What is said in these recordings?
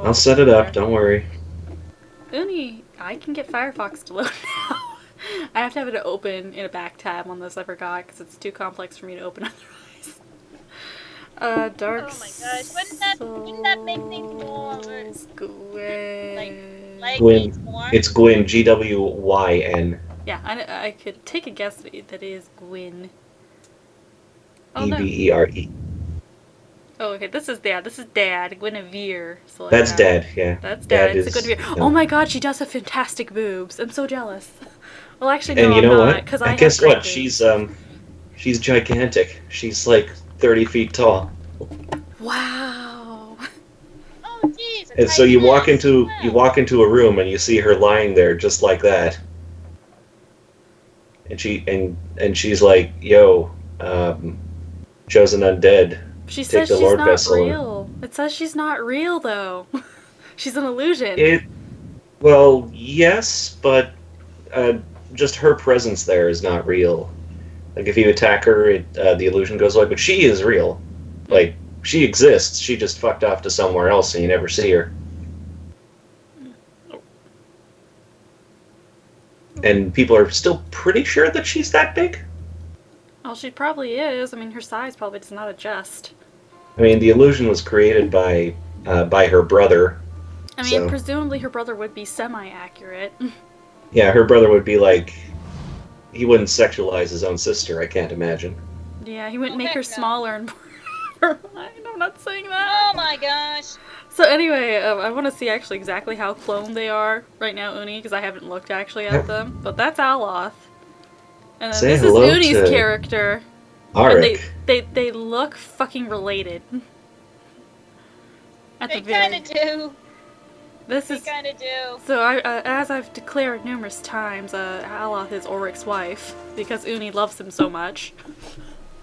I'll set it up, don't worry. Uni, I can get Firefox to load now. I have to have it open in a back tab on this, I forgot, because it's too complex for me to open otherwise. Dark Oh my gosh, wouldn't that make things more like Gwen. things Gwyn. more? It's Gwyn, Gwyn. Yeah, I could take a guess that it is Gwyn. Oh no. Evere. Oh, okay, this is Dad. This is Dad. Guinevere. So like That's that. Dad, yeah. That's Dad. Dad It's a is... Guinevere. Oh No. my god, she does have fantastic boobs. I'm so jealous. Well, actually, And no, you I'm know not, what? because I have Guess great what? boobs. She's gigantic. She's like 30 feet tall. Wow. Oh jeez, a And so titaness. you Wow. walk into a room and you see her lying there just like that. And she's like, "Yo, chosen undead, She take says the she's Lord not vessel." And real. It says she's not real, though. She's an illusion. it, well, yes, but uh, just her presence there is not real. Like if you attack her, the illusion goes away. But she is real. Like she exists. She just fucked off to somewhere else, and you never see her. And people are still pretty sure that she's that big. Well, she probably is. I mean, her size probably does not adjust. I mean, the illusion was created by her brother. I mean, So presumably her brother would be semi-accurate. yeah, her brother would be like, he wouldn't sexualize his own sister. I can't imagine. Yeah, he wouldn't make her Heck no. smaller and Never mind, I'm not saying that. Oh my gosh. So anyway, I want to see actually exactly how cloned they are right now, Uni, because I haven't looked actually at them. But that's Aloth. And then Say this is hello Uni's to character. Arik. And they look fucking related. At They the very. kinda do. This They is. kinda do. So as I've declared numerous times, Aloth is Ulrich's wife because Uni loves him so much.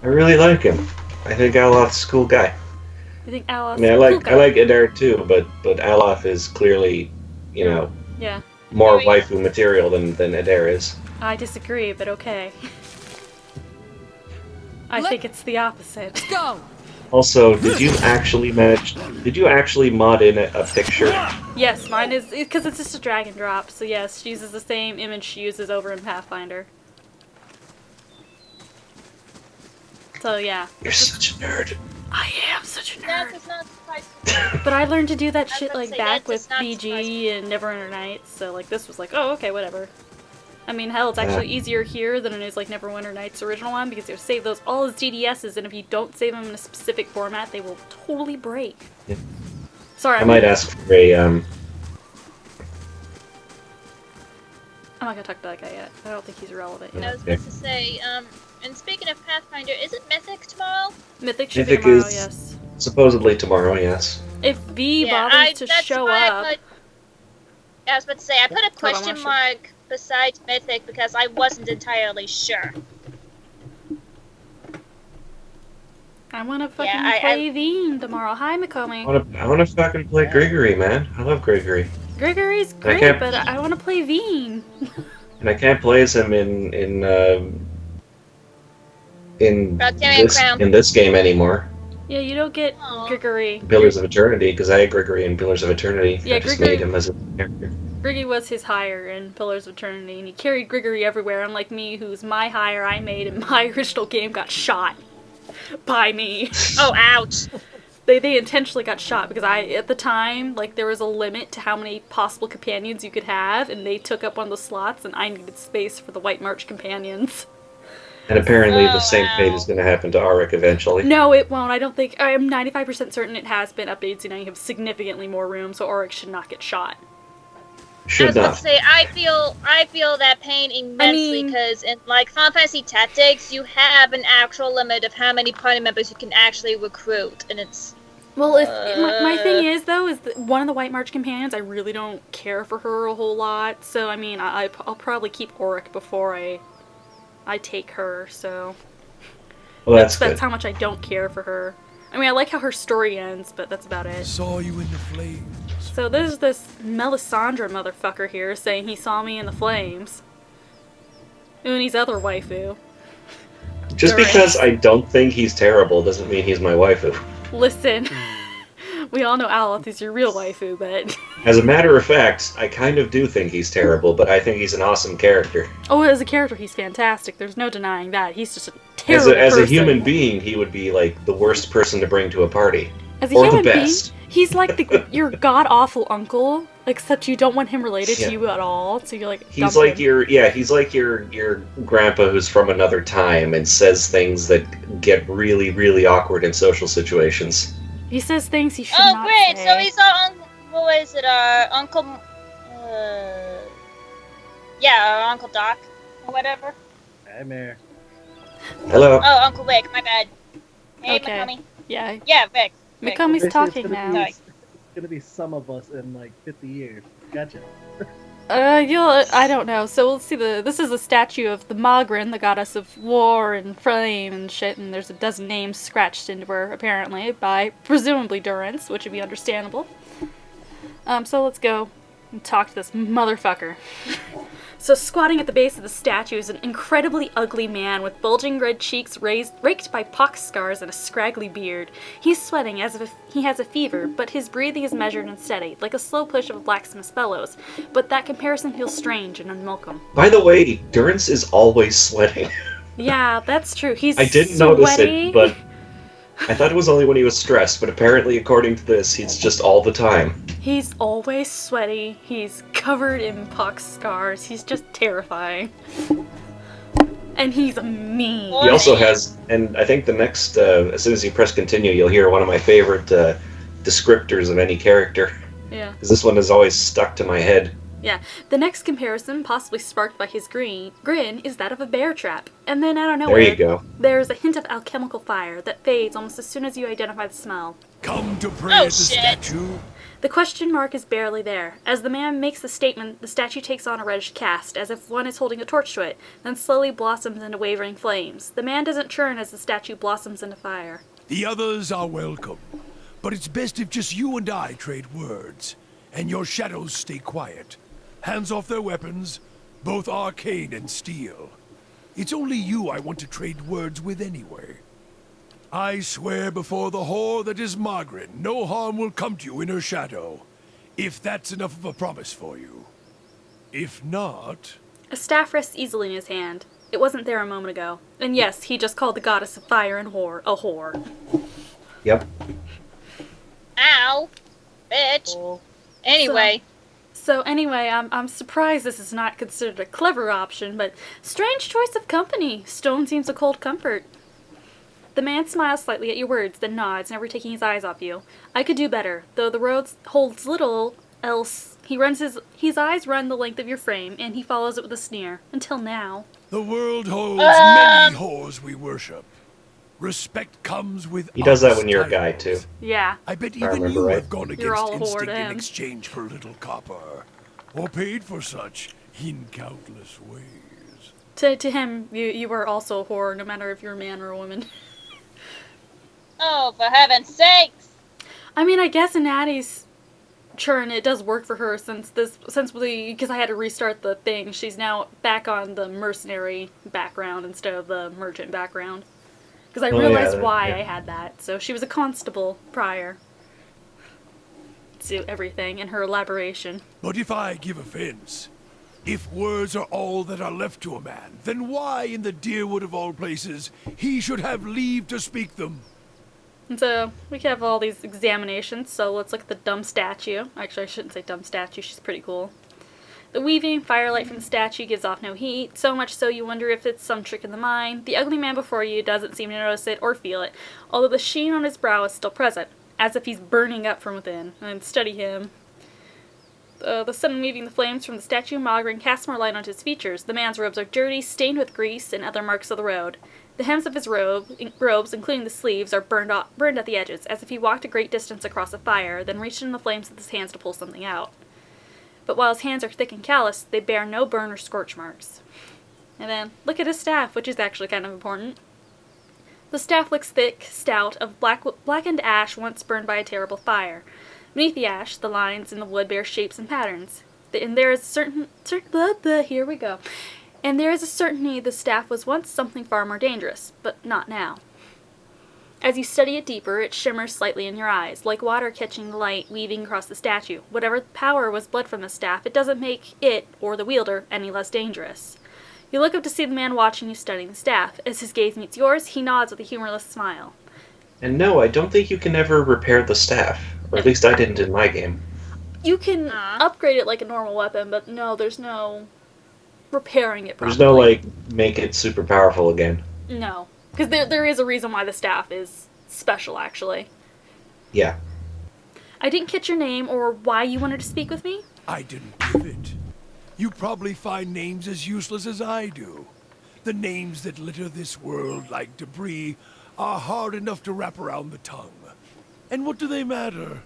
I really like him. I think Aloth's a cool guy. I think I Aloth's mean, a cool guy. I like Adair too, but Aloth is clearly, you know, Yeah, more Very- waifu material than Adair is. I disagree, but okay. I think it's the opposite. Go! Also, did you actually mod in a picture? Yes, mine is because it's just a drag and drop. So yes, she uses the same image she uses over in Pathfinder. So yeah. You're such a nerd. I am such a That nerd. does not surprise me. But I learned to do that was shit about to like say, back that does with not surprise BG and Neverwinter Nights. So like this was like, oh okay, whatever. I mean, hell, it's actually easier here than it is like Neverwinter Nights' original one because you save those all as GDSs, and if you don't save them in a specific format, they will totally break. Yeah. Sorry, I might ask for a I'm not gonna talk to that guy yet. I don't think he's relevant yet. I was about to say, and speaking of Pathfinder, is it Mythic tomorrow? Mythic should Mythic be tomorrow, is- yes. supposedly tomorrow. Yes. If V bothers to that's show why up, I was about to say, I put a Hold on, question one mark beside Mythic because I wasn't entirely sure. I wanna fucking Yeah, play Veen tomorrow. Hi, Makomi. I wanna fucking play Gregory, man. I love Gregory, Gregory's great, can't- but I wanna play Veen. and I can't play as him Valkyrian Crown. in this game anymore. Yeah, you don't get Aw. Gregory. Pillars of Eternity, because I had Gregory in Pillars of Eternity. Yeah, I just Gregory- made him as a character. Gregory was his hire in Pillars of Eternity, and he carried Gregory everywhere, unlike me, who's my hire I made in my original game got shot by me. Oh, ouch. They intentionally got shot because at the time, like, there was a limit to how many possible companions you could have, and they took up one of the slots, and I needed space for the White March companions. And apparently the Oh, same fate wow. is going to happen to Auric eventually. No, it won't. I don't think. I am 95% certain it has been updated, so now you have significantly more room, so Oryx should not get shot. I Should was about not. to say, I feel that pain immensely mean- because in like Final Fantasy Tactics, you have an actual limit of how many party members you can actually recruit, and it's Well, if my thing is though, is that one of the White March companions, I really don't care for her a whole lot. So I mean, I'll probably keep Auric before I take her. So Well, that's that's good. how much I don't care for her. I mean, I like how her story ends, but that's about it. Saw you in the flames. So there's this Melisandre motherfucker here saying he saw me in the flames. Uni's other waifu. Just Alright. because I don't think he's terrible doesn't mean he's my waifu. Listen, We all know Aleph is your real waifu, but... As a matter of fact, I kind of do think he's terrible, but I think he's an awesome character. Oh, as a character, he's fantastic. There's no denying that. He's just a terrible As person. a human being, he would be like the worst person to bring to a party. As a or human the best. being, he's like your god-awful uncle, except you don't want him related to you at all, so you're like, He's dump like him. he's like your grandpa who's from another time and says things that get really, really awkward in social situations. He says things he should Oh, not great! say. So he's our what is it? Our Uncle. Yeah, our Uncle Doc, or whatever. Hi, Mayor. Hello. Oh, Uncle Rick. My bad. Hey, Okay. McCummy. Yeah. Yeah, Rick. Rick. Mikumi's Basically, talking it's now. It's gonna be some of us in like 50 years. Gotcha. I don't know. So we'll see this is a statue of the Magrin, the goddess of war and flame and shit, and there's a dozen names scratched into her, apparently, by presumably Durance, which would be understandable. So let's go and talk to this motherfucker. So squatting at the base of the statue is an incredibly ugly man with bulging red cheeks raked by pox scars and a scraggly beard. He's sweating as if he has a fever, but his breathing is measured and steady, like a slow push of a blacksmith's bellows. But that comparison feels strange and unwelcome. By the way, Durance is always sweating. Yeah, that's true. He's I didn't sweaty. notice it, but I thought it was only when he was stressed, but apparently according to this, he's just all the time. He's always sweaty. He's covered in pox scars. He's just terrifying. And he's mean. He also has, and I think the next, as soon as you press continue, you'll hear one of my favorite descriptors of any character. Yeah. Because this one is always stuck to my head. Yeah. The next comparison, possibly sparked by his grin, is that of a bear trap. And then out of nowhere, There you go. there's a hint of alchemical fire that fades almost as soon as you identify the smell. Come to praise the shit. statue. The question mark is barely there. As the man makes the statement, the statue takes on a reddish cast, as if one is holding a torch to it, then slowly blossoms into wavering flames. The man doesn't churn as the statue blossoms into fire. The others are welcome, but it's best if just you and I trade words, and your shadows stay quiet. Hands off their weapons, both arcane and steel. It's only you I want to trade words with anyway. I swear before the whore that is Margaret, no harm will come to you in her shadow. If that's enough of a promise for you. If not... A staff rests easily in his hand. It wasn't there a moment ago. And yes, he just called the goddess of fire and whore a whore. Yep. Ow, bitch. Anyway. So anyway, I'm surprised this is not considered a clever option, but strange choice of company. Stone seems a cold comfort. The man smiles slightly at your words, then nods, never taking his eyes off you. I could do better, though the road holds little else. His eyes run the length of your frame, and he follows it with a sneer. Until now. The world holds many whores we worship. Respect comes with He does that honest when you're a guy, titles. too. Yeah. I bet I even remember you right. have gone You're all against a whore instinct to in him. exchange for a little copper. Or paid for such in countless ways. To him, you were also a whore, no matter if you're a man or a woman. Oh, for heaven's sakes! I mean, I guess in Addie's churn, it does work for her because I had to restart the thing. She's now back on the mercenary background instead of the merchant background. Because I realized why I had that. So she was a constable prior to everything in her elaboration. But if I give offense, if words are all that are left to a man, then why in the Deerwood of all places he should have leave to speak them? And so we have all these examinations, so let's look at the dumb statue. Actually, I shouldn't say dumb statue, she's pretty cool. The weaving firelight from the statue gives off no heat, so much so you wonder if it's some trick of the mind. The ugly man before you doesn't seem to notice it or feel it, although the sheen on his brow is still present, as if he's burning up from within. And study him. The sun weaving the flames from the statue Mogren casts more light onto his features. The man's robes are dirty, stained with grease and other marks of the road. The hems of his robes, including the sleeves, are burned at the edges, as if he walked a great distance across a fire, then reached in the flames with his hands to pull something out. But while his hands are thick and calloused, they bear no burn or scorch marks. And then, look at his staff, which is actually kind of important. The staff looks thick, stout, of blackened ash once burned by a terrible fire. Beneath the ash, the lines in the wood bear shapes and patterns. And there is here we go. And there is a certainty the staff was once something far more dangerous, but not now. As you study it deeper, it shimmers slightly in your eyes, like water catching the light weaving across the statue. Whatever power was bled from the staff, it doesn't make it, or the wielder, any less dangerous. You look up to see the man watching you studying the staff. As his gaze meets yours, he nods with a humorless smile. And no, I don't think you can ever repair the staff. Or at least I didn't in my game. You can upgrade it like a normal weapon, but no, there's no repairing it properly. There's no, like, make it super powerful again. No. Because there is a reason why the staff is special, actually. Yeah. I didn't catch your name or why you wanted to speak with me. I didn't give it. You probably find names as useless as I do. The names that litter this world like debris are hard enough to wrap around the tongue. And what do they matter?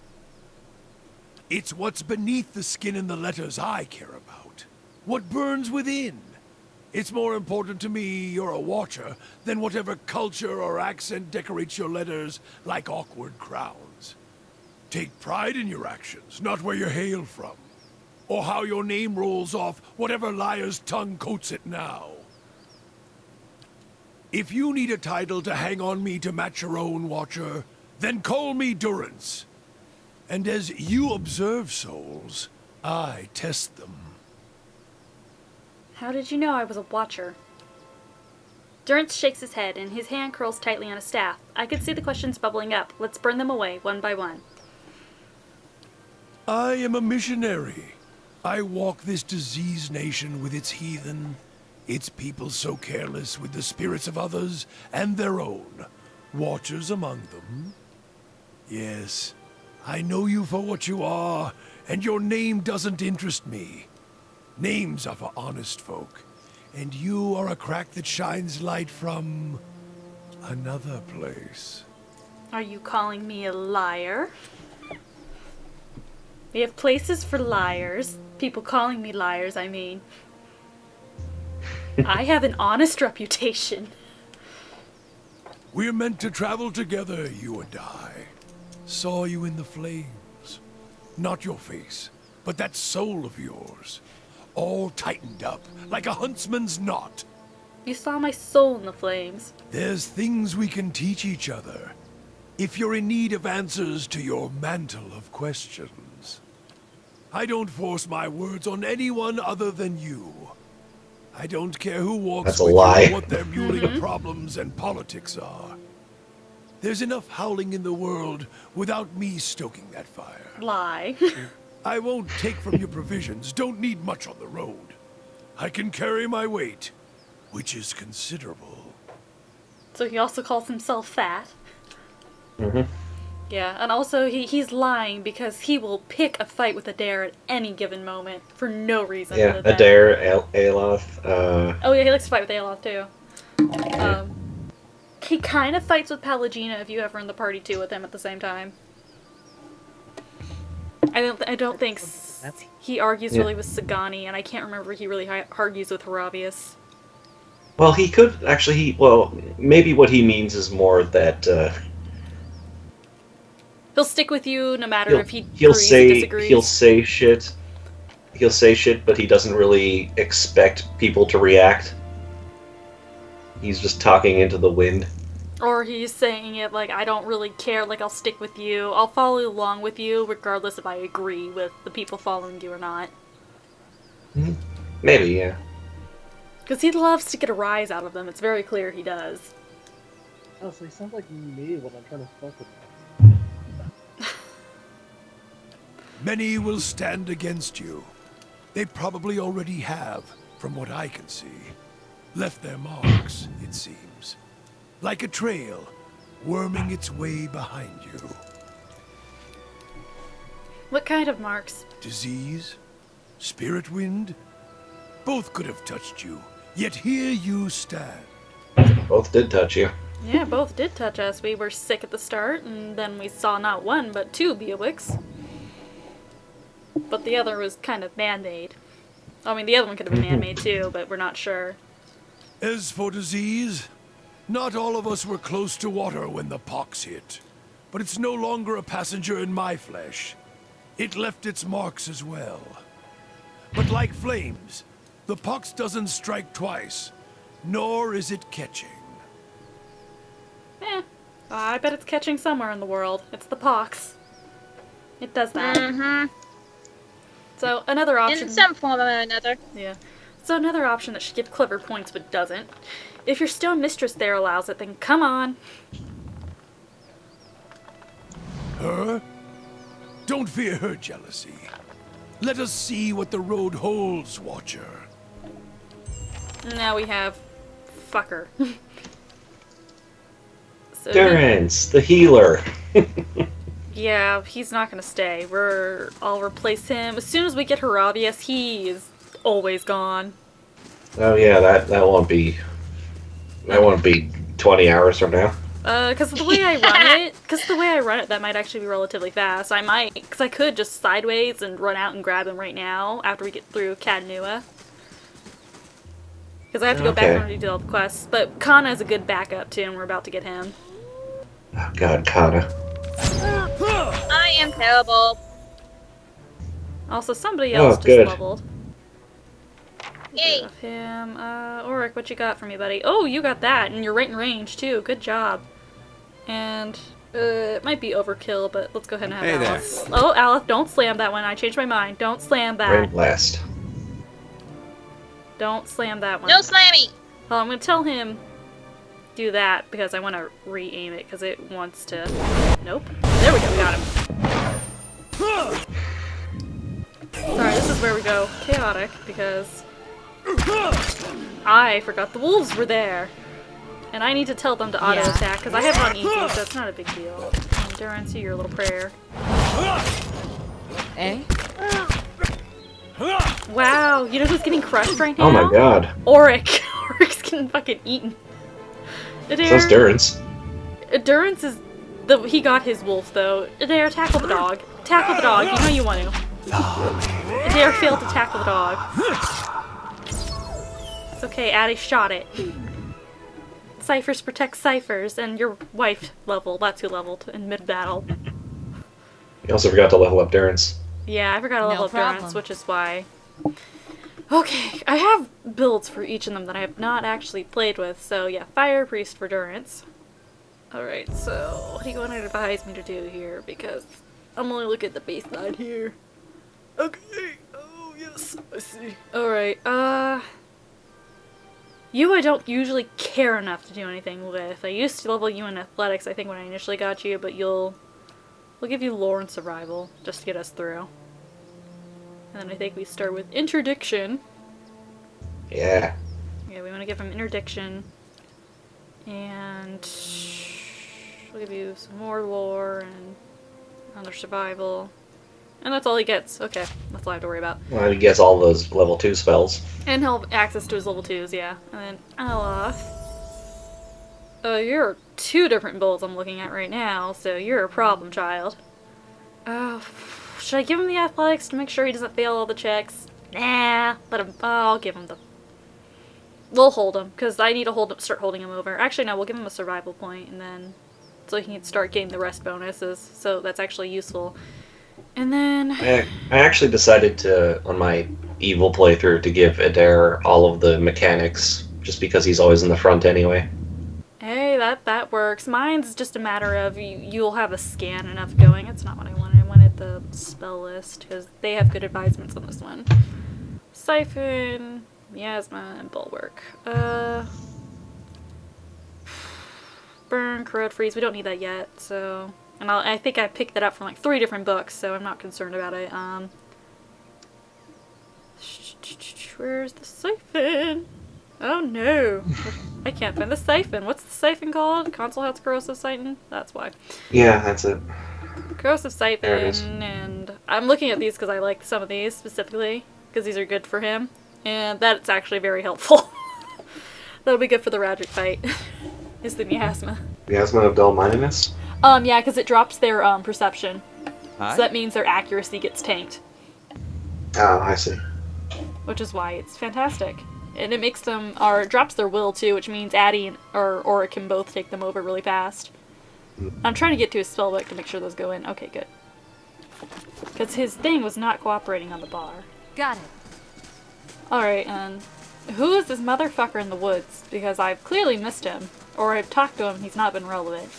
It's what's beneath the skin and the letters I care about. What burns within. It's more important to me you're a watcher than whatever culture or accent decorates your letters like awkward crowns. Take pride in your actions, not where you hail from. Or how your name rolls off whatever liar's tongue coats it now. If you need a title to hang on me to match your own, Watcher, then call me Durance. And as you observe souls, I test them. How did you know I was a watcher? Durance shakes his head, and his hand curls tightly on a staff. I can see the questions bubbling up. Let's burn them away, one by one. I am a missionary. I walk this diseased nation with its heathen, its people so careless with the spirits of others and their own, watchers among them. Yes, I know you for what you are, and your name doesn't interest me. Names are for honest folk, and you are a crack that shines light from another place. Are you calling me a liar? We have places for liars. People calling me liars, I mean. I have an honest reputation. We're meant to travel together, you and I. Saw you in the flames. Not your face, but that soul of yours. All tightened up, like a huntsman's knot. You saw my soul in the flames. There's things we can teach each other. If you're in need of answers to your mantle of questions. I don't force my words on anyone other than you. I don't care who walks That's a with lie. you or what their muling problems and politics are. There's enough howling in the world without me stoking that fire. Lie. I won't take from your provisions, don't need much on the road. I can carry my weight, which is considerable. So he also calls himself fat. Mm-hmm. Yeah, and also he's lying because he will pick a fight with Adair at any given moment for no reason. Yeah, other than... Adair, Aeloth, Oh yeah, he likes to fight with Aeloth too. He kind of fights with Pallegina if you ever in the party too with him at the same time. I don't think he argues really with Sagani, and I can't remember if he really argues with Haravius. Well, he could actually. Well, maybe what he means is more that He'll stick with you no matter if he he'll agrees or say disagrees. he'll say shit. He'll say shit, but he doesn't really expect people to react. He's just talking into the wind. Or he's saying it like, I don't really care, like, I'll stick with you. I'll follow along with you, regardless if I agree with the people following you or not. Maybe, yeah. Because he loves to get a rise out of them. It's very clear he does. Oh, so he sounds like me when I'm trying to fuck with him. Many will stand against you. They probably already have, from what I can see. Left their marks, it seems. Like a trail, worming its way behind you. What kind of marks? Disease? Spirit wind? Both could have touched you, yet here you stand. Both did touch you. Yeah, both did touch us. We were sick at the start, and then we saw not one, but two Beowicks. But the other was kind of man-made. I mean, the other one could have been man-made too, but we're not sure. As for disease, not all of us were close to water when the pox hit. But it's no longer a passenger in my flesh. It left its marks as well. But like flames, the pox doesn't strike twice, nor is it catching. I bet it's catching somewhere in the world. It's the pox. It does that. Mm-hmm. So another option. In some form or another. Yeah. So another option that should give clever points but doesn't. If your stone mistress there allows it, then come on. Her? Don't fear her jealousy. Let us see what the road holds, Watcher. Now we have fucker. So Durance, the healer. yeah, he's not gonna stay. I'll replace him as soon as we get Haravius. He is always gone. Oh yeah, that won't be. That won't be 20 hours from now. Because the way I run it, that might actually be relatively fast. Because I could just sideways and run out and grab him right now after we get through Cadnua. Because I have to go back and redo all the quests. But Kana is a good backup too, and we're about to get him. Oh god, Kana. I am terrible. Also, somebody else just good. leveled. Yay. Of him. Auric, what you got for me, buddy? Oh, you got that, and you're right in range too. Good job. And it might be overkill, but let's go ahead and have Hey Alice. Oh, Alice, don't slam that one. I changed my mind. Don't slam that. Rain blast. Don't slam that one. No slammy. Well, I'm gonna tell him do that because I want to re-aim it because it wants to. Nope. There we go. We got him. Sorry, this is where we go chaotic because I forgot the wolves were there, and I need to tell them to auto attack because I have it on easy, so it's not a big deal. Endurance, you your little prayer. Eh? Wow, you know who's getting crushed right now? Oh my god. Auric. Auric's getting fucking eaten. So's Durance. Durance is he got his wolf though. Adair, tackle the dog. Tackle the dog. You know you want to. Adair failed to tackle the dog. It's okay, Addy shot it. Ciphers protect ciphers, and your wife leveled. That's who leveled in mid-battle. You also forgot to level up Durance. Yeah, I forgot to level No up Durance, problem. which is why. Okay, I have builds for each of them that I have not actually played with, so yeah, Fire Priest for Durance. Alright, so what do you want to advise me to do here? Because I'm only looking at the baseline here. Okay, oh yes, I see. Alright, you I don't usually care enough to do anything with. I used to level you in athletics, I think, when I initially got you, but we'll give you lore and survival, just to get us through. And then I think we start with interdiction. Yeah. Yeah, we want to give him interdiction. And we'll give you some more lore and another survival. And that's all he gets. Okay, that's all I have to worry about. Well, he gets all those level 2 spells. And he'll have access to his level 2s, yeah. And then Aloth. You're 2 different builds I'm looking at right now, so you're a problem child. Should I give him the athletics to make sure he doesn't fail all the checks? Nah, let him. I'll give him the. We'll hold him because I need to start holding him over. Actually, no, we'll give him a survival point, and then so he can start getting the rest bonuses. So that's actually useful. And then I actually decided to, on my evil playthrough, to give Adair all of the mechanics, just because he's always in the front anyway. hey, that works. Mine's just a matter of you'll have a scan enough going. It's not what I wanted. I wanted the spell list because they have good advisements on this one. Siphon, Miasma, and Bulwark. Burn, Corrode, Freeze. We don't need that yet, so. And I think I picked that up from like 3 different books, so I'm not concerned about it. Where's the siphon? Oh no! I can't find the siphon. What's the siphon called? Console has corrosive siphon? That's why. Yeah, that's it. Corrosive There it is. siphon, and I'm looking at these because I like some of these specifically, because these are good for him, and that's actually very helpful. That'll be good for the Radric fight, is the miasma. Miasma of Dull-Mindedness? Yeah, because it drops their perception, Hi. so that means their accuracy gets tanked, Oh, I see. which is why it's fantastic. And it makes them, or it drops their will too, which means Addy or Aura can both take them over really fast. I'm trying to get to his spellbook to make sure those go in. Okay, good. Because his thing was not cooperating on the bar. Got it. Alright, and who is this motherfucker in the woods? Because I've clearly missed him. Or I've talked to him, he's not been relevant.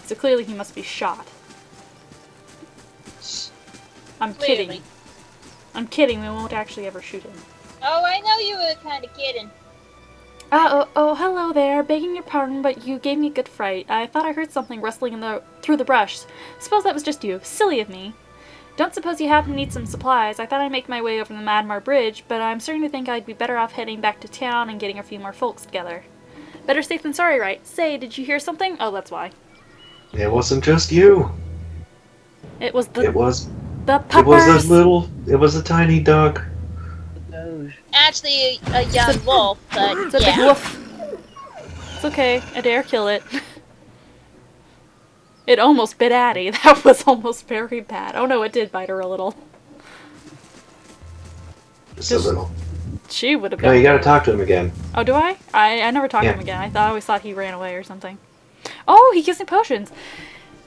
So clearly he must be shot. I'm Clearly. kidding. I'm kidding, we won't actually ever shoot him. Oh, I know you were kind of kidding. Oh, hello there. Begging your pardon, but you gave me a good fright. I thought I heard something rustling through the brush. Suppose that was just you. Silly of me. Don't suppose you happen to need some supplies. I thought I'd make my way over the Madmar Bridge, but I'm starting to think I'd be better off heading back to town and getting a few more folks together. Better safe than sorry, right? Say, did you hear something? Oh, that's why. It wasn't just you. It was the It was. the It was puppers. a little. It was a tiny dog. Doge. Actually, a young wolf, but It's a big yeah. wolf. It's okay. I dare kill it. It almost bit Addie. That was almost very bad. Oh no, it did bite her a little. Just a little. She would have No, been. you gotta talk to him again. Oh, do I? I never talked to Yeah. him again. I always thought he ran away or something. Oh, he gives me potions.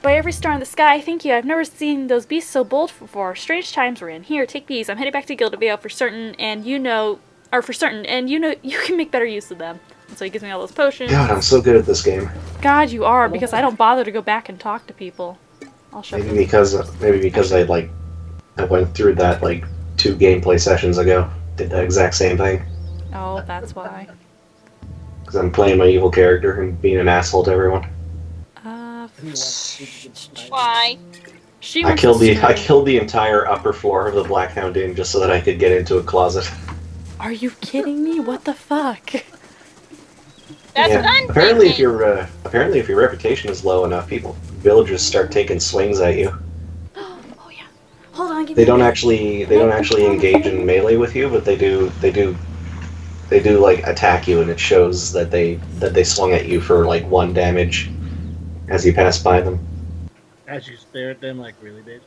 By every star in the sky, thank you. I've never seen those beasts so bold before. Strange times we're in. Here, take these. I'm heading back to Gildavale for certain, and you know you can make better use of them. And so he gives me all those potions. God, I'm so good at this game. God, you are, because I don't bother to go back and talk to people. I'll show Maybe you. because I went through that 2 gameplay sessions ago. Did the exact same thing. Oh, that's why. Because I'm playing my evil character and being an asshole to everyone. He wants to get sniped. Why? She I wants killed to the stay. entire upper floor of the Blackhound Inn just so that I could get into a closet. Are you kidding me? What the fuck? That's Yeah. what I'm Apparently, thinking. if your reputation is low enough, villagers start taking swings at you. Oh yeah. Hold on. Give They me don't a minute. actually engage in melee with you, but they do attack you, and it shows that they swung at you for 1 damage as you pass by them. As you stare at them like, really, bitch?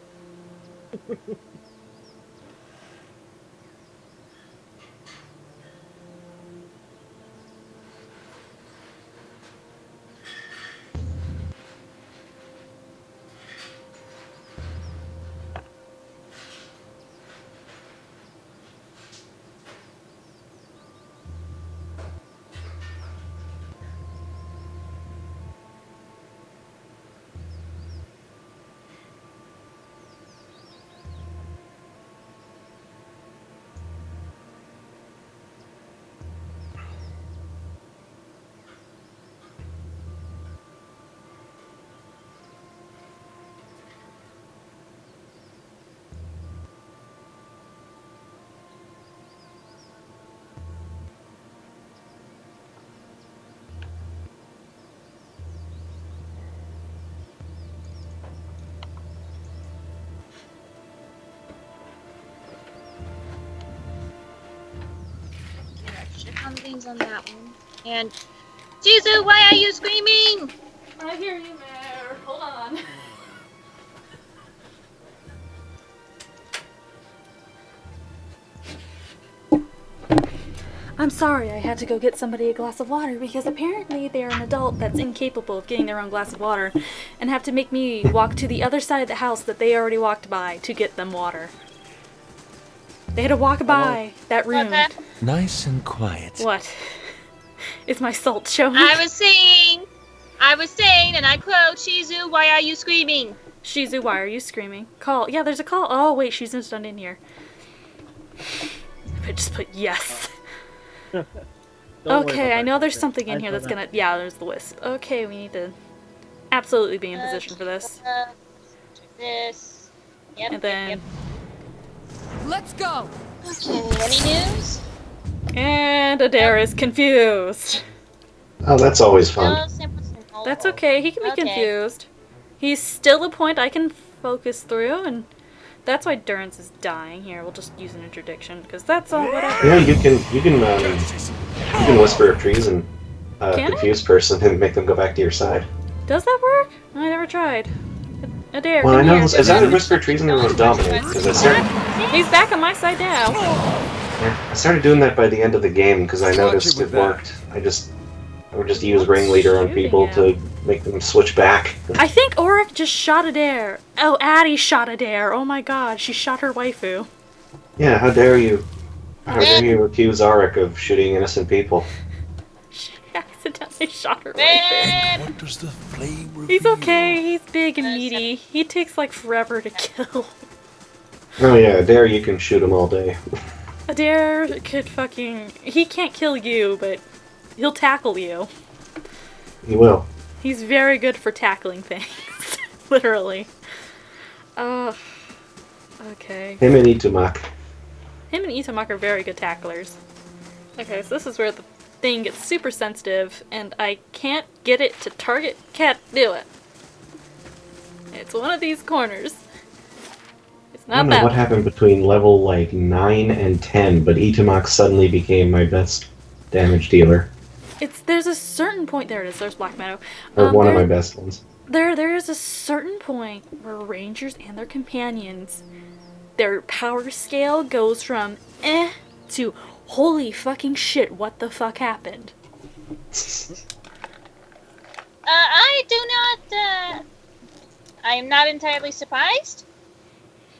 Check on things on that one. And Jizu, why are you screaming? I hear you, Mare. Hold on. I'm sorry, I had to go get somebody a glass of water because apparently they're an adult that's incapable of getting their own glass of water and have to make me walk to the other side of the house that they already walked by to get them water. They had to walk by that room. Okay. Nice and quiet. What? Is my salt showing? I was saying, and I quote, Shizu, why are you screaming? Shizu, why are you screaming? Call. Yeah, there's a call. Oh, wait, Shizu's not in here. I just put yes. Don't worry Okay, about I that, know there's sister. something in I here know that's that. gonna... Yeah, there's the wisp. Okay, we need to absolutely be in position for this. This. Yep. And then... Yep. Let's go! Okay. Any news? And Adair is confused. Oh, that's always No, fun. simple. That's okay, he can be Okay. confused. He's still a point I can focus through, and that's why Durance is dying. Here, we'll just use an interdiction, because that's all whatever. Yeah, you can whisper of trees and Can I? confuse person and make them go back to your side. Does that work? I never tried. Adair, Well, I come know here. I started whisper of trees and it was dominant because He's back on my side now. I started doing that by the end of the game because I noticed it worked. I would just use ringleader on shooting people at? to make them switch back. I think Auric just shot Adair. Oh, Addie shot Adair. Oh my god, she shot her waifu. Yeah, how dare you? How dare you accuse Auric of shooting innocent people? She accidentally shot her right there. What does the flame reveal? He's okay. He's big and meaty. He takes like forever to kill. Oh yeah, Adair, you can shoot him all day. Adair could fucking... He can't kill you, but he'll tackle you. He will. He's very good for tackling things. Literally. Okay. Him and Itumak. Him and Itamak are very good tacklers. Okay, so this is where the thing gets super sensitive, and I can't get it to target. Can't do it. It's one of these corners. It's I not don't know that what one. happened between level like 9 and 10, but Itumak suddenly became my best damage dealer. There's a certain point. There it is. There's Black Meadow. Or one of my best ones. There is a certain point where rangers and their companions, their power scale goes from to holy fucking shit, what the fuck happened? I do not, I am not entirely surprised.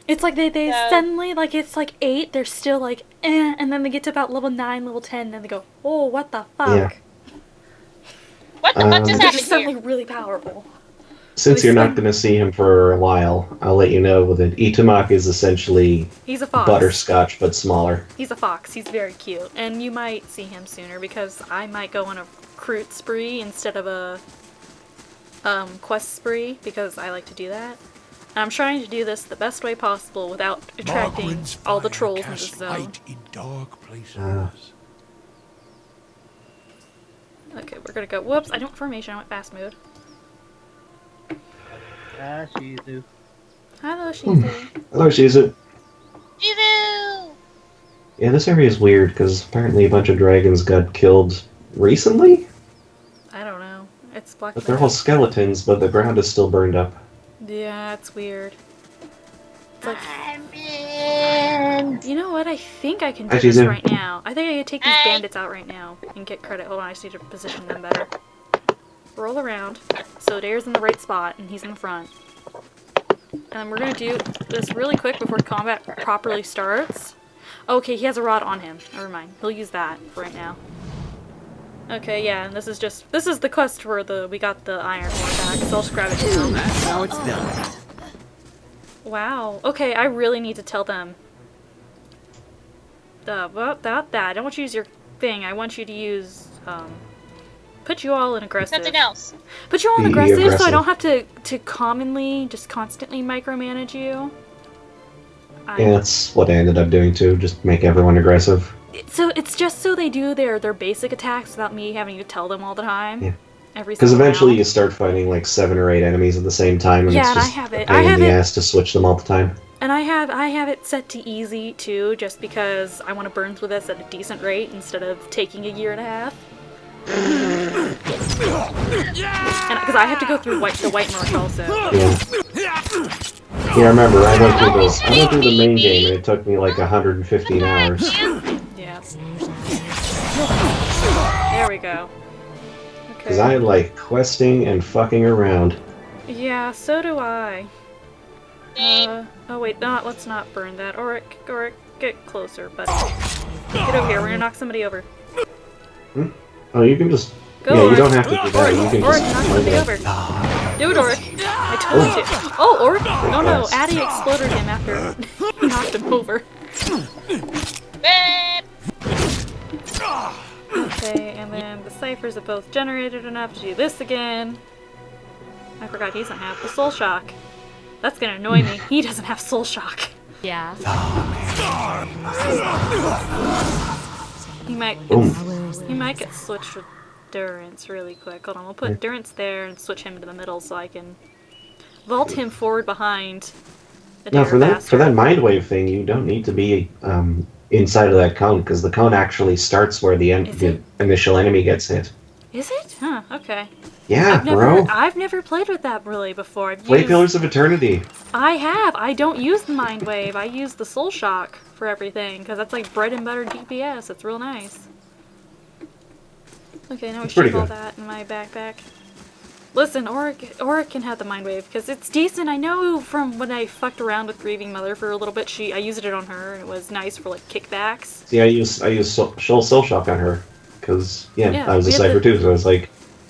It's like they So- suddenly, like, it's like 8, they're still like, and then they get to about level 9, level 10, and then they go, oh, what the fuck? Yeah. What the fuck just They're happened just suddenly here? really powerful. Since you're not Like- going to see him for a while, I'll let you know that Itumak is essentially He's a fox. butterscotch, but smaller. He's a fox. He's very cute. And you might see him sooner because I might go on a recruit spree instead of a quest spree because I like to do that. And I'm trying to do this the best way possible without attracting Margrin's all the fire trolls in casts this zone. light in dark places. Okay, we're gonna go. Whoops, I don't formation. I went fast mode. Ah, Shizu. Hello, Shizu. Hello, Shizu. Jizu! Yeah, this area is weird because apparently a bunch of dragons got killed recently? I don't know. It's Black But they're Meadow. all skeletons, but the ground is still burned up. Yeah, it's weird. It's like, I'm in. you know what? I think I can do Hi, this Shizu. right now. I think I can take these Hi. bandits out right now and get credit. Hold on, I just need to position them better. Roll around. So Dare's in the right spot, and he's in the front. And then we're gonna do this really quick before combat properly starts. Okay, he has a rod on him. Never mind. He'll use that for right now. Okay, yeah, and this is the quest where we got the iron ore back, so I'll just grab it now. That's how it's done. Wow. Okay, I really need to tell them. About that. I don't want you to use your thing. I want you to use, put you all in aggressive. Something else. Put you all in Be aggressive, so I aggressive. don't have to constantly micromanage you. Yeah, that's what I ended up doing too, just make everyone aggressive. So it's just so they do their basic attacks without me having to tell them all the time. Yeah. Every Because single eventually round. you start fighting like 7 or 8 enemies at the same time, and Yeah, it's and I just have a it. pain I have in the it. ass to switch them all the time. And I have it set to easy too, just because I want to burn through this at a decent rate instead of taking a year and a half. And because I have to go through the white march also. Yeah, remember, I went through the main game, and it took me like 115 hours. Yeah. There we go. Because I like questing and fucking around. Yeah, so do I. Dang. Oh wait, let's not burn that. Oric, get closer, buddy. Get over here, we're gonna knock somebody over. Oh, you can just... Go, yeah, you Oric. don't have to do that, you can Oric, just... knock somebody over. Do it, Oric. I told you. Oh, Oric! Oh no, Addy exploded him after he knocked him over. Rip. Okay, and then the ciphers have both generated enough to do this again. I forgot he doesn't have the soul shock. That's gonna annoy me. He doesn't have soul shock. Yeah. He might Boom. get switched with Durance really quick. Hold on, we'll put Durance there and switch him to the middle so I can vault him forward behind the No, Dare for that bastard. mind wave thing, you don't need to be inside of that cone, because the cone actually starts where the Is it? initial enemy gets hit. Is it? Huh, okay. Yeah, bro. I've never played with that really before. Play Pillars of Eternity. I have. I don't use the Mind Wave. I use the Soul Shock for everything, because that's like bread and butter DPS. It's real nice. Okay, now we It's pretty shove all good. that in my backpack. Listen, Auric can have the Mind Wave, because it's decent. I know from when I fucked around with Grieving Mother for a little bit, I used it on her, and it was nice for like kickbacks. See, I use Soul Shock on her, because Yeah, I was a we had cipher the- too, so I was like,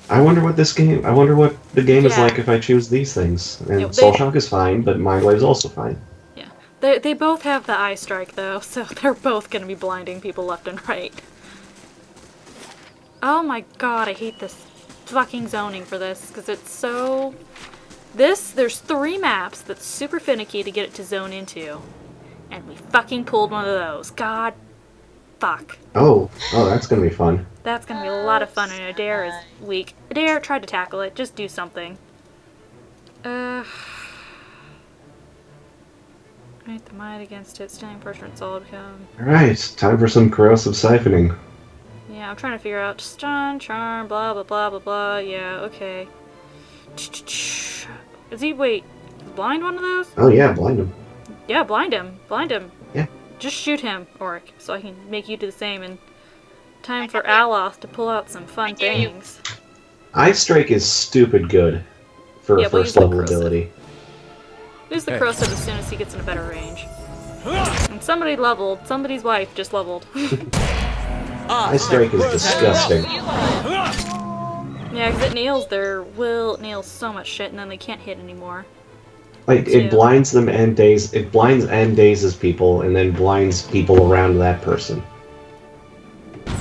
I wonder what the game is Yeah. like if I choose these things. And Yeah, Soul Shock is fine, but Mind Wave's also fine. Yeah. They both have the eye strike, though, so they're both going to be blinding people left and right. Oh my god, I hate this fucking zoning for this, because it's so... There's 3 maps that's super finicky to get it to zone into. And we fucking pulled one of those. God fuck. Oh, that's gonna be fun. That's gonna be a lot of fun, and Adair is weak. Adair, try to tackle it. Just do something. Right, the might against it. Standing pressure and solid cone. Alright, time for some corrosive siphoning. Yeah, I'm trying to figure out stun, charm, blah blah blah blah blah. Yeah, okay. Is he blind one of those? Oh yeah, blind him. Yeah, blind him. Blind him. Yeah. Just shoot him, Oric, so I can make you do the same. And time for Aloth to pull out some fun things. Eye Strike is stupid good for Yeah, a we'll first use the level corrosive. ability. Use the corrosive as soon as he gets in a better range. And somebody's wife just leveled. Eye Strike is disgusting. Yeah, because it nails so much shit, and then they can't hit anymore. Like, Too. it blinds them and dazes people, and then blinds people around that person.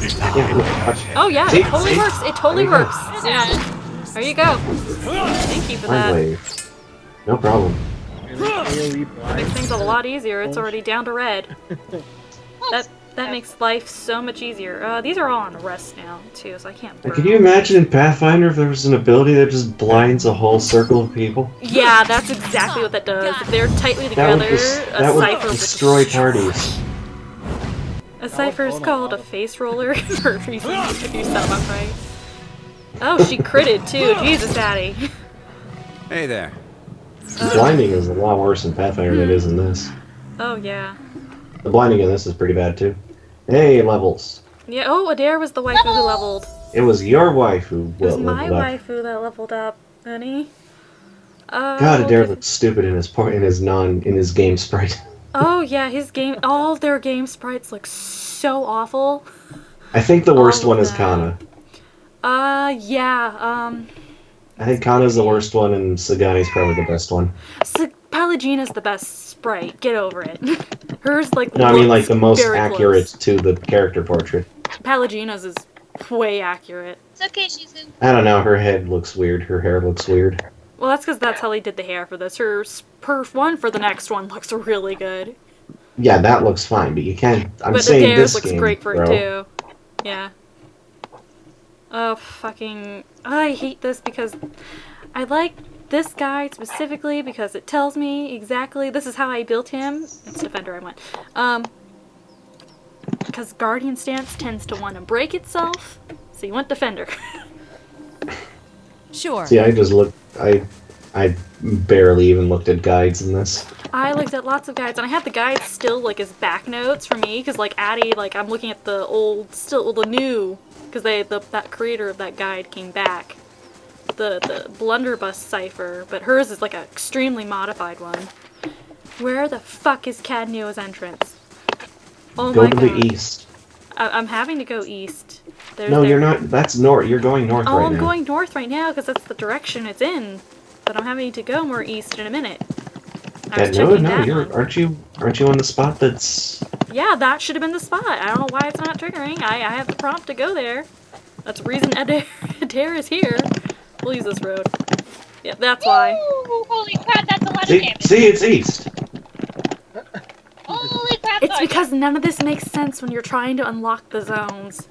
Yeah, Oh yeah, See? it totally See? works. It totally There you go. works. Yeah. There you go. Thank you for Mind that. Wave. No problem. Makes things a lot easier. It's already down to red. That makes life so much easier. These are all on rest now too, so I can't burn. Can you imagine in Pathfinder if there was an ability that just blinds a whole circle of people? Yeah, that's exactly what that does. If they're tightly That together, would a cipher destroy parties. A cipher is called a face roller for a reason, if you set them up right. Oh, she critted too. Jesus, Daddy. Hey there. Blinding is a lot worse in Pathfinder than it is in this. Oh yeah. The blinding in this is pretty bad too. Hey, levels. Yeah. Oh, Adair was the waifu who leveled. It was your wife who It was leveled my up. waifu that leveled up, honey. God, Adair looks stupid in his game sprite. Oh yeah, all their game sprites look so awful. I think the worst All of one is them. Kana. Yeah. I think Kana's the worst one, and Sagani's probably the best one. Pallegina's the best sprite. Get over it. Hers No, I mean like the most very accurate close. to the character portrait. Pallegina's is way accurate. It's okay, she's in. I don't know, her head looks weird, her hair looks weird. Well, that's because that's how they did the hair for this. Her perf one for the next one looks really good. Yeah, that looks fine, but you can't... I'm But the saying Dares this looks game, great for bro. it too. Yeah. Oh, fucking... I hate this because I like this guy specifically because it tells me exactly... This is how I built him. It's Defender I want. Because Guardian Stance tends to want to break itself, so you want Defender. Sure. See, I just looked... I barely even looked at guides in this. I looked at lots of guides, and I have the guides still, as back notes for me, because, Addie, I'm looking at the the new, because that creator of that guide came back. The Blunderbuss cipher, but hers is, an extremely modified one. Where the fuck is Cadneo's entrance? Oh Go my to god. the east. I'm having to go east. No, you're not. That's north. You're going north Oh, right I'm now. going north right now, because that's the direction it's in. But I'm having to go more east in a minute. I was checking that one. aren't you on the spot that's... Yeah, that should have been the spot. I don't know why it's not triggering. I have the prompt to go there. That's the reason Adair is here. We'll use this road. Yeah, that's why. Ooh, holy crap, that's a lot of See, damage. it's east. Holy crap, It's Zarya. because none of this makes sense when you're trying to unlock the zones.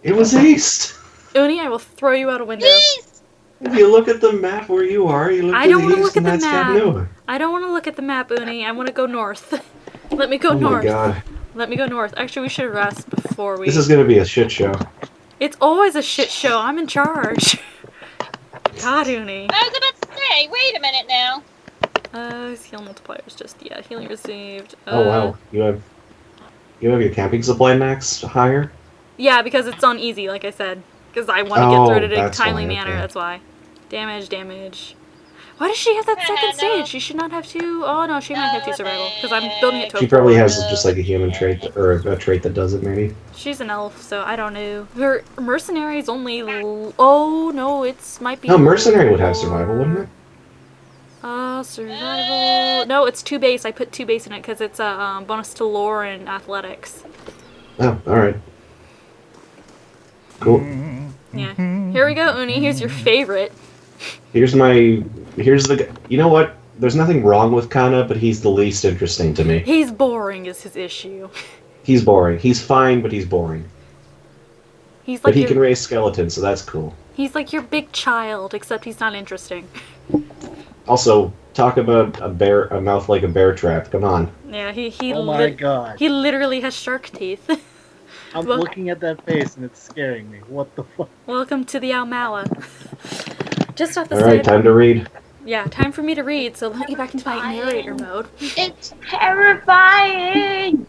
It was east. Uni, I will throw you out a window. East! If you look at the map where you are, you look I to don't the want to east, look at and the that's map. Cadnoa. I don't want to look at the map, Uni. I want to go north. Let me go Oh my north. god. Let me go north. Actually, we should rest before we... This is gonna be a shit show. It's always a shit show. I'm in charge. God, Uni. I was about to say, wait a minute now. His heal multipliers just... Yeah, healing received. Oh wow, you have your camping supply max higher? Yeah, because it's on easy, like I said. Because I want to get through it in a that's timely why, manner, okay. that's why. Damage. Why does she have that second stage? She should not have two. Oh no, she might have two survival because I'm building it to. She probably has just like a human trait, or a trait that does it, maybe. She's an elf, so I don't know. Her mercenary is only. Oh no, it's might be. No, mercenary would have survival, wouldn't it? Survival. No, it's 2 base. I put 2 base in it because it's a bonus to lore and athletics. Oh, all right. Cool. Yeah. Here we go, Uni. Here's your favorite. Here's the. You know what? There's nothing wrong with Kana, but he's the least interesting to me. He's boring is his issue. He's boring. He's fine, but he's boring. He's like but he can raise skeletons, so that's cool. He's like your big child, except he's not interesting. Also, talk about a mouth like a bear trap. Come on. Yeah, he Oh my god. He literally has shark teeth. I'm looking at that face and it's scaring me. What the fuck? Welcome to the Almala. Just off the Alright, time to read. Yeah, time for me to read, so let me get back into my narrator mode. It's terrifying!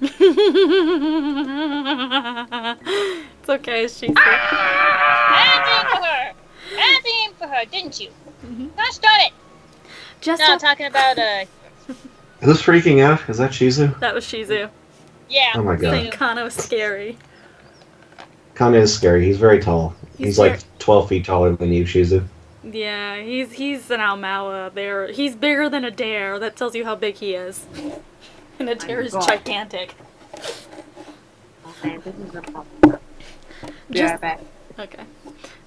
It's okay, she's Aim for her, didn't you? Gosh darn it! Just no, talking about, Who's freaking out? Is that Shizu? That was Shizu. Yeah. Oh my god. Saying Kana was scary. Kana is scary. He's very tall. He's like 12 feet taller than you, Shizu. Yeah, he's an Almala there. He's bigger than a dare. That tells you how big he is. And a dare is gigantic. Okay, this is a problem. Be right back. Okay.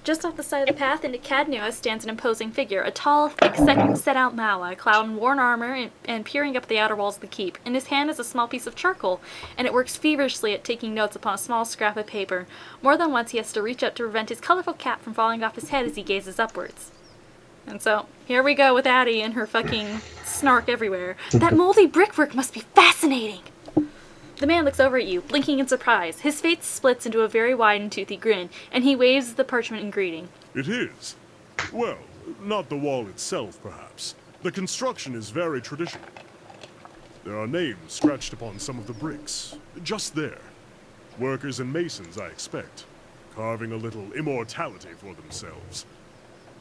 Just off the side of the path into Cadnua stands an imposing figure, a tall, thick-set-out Mala, clad in worn armor and peering up the outer walls of the keep. In his hand is a small piece of charcoal, and it works feverishly at taking notes upon a small scrap of paper. More than once he has to reach up to prevent his colorful cap from falling off his head as he gazes upwards. And so, here we go with Addie and her fucking snark everywhere. That moldy brickwork must be fascinating! The man looks over at you, blinking in surprise. His face splits into a very wide and toothy grin, and he waves the parchment in greeting. It is. Well, not the wall itself, perhaps. The construction is very traditional. There are names scratched upon some of the bricks. Just there. Workers and masons, I expect. Carving a little immortality for themselves.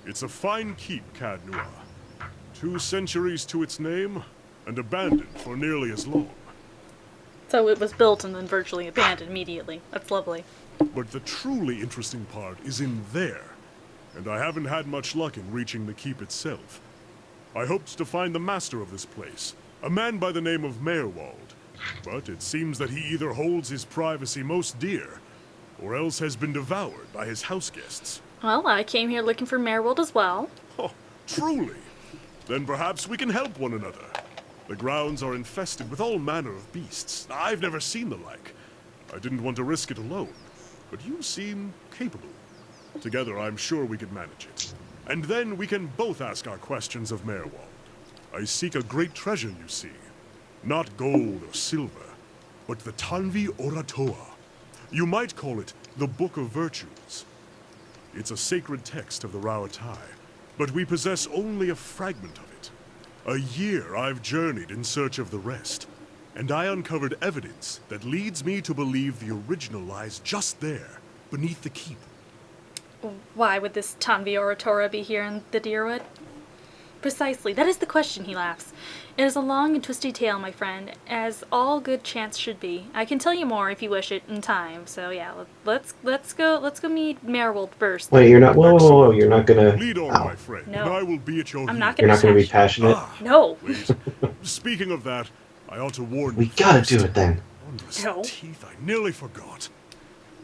It's a fine keep, Cadnua. 2 centuries to its name, and abandoned for nearly as long. So it was built and then virtually abandoned immediately. That's lovely. But the truly interesting part is in there. And I haven't had much luck in reaching the keep itself. I hoped to find the master of this place, a man by the name of Meerwald. But it seems that he either holds his privacy most dear, or else has been devoured by his house guests. Well, I came here looking for Meerwald as well. Oh, truly? Then perhaps we can help one another. The grounds are infested with all manner of beasts. I've never seen the like. I didn't want to risk it alone, but you seem capable. Together, I'm sure we could manage it. And then we can both ask our questions of Meerwald. I seek a great treasure, you see. Not gold or silver, but the Tanvi Oratoa. You might call it the Book of Virtues. It's a sacred text of the Rauatai, but we possess only a fragment of it. A year I've journeyed in search of the rest, and I uncovered evidence that leads me to believe the original lies just there, beneath the keep. Why would this Tanvi Oratora be here in the Deerwood? Precisely, that is the question, he laughs. It is a long and twisty tale, my friend, as all good chance should be. I can tell you more if you wish it in time. So yeah, let's go meet Meerwald first. Wait, you're not. Whoa! You're not gonna. Lead on, my friend, no. and I will be at your I'm heel. not You're gonna. not gonna be passionate. No. Wait. Speaking of that, I ought to warn We you. gotta first. do it then. Wondrous No. teeth, I nearly forgot.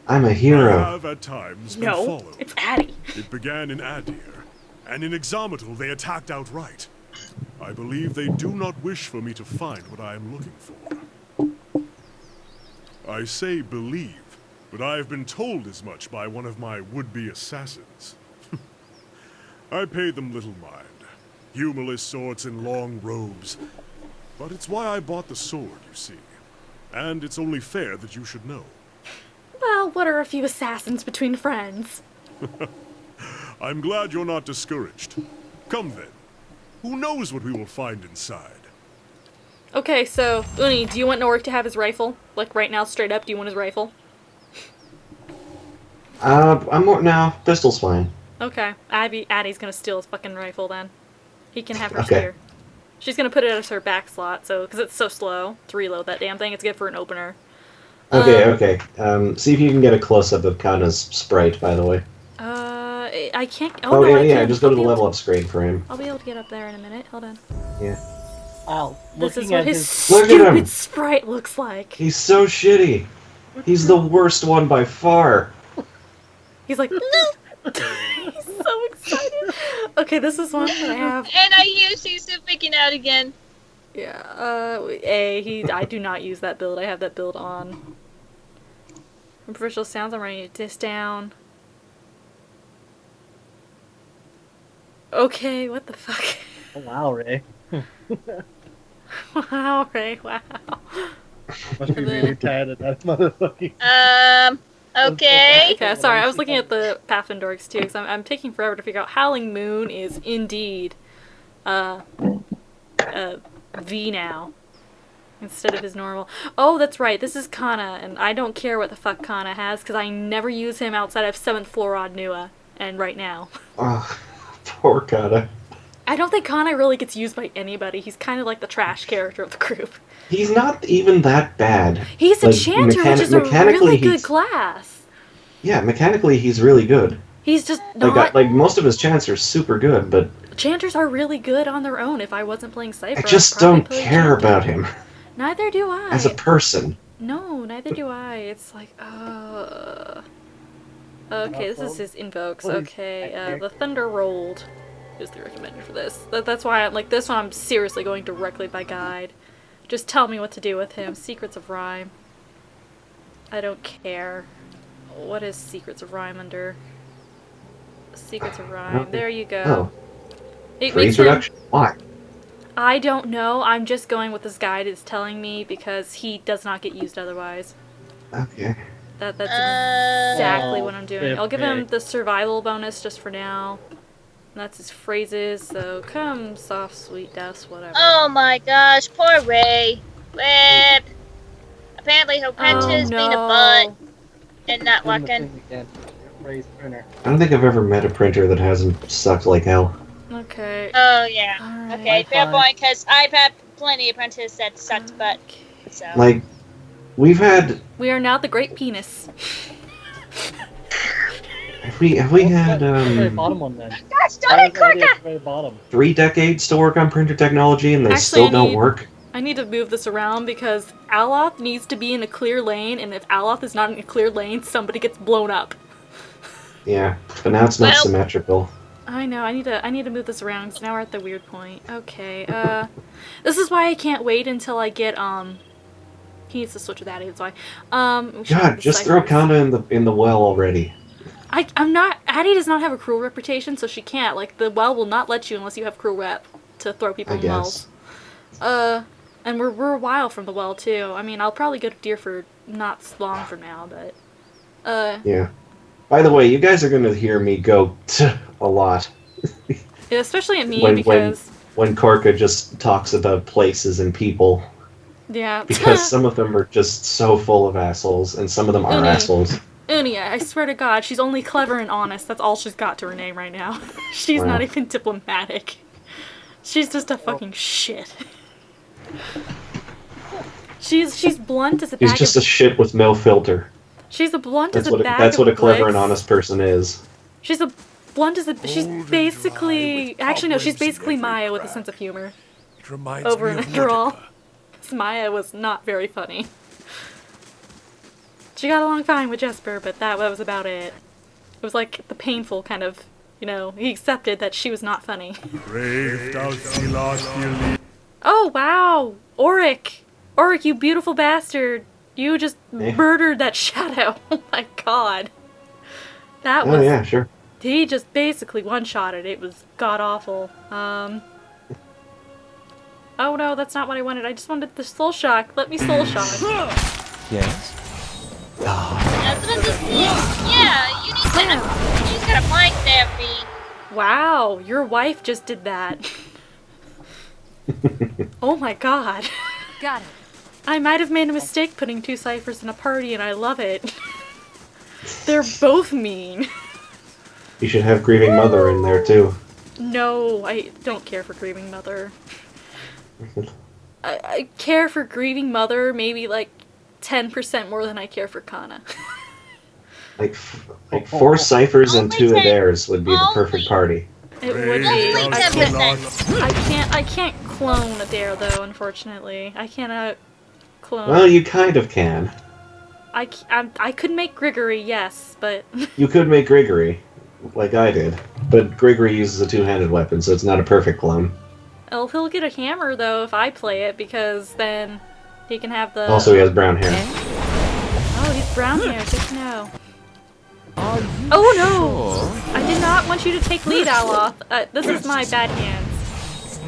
I'm a I hero. have at times been No, followed. it's Addie. It began in Adir, and in Exometal they attacked outright. I believe they do not wish for me to find what I am looking for. I say believe, but I have been told as much by one of my would-be assassins. I pay them little mind. Humorless sorts in long robes. But it's why I bought the sword, you see. And it's only fair that you should know. Well, what are a few assassins between friends? I'm glad you're not discouraged. Come then. Who knows what we will find inside? Okay, so, Uni, do you want Norik to have his rifle? Like, right now, straight up, do you want his rifle? I'm more. No, pistol's fine. Okay, Addie's gonna steal his fucking rifle then. He can have hers Okay. here. She's gonna put it as her back slot, so because it's so slow to reload that damn thing, it's good for an opener. Okay. See if you can get a close up of Kana's sprite, by the way. I can't. Oh, no, yeah, I yeah. can. Just go I'll to the be able level up screen for him. I'll be able to get up there in a minute. Hold on. Yeah. Wow. This is Looking what at his Look at stupid him. sprite looks like. He's so shitty. He's the worst one by far. He's like, no! He's so excited. Okay, this is one that I have. And I hear she's freaking out again. Yeah, I do not use that build. I have that build on. From professional sounds, I'm writing this down. Okay, what the fuck? Oh, wow, Ray. Wow, Ray, wow. Must be really tired of that motherfucking. Okay. Okay, sorry, I was looking at the Pathfinder Dorks too, because I'm taking forever to figure out Howling Moon is indeed, V now. Instead of his normal. Oh, that's right, this is Kana, and I don't care what the fuck Kana has, because I never use him outside of 7th floor Odd Nua, and right now. Oh, poor Kana. I don't think Kana really gets used by anybody. He's kind of like the trash character of the group. He's not even that bad. He's a Like, chanter, which is a mechanically, really good he's- class. Yeah, mechanically he's really good. He's just not... Like most of his chants are super good, but Chanters are really good on their own. If I wasn't playing Cypher, I just I'd probably don't play care Chanter. about him Neither do I. as a person. No, neither do I. It's like, Okay, this is his invokes. Okay, the Thunder Rolled is the recommended for this. That's why I'm like, this one I'm seriously going directly by guide. Just tell me what to do with him. Secrets of Rhyme. I don't care. What is Secrets of Rhyme under? Secrets of Rhyme. There you go. Oh, It for makes him... introduction? Why? I don't know. I'm just going with this guide is telling me because he does not get used otherwise. Okay. That's exactly what I'm doing. Rip I'll give Ray. him the survival bonus just for now. And that's his phrases, so come soft, sweet dust, whatever. Oh my gosh, poor Ray. Rip. Apparently her printer's being a butt and not working. Ray's printer. I don't think I've ever met a printer that hasn't sucked like hell. Okay. Oh yeah. Alright. Okay, fair Fine. point, because I've had plenty of printers that sucked butt. So. Like, we've had We are now the Great Penis. have we had The very bottom one then. Gosh darn it, That is Corker! the very bottom. 3 decades to work on printer technology and they Actually, still I don't need- work? I need to move this around because Aloth needs to be in a clear lane, and if Aloth is not in a clear lane, somebody gets blown up. Yeah, but now it's not Well- symmetrical. I know, I need to move this around because now we're at the weird point. Okay, this is why I can't wait until I get, he needs to switch with that, that's why. We should have God, the just throw ciphers. Kana in the well already. I'm not, Addie does not have a cruel reputation, so she can't. Like, the well will not let you unless you have cruel rep to throw people I in guess. wells. And we're a while from the well, too. I mean, I'll probably go to Deerford not long from now, but, Yeah. By the way, you guys are gonna hear me go a lot yeah, especially at me, when because, when Korka just talks about places and people, yeah. because some of them are just so full of assholes, and some of them are Uni. assholes. Uni, I swear to God, she's only clever and honest. That's all she's got to her name right now. She's Wow. not even diplomatic. She's just a fucking shit. She's blunt as a He's bag just of... a shit with no filter. She's a blunt That's as a what bag that's of what a clever and clicks. honest person is. She's a blunt as a... She's Old and dry basically... with Actually, no, she's cobwebs in basically every Maya with a crack. sense of humor. It reminds Over me and of under all. Mordecai. 'Cause Maya was not very funny. She got along fine with Jesper, but that was about it. It was like the painful kind of... You know, he accepted that she was not funny. Brave thou see lost dearly. Oh, wow! Auric! Auric, you beautiful bastard! You just Eh. murdered that shadow! Oh my god. That Oh was... yeah, sure. He just basically one-shotted. It was god-awful. Oh no, that's not what I wanted. I just wanted the soul shock. Let me soul shock. Yes? That's what this is. Yeah, you need to got a mind therapy. Wow, your wife just did that. Oh my god. Got it. I might have made a mistake putting 2 ciphers in a party, and I love it. They're both mean. You should have Grieving Mother in there too. No, I don't care for Grieving Mother. I care for Grieving Mother maybe like 10% more than I care for Kana. Like 4 ciphers and Only 2 10 Adairs would be the perfect party. It would be. Only 10%. I can't clone Adair though, unfortunately. I cannot clone. Well, you kind of can. I could make Grigory, yes, but You could make Grigory, like I did. But Grigory uses a 2-handed weapon, so it's not a perfect clone. oh, he'll get a hammer though if I play it, because then he can have the. Also, he has brown hair. Oh, he's brown hair. Good to know. Oh no! I did not want you to take lead, Aloth. This is my bad hands.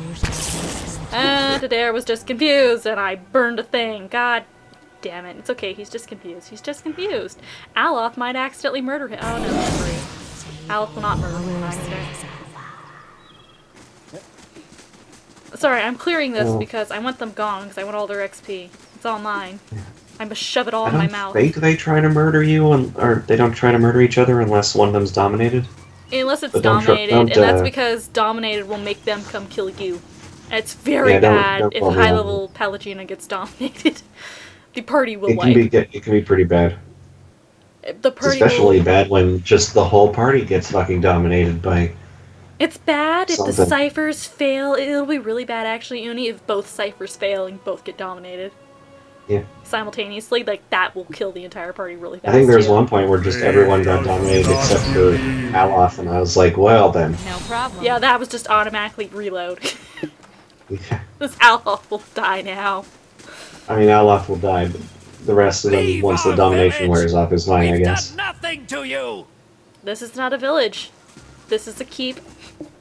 And Adair was just confused, and I burned a thing. God damn it. It's okay, he's just confused. He's just confused. Aloth might accidentally murder him. Oh no, don't worry. Aloth will not murder him on accident. Sorry, I'm clearing this because I want them gone, because I want all their XP. It's all mine. I must shove it all in my mouth. I don't think they try to murder you, or they don't try to murder each other unless one of them's dominated. Unless it's But dominated, and that's because dominated will make them come kill you. And it's very bad don't if bother them. high-level Pallegina gets dominated. The party will It can be pretty bad. The It's party especially will... bad when just the whole party gets fucking dominated by... It's bad if the something. ciphers fail. It'll be really bad, actually, Uni, if both ciphers fail and both get dominated. Yeah. Simultaneously, like, that will kill the entire party really fast. I think there's too. one point where just everyone got dominated except for Aloth, and I was like, well then. No problem. Yeah, that was just automatically reload. Yeah. This Aloth will die now. I mean, Aloth will die, but the rest of them, Leave once the our domination village. wears off, is fine, I We've guess. done nothing to you. This is not a village. This is a keep.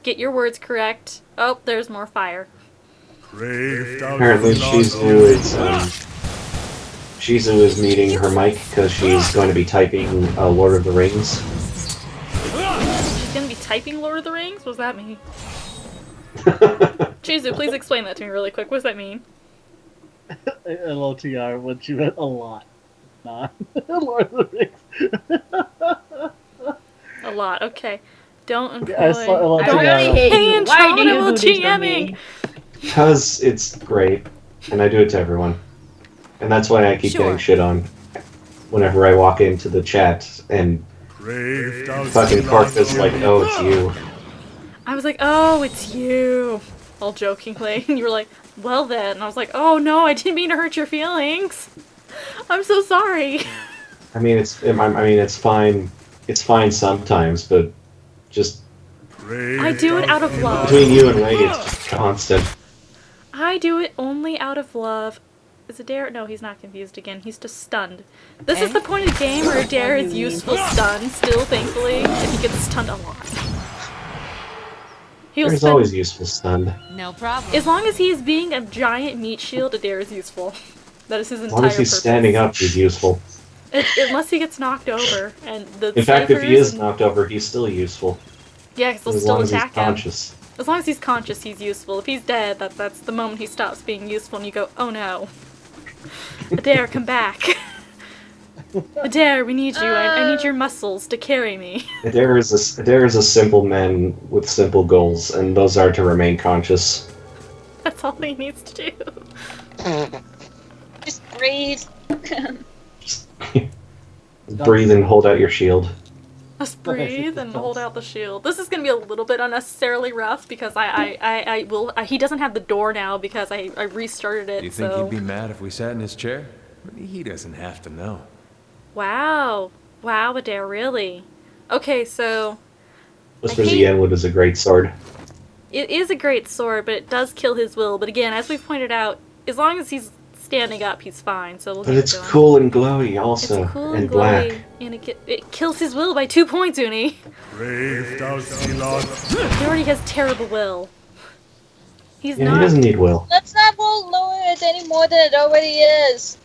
Get your words correct. Oh, there's more fire. Apparently Shizu is meeting her mic because she's going to be typing Lord of the Rings. She's gonna be typing Lord of the Rings? What does that mean? Chizu, please explain that to me really quick. What does that mean? LOTR, what you meant a lot. Not Lord of the Rings. A lot, okay. Don't employ... I saw LOTR. I really hate Hey, you. and Why do you Chonable do this to GMing! me? Because it's great, and I do it to everyone. And that's why I keep getting shit on whenever I walk into the chat, and fucking Cork is like, oh, it's you. I was like, oh, it's you. All jokingly. And you were like, well then. And I was like, oh no, I didn't mean to hurt your feelings. I'm so sorry. I mean, it's fine. It's fine sometimes, but just I do it out of love. between you and Ray, it's just constant. I do it only out of love. Is Adair? No, he's not confused again. He's just stunned. This is the point of the game where Adair is useful stunned, still, thankfully, and he gets stunned a lot. There's always useful stunned. No problem. As long as he is being a giant meat shield, Adair is useful. That is his entire As long as he's purpose. standing up, he's useful. Unless he gets knocked over, and the In fact, if he ciphers is knocked over, he's still useful. yeah, 'cause they'll As still long as he's attack him. conscious. As long as he's conscious, he's useful. If he's dead, that's the moment he stops being useful, and you go, oh no. Adair, come back. Adair, we need you. I need your muscles to carry me. Adair is a simple man with simple goals, and those are to remain conscious. That's all he needs to do. Just breathe. Breathe and hold out your shield. Just breathe and hold out the shield. This is gonna be a little bit unnecessarily rough because I will. He doesn't have the door now because I restarted it. You think so. he'd be mad if we sat in his chair? He doesn't have to know. Wow, Adair, really? Okay, so Whispers the Yenwood is a great sword. it is a great sword, but it does kill his will. But again, as we've pointed out, as long as he's standing up, he's fine. So we'll But keep it's going. cool and glowy also, It's cool and glowy, black. and it kills his will by 2 points, Uni. He already has terrible will. He's Yeah, not. he doesn't need will. Let's not lower it any more than it already is.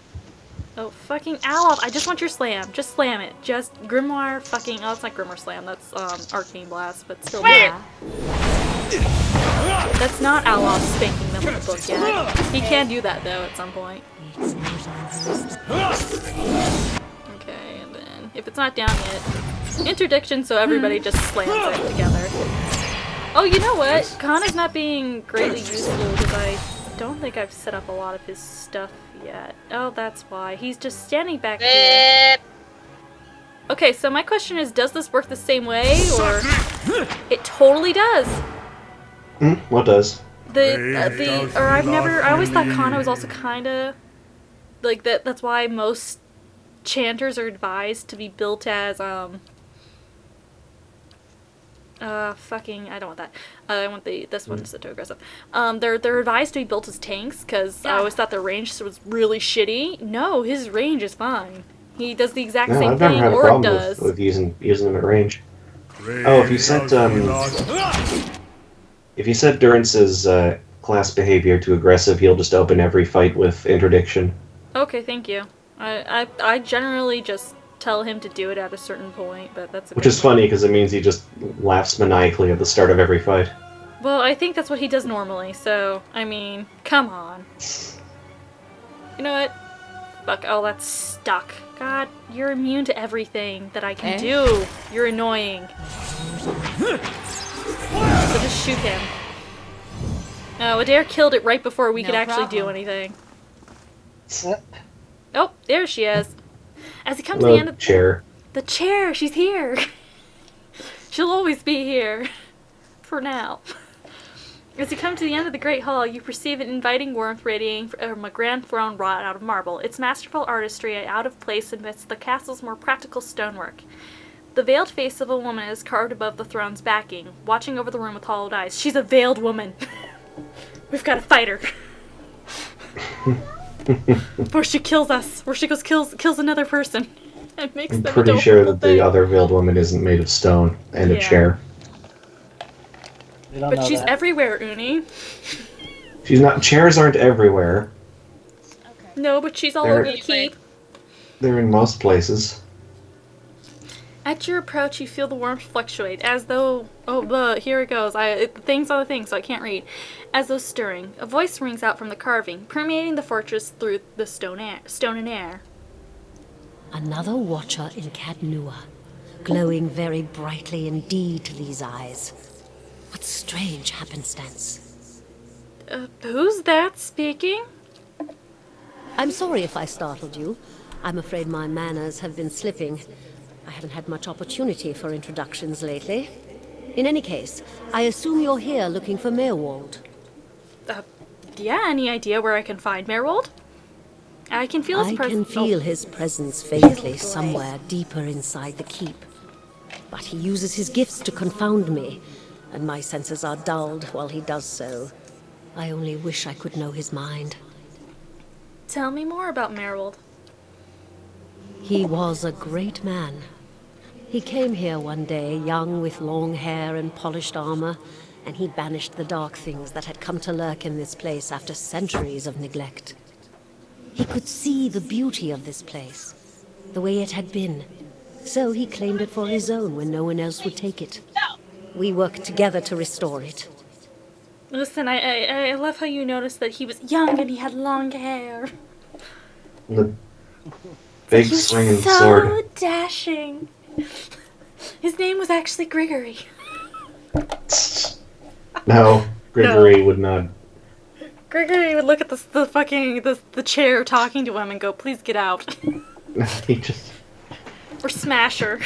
Oh, fucking Alof, I just want your slam. Just slam it. Just Grimoire fucking... Oh, it's not Grimoire Slam. That's, Arcane Blast, but still do it. That's not Alof spanking them with the book yet. He can do that, though, at some point. Okay, and then... If it's not down yet... Interdiction, so everybody just slams it together. Oh, you know what? Khan is not being greatly useful because I don't think I've set up a lot of his stuff yet. Oh, that's why. He's just standing back here. Okay, so my question is, does this work the same way, or... It totally does! What does? I always thought Kana was also kinda... Like, that's why most chanters are advised to be built as, I don't want that. I want this one just too aggressive. They're advised to be built as tanks, because I always thought their range was really shitty. No, his range is fine. He does the exact same I've never thing had a Org problem does. with using them at range. Oh, if you set Durance's class behavior to aggressive, he'll just open every fight with interdiction. Okay, thank you. I generally just tell him to do it at a certain point, but that's okay. Which is funny, because it means he just laughs maniacally at the start of every fight. Well, I think that's what he does normally, so, I mean, come on. You know what? Fuck, oh, that's stuck. God, you're immune to everything that I can do. You're annoying. So just shoot him. Oh, Adair killed it right before we could actually do anything. Oh, there she is. As he comes to the end of the chair, she's here. She'll always be here. For now. As you come to the end of the Great Hall, you perceive an inviting warmth radiating from a grand throne wrought out of marble, its masterful artistry out of place amidst the castle's more practical stonework. The veiled face of a woman is carved above the throne's backing, watching over the room with hollowed eyes. She's a veiled woman. We've got to fight her. Before she kills us, where she goes kills another person. And makes I'm them pretty sure that the other veiled woman isn't made of stone and a chair. But she's everywhere, Uni. She's not. Chairs aren't everywhere. No, but she's all over the keep. They're in most places. At your approach, you feel the warmth fluctuate, as though... Oh, here it goes. Things on the thing, so I can't read. As though stirring. A voice rings out from the carving, permeating the fortress through the stone and air. Another watcher in Cadnua, glowing very brightly indeed to these eyes. What strange happenstance. Who's that speaking? I'm sorry if I startled you. I'm afraid my manners have been slipping. I haven't had much opportunity for introductions lately. In any case, I assume you're here looking for Merwold. Yeah, any idea where I can find Merwold? I can feel his presence. I can feel his presence faintly somewhere deeper inside the keep. But he uses his gifts to confound me, and my senses are dulled while he does so. I only wish I could know his mind. Tell me more about Merwold. He was a great man. He came here one day, young with long hair and polished armor, and he banished the dark things that had come to lurk in this place after centuries of neglect. He could see the beauty of this place, the way it had been, so he claimed it for his own when no one else would take it. We worked together to restore it. Listen, I love how you noticed that he was young and he had long hair. The big swinging so sword. So dashing. His name was actually Grigory. No, Grigory would not. Grigory would look at the chair talking to him and go, "Please get out." He just. Or smash her.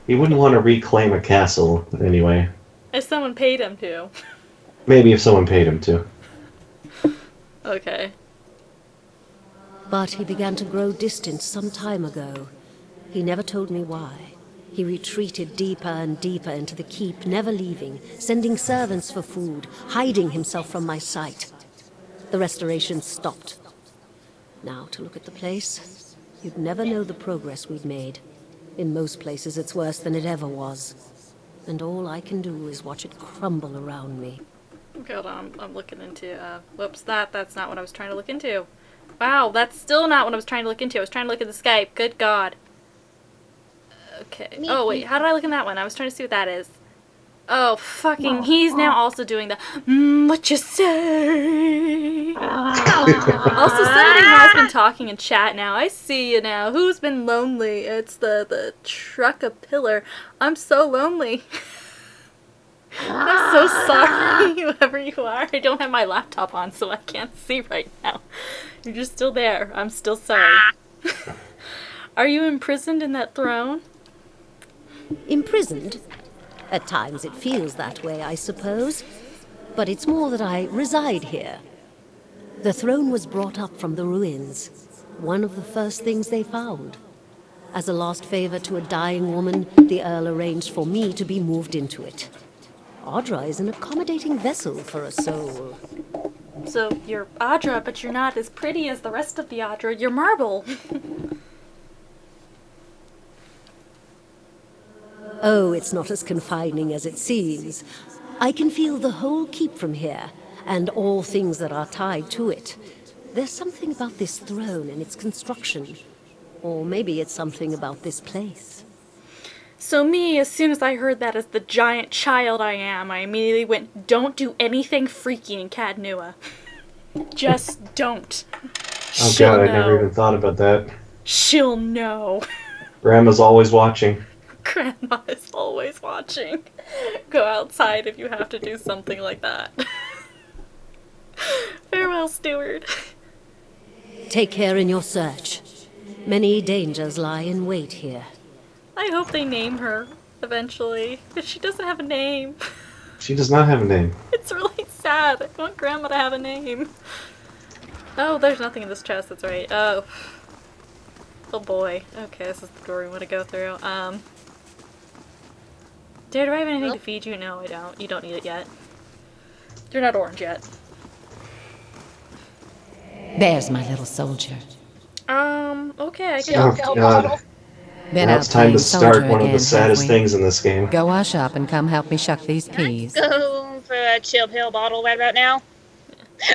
He wouldn't want to reclaim a castle, anyway. If someone paid him to. Maybe if someone paid him to. Okay. But he began to grow distant some time ago. He never told me why. He retreated deeper and deeper into the keep, never leaving, sending servants for food, hiding himself from my sight. The restoration stopped. Now, to look at the place, you'd never know the progress we'd made. In most places, it's worse than it ever was. And all I can do is watch it crumble around me. Okay, hold on. I'm looking into, whoops, that's not what I was trying to look into. Wow, that's still not what I was trying to look into. I was trying to look at the Skype. Good God. Okay. Oh, wait, how did I look in that one? I was trying to see what that is. Oh, fucking, he's now also doing the, what you say? Also, somebody has been talking in chat now. I see you now. Who's been lonely? It's the truck-a-pillar. I'm so lonely. I'm so sorry, whoever you are. I don't have my laptop on, so I can't see right now. You're just still there. I'm still sorry. Are you imprisoned in that throne? Imprisoned? At times it feels that way, I suppose. But it's more that I reside here. The throne was brought up from the ruins. One of the first things they found. As a last favor to a dying woman, the Earl arranged for me to be moved into it. Audra is an accommodating vessel for a soul. So, you're Audra, but you're not as pretty as the rest of the Audra. You're marble. Oh, it's not as confining as it seems. I can feel the whole keep from here, and all things that are tied to it. There's something about this throne and its construction. Or maybe it's something about this place. So me, as soon as I heard that as the giant child I am, I immediately went, don't do anything freaky in Cadnua. Just don't. Oh She'll god, I know. never even thought about that. She'll know. Grandma's always watching. Grandma is always watching. Go outside if you have to do something like that. Farewell, steward. Take care in your search. Many dangers lie in wait here. I hope they name her eventually, because she doesn't have a name. She does not have a name. It's really sad. I want Grandma to have a name. Oh, there's nothing in this chest, that's right. Oh. Oh boy. Okay, this is the door we want to go through. Do I have anything to feed you? No, I don't. You don't need it yet. You're not orange yet. There's my little soldier. Okay, I can Oh god. Been Now out it's time playing to start soldier one of again, the saddest have we? things in this game. Go wash up and come help me shuck these peas. Go for a chill pill bottle right about now.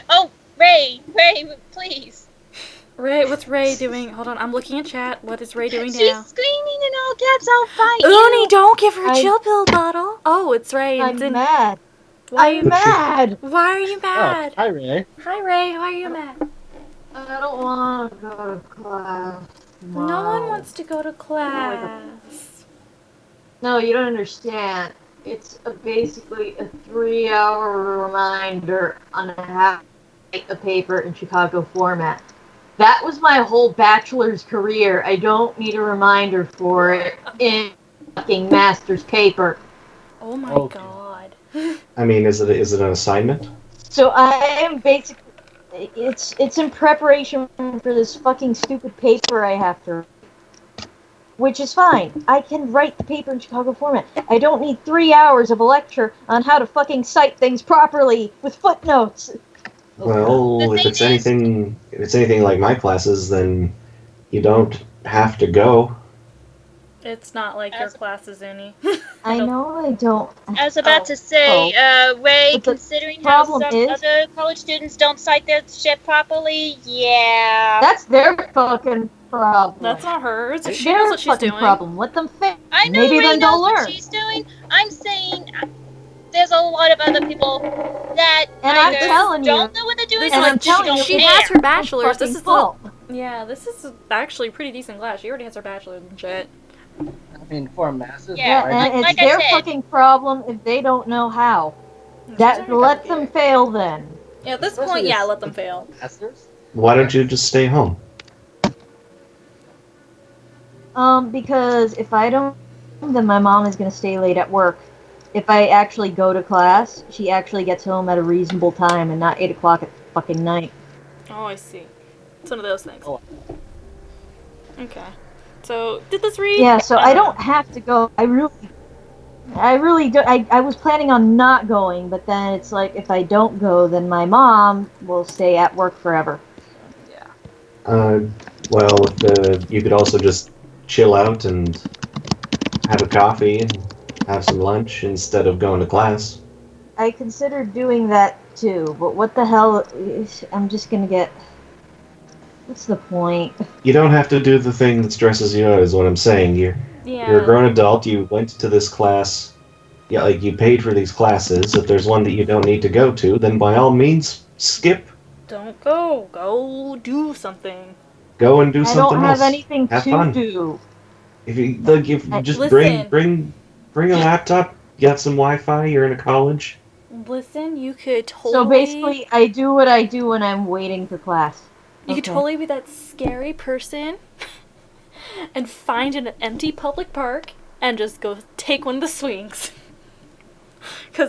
Oh, Ray, please. Ray, what's Ray doing? Hold on, I'm looking at chat. What is Ray doing She's now? screaming in all caps, I'll fight Uni, you. don't give her a chill pill bottle. Oh, it's Ray. I'm mad. Why I'm mad. Why are you mad? Oh, hi, Ray. Hi, Ray. Why are you mad? I don't want to go to class. No one wants to go to class. No, you don't understand. It's basically a 3-hour reminder on how to write a paper in Chicago format. That was my whole bachelor's career. I don't need a reminder for it in fucking master's paper. Oh my Okay. god. I mean, is it an assignment? So I am basically... It's in preparation for this fucking stupid paper I have to write. Which is fine. I can write the paper in Chicago format. I don't need 3 hours of a lecture on how to fucking cite things properly with footnotes. Well, if it's anything like my classes, then you don't have to go. It's not like your class is any. I know I don't. I was about to say, Ray, But the considering how some problem is- other college students don't cite their shit properly, yeah. That's their fucking problem. That's not hers. That's She their knows what she's fucking doing. problem. Let them fail. I know Maybe Ray then knows they'll what learn. she's doing. I'm saying there's a lot of other people that And I'm either telling you- don't know what they're doing This or is I'm like telling you, she don't has care. her bachelor's. This fucking is fault. yeah. This is actually a pretty decent class. She already has her bachelor's and shit. I mean, for a master's, Yeah, why- And it's like I their said. fucking problem if they don't know how. That let them fail then. Yeah, at this Especially point, yeah, this- let them fail. masters? Why don't you just stay home? Because if I don't, then my mom is gonna stay late at work. If I actually go to class, she actually gets home at a reasonable time and not 8 o'clock at fucking night. Oh, I see. It's one of those things. Oh. Okay. So, did this read? Yeah, so I don't have to go. I really do. I was planning on not going, but then it's like if I don't go, then my mom will stay at work forever. Well, you could also just chill out and have a coffee and have some lunch instead of going to class. I considered doing that too, but what the hell? I'm just gonna get. What's the point? You don't have to do the thing that stresses you out, is what I'm saying. You're a grown adult, you went to this class, yeah, like you paid for these classes. If there's one that you don't need to go to, then by all means, skip. Don't go. Go do something. Go and do I something else. don't have anything Have to fun. do. If you like, if you just Listen. bring a laptop, You got some Wi-Fi? You're in a college? Listen, you could totally... So basically, I do what I do when I'm waiting for class. You could totally be that scary person and find an empty public park and just go take one of the swings.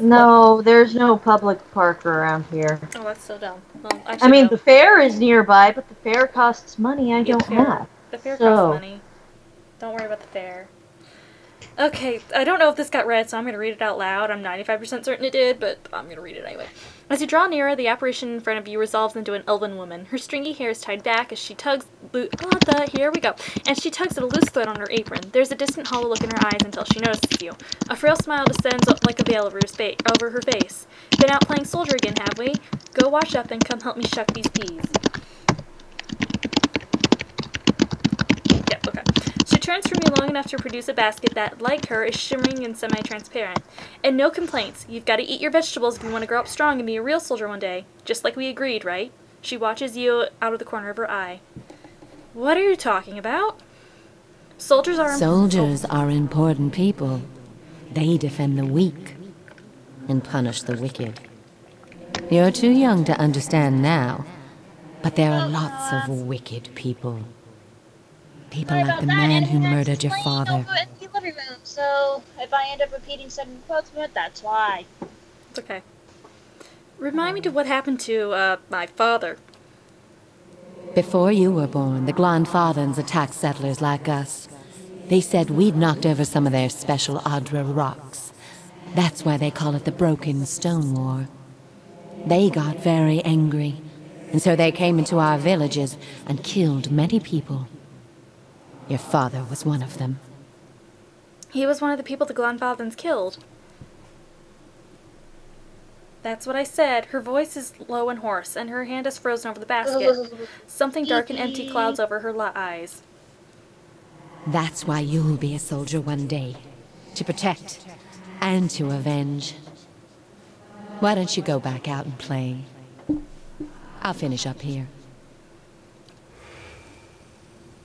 No, there's no public park around here. Oh, that's so dumb. Well, I mean, the fair is nearby, but the fair costs money I don't have. The fair costs money. Don't worry about the fair. Okay, I don't know if this got read, so I'm going to read it out loud. I'm 95% certain it did, but I'm going to read it anyway. As you draw nearer, the apparition in front of you resolves into an elven woman. Her stringy hair is tied back as she tugs... Here we go. And she tugs at a loose thread on her apron. There's a distant hollow look in her eyes until she notices you. A frail smile descends like a veil over her face. Been out playing soldier again, have we? Go wash up and come help me shuck these peas. Yep, okay. She turns from you long enough to produce a basket that, like her, is shimmering and semi-transparent. And no complaints. You've got to eat your vegetables if you want to grow up strong and be a real soldier one day. Just like we agreed, right? She watches you out of the corner of her eye. What are you talking about? Soldiers are important people. They defend the weak and punish the wicked. You're too young to understand now, but there are lots of wicked people. People like the man who murdered your father. Over in the living room, so if I end up repeating certain quotes from it, that's why. It's okay. Remind me to what happened to, my father. Before you were born, the Glanfathans attacked settlers like us. They said we'd knocked over some of their special Adra rocks. That's why they call it the Broken Stone War. They got very angry, and so they came into our villages and killed many people. Your father was one of them. He was one of the people the Glanfathans killed. That's what I said. Her voice is low and hoarse, and her hand is frozen over the basket. Something dark and empty clouds over her eyes. That's why you'll be a soldier one day. To protect and to avenge. Why don't you go back out and play? I'll finish up here.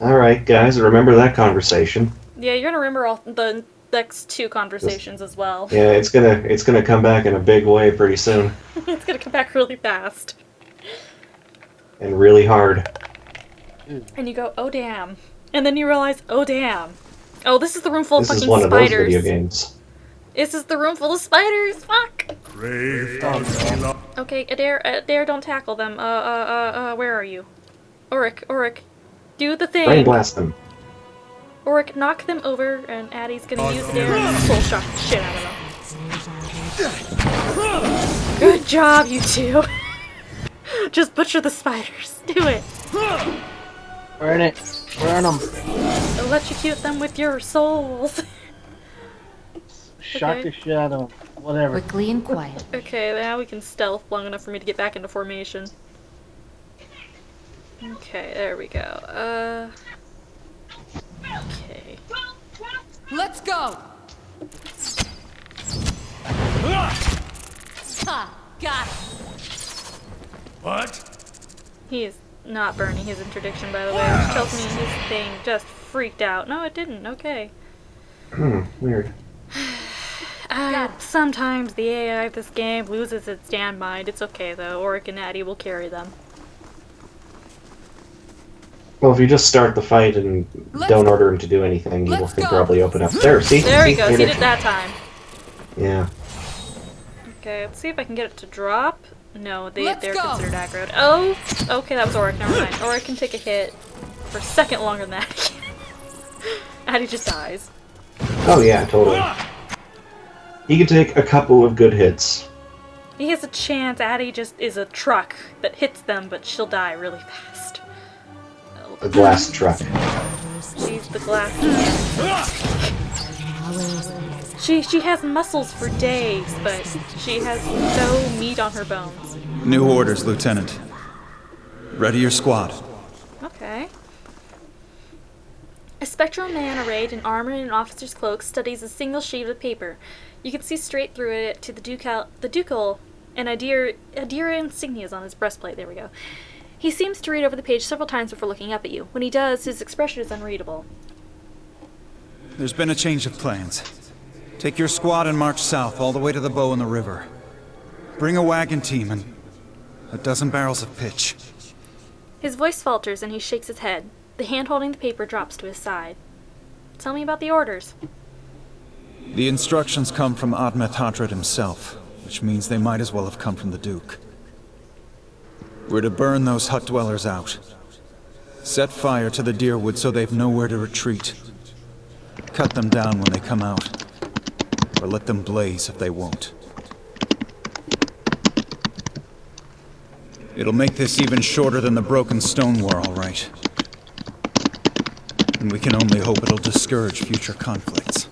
Alright, guys, remember that conversation. Yeah, you're gonna remember all the next two conversations as well. Yeah, it's gonna come back in a big way pretty soon. It's gonna come back really fast. And really hard. And you go, oh damn. And then you realize, oh damn. Oh, this is the room full of fucking spiders. This is one of those video games. This is the room full of spiders. Fuck. Okay, Adair, don't tackle them. Where are you? Auric, do the thing. Brain blast them. Auric, knock them over, and Addie's gonna use Adair and soul shock the shit out of them. Good job, you two. Just butcher the spiders. Do it. Burn it. Burn them. Electrocute them with your souls. Shock the shit out of them. Whatever. Quickly and quiet. Okay, now we can stealth long enough for me to get back into formation. Okay, there we go. Okay. Let's go! Ha! Got it! What? He is not burning his interdiction, by the way, which tells me his thing just freaked out. No, it didn't. Okay. Weird. Sometimes the AI of this game loses its damn mind. It's okay, though. Auric and Addie will carry them. Well, if you just start the fight and don't order him to do anything, he will probably open up. There, see? There he goes. He did it that time. Yeah. Okay, let's see if I can get it to drop. No, they're considered aggroed. Oh! Okay, that was Auric. Never mind. Auric can take a hit for a second longer than that. Addie just dies. Oh yeah, totally. He can take a couple of good hits. He has a chance. Addie just is a truck that hits them, but she'll die really fast. The glass truck. She's the glass truck. She has muscles for days, but she has no meat on her bones. New orders, Lieutenant. Ready your squad. Okay. A spectral man arrayed in armor and an officer's cloak studies a single sheet of paper. You can see straight through it to the ducal and Adira insignias on his breastplate. There we go. He seems to read over the page several times before looking up at you. When he does, his expression is unreadable. There's been a change of plans. Take your squad and march south all the way to the bow in the river. Bring a wagon team and a dozen barrels of pitch. His voice falters and he shakes his head. The hand holding the paper drops to his side. Tell me about the orders. The instructions come from Admeth Hadred himself, which means they might as well have come from the Duke. We're to burn those hut dwellers out. Set fire to the deerwood so they've nowhere to retreat. Cut them down when they come out. Or let them blaze if they won't. It'll make this even shorter than the broken stone war, all right. And we can only hope it'll discourage future conflicts.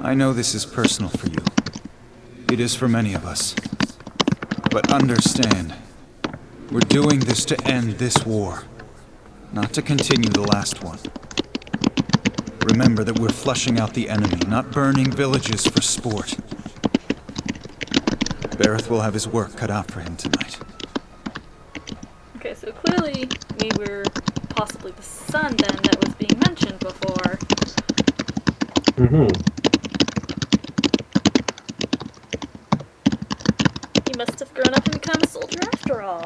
I know this is personal for you. It is for many of us. But understand, we're doing this to end this war, not to continue the last one. Remember that we're flushing out the enemy, not burning villages for sport. Bareth will have his work cut out for him tonight. Okay, so clearly we were possibly the son then that was being mentioned before. He must have grown up and become a soldier after all.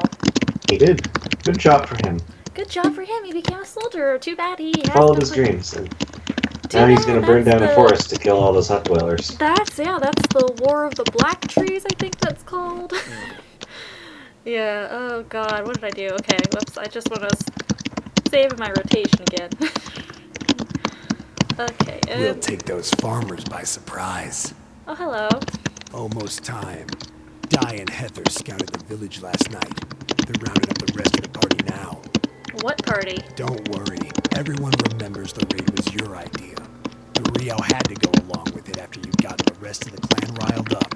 He did. Good job for him. Good job for him, he became a soldier. Too bad he has Followed his dreams. And now he's going to burn down a forest to kill all those hut dwellers. That's the War of the Black Trees, I think that's called. Yeah, oh god, what did I do? Okay, whoops, I just want to save my rotation again. Okay, We'll take those farmers by surprise. Oh, hello. Almost time. Di and Heather scouted the village last night. They're rounding up the rest of the party now. What party? Don't worry. Everyone remembers the raid was your idea. The Rio had to go along with it after you'd gotten the rest of the clan riled up.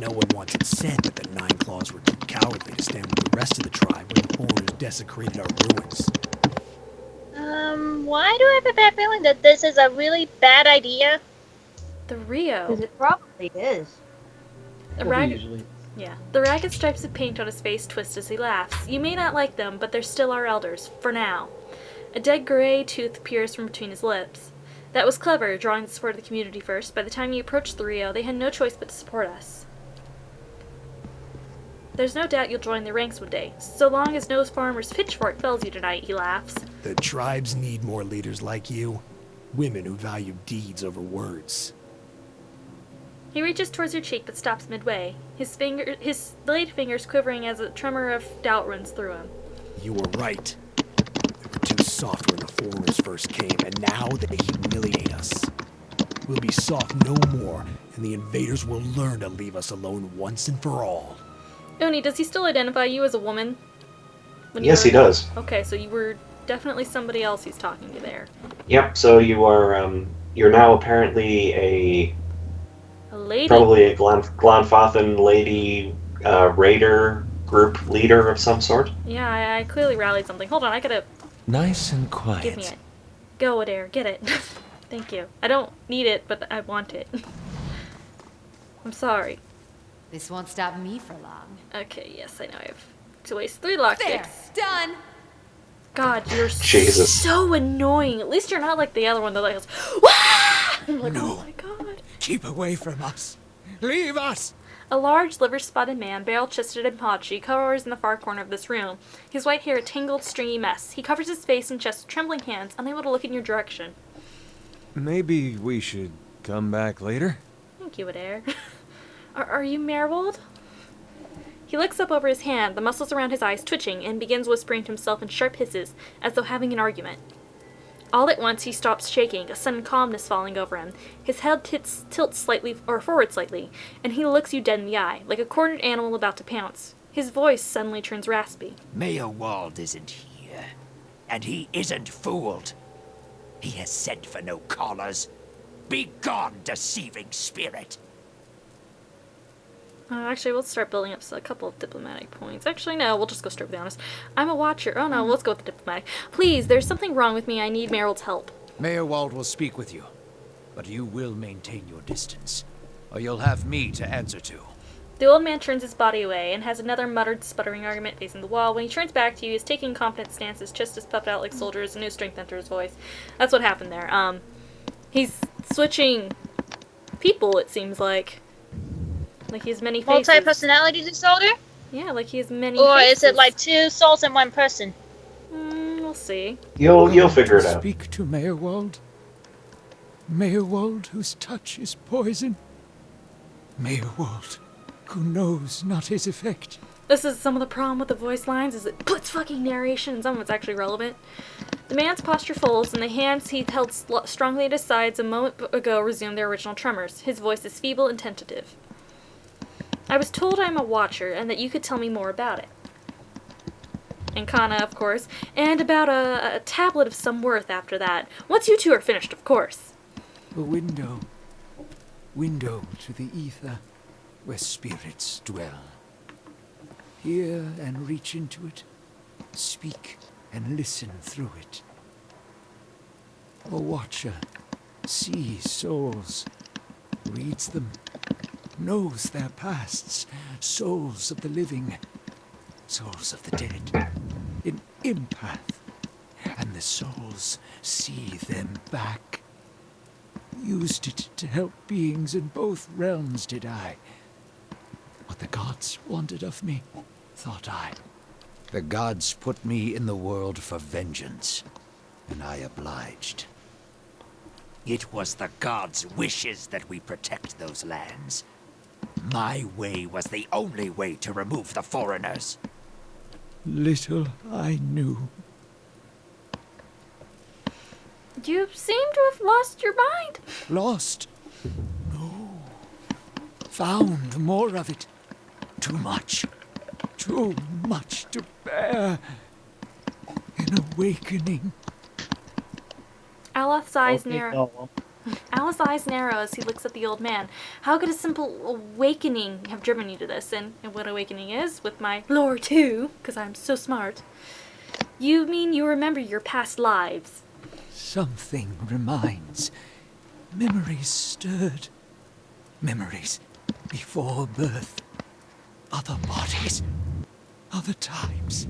No one wants it said that the Nine Claws were too cowardly to stand with the rest of the tribe when the Horners desecrated our ruins. Why do I have a bad feeling that this is a really bad idea? The Rio. Because it probably is. The ragged stripes of paint on his face twist as he laughs. You may not like them, but they're still our elders, for now. A dead gray tooth peers from between his lips. That was clever, drawing the support of the community first. By the time you approached the Rio, they had no choice but to support us. There's no doubt you'll join the ranks one day, so long as no farmer's pitchfork fells you tonight, he laughs. The tribes need more leaders like you. Women who value deeds over words. He reaches towards your cheek but stops midway, his delayed fingers quivering as a tremor of doubt runs through him. You were right. They were too soft when the foreigners first came, and now they humiliate us. We'll be soft no more, and the invaders will learn to leave us alone once and for all. Oni, does he still identify you as a woman? Yes, he does. Okay, so you were definitely somebody else he's talking to there. Yep, so you are, you're now apparently a lady? Probably a Glanfathan lady raider group leader of some sort. Yeah, I clearly rallied something. Hold on, I gotta... Nice and quiet. Give me it. Go, Adair, get it. Thank you. I don't need it, but I want it. I'm sorry. This won't stop me for long. Okay, yes, I know. I have to waste 3 locksticks. Done! God, you're Jesus. so annoying. At least you're not like the other one that like goes, Wah! I'm like, No. oh my god. Keep away from us. Leave us! A large, liver-spotted man, barrel-chested and paunchy, cowers in the far corner of this room. His white hair a tangled, stringy mess. He covers his face and chest with trembling hands, unable to look in your direction. Maybe we should come back later? Thank you, Adair. Are you Merwold? He looks up over his hand, the muscles around his eyes twitching, and begins whispering to himself in sharp hisses, as though having an argument. All at once he stops shaking, a sudden calmness falling over him. His head tilts slightly, or forward slightly, and he looks you dead in the eye, like a cornered animal about to pounce. His voice suddenly turns raspy. Mayor Wald isn't here, and he isn't fooled. He has sent for no callers. Be gone, deceiving spirit. Actually, we'll start building up a couple of diplomatic points. Actually, no, we'll just go straight with the honest. I'm a watcher. Oh no, let's go with the diplomatic. Please, there's something wrong with me. I need Meryl's help. Mayor Wald will speak with you, but you will maintain your distance, or you'll have me to answer to. The old man turns his body away and has another muttered, sputtering argument facing the wall. When he turns back to you, he's taking confident stance, his chest is puffed out like soldiers, and new strength enters his voice. That's what happened there. He's switching people, it seems like. Like he has many faces. Multi-personality disorder? Yeah, like he has many Or faces. is it like 2 souls in 1 person? We'll see. You'll figure it out. Speak to Meyerwald. Meyerwald, whose touch is poison. Meyerwald, who knows not his effect. This is some of the problem with the voice lines, is it puts fucking narration, and some of it's actually relevant. The man's posture folds, and the hands he held strongly at his sides a moment ago resumed their original tremors. His voice is feeble and tentative. I was told I'm a watcher, and that you could tell me more about it. And Kana, of course, and about a tablet of some worth after that. Once you two are finished, of course. A window. Window to the ether, where spirits dwell. Hear and reach into it. Speak and listen through it. A watcher sees souls, reads them, knows their pasts, souls of the living, souls of the dead, in empath, and the souls see them back. Used it to help beings in both realms, did I. What the gods wanted of me, thought I. The gods put me in the world for vengeance, and I obliged. It was the gods' wishes that we protect those lands. My way was the only way to remove the foreigners. Little I knew. You seem to have lost your mind. Lost? No. Found more of it. Too much. Too much to bear. An awakening. Alice's eyes narrow. Alice's eyes narrow as he looks at the old man. How could a simple awakening have driven you to this? And what awakening is, with my lore too, because I'm so smart. You mean you remember your past lives? Something reminds. Memories stirred. Memories before birth. Other bodies. Other times.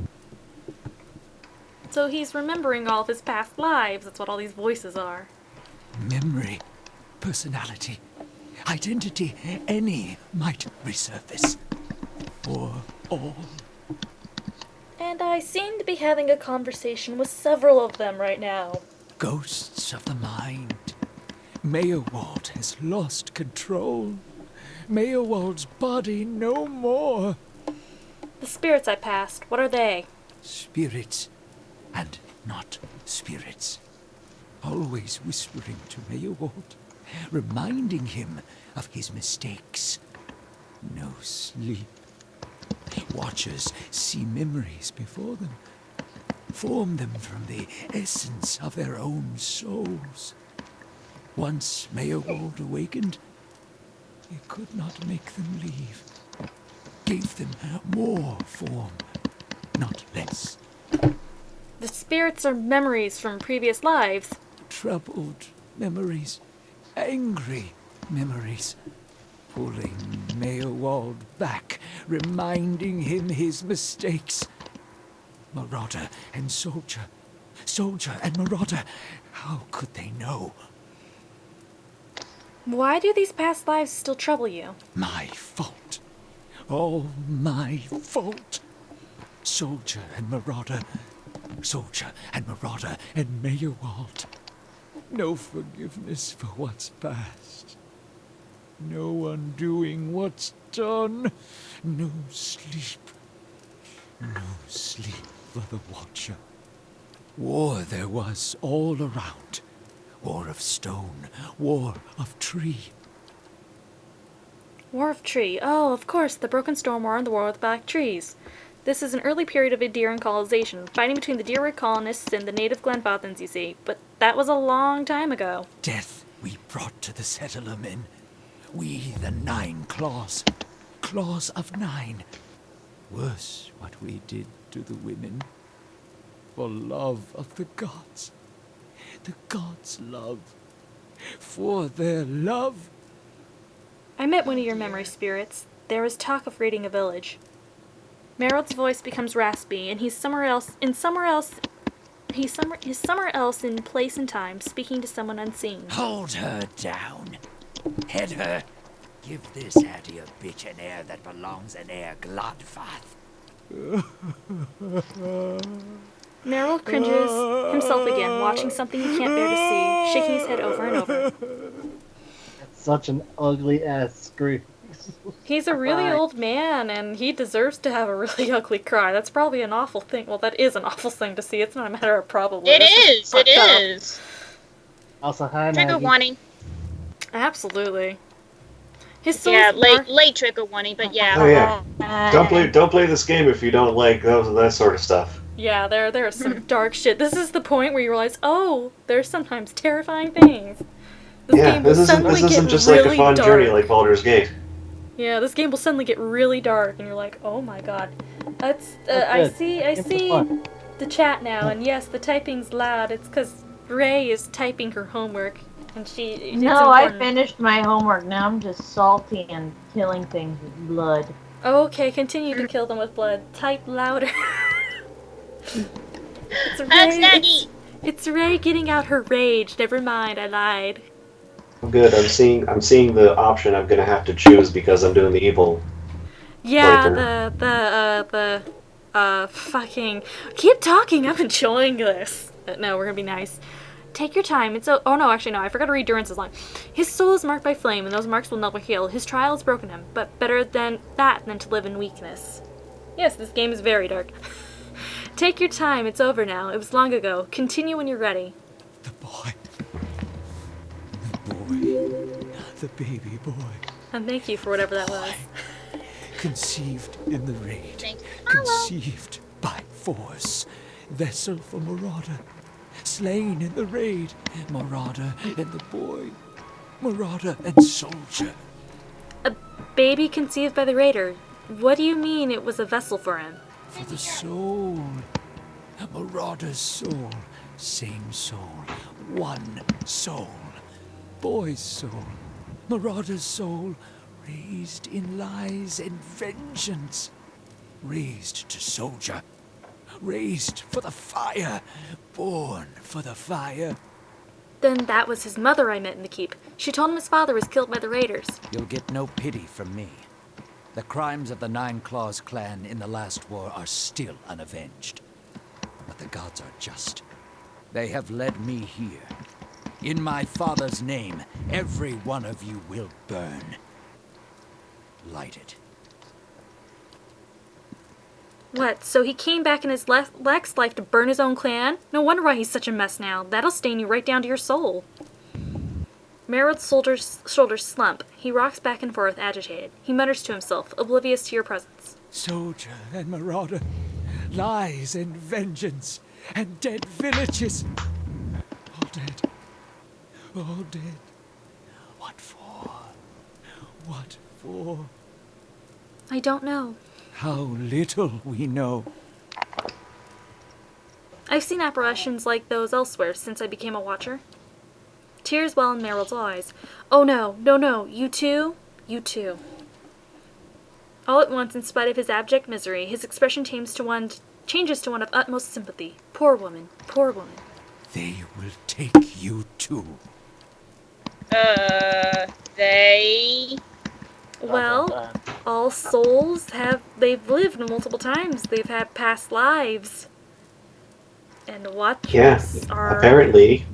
So he's remembering all of his past lives. That's what all these voices are. Memory, personality, identity, any might resurface. Or all. And I seem to be having a conversation with several of them right now. Ghosts of the mind. Meyerwald has lost control. Meyerwald's body no more. The spirits I passed, what are they? Spirits, and not spirits. Always whispering to Meyerwald, reminding him of his mistakes. No sleep. Watchers see memories before them, form them from the essence of their own souls. Once Meyerwald awakened, he could not make them leave. Gave them more form, not less. The spirits are memories from previous lives. Troubled memories, angry memories, pulling Meyerwald back, reminding him his mistakes. Marauder and soldier, soldier and marauder, how could they know? Why do these past lives still trouble you? My fault. All my fault. Soldier and marauder, soldier and marauder and Meyerwald. No forgiveness for what's past. No undoing what's done. No sleep. No sleep for the Watcher. War there was all around. War of stone, war of tree. War of Tree. Oh, of course, the Broken Storm War and the War with Black Trees. This is an early period of Indiran colonization, fighting between the Deerwood colonists and the native Glenbothans, you see. But that was a long time ago. Death we brought to the settler men. We, the 9 claws. Claws of 9. Worse what we did to the women. For love of the gods. The gods' love. For their love. I met one of your memory spirits. There was talk of raiding a village. Meryl's voice becomes raspy, and he's somewhere else He's somewhere else in place and time, speaking to someone unseen. Hold her down. Head her. Give this hattie a bitch an heir that belongs in Air Glodfath. Merrill cringes himself again, watching something he can't bear to see, shaking his head over and over. That's such an ugly ass scream. He's a really old man, and he deserves to have a really ugly cry. That's probably an awful thing. Well, that is an awful thing to see. It's not a matter of probably. It is. It is. Also, hi, Trigger Maggie. warning. Absolutely. Late trigger warning, but yeah. Oh yeah. Don't play this game if you don't like that sort of stuff. Yeah, there is some dark shit. This is the point where you realize, oh, there's sometimes terrifying things. This isn't just really like a fun dark. journey like Baldur's Gate. Yeah, this game will suddenly get really dark, and you're like, oh my god. That's I see the chat now, and yes, the typing's loud. It's because Ray is typing her homework, and No, I finished my homework. Now I'm just salty and killing things with blood. Okay, continue to kill them with blood. Type louder. It's Ray getting out her rage. Never mind, I lied. Good. I'm seeing the option I'm gonna have to choose because I'm doing the evil. Yeah, playthrough. fucking keep talking. I'm enjoying this. No, we're gonna be nice. Take your time. Oh no, actually no. I forgot to read Durance's line. His soul is marked by flame, and those marks will never heal. His trial has broken him, but better than to live in weakness. Yes, this game is very dark. Take your time. It's over now. It was long ago. Continue when you're ready. The baby boy. And thank you for whatever that was. Conceived in the raid. Conceived by force. Vessel for Marauder. Slain in the raid. Marauder and the boy. Marauder and soldier. A baby conceived by the raider. What do you mean it was a vessel for him? For the soul. Marauder's soul. Same soul. One soul. Boy's soul. Marauder's soul. Raised in lies and vengeance. Raised to soldier. Raised for the fire. Born for the fire. Then that was his mother I met in the keep. She told him his father was killed by the raiders. You'll get no pity from me. The crimes of the Nine Claws clan in the last war are still unavenged. But the gods are just. They have led me here. In my father's name, every one of you will burn. Light it. What, so he came back in his next life to burn his own clan? No wonder why he's such a mess now. That'll stain you right down to your soul. Meryl's shoulders slump. He rocks back and forth, agitated. He mutters to himself, oblivious to your presence. Soldier and marauder, lies and vengeance, and dead villages. All dead. All dead. What for? What for? I don't know. How little we know. I've seen apparitions like those elsewhere since I became a watcher. Tears well in Meryl's eyes. Oh no, no, you too? You too. All at once, in spite of his abject misery, his expression changes to one of utmost sympathy. Poor woman, poor woman. They will take you too. They... Well, all souls they've lived multiple times. They've had past lives. And watchers are... Apparently,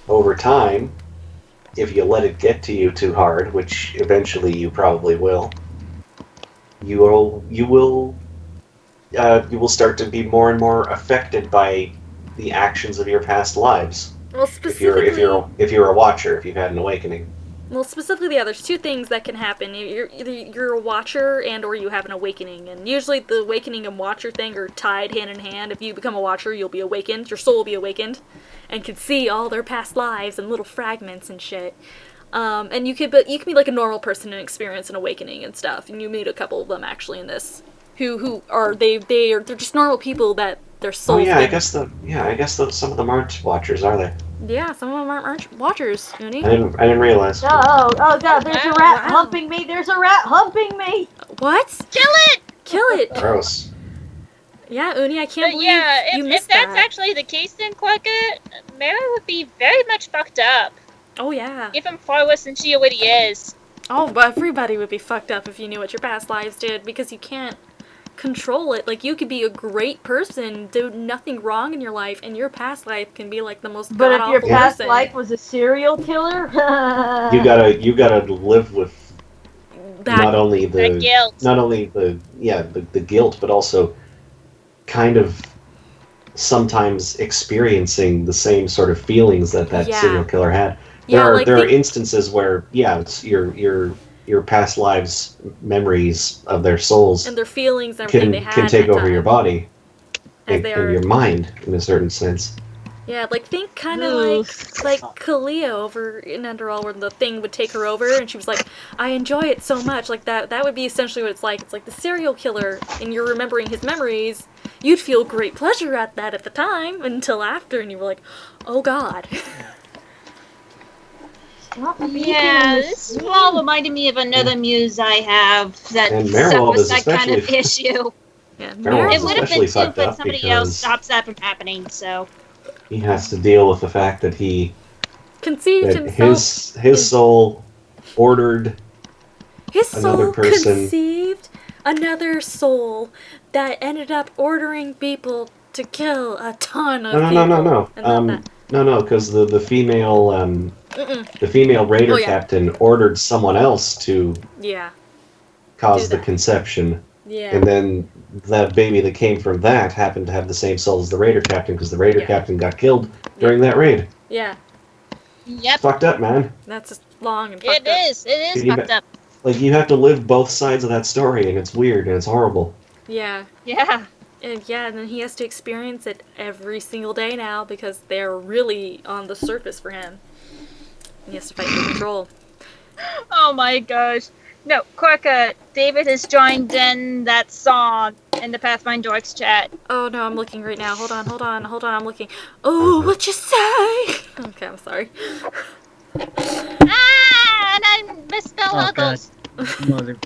over time, if you let it get to you too hard, which eventually you probably will, you will start to be more and more affected by the actions of your past lives. Well, specifically, if you're a watcher, if you've had an awakening. Well, specifically, there's two things that can happen. You're a watcher and or you have an awakening. And usually the awakening and watcher thing are tied hand in hand. If you become a watcher, you'll be awakened. Your soul will be awakened and can see all their past lives and little fragments and shit. And you can be like a normal person and experience an awakening and stuff. And you meet a couple of them actually in this who are they're just normal people that their souls. Oh yeah, I guess some of them aren't watchers, are they? Yeah, some of them aren't watchers, Uni. I didn't realize. Oh god, there's a rat humping me! There's a rat humping me! What? Kill it! Kill it! Gross. Yeah, Uni, I can't believe you if missed that's that. actually the case, then Quokka, Mara would be very much fucked up. Oh, yeah. Even far worse than she already is. Oh, but everybody would be fucked up if you knew what your past lives did, because you can't control it. Like, you could be a great person, do nothing wrong in your life, and your past life can be, like, the most But if your god-awful past person. life was a serial killer, You gotta live with not only the guilt. the guilt, but also kind of sometimes experiencing the same sort of feelings that serial killer had. There are instances where it's your past lives memories of their souls and their feelings and everything they had can take that over time. your body and are, your mind in a certain sense. Yeah, like think kind of like Kalia over in Underall, where the thing would take her over, and she was like, "I enjoy it so much." Like that would be essentially what it's like. It's like the serial killer, and you're remembering his memories. You'd feel great pleasure at that at the time until after, and you were like, "Oh God." Yeah, this all reminded me of another muse I have that Merrill suffers that kind of issue. Yeah, it would have been too, but somebody else stops that from happening, so. He has to deal with the fact that he conceived himself. His soul ordered another person. Conceived another soul that ended up ordering people to kill a ton of people. No, because the female raider captain ordered someone else to cause the conception. Yeah. And then that baby that came from that happened to have the same soul as the raider captain, because the raider captain got killed during that raid. Yeah. Yep. Fucked up, man. That's just long and fucked up. It is fucked up. Like, you have to live both sides of that story, and it's weird, and it's horrible. Yeah. Yeah. And then he has to experience it every single day now, because they're really on the surface for him. And he has to fight for control. Oh my gosh. No, Quokka, David has joined in that song in the Pathfinder Dorks chat. Oh no, I'm looking right now. Hold on, I'm looking. Oh, what you say? Okay, I'm sorry. And I misspelled Huggles. Mother.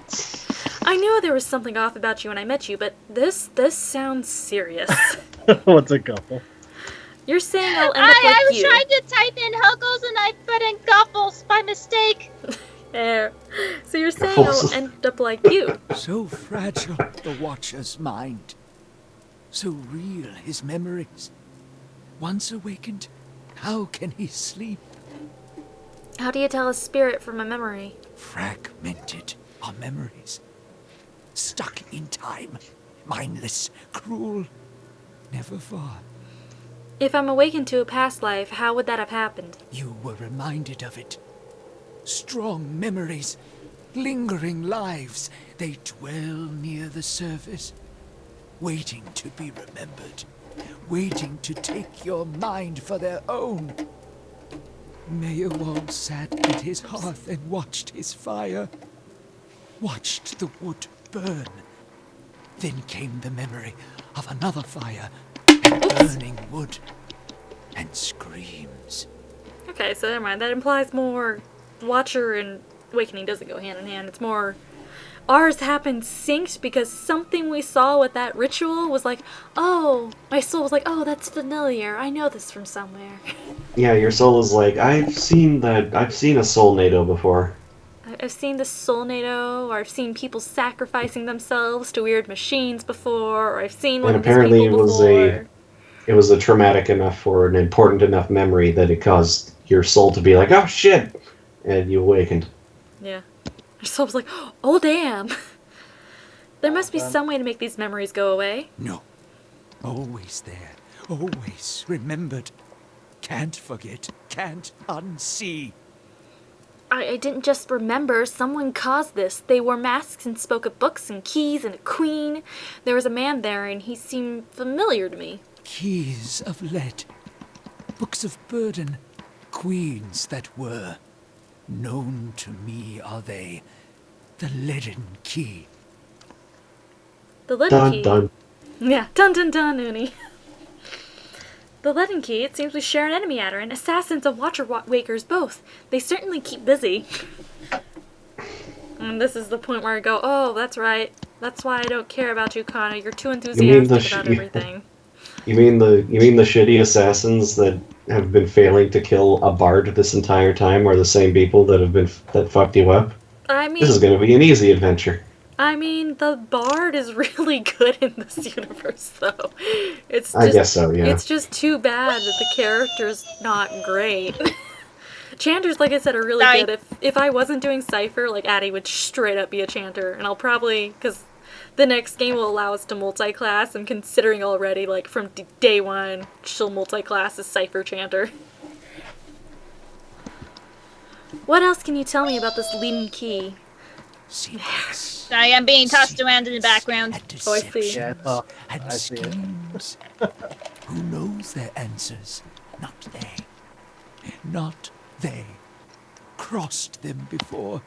I knew there was something off about you when I met you, but this sounds serious. What's a couple? You're saying I'll end up like you. I was trying to type in Huggles and I put in Guffles by mistake. There. So you're saying I'll end up like you. So fragile, the Watcher's mind. So real, his memories. Once awakened, how can he sleep? How do you tell a spirit from a memory? Fragmented are memories. Stuck in time. Mindless, cruel, never far. If I'm awakened to a past life, how would that have happened? You were reminded of it. Strong memories, lingering lives, they dwell near the surface, waiting to be remembered, waiting to take your mind for their own. Mayawald sat at his hearth and watched his fire, watched the wood burn. Then came the memory of another fire, and burning wood, and screams. Okay, so never mind. That implies more Watcher and Awakening doesn't go hand in hand. It's more ours happened synced because something we saw with that ritual was like, oh, my soul was like, oh, that's familiar. I know this from somewhere. Yeah, your soul is like, I've seen a soul NATO before. I've seen the soul NATO, or I've seen people sacrificing themselves to weird machines before, or I've seen one of these people before. It was a traumatic enough or an important enough memory that it caused your soul to be like, oh shit, and you awakened. Yeah. Your soul was like, oh damn. There must be some way to make these memories go away. No. Always there. Always remembered. Can't forget. Can't unsee. I didn't just remember. Someone caused this. They wore masks and spoke of books and keys and a queen. There was a man there, and he seemed familiar to me. Keys of lead. Books of burden. Queens that were. Known to me are they. The leaden key. The leaden key? Dun. Yeah, dun dun dun, Uni. The leaden key, it seems we share an enemy at her, and assassins and Watcher Wakers both. They certainly keep busy. And this is the point where I go, oh, that's right. That's why I don't care about you, Connor. You're too You mean enthusiastic about everything. You mean the shitty assassins that have been failing to kill a bard this entire time are the same people that fucked you up? I mean, This is going to be an easy adventure. I mean, the bard is really good in this universe, though. I guess so, yeah. It's just too bad that the character's not great. Chanters, like I said, are really good. If I wasn't doing Cypher, like, Addie would straight up be a Chanter. And I'll probably, because the next game will allow us to multi-class. I'm considering already, like, from day one, she'll multi-class as Cypher Chanter. What else can you tell me about this leading key? I am being tossed around in the background. Oh, I see. Yeah, and I see it. schemes. Who knows their answers? Not they. Not they. Crossed them before.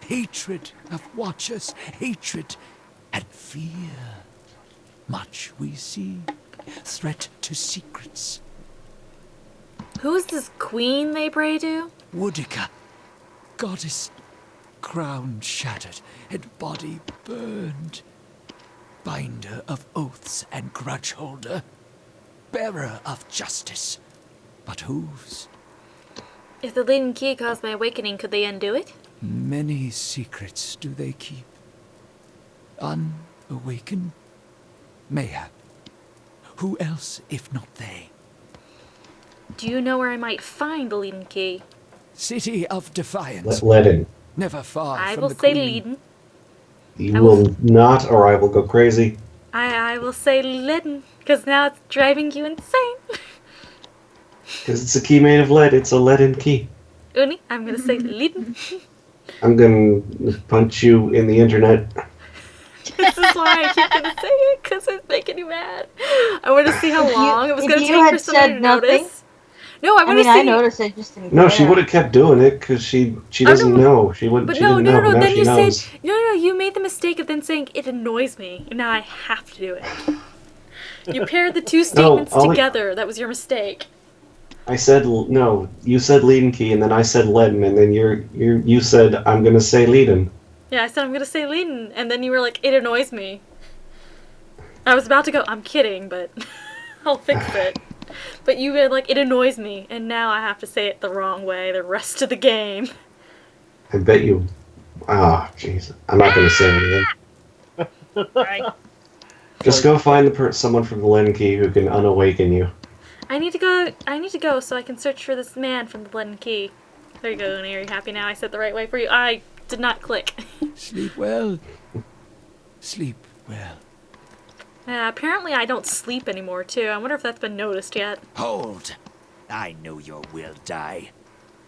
Hatred of Watchers, hatred and fear. Much we see. Threat to secrets. Who is this queen they pray to? Woodica, goddess, crown shattered and body burned. Binder of oaths and grudge holder. Bearer of justice. But whose? If the leading key caused my awakening, could they undo it? Many secrets do they keep. Unawakened? Mayhap. Who else if not they? Do you know where I might find the leading key? City of Defiance. Let in. Never far I from will the say Queen. leading. You will not, or I will go crazy. I will say leading, because now it's driving you insane. Because it's a key made of lead. It's a lead-in key. Uni, I'm going to say leading. I'm going to punch you in the internet. This is why I keep going to say it, because it's making you mad. I want to see how long it was going to If take you for had somebody said to nothing, notice. No, I want to see. I noticed it just didn't. No, she would have kept doing it because she doesn't know. She wouldn't. But She no, didn't no, know. no, no. But now Then she you knows. said no. You made the mistake of then saying it annoys me, and now I have to do it. You paired the two statements together. That was your mistake. I said no. You said leading key, and then I said leadin, and then you said I'm gonna say leadin. Yeah, I said I'm gonna say leading, and then you were like, it annoys me. I was about to go, I'm kidding, but I'll fix it. But you were like, it annoys me, and now I have to say it the wrong way the rest of the game. I bet you. Ah, jeez. I'm not gonna say anything. Right. Just go find someone from the leading key who can unawaken you. I need to go so I can search for this man from the leaden key. There you go, Uni. Are you happy now? I said the right way for you. I did not click. Sleep well. Sleep well. Apparently I don't sleep anymore, too. I wonder if that's been noticed yet. Hold! I know your will die.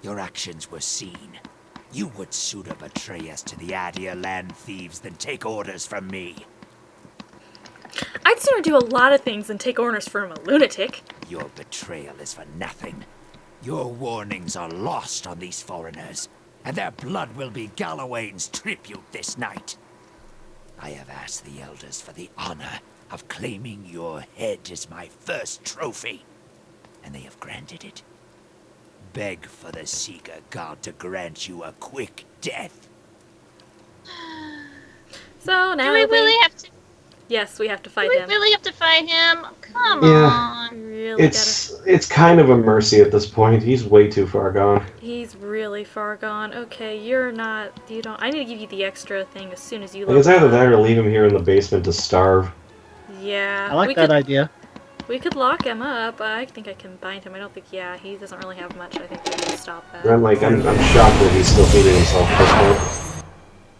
Your actions were seen. You would sooner betray us to the Adia land thieves than take orders from me. I'd sooner do a lot of things than take orders from a lunatic. Your betrayal is for nothing. Your warnings are lost on these foreigners, and their blood will be Gallowayne's tribute this night. I have asked the elders for the honor of claiming your head as my first trophy, and they have granted it. Beg for the Seeker God to grant you a quick death. So now Do we really have to? Yes, we have to fight Do we him. really have to fight him? Come Yeah. on. Really It's kind of a mercy at this point. He's way too far gone. He's really far gone. Okay, you don't. I need to give you the extra thing as soon as you Like, it's level either up. that or leave him here in the basement to starve. Yeah. I like that idea. We could lock him up. I think I can bind him. I don't think. Yeah, he doesn't really have much. I think we can stop that. I'm shocked that he's still feeding himself at this point.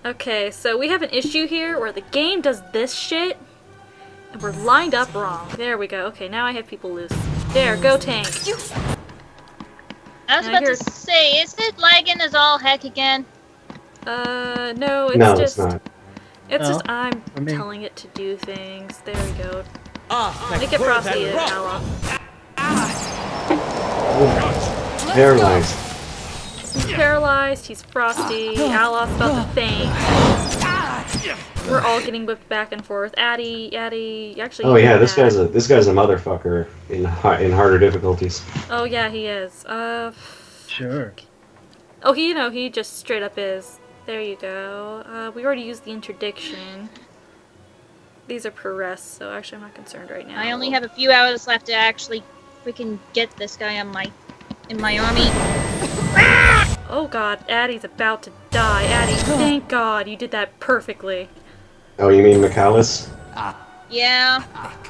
Okay, so we have an issue here where the game does this shit, and we're lined up wrong. There we go. Okay, now I have people loose. There, go tank. I was about to say, is it lagging as all heck again? No, it's No, just. it's not. It's No, just I'm for me. telling it to do things. There we go. Make it frosty, Alof. Paralyzed. He's paralyzed, he's frosty, Alof's about to faint. We're all getting whipped back and forth. Addie, actually. Oh yeah, this bad. guy's a motherfucker in harder difficulties. Oh yeah, he is. Sure. Oh, he just straight up is. There you go. We already used the interdiction. These are per rest, so actually I'm not concerned right now. I only have a few hours left to actually freaking get this guy in my army. Oh god, Addie's about to die. Addie, thank god you did that perfectly. Oh, you mean McAllis? Yeah.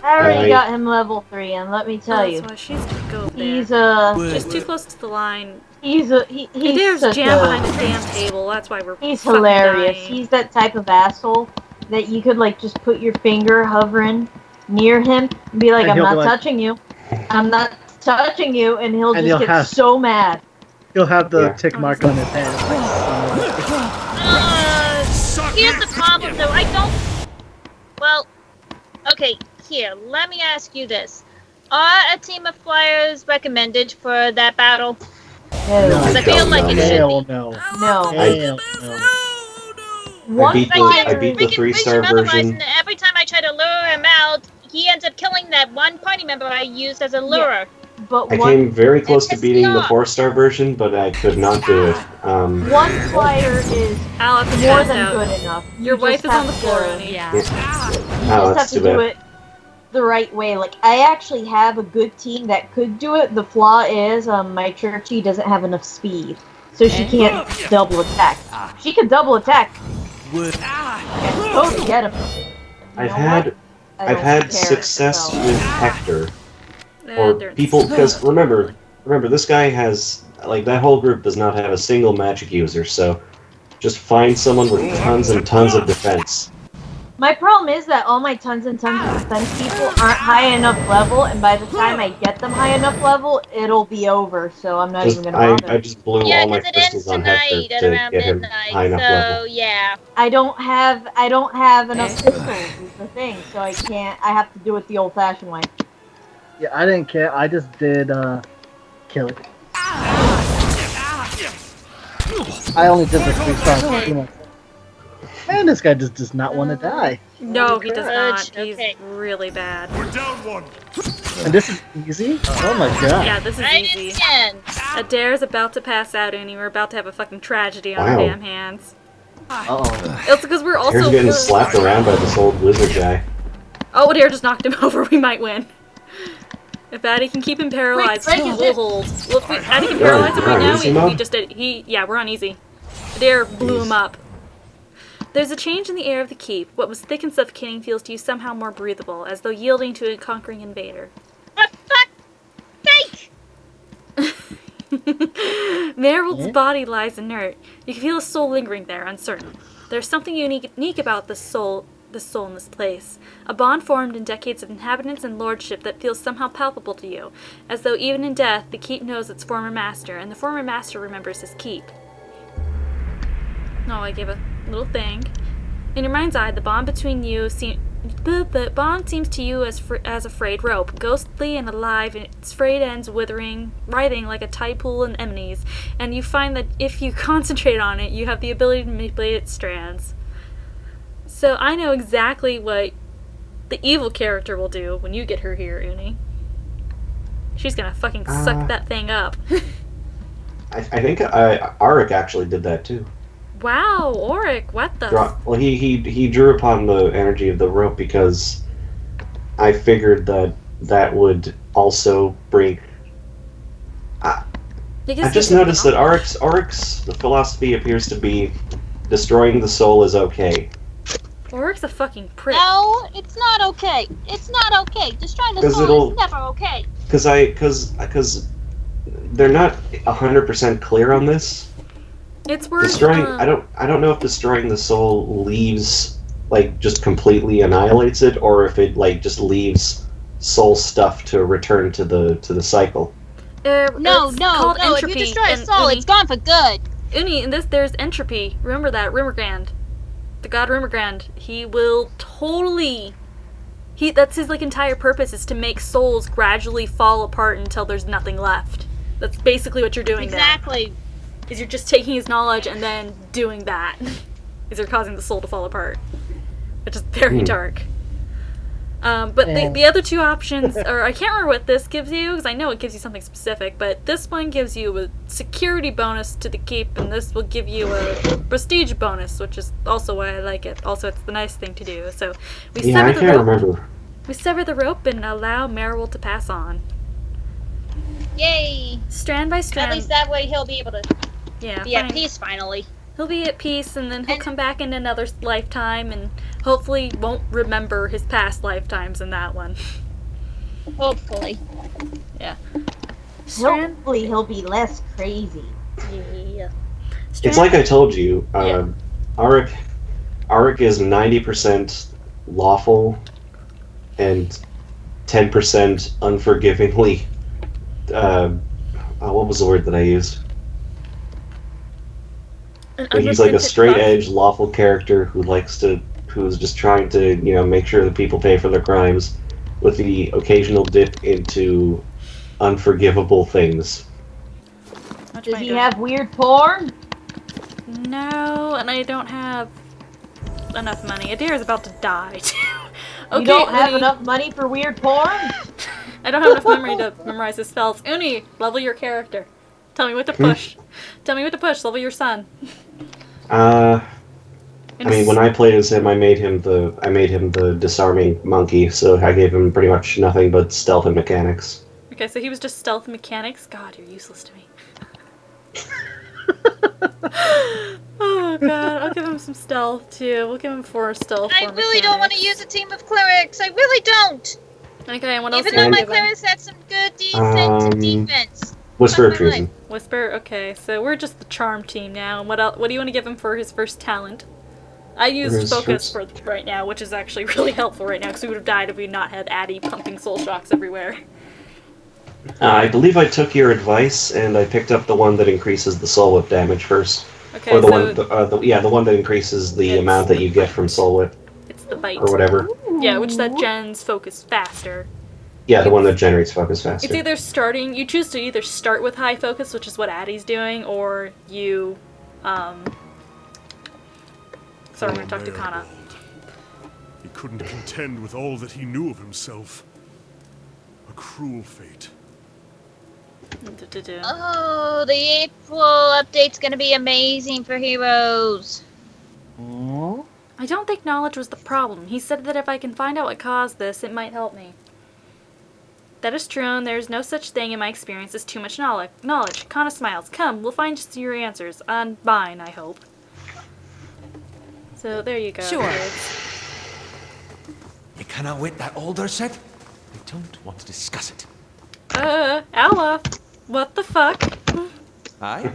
I already got him level 3, and let me tell you. That's why she's gonna go over He's just too close to the line. He's Adair's jammed behind the damn table. That's why we're He's fucking hilarious. dying. He's that type of asshole that you could like just put your finger hovering near him and be like, And "I'm he'll not be like- touching you. I'm not touching you," and he'll And just he'll get have- so mad. He'll have the tick mark on his head. Here's the problem, though. I don't. Well, okay. Here, let me ask you this: are a team of flyers recommended for that battle? Because I feel like it should Hell be. no. No. Hell no. I beat the 3-star version. Every time I try to lure him out, he ends up killing that one party member I used as a lure. But I came very close to beating the 4-star version, but I could not do it. One flyer is Alex, more passed than out. good enough. Your You wife just is on have the floor, to- Uni. Yeah. Oh, You just that's have to too do bad. it the right way. Like, I actually have a good team that could do it. The flaw is my Churchy doesn't have enough speed, so she can't double attack. She can double attack. Totally get him. I've had success with Hector, or people, because remember, this guy has, like, that whole group does not have a single magic user, so just find someone with tons and tons of defense. My problem is that all my tons and tons of defense people aren't high enough level, and by the time I get them high enough level, it'll be over, so I'm not even gonna bother. I just blew all my crystals on Hector to get him high enough level. Yeah. I don't have enough pistols is the thing, so I have to do it the old-fashioned way. Yeah, I didn't care. I just did kill it. I only did the 3-star. Man, this guy just does not want to die. No, he does not. He's really bad. We're down one. And this is easy? Oh my god. Yeah, this is easy. Adair's about to pass out, and we're about to have a fucking tragedy on our Wow. damn hands. Uh-oh. It's because we're also... Adair's getting slapped around by this old wizard guy. Oh, Adair just knocked him over. We might win. If Addie can keep him paralyzed, we'll hold. Well, if Addie can paralyze him right now, we just did... Yeah, we're on easy. Adair blew him up. There's a change in the air of the keep. What was thick and suffocating feels to you somehow more breathable, as though yielding to a conquering invader. What the fuck? Meryl's body lies inert. You can feel a soul lingering there, uncertain. There's something unique about the soul in this place. A bond formed in decades of inhabitants and lordship that feels somehow palpable to you, as though even in death, the keep knows its former master, and the former master remembers his keep. Oh, I gave a little thing. In your mind's eye, the bond between you the bond seems to you as a frayed rope, ghostly and alive, and its frayed ends writhing like a tide pool in anemones, and you find that if you concentrate on it, you have the ability to manipulate its strands. So I know exactly what the evil character will do when you get her here, Uni. She's gonna fucking suck that thing up. I think Arik actually did that too. Wow, Auric, what the? Well, he drew upon the energy of the rope because I figured that would also bring. I just noticed that Auric's philosophy appears to be destroying the soul is okay. Auric's a fucking prick. No, it's not okay. It's not okay. Destroying the 'Cause soul is never okay. Because they're not 100% clear on this. It's worth destroying. I don't know if destroying the soul leaves, like, just completely annihilates it, or if it, like, just leaves soul stuff to return to the cycle. No. If you destroy a soul, it's gone for good. Uni, in this, there's entropy. Remember that, Rimmergrand. The god Rimmergrand. He will totally... That's his, like, entire purpose, is to make souls gradually fall apart until there's nothing left. That's basically what you're doing there. Exactly. Is you're just taking his knowledge and then doing that. Is you're causing the soul to fall apart. Which is very dark. But the other two options are, I can't remember what this gives you, because I know it gives you something specific, but this one gives you a security bonus to the keep, and this will give you a prestige bonus, which is also why I like it. Also, it's the nice thing to do. So we sever the rope. Remember. We sever the rope and allow Merrill to pass on. Yay! Strand by strand. At least that way he'll be able to be at peace finally. He'll be at peace, and then he'll come back in another lifetime, and hopefully won't remember his past lifetimes in that one. Hopefully. Yeah. Hopefully he'll be less crazy. Yeah. It's like I told you, Arik is 90% lawful and 10% unforgivingly. What was the word that I used? He's like a straight edge, lawful character who's just trying to, make sure that people pay for their crimes, with the occasional dip into unforgivable things. Does he have weird porn? No, and I don't have enough money. Adair's about to die, too. Okay, you don't have enough money for weird porn? I don't have enough memory to memorize his spells. Uni, level your character. Tell me what to push. Tell me what to push. Level your son. I mean, when I played as him, I made him the disarming monkey, so I gave him pretty much nothing but stealth and mechanics. Okay, so he was just stealth and mechanics? God, you're useless to me. Oh god, I'll give him some stealth too. We'll give him 4 stealth. I really don't want to use a team of clerics. I really don't. Okay, and what else? Even though my clerics had some good decent defense. Whisper of Treason. Whisper. Okay, so we're just the charm team now. And what else? What do you want to give him for his first talent? I used focus for right now, which is actually really helpful right now, because we would have died if we not had Addie pumping soul shocks everywhere. I believe I took your advice, and I picked up the one that increases the soul whip damage first. Okay, or the one that increases the amount that you get from soul whip. It's the bite. Or whatever. Yeah, which that gens focus faster. Yeah, the one that generates focus faster. It's either starting. You choose to either start with high focus, which is what Addie's doing, or you. Sorry, I'm gonna talk to Kana. He couldn't contend with all that he knew of himself. A cruel fate. Oh, the April update's gonna be amazing for heroes. I don't think knowledge was the problem. He said that if I can find out what caused this, it might help me. That is true, and there is no such thing in my experience as too much knowledge. Kana smiles. Come, we'll find your answers. On mine, I hope. So, there you go. Sure. Kids. You cannot wait that older set? I don't want to discuss it. Ella, what the fuck? Aye?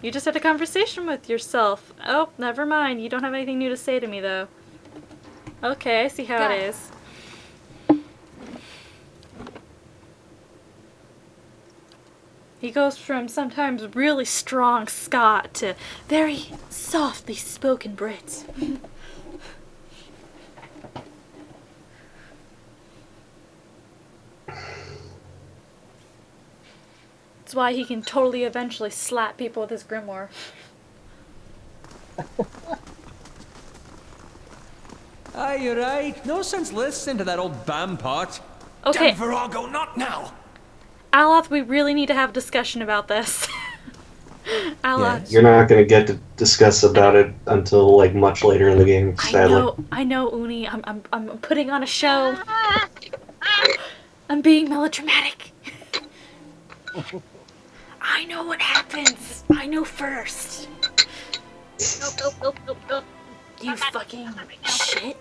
You just had a conversation with yourself. Oh, never mind. You don't have anything new to say to me, though. Okay, I see how it is. He goes from sometimes really strong Scot to very softly spoken Brits. That's why he can totally eventually slap people with his grimoire. Aye, you're right. No sense listening to that old bampot. Okay. Damn Virago, not now! Aloth, we really need to have a discussion about this. Aloth. You're not going to get to discuss about it until like much later in the game, sadly. I know, Uni. I'm putting on a show. I'm being melodramatic. I know what happens. I know first. Nope. You fucking shit.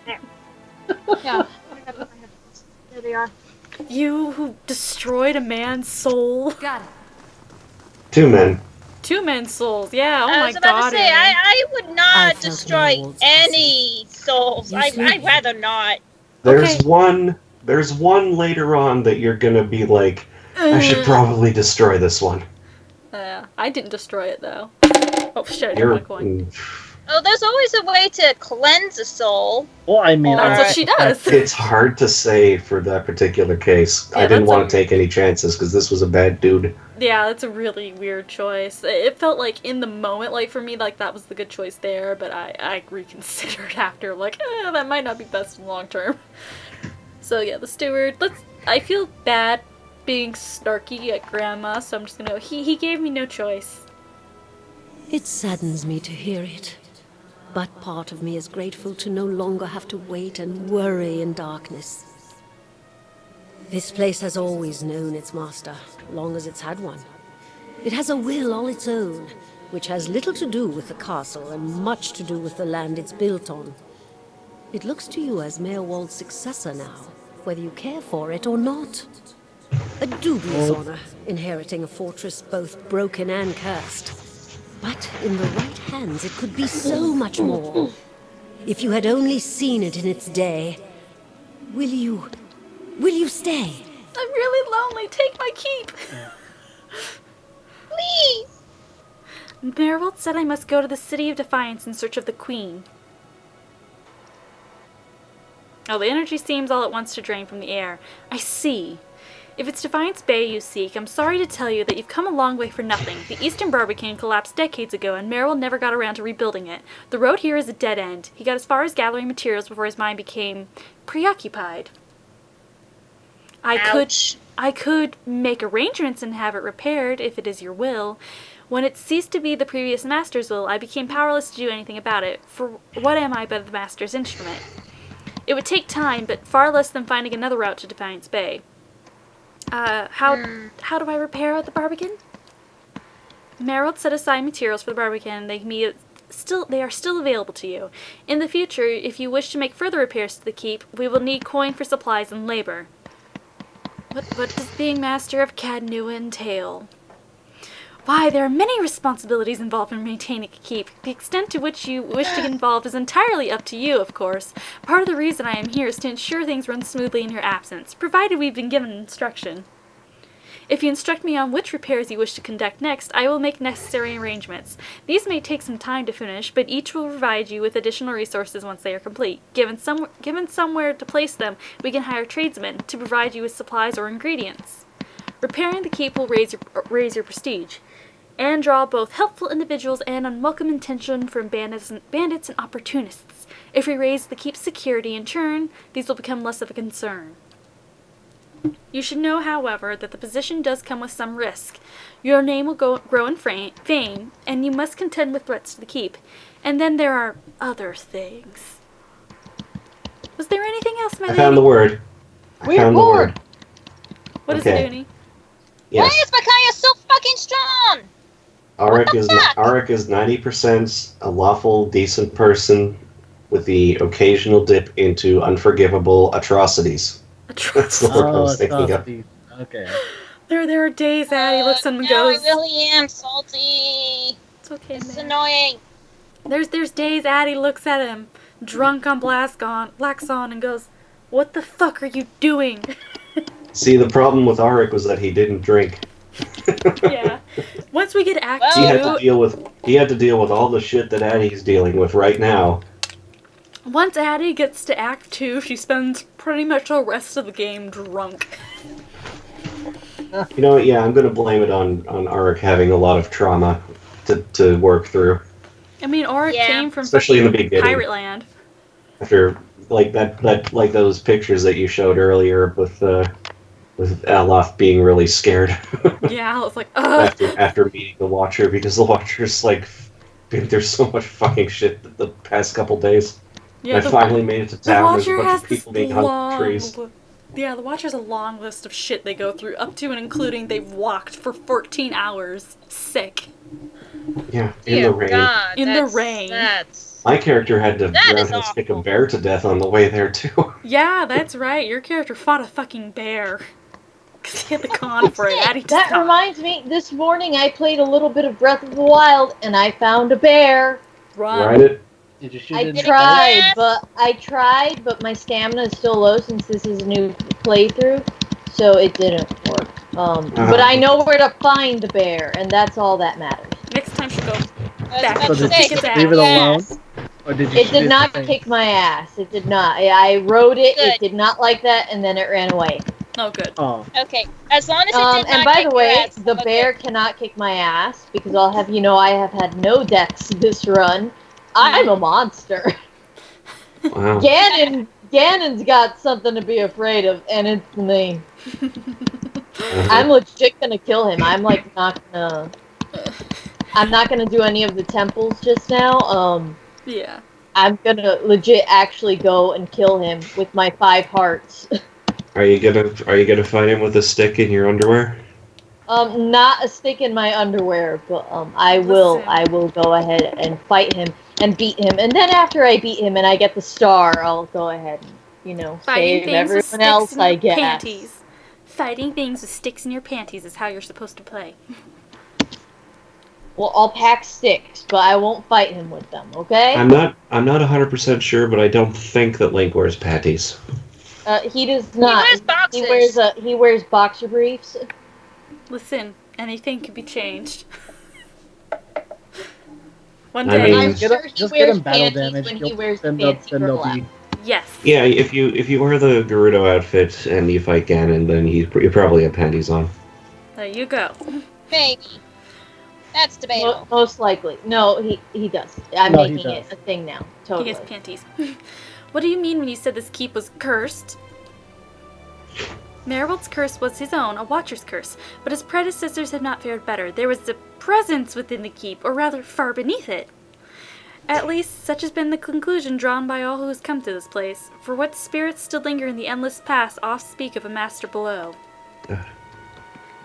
There. Yeah. There they are. You who destroyed a man's soul. Got it. 2 men. 2 men's souls. Yeah. Oh my god. I was about to say, I would not destroy any souls. I'd rather not. There's one later on that you're gonna be like, I should probably destroy this one. I didn't destroy it though. Oh shit! You're, my coin. Oh, there's always a way to cleanse a soul. Well, I mean, that's what she does. It's hard to say for that particular case. Yeah, I didn't want to take any chances because this was a bad dude. Yeah, that's a really weird choice. It felt like in the moment, like for me, like that was the good choice there, but I reconsidered after, like, that might not be best in long term. So yeah, the steward. I feel bad being snarky at Grandma, so I'm just gonna. He gave me no choice. It saddens me to hear it. But part of me is grateful to no longer have to wait and worry in darkness. This place has always known its master, long as it's had one. It has a will all its own, which has little to do with the castle and much to do with the land it's built on. It looks to you as Mayor Wald's successor now, whether you care for it or not. A dubious honor, inheriting a fortress both broken and cursed. But in the right hands, it could be so much more. If you had only seen it in its day. Will you stay? I'm really lonely. Take my keep. Please! Merrill said I must go to the City of Defiance in search of the Queen. Oh, the energy seems all at once to drain from the air. I see. If it's Defiance Bay you seek, I'm sorry to tell you that you've come a long way for nothing. The Eastern Barbican collapsed decades ago, and Merrill never got around to rebuilding it. The road here is a dead end. He got as far as gathering materials before his mind became preoccupied. I could make arrangements and have it repaired, if it is your will. When it ceased to be the previous master's will, I became powerless to do anything about it. For what am I but the master's instrument? It would take time, but far less than finding another route to Defiance Bay. How do I repair the Barbican? Merrill set aside materials for the Barbican. They are still available to you. In the future, if you wish to make further repairs to the keep, we will need coin for supplies and labor. What does being master of Cadnua entail? Why, there are many responsibilities involved in maintaining a keep. The extent to which you wish to get involved is entirely up to you, of course. Part of the reason I am here is to ensure things run smoothly in your absence, provided we've been given instruction. If you instruct me on which repairs you wish to conduct next, I will make necessary arrangements. These may take some time to finish, but each will provide you with additional resources once they are complete. Given somewhere to place them, we can hire tradesmen to provide you with supplies or ingredients. Repairing the keep will raise your prestige, and draw both helpful individuals and unwelcome attention from bandits and opportunists. If we raise the keep's security in turn, these will become less of a concern. You should know, however, that the position does come with some risk. Your name will grow in fame, and you must contend with threats to the keep. And then there are other things. Was there anything else, my lady? I found the word. We're bored. What is it, Dooney? Yes. Why is Micaiah so fucking strong? Auric is 90% a lawful, decent person with the occasional dip into unforgivable atrocities. That's the word I was thinking of. Okay. There are days Addie looks at him and goes, I really am salty. It's okay, It's man. annoying. There's days Addie looks at him, drunk on Blackson, and goes, "What the fuck are you doing?" See, the problem with Auric was that he didn't drink. Yeah. Once we get Act 2... He had to deal with all the shit that Addie's dealing with right now. Once Addie gets to Act 2, she spends pretty much the rest of the game drunk. You know what, yeah, I'm gonna blame it on Auric having a lot of trauma to work through. I mean, Auric came from especially in the beginning. Pirate Land. After, like, like those pictures that you showed earlier with Alof being really scared. Yeah, I was like, ugh. After meeting the Watcher, because the Watcher's, like, been through so much fucking shit the past couple days. Yeah, I finally made it to town. There's a bunch of people being hung from trees. Yeah, the Watcher has a long list of shit they go through, up to and including they've walked for 14 hours. Sick. Yeah, in the rain. God, in the rain. My character had to roundhouse kick a bear to death on the way there, too. Yeah, that's right. Your character fought a fucking bear. Because he had the con for it. That reminds me, this morning I played a little bit of Breath of the Wild, and I found a bear. Run. Ride it. Did you shoot I tried, but my stamina is still low since this is a new playthrough, so it didn't work. But I know where to find the bear, and that's all that matters. Next time she'll go back. So did you leave it alone? Or did you it did not kick my ass. It did not. I rode it. Good. It did not like that, and then it ran away. Oh, good. Oh. Okay, as long as it did not and by the way, ass, the bear cannot kick my ass, because I'll have you know I have had no deaths this run. I'm a monster. Wow. Ganon Ganon's got something to be afraid of, and it's me. Uh-huh. I'm legit gonna kill him. I'm like not gonna. I'm not gonna do any of the temples just now. Yeah. I'm gonna legit actually go and kill him with my 5 hearts. Are you gonna fight him with a stick in your underwear? Not a stick in my underwear, but I Listen. will go ahead and fight him and beat him, and then after I beat him and I get the star, I'll go ahead and Fighting save things with everyone sticks else. in your I guess. panties. Fighting things with sticks in your panties is how you're supposed to play. Well, I'll pack sticks, but I won't fight him with them. Okay? I'm not 100% sure, but I don't think that Link wears patties. He does not. He wears boxers. He wears boxer briefs. Listen, anything can be changed. One I day. mean- I'm sure he Just wears get him battle panties damage. when he wears then fancy they'll girl be. outfit. Yes. Yeah, if you wear the Gerudo outfit and you fight Ganon, then you probably have panties on. There you go. Maybe. That's debatable. Most likely. No, he does. I'm No, he making does. it a thing now. He Totally. has panties. What do you mean when you said this keep was cursed? Maribel's curse was his own, a watcher's curse, but his predecessors had not fared better. There was a presence within the keep, or rather far beneath it. At least, such has been the conclusion drawn by all who has come to this place. For what spirits still linger in the endless past oft speak of a master below.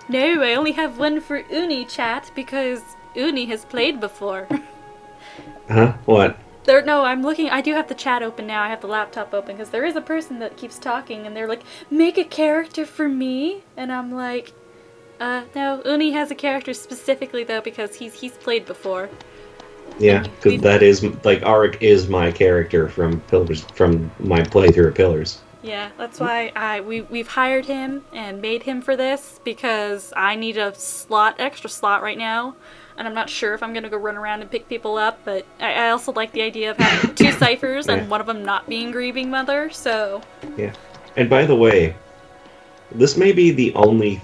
No, I only have one for Uni, chat, because Uni has played before. Huh? What? No, I'm looking. I do have the chat open now. I have the laptop open because there is a person that keeps talking, and they're like, "Make a character for me," and I'm like, no. Uni has a character specifically though because he's played before. Yeah, because that is like Auric is my character from Pillars, from my playthrough of Pillars. Yeah, that's why we've hired him and made him for this because I need a extra slot right now. And I'm not sure if I'm going to go run around and pick people up, but I also like the idea of having 2 ciphers and one of them not being Grieving Mother, so... Yeah. And by the way, this may be the only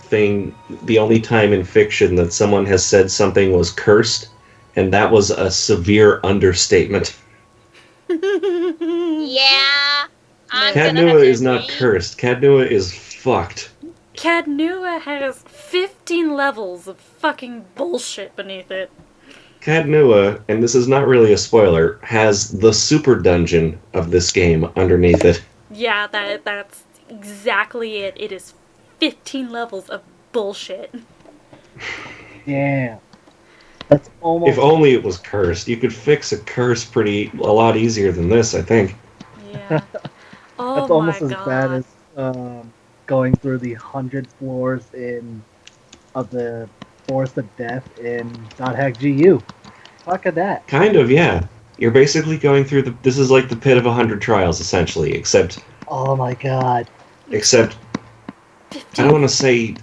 time in fiction that someone has said something was cursed, and that was a severe understatement. Yeah. Cadnua is not cursed. Cadnua is fucked. Cadnua has 15 levels of fucking bullshit beneath it. Cadnua, and this is not really a spoiler, has the super dungeon of this game underneath it. Yeah, that's exactly it. It is 15 levels of bullshit. Damn. That's almost... If only it was cursed. You could fix a curse a lot easier than this, I think. Yeah. Oh That's almost my as God. bad as going through the 100 floors of the Forest of Death in .hack GU. Fuck at that. Kind of, yeah. You're basically going through this is like the pit of 100 trials, essentially, except... Oh my God. Except... 15. I don't want to say...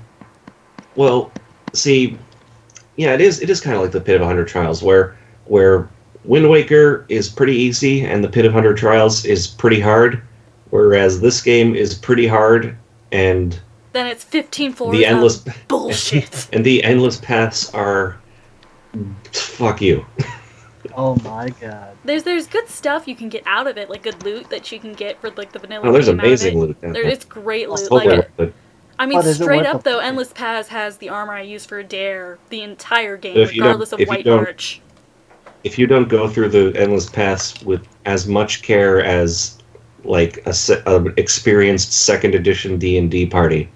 Well, see... Yeah, it is kind of like the pit of 100 trials, where Wind Waker is pretty easy, and the pit of 100 trials is pretty hard, whereas this game is pretty hard, and... Then it's 15 floors the endless of bullshit. And the endless paths are... Fuck you. Oh my God. There's good stuff you can get out of it, like good loot that you can get for like the vanilla. Oh, there's game out of amazing it. loot down there. It's great loot. Oh, Like, but I mean, But is it straight worth up the though, price? Endless Paths has the armor I use for Dare the entire game, If you don't- regardless of if you White don't- March. if you don't go through the endless paths with as much care as like a experienced second edition D&D party,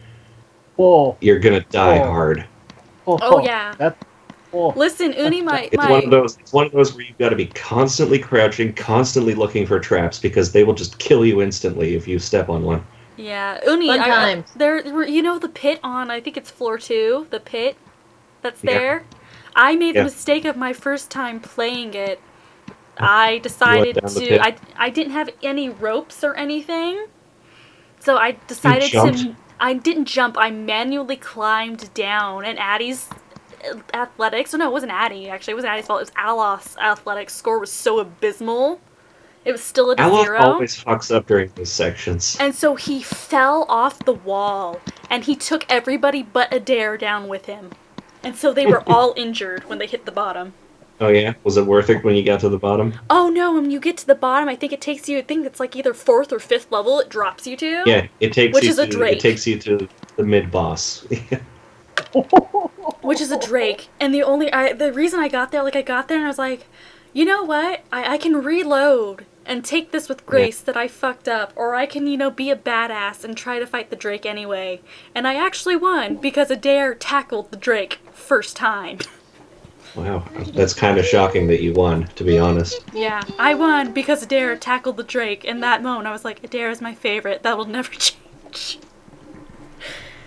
you're gonna die hard. Oh yeah. That's... Listen, Uni, It's one of those. It's one of those where you've got to be constantly crouching, constantly looking for traps because they will just kill you instantly if you step on one. Yeah, Uni, Fun times. you know the pit on, I think it's floor 2, the pit that's Yeah. there? I made the Yeah. mistake of my first time playing it. I decided down the pit? I didn't have any ropes or anything. So I decided jumped? to, I didn't jump, I manually climbed down, and Addie's athletics, no, it wasn't Addie, actually, it wasn't Addie's fault, it was Alos's athletics score was so abysmal. It was still at a Alof 0. always fucks up during these sections. And so he fell off the wall, and he took everybody but Adair down with him. And so they were all injured when they hit the bottom. Oh yeah, was it worth it when you got to the bottom? Oh no, when you get to the bottom, I think it takes you. I think it's like either 4th or 5th level. It drops you to. Yeah, which is a Drake. It takes you to the mid boss. Which is a Drake, and the reason I got there, like I got there and I was like, you know what? I can reload and take this with grace that I fucked up, or I can, be a badass and try to fight the Drake anyway. And I actually won because Adair tackled the Drake first time. Wow, that's kind of shocking that you won, to be honest. Yeah, I won because Adair tackled the Drake. In that moment, I was like, Adair is my favorite. That will never change.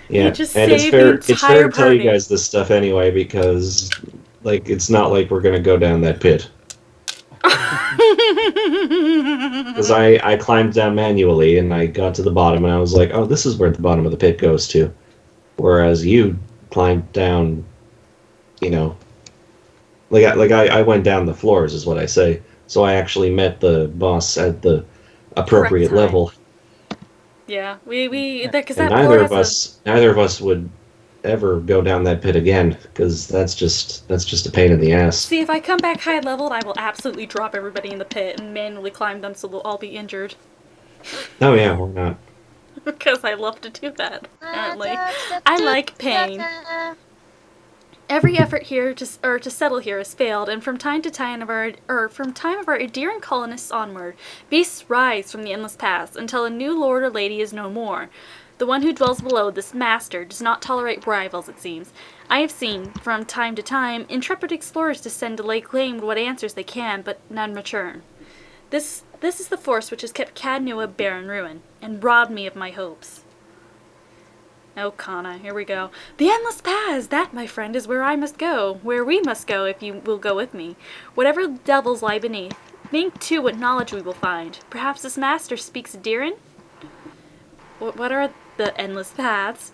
Yeah, just and saved the it's fair entire to tell you party. guys this stuff anyway, because, like, it's not like we're gonna go down that pit. Because I climbed down manually, and I got to the bottom, and I was like, oh, this is where the bottom of the pit goes to. Whereas you climbed down, I went down the floors, is what I say. So I actually met the boss at the appropriate time. level. Yeah, because And that neither of us would ever go down that pit again, because that's just a pain in the ass. See, if I come back high leveled, I will absolutely drop everybody in the pit and manually climb them so they'll all be injured. Oh yeah, why not? Because I love to do that, apparently. I like pain. Every effort here to settle here has failed, and from time of our adherent colonists onward, beasts rise from the endless past until a new lord or lady is no more. The one who dwells below, this master, does not tolerate rivals, it seems. I have seen, from time to time, intrepid explorers descend to lay claim to what answers they can, but none return. This is the force which has kept Cadnua barren ruin, and robbed me of my hopes. Oh, Kana, here we go. The endless paths! That, my friend, is where I must go. Where we must go, if you will go with me. Whatever devils lie beneath. Think, too, what knowledge we will find. Perhaps this master speaks Adiran? What are the endless paths?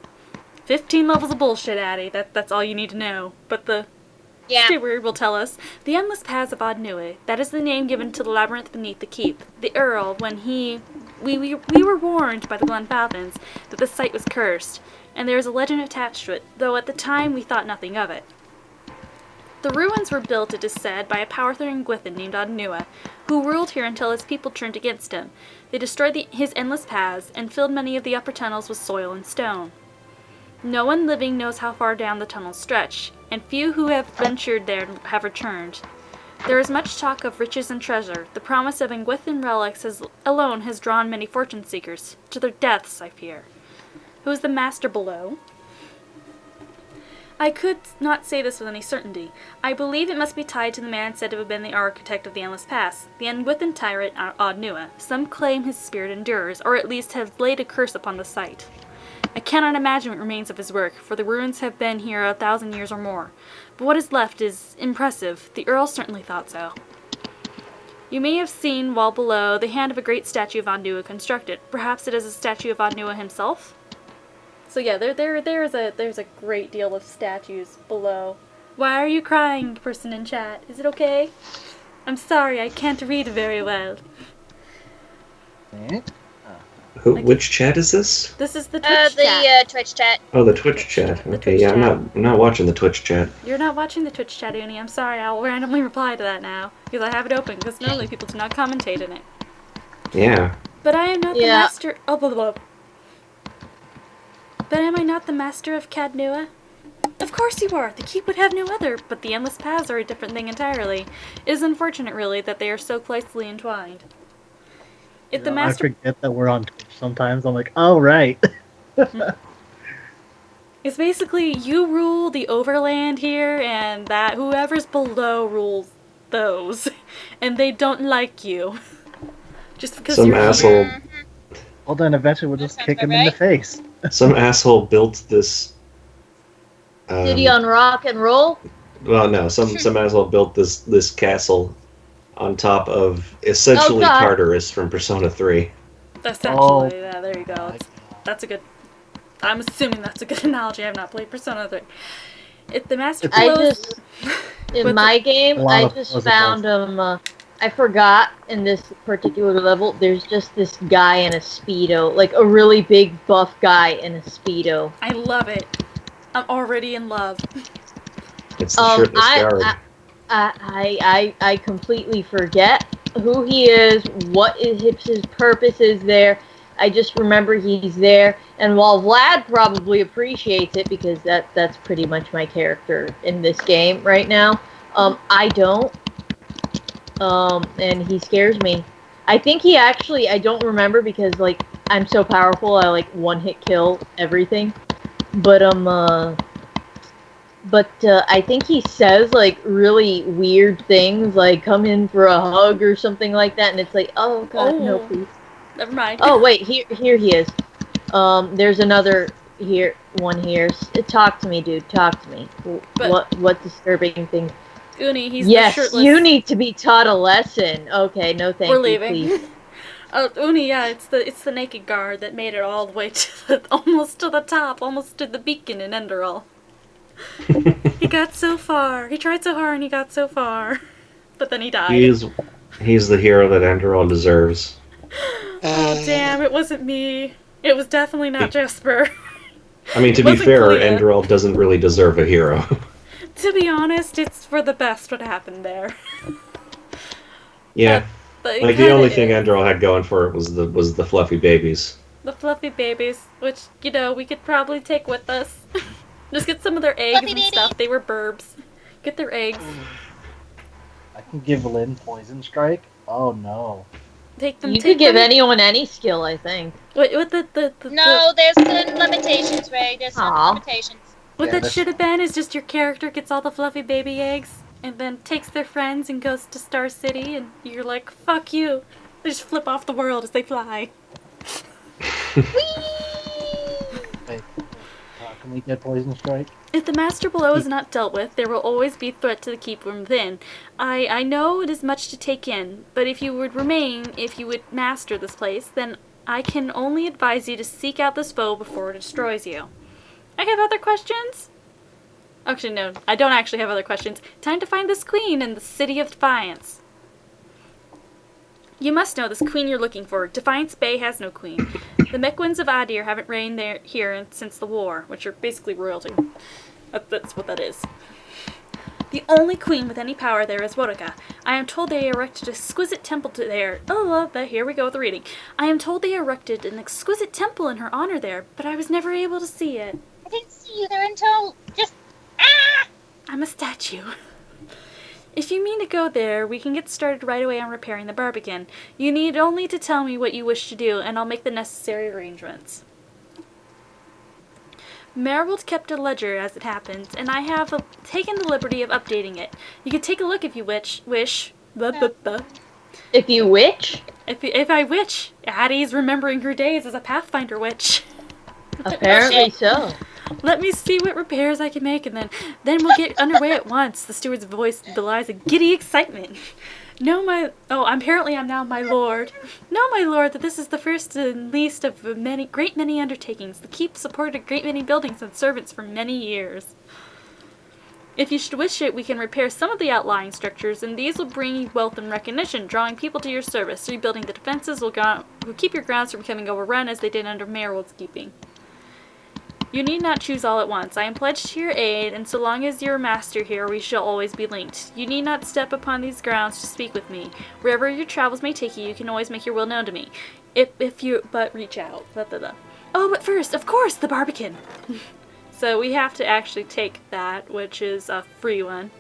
15 levels of bullshit, Addie. That's all you need to know. But the steward will tell us. The endless paths of Adnua. That is the name given to the labyrinth beneath the keep. The Earl, when we were warned by the Glenfathans that the site was cursed, and there is a legend attached to it, though at the time we thought nothing of it. The ruins were built, it is said, by a powerful Gwithin named Adnua, who ruled here until his people turned against him. They destroyed his endless paths, and filled many of the upper tunnels with soil and stone. No one living knows how far down the tunnels stretch, and few who have ventured there have returned. There is much talk of riches and treasure. The promise of Gwithin relics alone has drawn many fortune seekers, to their deaths, I fear. Who is the master below? I could not say this with any certainty. I believe it must be tied to the man said to have been the architect of the Endless Pass, the Gwithin tyrant Adnua. Some claim his spirit endures, or at least have laid a curse upon the site. I cannot imagine what remains of his work, for the ruins have been here 1,000 years or more. But what is left is impressive. The Earl certainly thought so. You may have seen, while below, the hand of a great statue of Adnua constructed. Perhaps it is a statue of Adnua himself? So yeah, there's a great deal of statues below. Why are you crying, person in chat? Is it okay? I'm sorry, I can't read very well. Which chat is this? This is the Twitch chat. Twitch chat. Oh, the Twitch chat. Okay, Twitch yeah, chat. I'm not watching the Twitch chat. You're not watching the Twitch chat, Uni. I'm sorry. I'll randomly reply to that now because I have it open. Because normally people do not commentate in it. Yeah. But I am not the master. Oh, blah, blah, blah. But am I not the master of Cadnua? Of course you are. The keep would have no other. But the endless paths are a different thing entirely. It is unfortunate, really, that they are so closely entwined. If the master... I forget that we're on Twitch sometimes. I'm like, oh, right. It's basically you rule the overland here, and that whoever's below rules those. And they don't like you. Just because Some you're asshole... here. Well, then eventually we'll just kick him in the face. Some asshole built this... Did he on rock and roll? Well, no. Some asshole built this castle on top of essentially Tartarus from Persona 3. Essentially, yeah, there you go. That's a good... I'm assuming that's a good analogy. I have not played Persona 3. If the master closed... In my game, I just found I forgot in this particular level, there's just this guy in a Speedo. Like a really big buff guy in a Speedo. I love it. I'm already in love. It's the shirtless guard. I completely forget who he is, what is his purpose is there. I just remember he's there, and while Vlad probably appreciates it because that's pretty much my character in this game right now. I don't. And he scares me. I think he actually, I don't remember because like I'm so powerful, I like one hit kill everything. But I think he says like really weird things, like come in for a hug or something like that, and it's like, oh god, no, please. Never mind. Oh wait, here he is. There's another one here. Talk to me, dude. Talk to me. What disturbing thing? Uni, he's yes, the shirtless. You need to be taught a lesson. Okay, no thank We're you, leaving. please. Oh, Uni, yeah, it's the naked guard that made it all the way to almost to the top, almost to the beacon in Enderal. He got so far. He tried so hard and he got so far. But then he died. He's the hero that Enderal deserves. Oh, damn, it wasn't me. It was definitely not Jesper. I mean, to be fair, Enderal doesn't really deserve a hero. To be honest, it's for the best what happened there. Yeah. But like the only thing Enderal had going for it was the fluffy babies. The fluffy babies, which, you know, we could probably take with us. Just get some of their eggs and stuff. They were burbs. Get their eggs. I can give Lynn poison strike. Oh no. Take them. You could give anyone any skill, I think. What No, there's some limitations, Ray. There's some limitations. What that should have been is just your character gets all the fluffy baby eggs and then takes their friends and goes to Star City and you're like, fuck you. They just flip off the world as they fly. Wait, can we get poison strike? If the master below is not dealt with, there will always be a threat to the keep from within. I know it is much to take in, but if you would master this place, then I can only advise you to seek out this foe before it destroys you. I have other questions? Actually, no, I don't actually have other questions. Time to find this queen in the City of Defiance. You must know this queen you're looking for. Defiance Bay has no queen. The Mekwins of Adir haven't reigned here since the war, which are basically royalty. That's what that is. The only queen with any power there is Wodaka. I am told they erected an exquisite temple there. Here we go with the reading. I am told they erected an exquisite temple in her honor there, but I was never able to see it. I didn't see you there until just... I'm a statue. If you mean to go there, we can get started right away on repairing the barbican. You need only to tell me what you wish to do, and I'll make the necessary arrangements. Marigold kept a ledger as it happens, and I have taken the liberty of updating it. You can take a look if you wish. If you witch? If I witch. Addie's remembering her days as a Pathfinder witch. Apparently so. Let me see what repairs I can make, and then we'll get underway at once. The steward's voice belies a giddy excitement. Apparently I'm now my lord. Know, my lord, that this is the first and least of great many undertakings. The keep supported a great many buildings and servants for many years. If you should wish it, we can repair some of the outlying structures, and these will bring you wealth and recognition, drawing people to your service. Rebuilding the defenses will keep your grounds from becoming overrun as they did under Marigold's keeping. You need not choose all at once. I am pledged to your aid, and so long as you're a master here, we shall always be linked. You need not step upon these grounds to speak with me. Wherever your travels may take you, you can always make your will known to me. But reach out. Oh, but first, of course, the barbican. So we have to actually take that, which is a free one.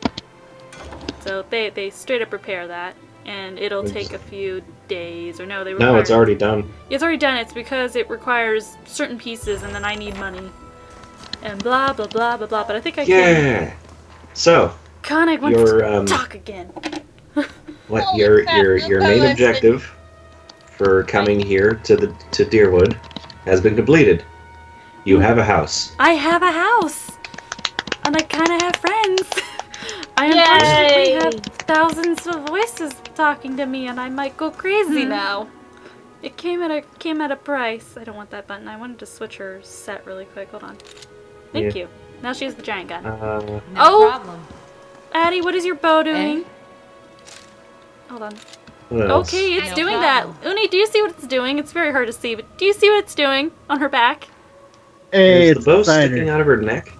So they straight up repair that, and it'll take a few days, or no, they require... No, it's already done. It's already done. It's because it requires certain pieces, and then I need money. And blah, blah, blah, blah, blah, but I think I can... Yeah! So... Con, I want to talk again. What, your main objective for coming here to Deerwood has been completed. You have a house. I have a house! And I kind of have friends. I unfortunately have thousands of voices talking to me, and I might go crazy now. It came at a price. I don't want that button. I wanted to switch her set really quick. Hold on. Thank you. Now she has the giant gun. No problem. Addie, what is your bow doing? Hold on. Okay, it's doing that. Uni, do you see what it's doing? It's very hard to see, but do you see what it's doing on her back? Hey, is the bow sticking out of her neck?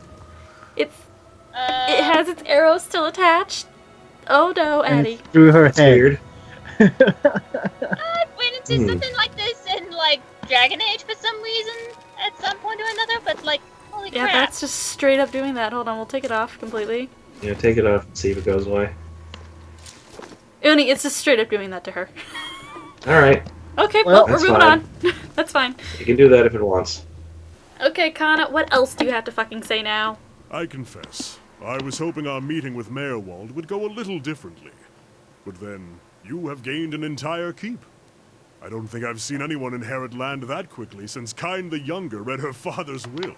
It has its arrow still attached. Oh no, And Addie. it's through her That's head. weird. I've ran into something like this in like Dragon Age for some reason at some point or another, but like, holy Yeah, crap. that's just straight up doing that. Hold on, we'll take it off completely. Yeah, take it off and see if it goes away. Uni, it's just straight up doing that to her. Alright. Okay, Well, well, we're that's moving fine. on. That's fine. You can do that if it wants. Okay, Kana, what else do you have to fucking say now? I confess, I was hoping our meeting with Mayorwald would go a little differently. But then, you have gained an entire keep. I don't think I've seen anyone inherit land that quickly since Kyne the Younger read her father's will.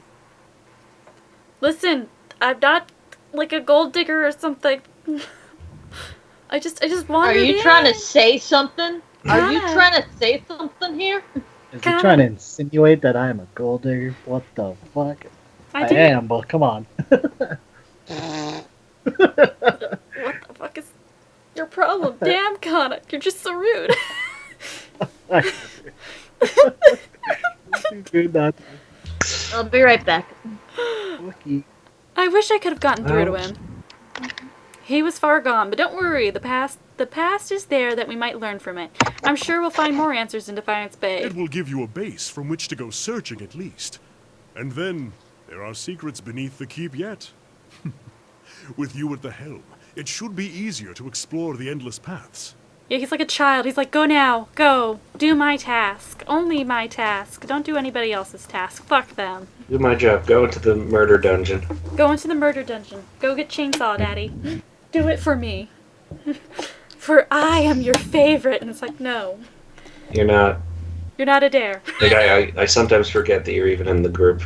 Listen, I'm not like a gold digger or something. I just wanted Are you trying to say something? Are you Kinda. trying to say something here? Is he trying to insinuate that I am a gold digger? What the fuck? I didn't- am, but come on. What the fuck is your problem? Damn, Kana, you're just so rude. Good, not I'll be right back. lucky. I wish I could have gotten through to him. He was far gone, but don't worry. The past is there that we might learn from it. I'm sure we'll find more answers in Defiance Bay. It will give you a base from which to go searching at least. And then, there are secrets beneath the keep yet. With you at the helm, it should be easier to explore the endless paths. Yeah, he's like a child. He's like, go now, go, do my task, only my task. Don't do anybody else's task. Fuck them. Do my job. Go into the murder dungeon. Go into the murder dungeon. Go get chainsaw, Daddy. Do it for me. For I am your favorite. And it's like, no, You're not. you're not a dare. Like, I sometimes forget that you're even in the group.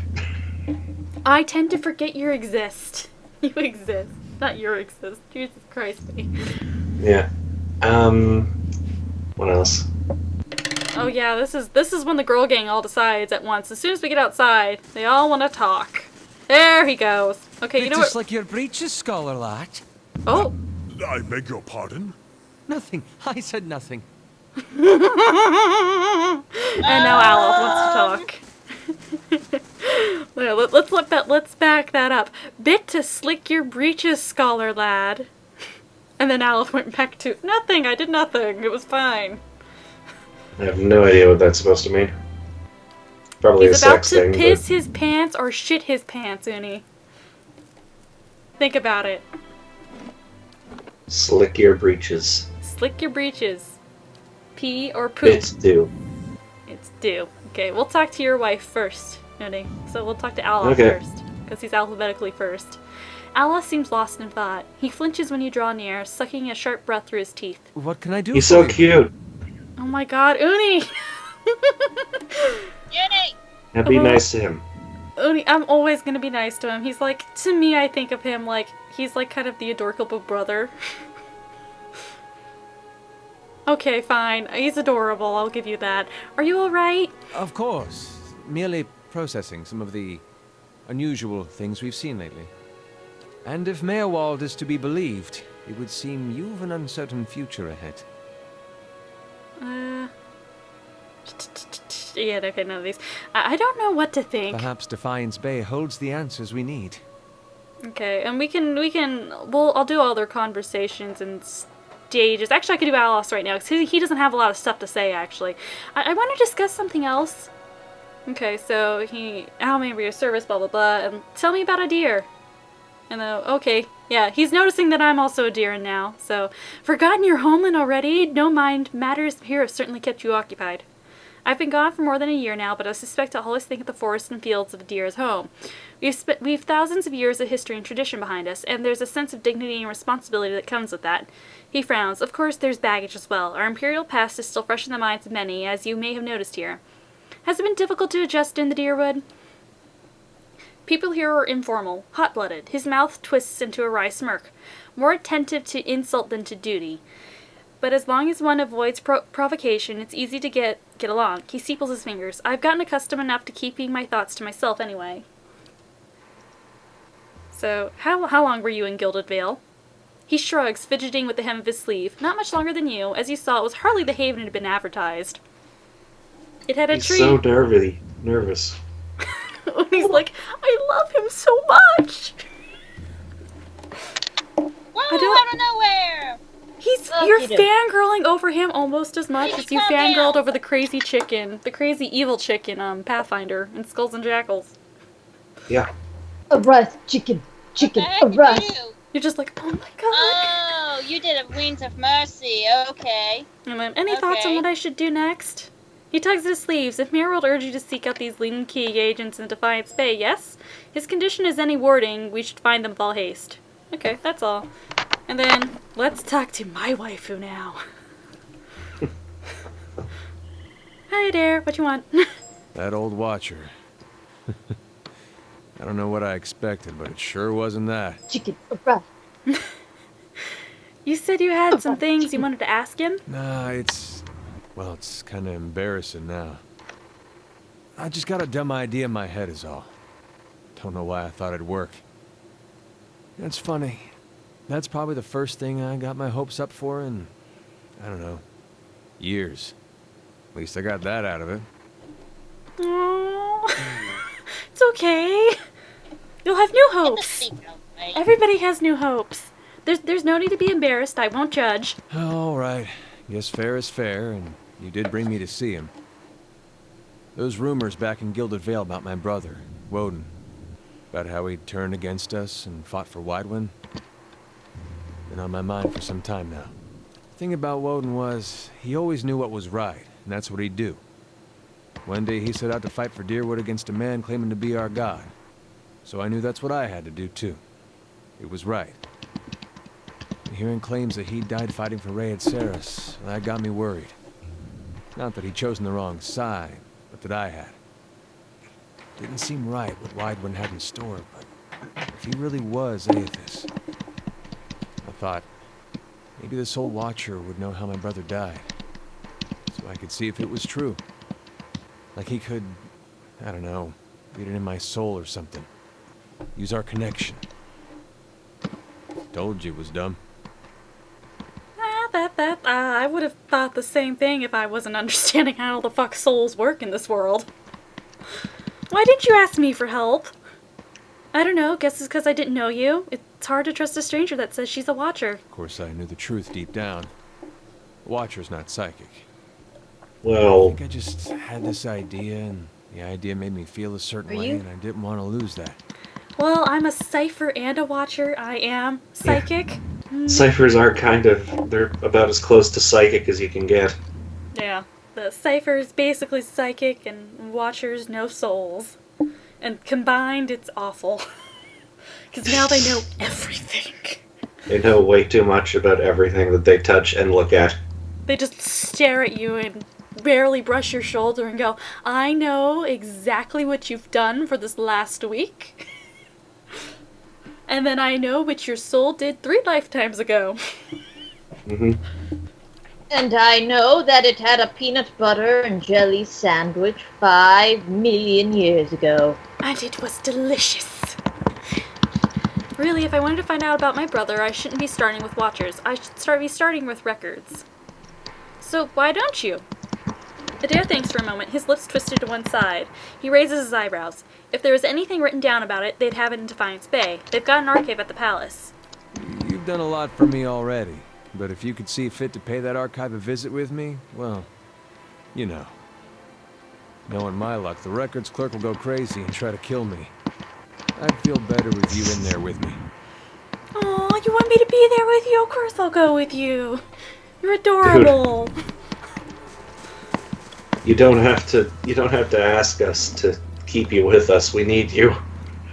I tend to forget you exist. You exist. Not your exist. Jesus Christ, me. Yeah. What else? Oh yeah, this is when the girl gang all decides at once. As soon as we get outside, they all want to talk. There he goes. Okay, you know Just what? like your breeches, scholar lad. Oh. I beg your pardon? Nothing. I said nothing. And now Alof wants to talk. Well, let's back that up. Bit to slick your breeches, scholar lad. And then Aleph went back to nothing. I did nothing. It was fine. I have no idea what that's supposed to mean. Probably He's a about sex to thing. piss his pants or shit his pants, Uni. Think about it. Slick your breeches. Slick your breeches. Pee or poop. It's due. It's due. Okay, we'll talk to your wife first, Uni. So we'll talk to Alof Okay. first, because he's alphabetically first. Alof seems lost in thought. He flinches when you draw near, sucking a sharp breath through his teeth. What can I do? He's for so you? cute. Oh my god, Uni! Uni! Now be nice to him. Uni, I'm always gonna be nice to him. He's like, to me, I think of him like, he's like kind of the adorable brother. Okay, fine. He's adorable, I'll give you that. Are you alright? Of course. Merely processing some of the unusual things we've seen lately. And if Mayorwald is to be believed, it would seem you've an uncertain future ahead. Yeah, okay, none of these. I don't know what to think. Perhaps Defiance Bay holds the answers we need. Okay, and I'll do all their conversations and stages. Actually, I could do Alos right now, because he doesn't have a lot of stuff to say, actually. I want to discuss something else. Okay, so how may I be your service, blah, blah, blah, and tell me about a deer. And okay, yeah, he's noticing that I'm also a deer now, so. Forgotten your homeland already? No mind, matters here have certainly kept you occupied. I've been gone for more than a year now, but I suspect I'll always think of the forests and fields of a deer as home. We've thousands of years of history and tradition behind us, and there's a sense of dignity and responsibility that comes with that. He frowns. Of course, there's baggage as well. Our imperial past is still fresh in the minds of many, as you may have noticed here. Has it been difficult to adjust in the Deerwood? People here are informal, hot-blooded. His mouth twists into a wry smirk, more attentive to insult than to duty. But as long as one avoids provocation, it's easy to get along. He steeples his fingers. I've gotten accustomed enough to keeping my thoughts to myself anyway. So, how long were you in Gilded Vale? He shrugs, fidgeting with the hem of his sleeve. Not much longer than you. As you saw, it was hardly the haven it had been advertised. It had a He's tree. so nervous. He's like, I love him so much! Whoa, out of nowhere! You're Okey-doke. fangirling over him almost as much as you Calm fangirled down. over the crazy evil chicken, Pathfinder in Skulls and Jackals. Yeah. Arrest, chicken, arrest. You're just like, oh my god. Oh, you did a Wings of Mercy. Okay. And then, any thoughts on what I should do next? He tugs at his sleeves. If Mirrold urged you to seek out these Lean Key agents in Defiance Bay, yes? His condition is any warding, we should find them with all haste. Okay, that's all. And then, let's talk to my waifu now. Hi there, what you want? That old watcher. I don't know what I expected, but it sure wasn't that. Chicken, arrest. You said you had some things you wanted to ask him? Nah, well, it's kind of embarrassing now. I just got a dumb idea in my head is all. Don't know why I thought it'd work. That's funny. That's probably the first thing I got my hopes up for in, I don't know, years. At least I got that out of it. Aww. It's okay. You'll have new hopes. Everybody has new hopes. There's no need to be embarrassed. I won't judge. All right. Guess fair is fair, and you did bring me to see him. Those rumors back in Gilded Vale about my brother, Woden, about how he'd turned against us and fought for Widewind, been on my mind for some time now. The thing about Woden was, he always knew what was right, and that's what he'd do. One day he set out to fight for Deerwood against a man claiming to be our god. So I knew that's what I had to do too. It was right. And hearing claims that he died fighting for Rhea Saris, that got me worried. Not that he'd chosen the wrong side, but that I had. Didn't seem right what Widewind had in store, but if he really was Aethys, I thought, maybe this old Watcher would know how my brother died, so I could see if it was true. Like he could, I don't know, read it in my soul or something. Use our connection. Told you it was dumb. I would have thought the same thing if I wasn't understanding how the fuck souls work in this world. Why didn't you ask me for help? I don't know, guess it's because I didn't know you. It's hard to trust a stranger that says she's a Watcher. Of course I knew the truth deep down. The Watcher's not psychic. Well... I think I just had this idea, and the idea made me feel a certain way, and I didn't want to lose that. Well, I'm a Cipher and a Watcher. I am psychic. Ciphers are they're about as close to psychic as you can get. Yeah. The Cipher's basically psychic, and Watcher's no souls. And combined, it's awful. Because now they know everything. They know way too much about everything that they touch and look at. They just stare at you and barely brush your shoulder and go, I know exactly what you've done for this last week. And then I know what your soul did 3 lifetimes ago. Mm-hmm. And I know that it had a peanut butter and jelly sandwich 5 million years ago. And it was delicious. Really, if I wanted to find out about my brother, I shouldn't be starting with Watchers. I should be starting with records. So why don't you? Adair thinks for a moment, his lips twisted to one side. He raises his eyebrows. If there was anything written down about it, they'd have it in Defiance Bay. They've got an archive at the palace. You've done a lot for me already, but if you could see fit to pay that archive a visit with me, well, you know. Knowing my luck, the records clerk will go crazy and try to kill me. I'd feel better with you in there with me. Oh, you want me to be there with you? Of course I'll go with you. You're adorable. Dude. You don't have to ask us to keep you with us. We need you.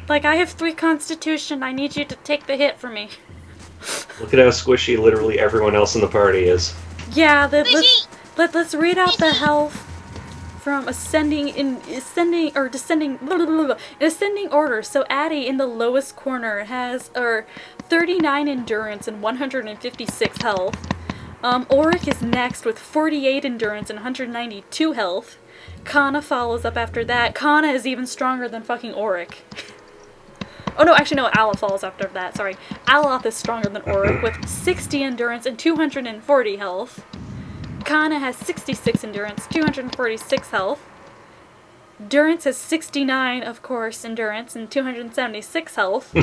Like, I have 3 constitution. I need you to take the hit for me. Look at how squishy literally everyone else in the party is. Yeah, let's read out the health from ascending order. So Addie in the lowest corner has 39 endurance and 156 health. Auric is next with 48 endurance and 192 health. Kana follows up after that. Kana is even stronger than fucking Auric. Oh no, actually no, Aloth follows after that, sorry. Aloth is stronger than Auric with 60 endurance and 240 health. Kana has 66 endurance, 246 health. Durance has 69, of course, endurance and 276 health.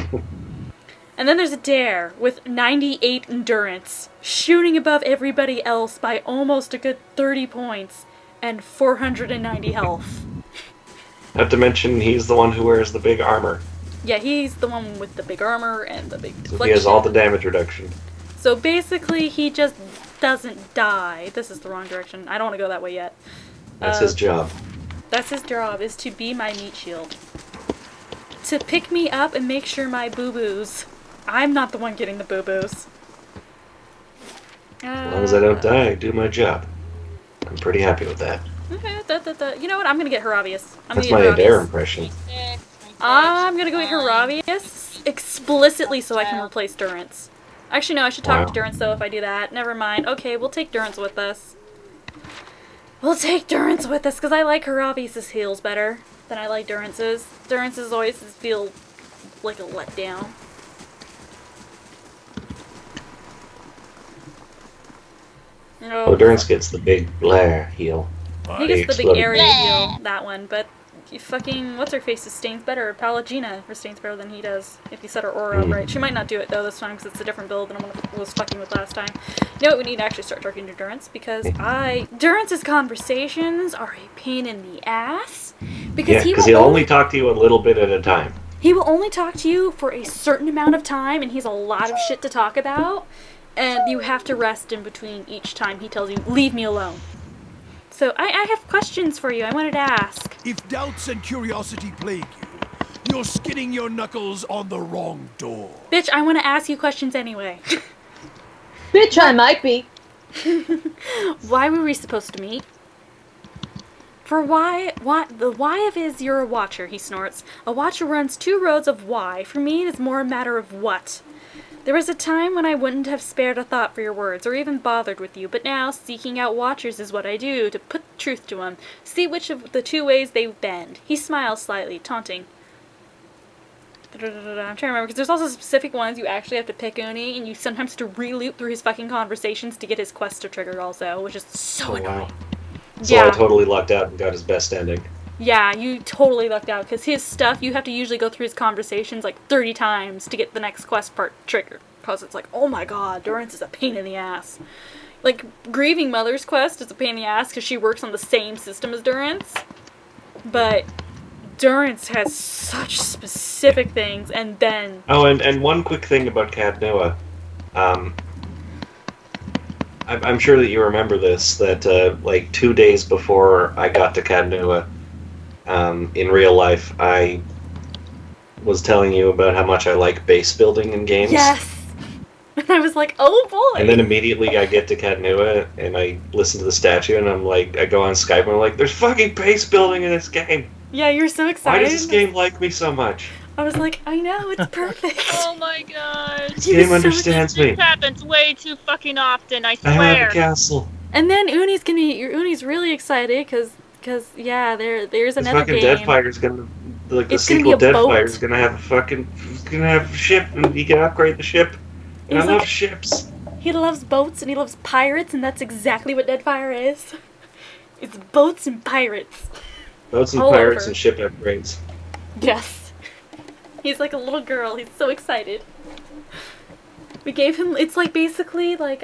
And then there's a Dare with 98 endurance, shooting above everybody else by almost a good 30 points, and 490 health. Not to mention, he's the one who wears the big armor. Yeah, he's the one with the big armor and the big deflection. So he has all the damage reduction. So basically, he just doesn't die. This is the wrong direction. I don't want to go that way yet. That's his job. That's his job, is to be my meat shield. To pick me up and make sure my boo-boos. I'm not the one getting the boo-boos. As long as I don't die, I do my job. I'm pretty happy with that. Okay, you know what? I'm gonna get Heravius. That's my Adair impression. I'm gonna go get Heravius explicitly so I can replace Durance. Actually, no, I should talk to Durance though if I do that. Never mind. Okay, we'll take Durance with us. We'll take Durance with us because I like Heravius' heals better than I like Durance's. Durance's always feel like a letdown. Oh, Durance gets the big Blair heal. He gets the big area heal, that one, but fucking what's-her-face sustains better. Pallegina sustains better than he does, if you set her aura up right. She might not do it, though, this time, because it's a different build than I was fucking with last time. You know what, we need to actually start talking to Durance, because Durance's conversations are a pain in the ass. Because he'll only talk to you a little bit at a time. He will only talk to you for a certain amount of time, and he has a lot of shit to talk about, and you have to rest in between each time he tells you, leave me alone. So, I have questions for you. I wanted to ask. If doubts and curiosity plague you, you're skidding your knuckles on the wrong door. Bitch, I want to ask you questions anyway. Bitch, I might be. Why were we supposed to meet? For why, the why of is you're a watcher, he snorts. A watcher runs 2 roads of why. For me, it is more a matter of what. There was a time when I wouldn't have spared a thought for your words, or even bothered with you, but now, seeking out watchers is what I do, to put the truth to them, see which of the 2 ways they bend. He smiles slightly, taunting. I'm trying to remember, because there's also specific ones you actually have to pick Uni, and you sometimes have to re-loop through his fucking conversations to get his quest to trigger also, which is so annoying. Wow. So I totally lucked out and got his best ending. Yeah, you totally lucked out, because his stuff, you have to usually go through his conversations like 30 times to get the next quest part triggered. Because it's like, oh my god, Durance is a pain in the ass. Like, Grieving Mother's quest is a pain in the ass because she works on the same system as Durance. But Durance has such specific things, and then... Oh, and one quick thing about Cad Noah. I'm sure that you remember this, that like 2 days before I got to Cad Noah, in real life, I was telling you about how much I like base building in games. Yes! And I was like, oh boy! And then immediately I get to Cad Noah, and I listen to the statue, and I'm like, I go on Skype, and I'm like, there's fucking base building in this game! Yeah, you're so excited. Why does this game like me so much? I was like, I know, it's perfect. Oh my god. This game understands me. This happens way too fucking often, I swear. I have a castle. And then Uni's really excited, because yeah, there's another fucking game. Deadfire's gonna, like, the sequel Deadfire's gonna have a ship, and you can upgrade the ship. And I love ships. He loves boats and he loves pirates, and that's exactly what Deadfire is. It's boats and pirates. Boats and pirates and ship upgrades. Yes. He's like a little girl. He's so excited. We gave him. It's like basically like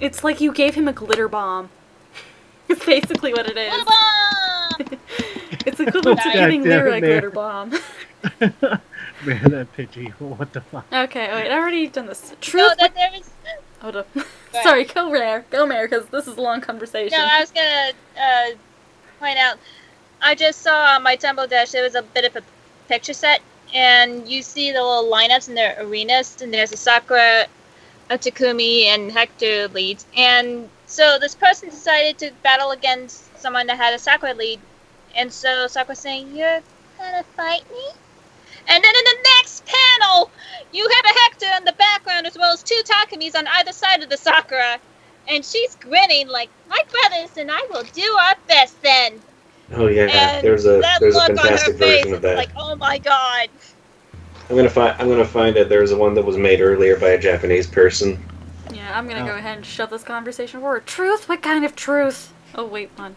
it's like you gave him a glitter bomb. It's basically what it is. Glitter bomb. It's equivalent to giving Lyra a glitter bomb. Man, that Pidgey. What the fuck? Okay, wait, I already done this. Truth. No, that there is. Hold up. Sorry, go Mare, because this is a long conversation. No, I was gonna point out. I just saw on my Tumble Dash there was a bit of a picture set, and you see the little lineups in their arenas, and there's a Sakura, a Takumi, and Hector leads. And so this person decided to battle against someone that had a Sakura lead, and so Sakura's saying, "You're gonna fight me?" And then in the next panel, you have a Hector in the background as well as 2 Takumis on either side of the Sakura. And she's grinning like, my brothers and I will do our best then. Oh yeah, and there's a fantastic version of that. Like, oh my god. I'm gonna find it. There's one that was made earlier by a Japanese person. Yeah, I'm gonna go ahead and shove this conversation forward. Truth? What kind of truth? Oh wait, one.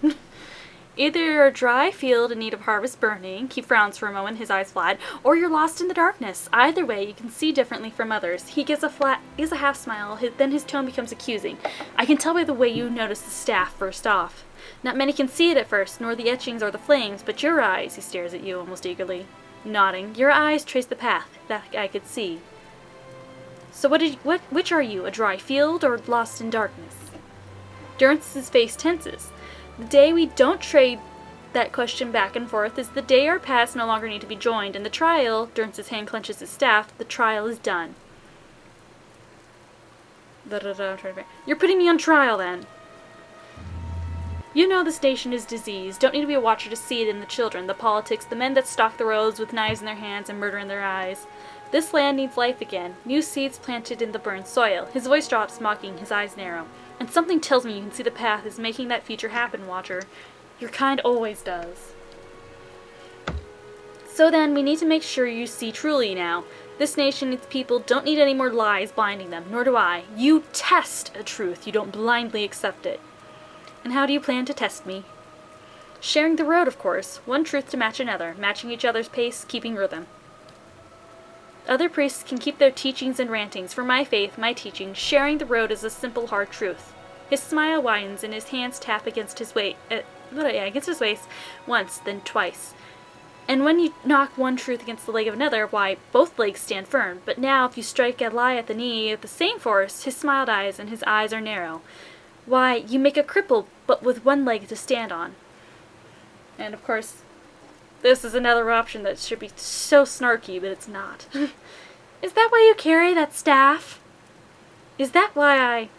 Either you're a dry field in need of harvest burning, he frowns for a moment, his eyes flat, or you're lost in the darkness. Either way, you can see differently from others. He gives a half smile, then his tone becomes accusing. I can tell by the way you notice the staff first off. Not many can see it at first, nor the etchings or the flames, but your eyes, he stares at you almost eagerly. Nodding, your eyes trace the path that I could see. So which are you, a dry field or lost in darkness? Durance's face tenses. The day we don't trade that question back and forth is the day our paths no longer need to be joined, and the trial, Durance's hand clenches his staff, the trial is done. You're putting me on trial, then. You know this nation is diseased. Don't need to be a watcher to see it in the children, the politics, the men that stalk the roads with knives in their hands and murder in their eyes. This land needs life again, new seeds planted in the burned soil. His voice drops, mocking, his eyes narrow. And something tells me you can see the path is making that future happen, Watcher. Your kind always does. So then, we need to make sure you see truly now. This nation, its people, don't need any more lies blinding them, nor do I. You test a truth, you don't blindly accept it. And how do you plan to test me? Sharing the road, of course. One truth to match another, matching each other's pace, keeping rhythm. Other priests can keep their teachings and rantings. For my faith, my teaching, sharing the road is a simple, hard truth. His smile widens and his hands tap against his against his waist once, then twice. And when you knock one truth against the leg of another, why, both legs stand firm. But now, if you strike a lie at the knee with the same force, his smile dies and his eyes are narrow. Why, you make a cripple, but with one leg to stand on. And of course, this is another option that should be so snarky, but it's not. Is that why you carry that staff? Is that why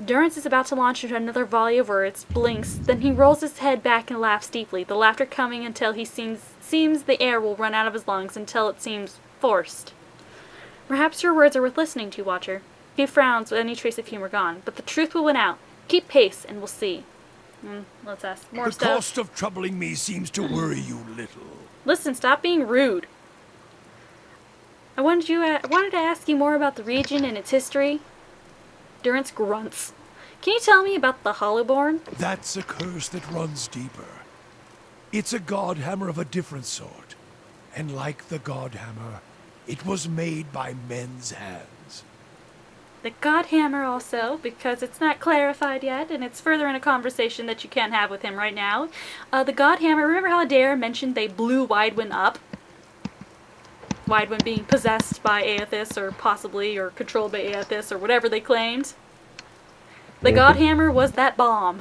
Durance is about to launch into another volley of words, blinks, then he rolls his head back and laughs deeply, the laughter coming until he seems the air will run out of his lungs, until it seems forced. Perhaps your words are worth listening to, Watcher. He frowns with any trace of humor gone, but the truth will win out. Keep pace, and we'll see. Let's ask more stuff. The cost of troubling me seems to worry you little. Listen, stop being rude. I wanted to ask you more about the region and its history. Durance grunts. Can you tell me about the Hollowborn? That's a curse that runs deeper. It's a godhammer of a different sort. And like the godhammer, it was made by men's hands. The Godhammer also, because it's not clarified yet, and it's further in a conversation that you can't have with him right now. The Godhammer, remember how Adair mentioned they blew Widewind up? Widewind being possessed by Aethys, or possibly, or controlled by Aethys, or whatever they claimed. The Godhammer was that bomb.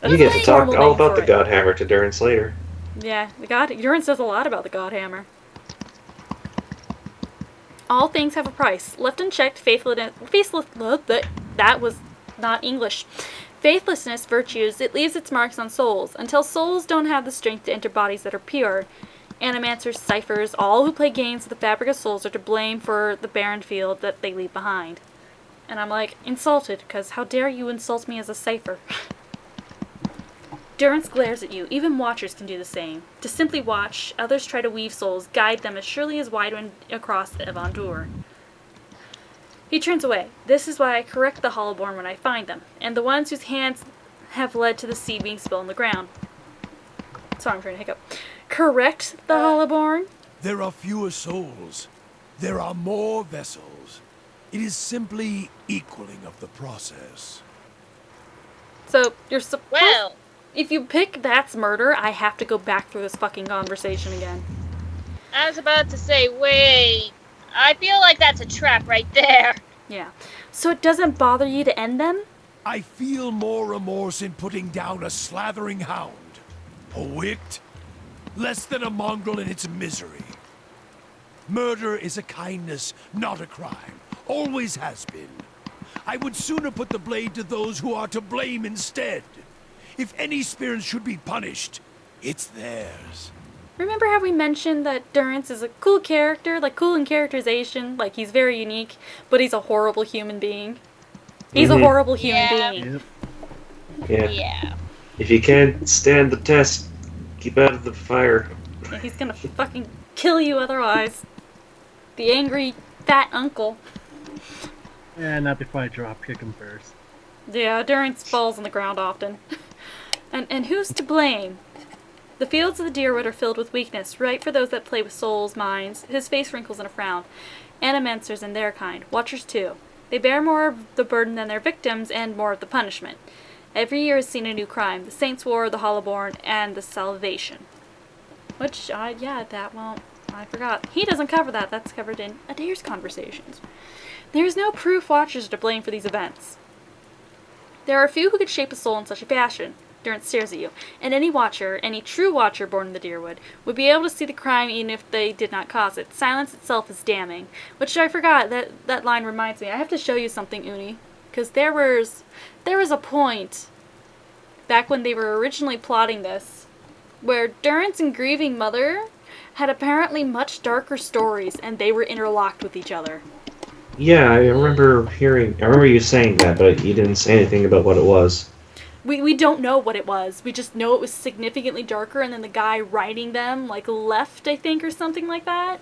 You get to talk all about the Godhammer to Durance later. Yeah, Durance says a lot about the Godhammer. All things have a price. Left unchecked, that was not English. Faithlessness, virtues, it leaves its marks on souls, until souls don't have the strength to enter bodies that are pure. Animancers, ciphers, all who play games with the fabric of souls are to blame for the barren field that they leave behind. And I'm like, insulted, because how dare you insult me as a cipher? Durance glares at you. Even watchers can do the same. To simply watch, others try to weave souls, guide them as surely as Widewind across Evandur. He turns away. This is why I correct the Hollowborn when I find them, and the ones whose hands have led to the seed being spilled on the ground. Sorry, I'm trying to hiccup. Correct the Hollowborn? There are fewer souls. There are more vessels. It simply equaling of the process. So, you're supposed... Well, if you pick that's murder, I have to go back through this fucking conversation again. I was about to say, wait, I feel like that's a trap right there. Yeah. So it doesn't bother you to end them? I feel more remorse in putting down a slathering hound. A wict? Less than a mongrel in its misery. Murder is a kindness, not a crime. Always has been. I would sooner put the blade to those who are to blame instead. If any spirit should be punished, it's theirs. Remember how we mentioned that Durance is a cool character, like cool in characterization, like he's very unique, but he's a horrible human being? He's a horrible human being. Yeah. If you can't stand the test, keep out of the fire. Yeah, he's gonna fucking kill you otherwise. The angry, fat uncle. Yeah, not before I drop kick him first. Yeah, Durance falls on the ground often. And who's to blame? The fields of the Deerwood are filled with weakness, right for those that play with souls, minds. His face wrinkles in a frown. Animancers and their kind. Watchers too. They bear more of the burden than their victims, and more of the punishment. Every year has seen a new crime. The Saints' War, the Hollowborn, and the Salvation. Which, yeah, that won't... I forgot. He doesn't cover that. That's covered in Adair's conversations. There is no proof Watchers are to blame for these events. There are few who could shape a soul in such a fashion. Durrance stares at you, and any Watcher, any true Watcher born in the Deerwood, would be able to see the crime even if they did not cause it. Silence itself is damning. Which I forgot, that line reminds me. I have to show you something, Uni. Because there was a point, back when they were originally plotting this, where Durrance and Grieving Mother had apparently much darker stories, and they were interlocked with each other. Yeah, I remember you saying that, but you didn't say anything about what it was. We don't know what it was. We just know it was significantly darker, and then the guy writing them, left, I think, or something like that.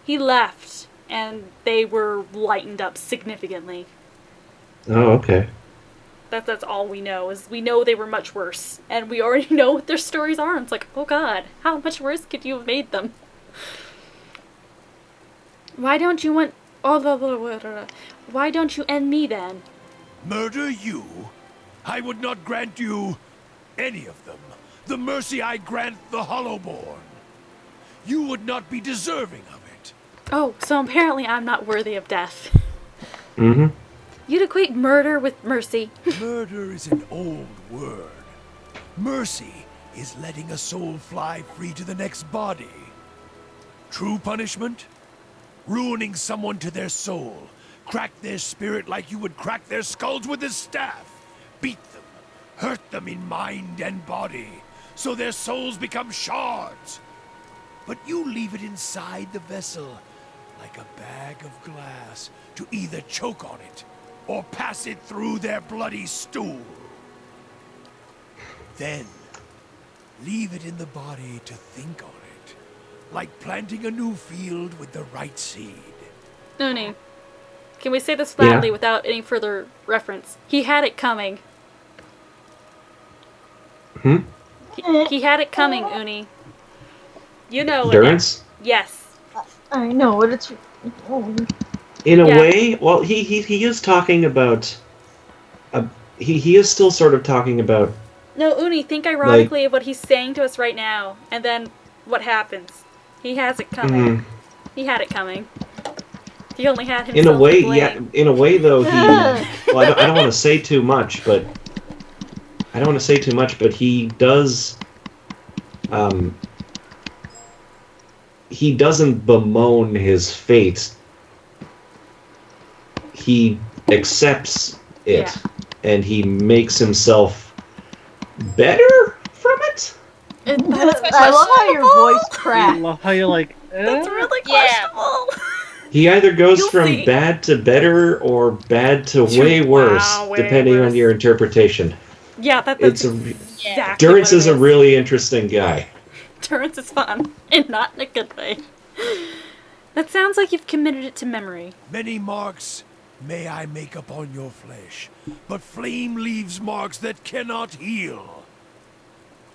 He left, and they were lightened up significantly. Oh, okay. That's all we know, is we know they were much worse. And we already know what their stories are, and it's like, oh god, how much worse could you have made them? Why don't you want... Why don't you end me, then? Murder you? I would not grant you any of them. The mercy I grant the Hollowborn. You would not be deserving of it. Oh, so apparently I'm not worthy of death. Mm-hmm. You'd equate murder with mercy. Murder is an old word. Mercy is letting a soul fly free to the next body. True punishment? Ruining someone to their soul. Crack their spirit like you would crack their skulls with a staff. Beat them. Hurt them in mind and body. So their souls become shards. But you leave it inside the vessel, like a bag of glass, to either choke on it or pass it through their bloody stool. Then, leave it in the body to think on it, like planting a new field with the right seed. Uni, can we say this flatly without any further reference? He had it coming. He had it coming, Uni. You know Durrance? Yes. I know what it's... In a way, well, he is talking about... he is still sort of talking about... No, Uni, think ironically of what he's saying to us right now, and then what happens. He has it coming. He had it coming. He only had himself In a way, to blame. yeah. In a way, though, he... well, I don't want to say too much, but... he does... he doesn't bemoan his fate. He accepts it, and he makes himself better from it? I love how your voice cracked. I love how you're like, That's really questionable. He either goes from bad to better or bad to way worse, depending on your interpretation. Yeah, that's exactly Durrance is a really interesting guy. Durrance is fun, and not in a good way. That sounds like you've committed it to memory. Many marks may I make upon your flesh, but flame leaves marks that cannot heal.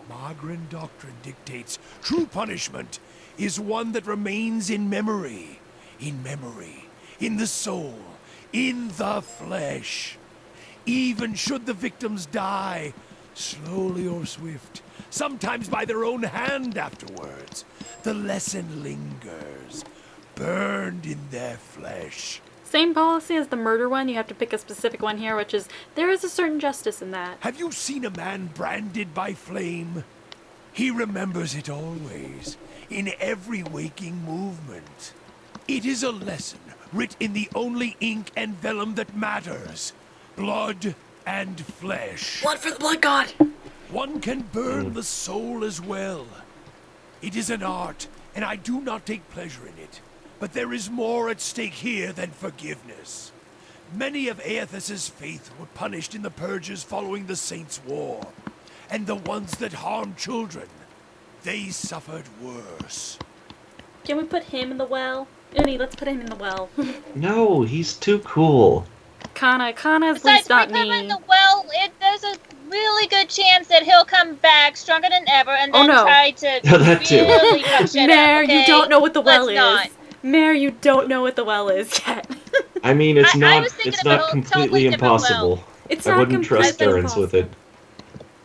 Magran doctrine dictates true punishment is one that remains in memory, in the soul, in the flesh. Even should the victims die, slowly or swift, sometimes by their own hand afterwards, the lesson lingers, burned in their flesh. Same policy as the murder one, you have to pick a specific one here, which is, there is a certain justice in that. Have you seen a man branded by flame? He remembers it always, in every waking movement. It is a lesson writ in the only ink and vellum that matters. Blood and flesh. Blood for the blood god! One can burn the soul as well. It is an art, and I do not take pleasure in it. But there is more at stake here than forgiveness. Many of Aethys's faith were punished in the purges following the Saints' War. And the ones that harmed children, they suffered worse. Can we put him in the well? Uni, let's put him in the well. No, he's too cool. Kana's at Besides, least not putting him in mean. the well, there's a really good chance that he'll back stronger than ever and Oh, then no. try to That too. really come shut Mare, up, okay? you don't know what the well Let's not. is. Mare, you don't know what the well is yet. I mean, it's I was thinking of a whole completely totally different well. impossible. It's I not wouldn't trust completely Durance with it.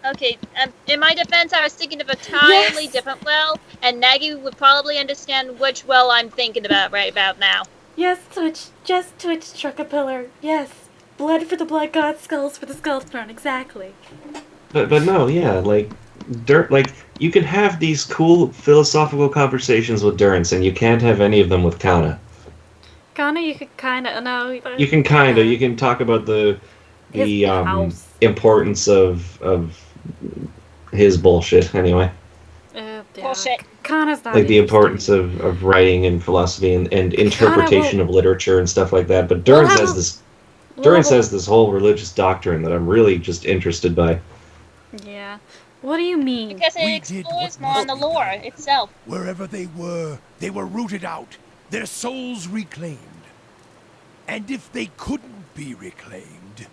Okay, in my defense, I was thinking of a entirely Yes! different well, and Nagy would probably understand which well I'm thinking about right about now. Yes, Twitch. Just Twitch struck a pillar. Yes. Blood for the blood god, skulls for the skull throne. Exactly. But no, yeah, like you can have these cool philosophical conversations with Durance, and you can't have any of them with Kana. Kana, you could kind of no. You can you can talk about the house. importance of his bullshit anyway. Bullshit. Kana's not Like the interesting. importance of writing and philosophy and interpretation of literature and stuff like that. But Durance has this has this whole religious doctrine that I'm really just interested by. Yeah. What do you mean? Because it explores more on the lore itself. Wherever they were rooted out, their souls reclaimed. And if they couldn't be reclaimed,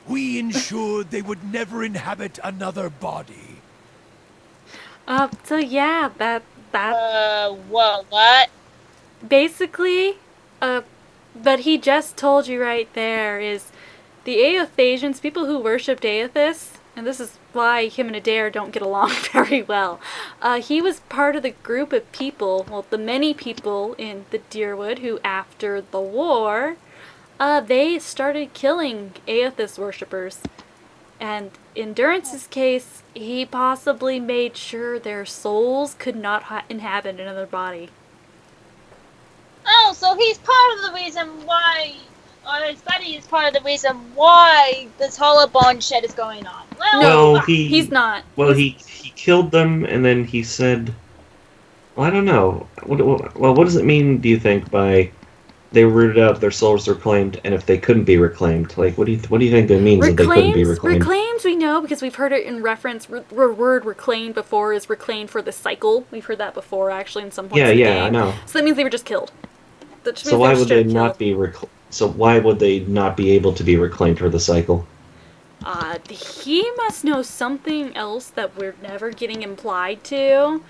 we ensured they would never inhabit another body. So yeah, that. What? Basically, but he just told you right there is the Aethasians, people who worshipped Aethys, and this is why him and Adair don't get along very well. He was part of the group of people, well, the many people in the Deerwood who, after the war, they started killing Aethys worshippers. And in Durance's case, he possibly made sure their souls could not inhabit another body. Oh, so he's part of the reason why, or his buddy is part of the reason why this whole bond shed is going on. No, he's not. Well, he killed them, and then he said, well, I don't know. What does it mean, do you think, by they were rooted out, their souls were reclaimed, and if they couldn't be reclaimed? Like, what do you think that means that they couldn't be reclaimed? Reclaimed, we know, because we've heard it in reference, word reclaimed before is reclaimed for the cycle. We've heard that before, actually, in some points in the game. Yeah, I know. So that means they were just killed. So why would they not be So why would they not be able to be reclaimed for the cycle? He must know something else that we're never getting implied to.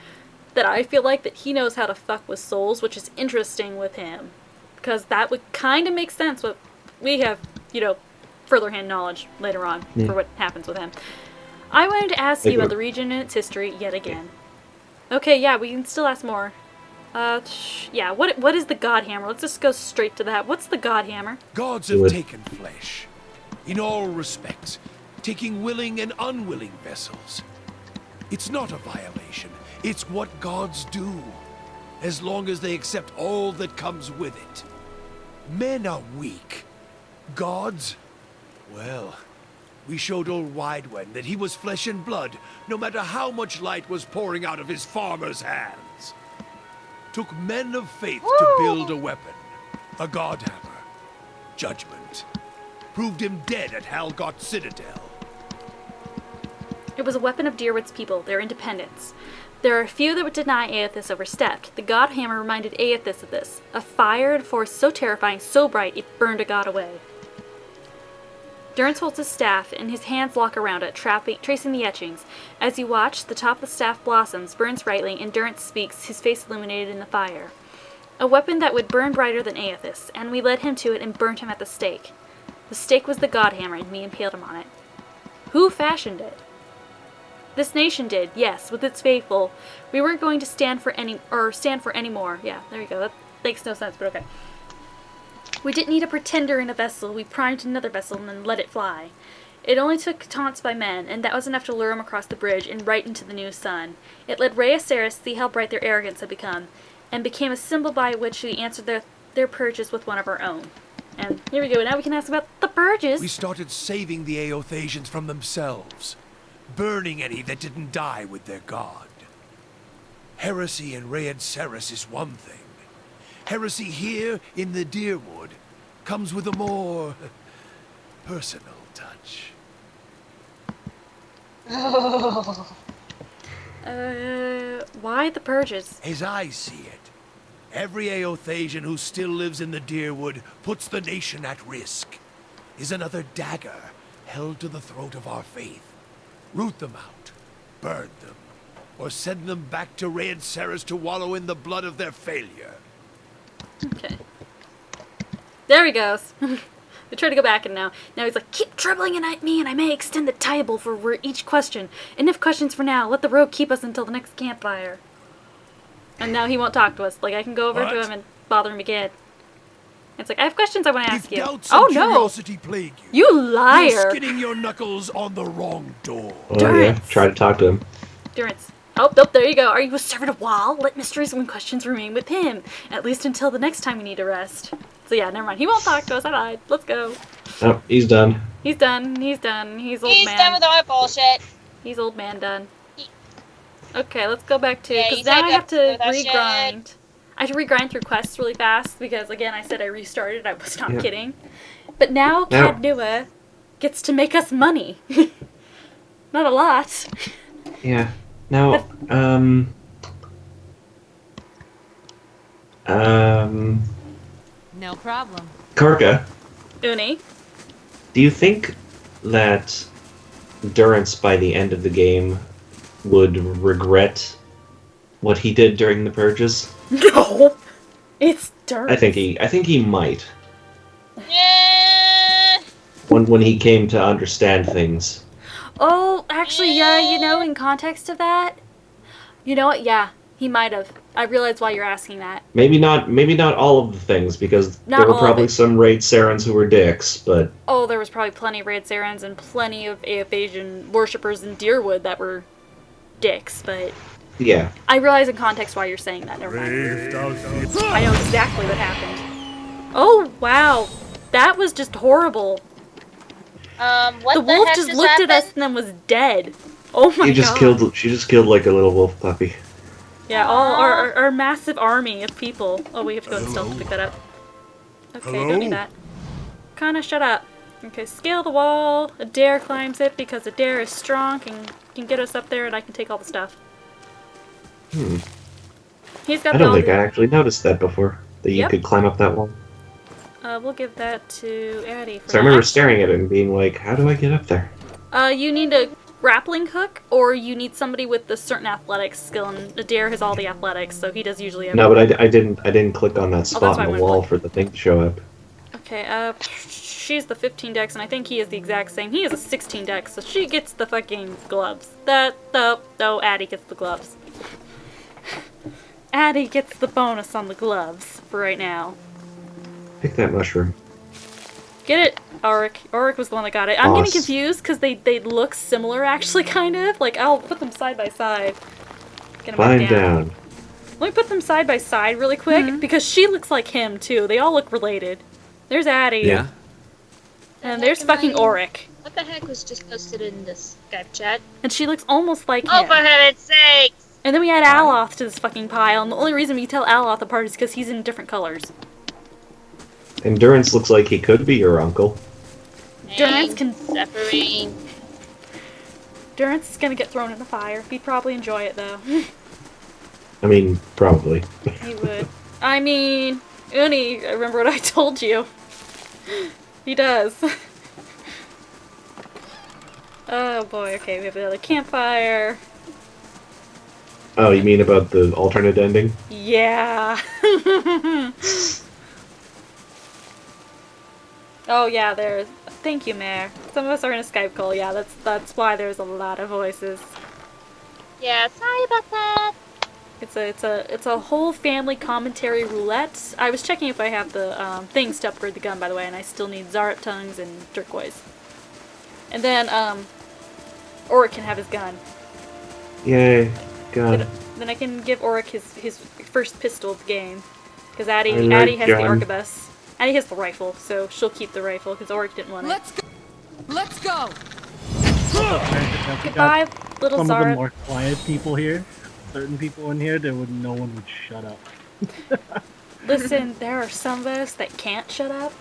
That I feel like that he knows how to fuck with souls, which is interesting with him. Because that would kind of make sense, but we have, further hand knowledge later on for what happens with him. I wanted to ask you about the region and its history yet again. Okay, yeah, we can still ask more. Yeah, what is the God Hammer? Let's just go straight to that. What's the God Hammer? Gods have taken flesh, in all respects, taking willing and unwilling vessels. It's not a violation. It's what gods do, as long as they accept all that comes with it. Men are weak. Gods? Well, we showed old Widewen that he was flesh and blood, no matter how much light was pouring out of his farmer's hands. Took men of faith to build a weapon, a god hammer. Judgment. Proved him dead at Halgot Citadel. It was a weapon of Deerwood's people, their independence. There are a few that would deny Aethys overstepped. The god hammer reminded Aethys of this. A fire and force so terrifying, so bright, it burned a god away. Durance holds his staff, and his hands lock around it, tracing the etchings. As you watch, the top of the staff blossoms, burns brightly, and Durance speaks, his face illuminated in the fire. A weapon that would burn brighter than Aethys, and we led him to it and burnt him at the stake. The stake was the god hammer, and we impaled him on it. Who fashioned it? This nation did, yes, with its faithful. We weren't going to stand for any more. Yeah, there you go. That makes no sense, but okay. We didn't need a pretender in a vessel. We primed another vessel and then let it fly. It only took taunts by men, and that was enough to lure them across the bridge and right into the new sun. It let Rhea Saris see how bright their arrogance had become, and became a symbol by which we answered their purges with one of our own. And here we go. Now we can ask about the purges. We started saving the Aethasians from themselves, burning any that didn't die with their god. Heresy in Rhea Saris is one thing. Heresy here in the Deerwood comes with a more personal touch. Why the purges? As I see it, every Aethasian who still lives in the Deerwood puts the nation at risk, is another dagger held to the throat of our faith. Root them out. burn them, or send them back to Ray and Sarah's to wallow in the blood of their failure. Okay. There he goes. We try to go back and now he's like, keep dribbling it at me and I may extend the table for each question. Enough questions for now. Let the rogue keep us until the next campfire. And now he won't talk to us. Like, I can go over to him and bother him again. It's like, I have questions I want to ask you. Oh, no! Curiosity plague you liar! You're skidding your knuckles on the wrong door. Oh, yeah. Try to talk to him. Durance. Oh, nope, there you go. Are you a servant of Wall? Let mysteries and questions remain with him. At least until the next time we need a rest. So yeah, never mind. He won't talk to us. I lied. Let's go. Oh, he's done. He's done. He's done. He's old man. He's done with our bullshit. He's old man done. Okay, let's go back to... Because he's now I have to with our regrind. shit. I have to regrind through quests really fast because, again, I said I restarted. I was not kidding. But now Cadnua gets to make us money. Not a lot. Yeah. Now, No problem. Karka, Uni. do you think that Durance, by the end of the game, would regret what he did during the purges? No! It's Durance. I think he might. Yeah. When he came to understand things. Oh, actually, yeah, you know, in context of that, you know what? Yeah, he might have. I realize why you're asking that. Maybe not all of the things, because there were probably some Raid Sarens who were dicks, but... Oh, there was probably plenty of Raid Sarens and plenty of AF-Asian worshippers in Deerwood that were dicks, but... Yeah. I realize in context why you're saying that. Never mind. I know exactly what happened. Oh, wow. That was just horrible. What the wolf just looked at us and then was dead. Oh my god. She just killed like a little wolf puppy. Yeah, all our massive army of people. Oh, we have to go in stealth to pick that up. Okay, don't need that. Kinda shut up. Okay, scale the wall. Adair climbs it because Adair is strong and can get us up there and I can take all the stuff. He's got I don't think I actually noticed that before. That you could climb up that wall. We'll give that to Addie. So I remember staring at it and being like, how do I get up there? You need a grappling hook, or you need somebody with a certain athletics skill, and Adair has all the athletics, so he does usually have... No, but I didn't click on that spot on the wall for the thing to show up. Okay, she's the 15 dex, and I think he is the exact same. He is a 16 dex, so she gets the fucking gloves. No, Addie gets the gloves. Addie gets the bonus on the gloves for right now. Pick that mushroom. Get it, Auric. Auric was the one that got it. I'm getting confused because they look similar, actually, kind of. Like, I'll put them side by side. Get them Climb down. Let me put them side by side really quick, because she looks like him, too. They all look related. There's Addie. Yeah. And there's fucking Auric. What the heck was just posted in this Skype chat? And she looks almost like him. Oh, for heaven's sakes! And then we add Aloth to this fucking pile, and the only reason we tell Aloth apart is because he's in different colors. Endurance looks like he could be your uncle. Durance can... Separate. Durance is gonna get thrown in the fire. He'd probably enjoy it, though. I mean, probably. He would. I mean, Uni, remember what I told you. He does. Oh boy, okay, we have another campfire. Oh, you mean about the alternate ending? Yeah. Oh yeah, there's... Thank you, Mayor. Some of us are in a Skype call. Yeah, that's why there's a lot of voices. Yeah, sorry about that. It's a whole family commentary roulette. I was checking if I have the things to upgrade the gun, by the way, and I still need Zaret tongues and turquoise. And then Auric can have his gun. Yay, gun. Then I can give Auric his first pistol of the game, because Addie has gun. the arquebus. Addie has the rifle, so she'll keep the rifle because Auric didn't want it. Let's go. Goodbye, little Some Zaret. of the more quiet people here, certain people in here, no one would shut up. Listen, there are some of us that can't shut up.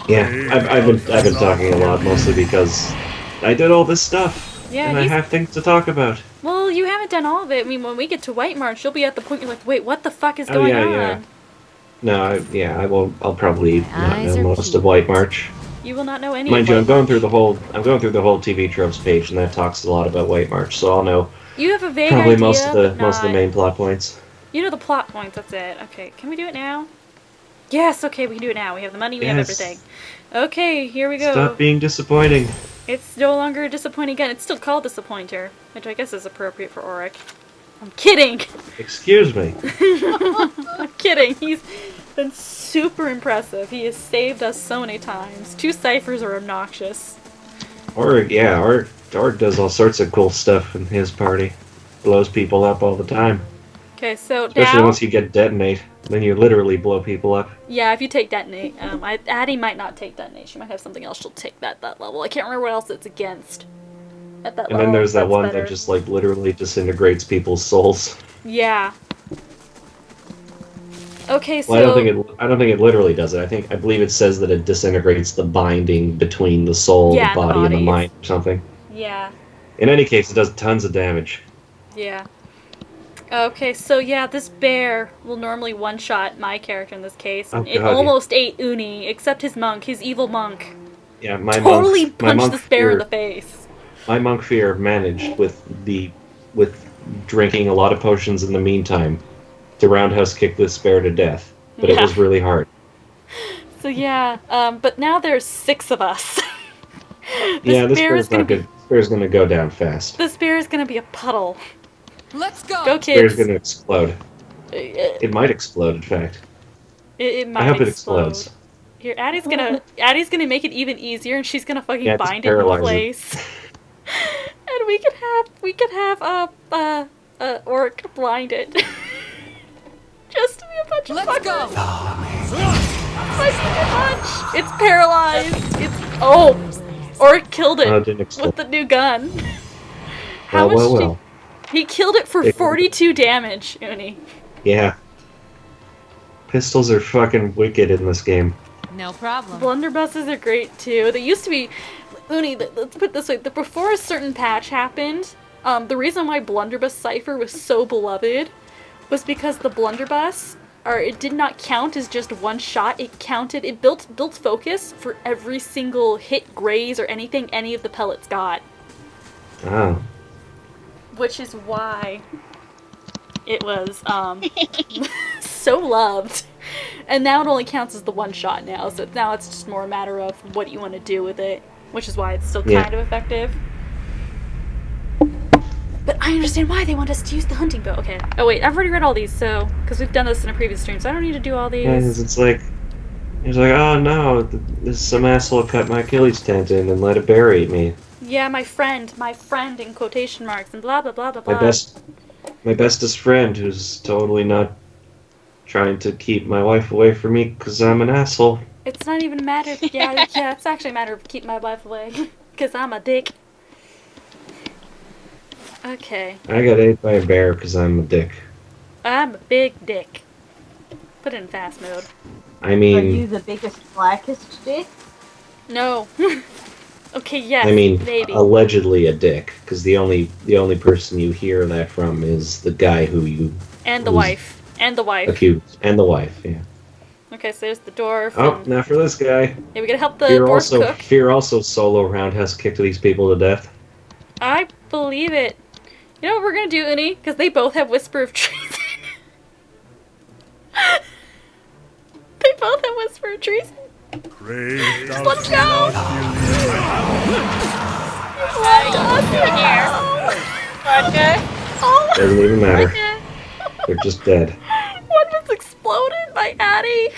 Yeah, I've been talking a lot, mostly because I did all this stuff. Yeah, and I have things to talk about. Well, you haven't done all of it. I mean, when we get to White March, you'll be at the point you're like, wait, what the fuck is going on? Yeah. No, I'll probably not know most of White March. You will not know any Mind of you, White I'm going March. through the whole TV tropes page, and that talks a lot about White March, so I'll know You have a vague probably idea, most of the but not... main plot points. You know the plot points, that's it. Okay, can we do it now? Yes, okay, we can do it now. We have the money, we have everything. Okay, here we go. Stop being disappointing. It's no longer disappointing again. It's still called Disappointer, which I guess is appropriate for Auric. I'm kidding! Excuse me. I'm kidding. He's been super impressive. He has saved us so many times. 2 ciphers are obnoxious. Or does all sorts of cool stuff in his party. Blows people up all the time. Okay, so Especially now... once you get Detonate. Then you literally blow people up. Yeah, if you take Detonate. Addie might not take Detonate. She might have something else she'll take that level. I can't remember what else it's against. At that And level, then there's that that's one better. that just like literally disintegrates people's souls. Yeah. Okay, so... Well, I don't think it literally does it. I believe it says that it disintegrates the binding between the soul, Yeah, the body, and the bodies. mind or something. Yeah. In any case, it does tons of damage. Yeah. Okay, so yeah, this bear will normally one-shot my character in this case. And it God, almost ate Uni, except his monk, his evil monk. Yeah, my Totally monk, my punched monk this bear in fear, the face. my monk fear managed with drinking a lot of potions in the meantime to roundhouse kick this bear to death, but it Yeah. was really hard. So yeah, but now there's 6 of us. Yeah, this bear bear's is gonna not good. This bear's gonna go down fast. This bear is gonna be a puddle. Let's go! Go, This bear's kids! gonna explode. It, It might explode, in fact. it might I hope it explode. explodes. Here, Addie's gonna make it even easier, and she's gonna fucking Yeah, just bind it in paralyze it. place. And we could have Oric blind it. Just to be a bunch of Let's fuckers. go! Might be too much. It's paralyzed. Oric killed it Oh, it didn't explode. with the new gun. Well. He killed it for 42 damage, Uni. Yeah. Pistols are fucking wicked in this game. No problem. Blunderbusses are great too. They used to be, Uni, let's put it this way, before a certain patch happened, the reason why Blunderbuss Cypher was so beloved was because the Blunderbuss, it did not count as just one shot, it built focus for every single hit, graze, or anything any of the pellets got. Oh. Which is why it was, so loved. And now it only counts as the one shot now, so now it's just more a matter of what you want to do with it, which is why it's still kind of effective. But I understand why they want us to use the hunting bow. Okay. Oh wait, I've already read all these, so because we've done this in a previous stream, so I don't need to do all these. Yeah, 'cause it's like, he's like, oh no, some asshole cut my Achilles tendon and let a bear eat me. Yeah, my friend in quotation marks, and blah blah blah blah blah. My bestest friend who's totally not trying to keep my wife away from me because I'm an asshole. It's not even a matter. Yeah, it's actually a matter of keeping my wife away because I'm a dick. Okay. I got ate by a bear because I'm a dick. I'm a big dick. Put it in fast mode. I mean... Are you the biggest, blackest dick? No. Okay, yes, I mean, maybe. allegedly a dick, because the only person you hear that from is the guy who you... And the wife. And the wife. Accused. And the wife, yeah. Okay, so there's the dwarf. Oh, and... now for this guy. Yeah, we gotta help the dwarf cook. Fear also solo roundhouse kicked these people to death. I believe it. You know what we're gonna do, Uni? Because they both have Whisper of Treason. They both have Whisper of Treason. Let's go! Doesn't even matter. They're just dead. One was exploded by Addie.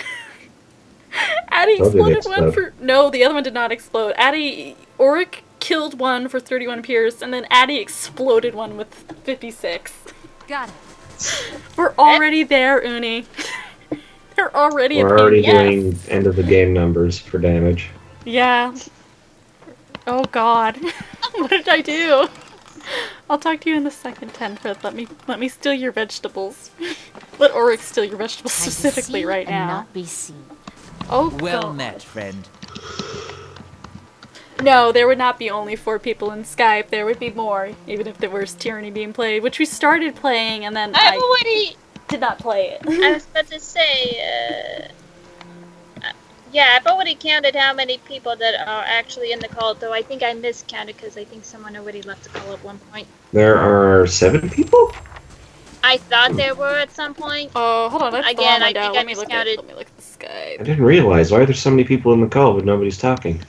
Addie Oh, did it exploded one for... No, the other one did not explode. Auric killed one for 31 Pierce, and then Addie exploded one with 56. Got it. We're already there, Uni. They're already We're already doing end of the game numbers for damage. Yeah. Oh god. What did I do? I'll talk to you in the second 10, Fred. Let me steal your vegetables. Let Auric steal your vegetables specifically right now. Not be seen. Oh Well god. met, friend. No, there would not be only 4 people in Skype. There would be more, even if there was Tyranny being played, which we started playing and then I've already did not play it. I was about to say, Yeah, I've already counted how many people that are actually in the call, though I think I miscounted because I think someone already left the call at one point. There are 7 people? I thought there were at some point. Oh, hold on, that's the Again, wrong I window. think I Let me look at miscounted. the Skype. I didn't realize. Why are there so many people in the call but nobody's talking?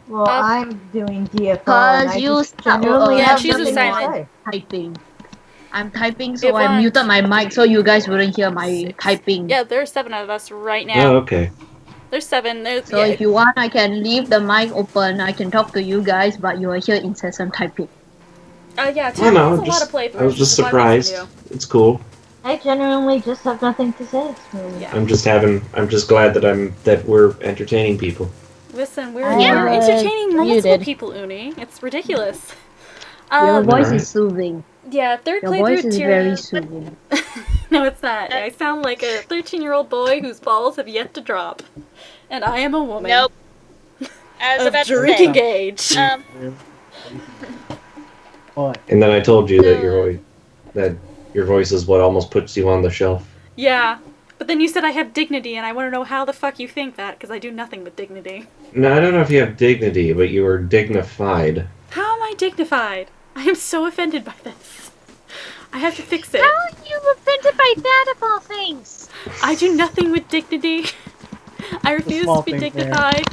Well, I'm doing DFL and Cause I you just genuinely Yeah, have she's nothing to silent. say. typing. I'm typing, We so have I 1, muted my mic so you guys wouldn't hear my 6. typing. Yeah, there's 7 of us right Oh, now. okay. There's 7. There's, So yeah. if you want, I can leave the mic open. I can talk to you guys, but you will hear incessant typing. Yeah, Well, Tyranny no, has a lot of I was playthroughs, which just is why it makes me surprised. It's cool. I genuinely just have nothing to say. Smooth. Yeah. I'm just glad that we're entertaining people. Listen, we're Yeah. entertaining multiple muted. people, Uni. It's ridiculous. Your voice Alright. is soothing. Yeah, third Your playthrough voice is Tyranny. very soothing. No, it's not. I sound like a 13-year-old boy whose balls have yet to drop. And I am a woman. Nope. I was Of about to drinking say. age. What? And then I told you that your voice is what almost puts you on the shelf. Yeah. But then you said I have dignity, and I want to know how the fuck you think that, because I do nothing with dignity. No, I don't know if you have dignity, but you are dignified. How am I dignified? I am so offended by this. I have to fix it. How are you offended by that of all things? I do nothing with dignity. I refuse to be dignified.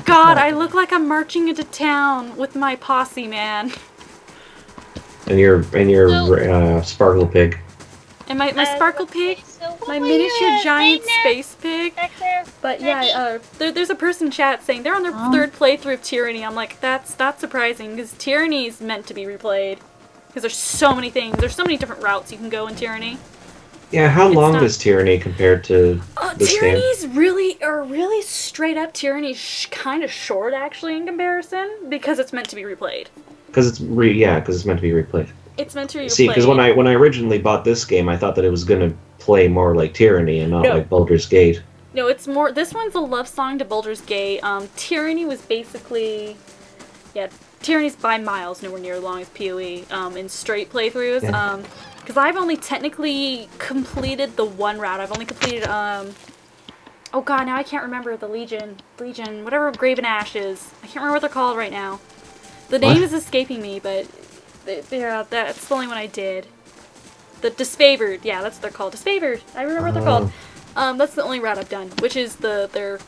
God, I look like I'm marching into town with my posse, man. And your sparkle pig. And my sparkle pig, my miniature giant space pig. But yeah, there's a person in chat saying they're on their third playthrough of Tyranny. I'm like, that's not surprising, because Tyranny's meant to be replayed. Because there's so many things, there's so many different routes you can go in Tyranny. Yeah, how long is Tyranny compared to this game? Tyranny's really straight up Tyranny's kind of short actually in comparison, because it's meant to be replayed. Because it's meant to be replayed. It's meant to be replayed. See, because when I originally bought this game, I thought that it was going to play more like Tyranny and not like Baldur's Gate. No, it's more. This one's a love song to Baldur's Gate. Tyranny was basically, Tyranny's by miles nowhere near as long as PoE in straight playthroughs. Yeah. Because I've only technically completed the one route. I've only completed oh god, now I can't remember the Legion, whatever Graven Ash is. I can't remember what they're called right now. The name is escaping me, but yeah, that's the only one I did. The Disfavored, yeah, that's what they're called. Disfavored. I remember what they're called. That's the only route I've done, which is they're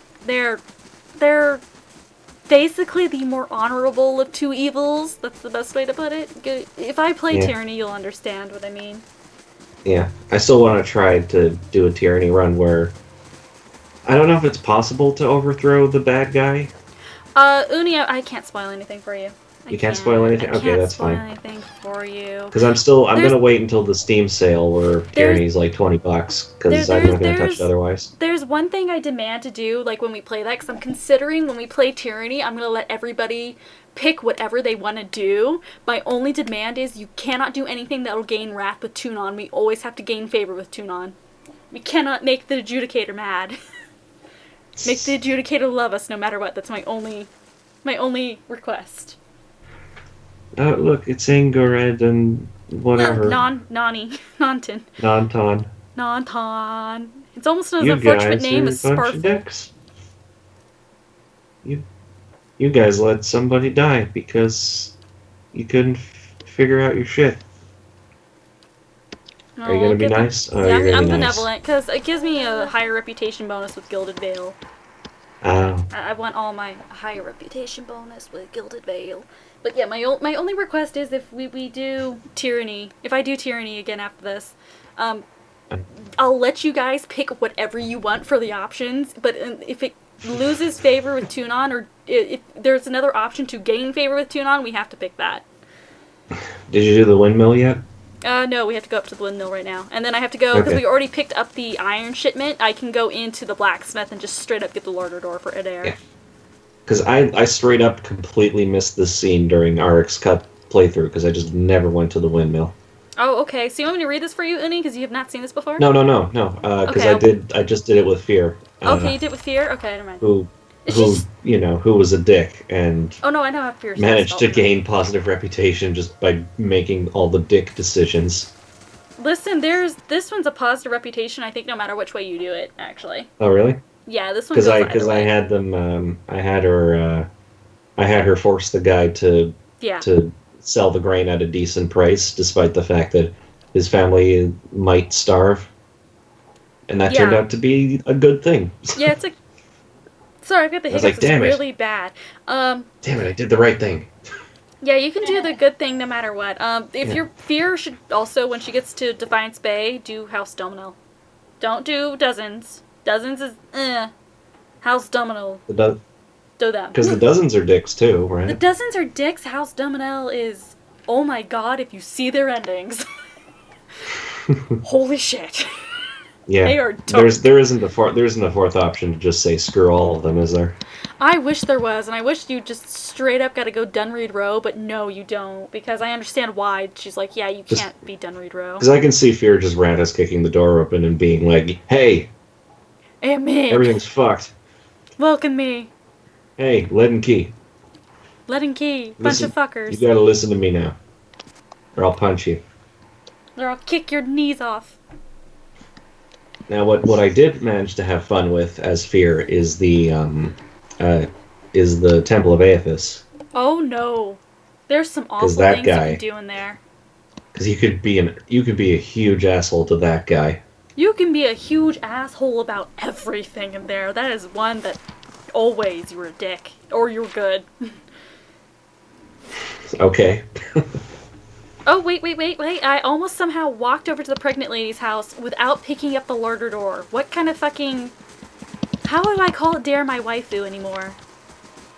basically the more honorable of two evils. That's the best way to put it. If I play Tyranny, you'll understand what I mean. Yeah, I still want to try to do a Tyranny run where I don't know if it's possible to overthrow the bad guy. Uni, I can't spoil anything for you. You can't spoil anything? Okay, that's fine. I can't spoil anything for you. Because I'm gonna wait until the Steam sale where Tyranny's like $20, because I'm not gonna touch it otherwise. There's one thing I demand to do, like when we play that, because I'm considering when we play Tyranny, I'm gonna let everybody pick whatever they want to do. My only demand is you cannot do anything that'll gain wrath with Tunon. We always have to gain favor with Tunon. We cannot make the Adjudicator mad. Make the Adjudicator love us no matter what. That's my only request. Oh, look, it's Angored and whatever. Nonton. Nonton. Nonton. It's almost as unfortunate name as Sparful. You guys let somebody die because you couldn't figure out your shit. Are you gonna be nice? Oh, yeah, you're gonna I'm be benevolent because it gives me a higher reputation bonus with Gilded Veil. Oh. I want all my higher reputation bonus with Gilded Veil. But yeah, my only request is if we do Tyranny, if I do Tyranny again after this, I'll let you guys pick whatever you want for the options, but if it loses favor with Tunon, or if there's another option to gain favor with Tunon, we have to pick that. Did you do the windmill yet? No, we have to go up to the windmill right now. And then I have to go, because we already picked up the iron shipment, I can go into the blacksmith and just straight up get the larder door for Adair. Yeah. Because I straight up completely missed this scene during RX Cup playthrough, because I just never went to the windmill. Oh, okay. So you want me to read this for you, Uni, because you have not seen this before? No. Because I just did it with Fear. Okay, you did it with Fear? Okay, never mind. Who was a dick and oh no, I know how Fear managed to gain positive reputation just by making all the dick decisions. Listen, this one's a positive reputation, I think, no matter which way you do it, actually. Oh, really? Yeah, this one Because goes I either way. had them. I had her force the guy to Yeah. sell the grain at a decent price, despite the fact that his family might starve, and that turned Yeah. out to be a good thing. Yeah, it's a. Sorry, I've got the I was hiccups. like, It's damn it. really bad. Damn it! I did the right thing. Yeah, you can do the good thing no matter what. If Yeah. your fear should also, when she gets to Defiance Bay, do House Domino. Don't do Dozens. Dozens is House Domino. Do them. Because the dozens are dicks too, The right? Dozens are dicks. House Domino is, oh my god, if you see their endings. Holy shit. Yeah. They are dark. There isn't a fourth option to just say screw all of them, is there? I wish there was, and I wish you just straight up gotta go Dunreed Row, but no, you don't, because I understand why. She's like, yeah, you can't be Dunreed Row. Because I can see Fear just Ratus kicking the door open and being like, "Hey, Hey, me. everything's fucked. Welcome me. Hey, lead and key. Lead and key. Bunch Listen, of fuckers. You gotta listen to me now, or I'll punch you." Or I'll kick your knees off. Now, what I did manage to have fun with as Fear is the Temple of Aethys, Oh no. There's some awful that things you guy- can do in there. because you could be a huge asshole to that guy. You can be a huge asshole about everything in there. That is one that always you were a dick. Or you were good. Okay. Oh, wait. I almost somehow walked over to the pregnant lady's house without picking up the larder door. What kind of fucking... How do I call it dare my waifu anymore?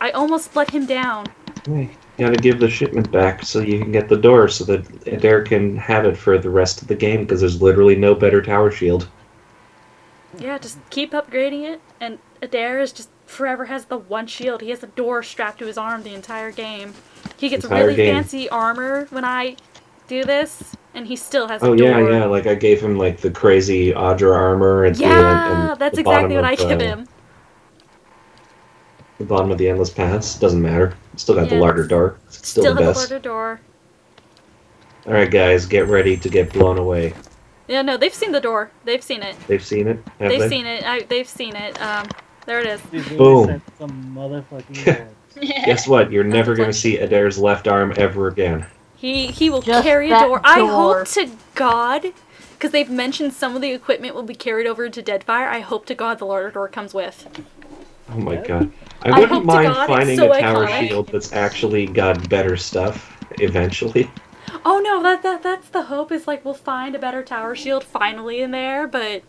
I almost let him down. Hey, you gotta give the shipment back so you can get the door so that Adair can have it for the rest of the game, because there's literally no better tower shield. Yeah, just keep upgrading it, and Adair is just forever has the one shield. He has a door strapped to his arm the entire game. He gets Entire really game. fancy armor when I do this, and he still has a Oh door. yeah, like I gave him like the crazy Audra armor at Yeah, and that's the exactly bottom what I of, give him. The bottom of the endless paths doesn't matter. Still got the Yeah, larder door. It's still the has best. a larder door. All right, guys, get ready to get blown away. Yeah, no, they've seen the door. They've seen it. They've seen it. Have They've they? seen it. They've seen it. There it is. Boom. Some motherfucking doors. Guess what? You're never gonna see Adair's left arm ever again. He will Just carry a that door. I door. hope to God, because they've mentioned some of the equipment will be carried over to Deadfire. I hope to God the larder door comes with. Oh my god. I I hope wouldn't to mind God it's finding so a tower iconic. shield that's actually got better stuff eventually. Oh no, that's the hope. Is like we'll find a better tower shield finally in there, but.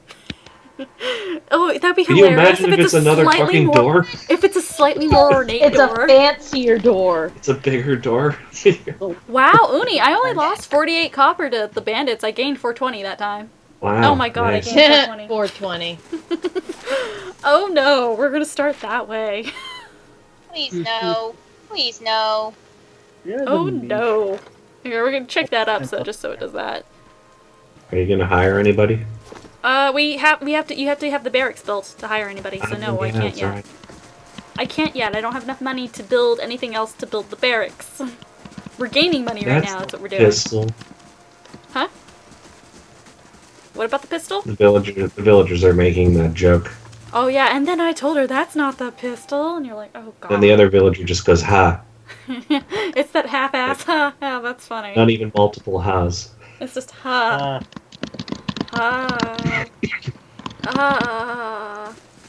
Oh, that'd be Can you hilarious imagine if it's a another slightly fucking more, door? If it's a slightly more ornate It's door. a fancier door. It's a bigger door. Wow, Uni, I only lost 48 copper to the bandits. I gained 420 that time. Wow. Oh my god, nice. I gained 420. 420. Oh no, we're gonna start that way. Please no. Please no. Oh no. Here, we're gonna check that up so just so it does that. Are you gonna hire anybody? You have to have the barracks built to hire anybody, so no, I Yeah, can't that's yet. right. I can't yet. I don't have enough money to build anything else to build the barracks. We're gaining money right now, that's what we're doing. Pistol. Huh? What about the pistol? The villagers are making that joke. Oh yeah, and then I told her that's not the pistol, and you're like, oh god. And the other villager just goes, ha. It's that half-ass, ha, yeah, that's funny. Not even multiple ha's. It's just ha.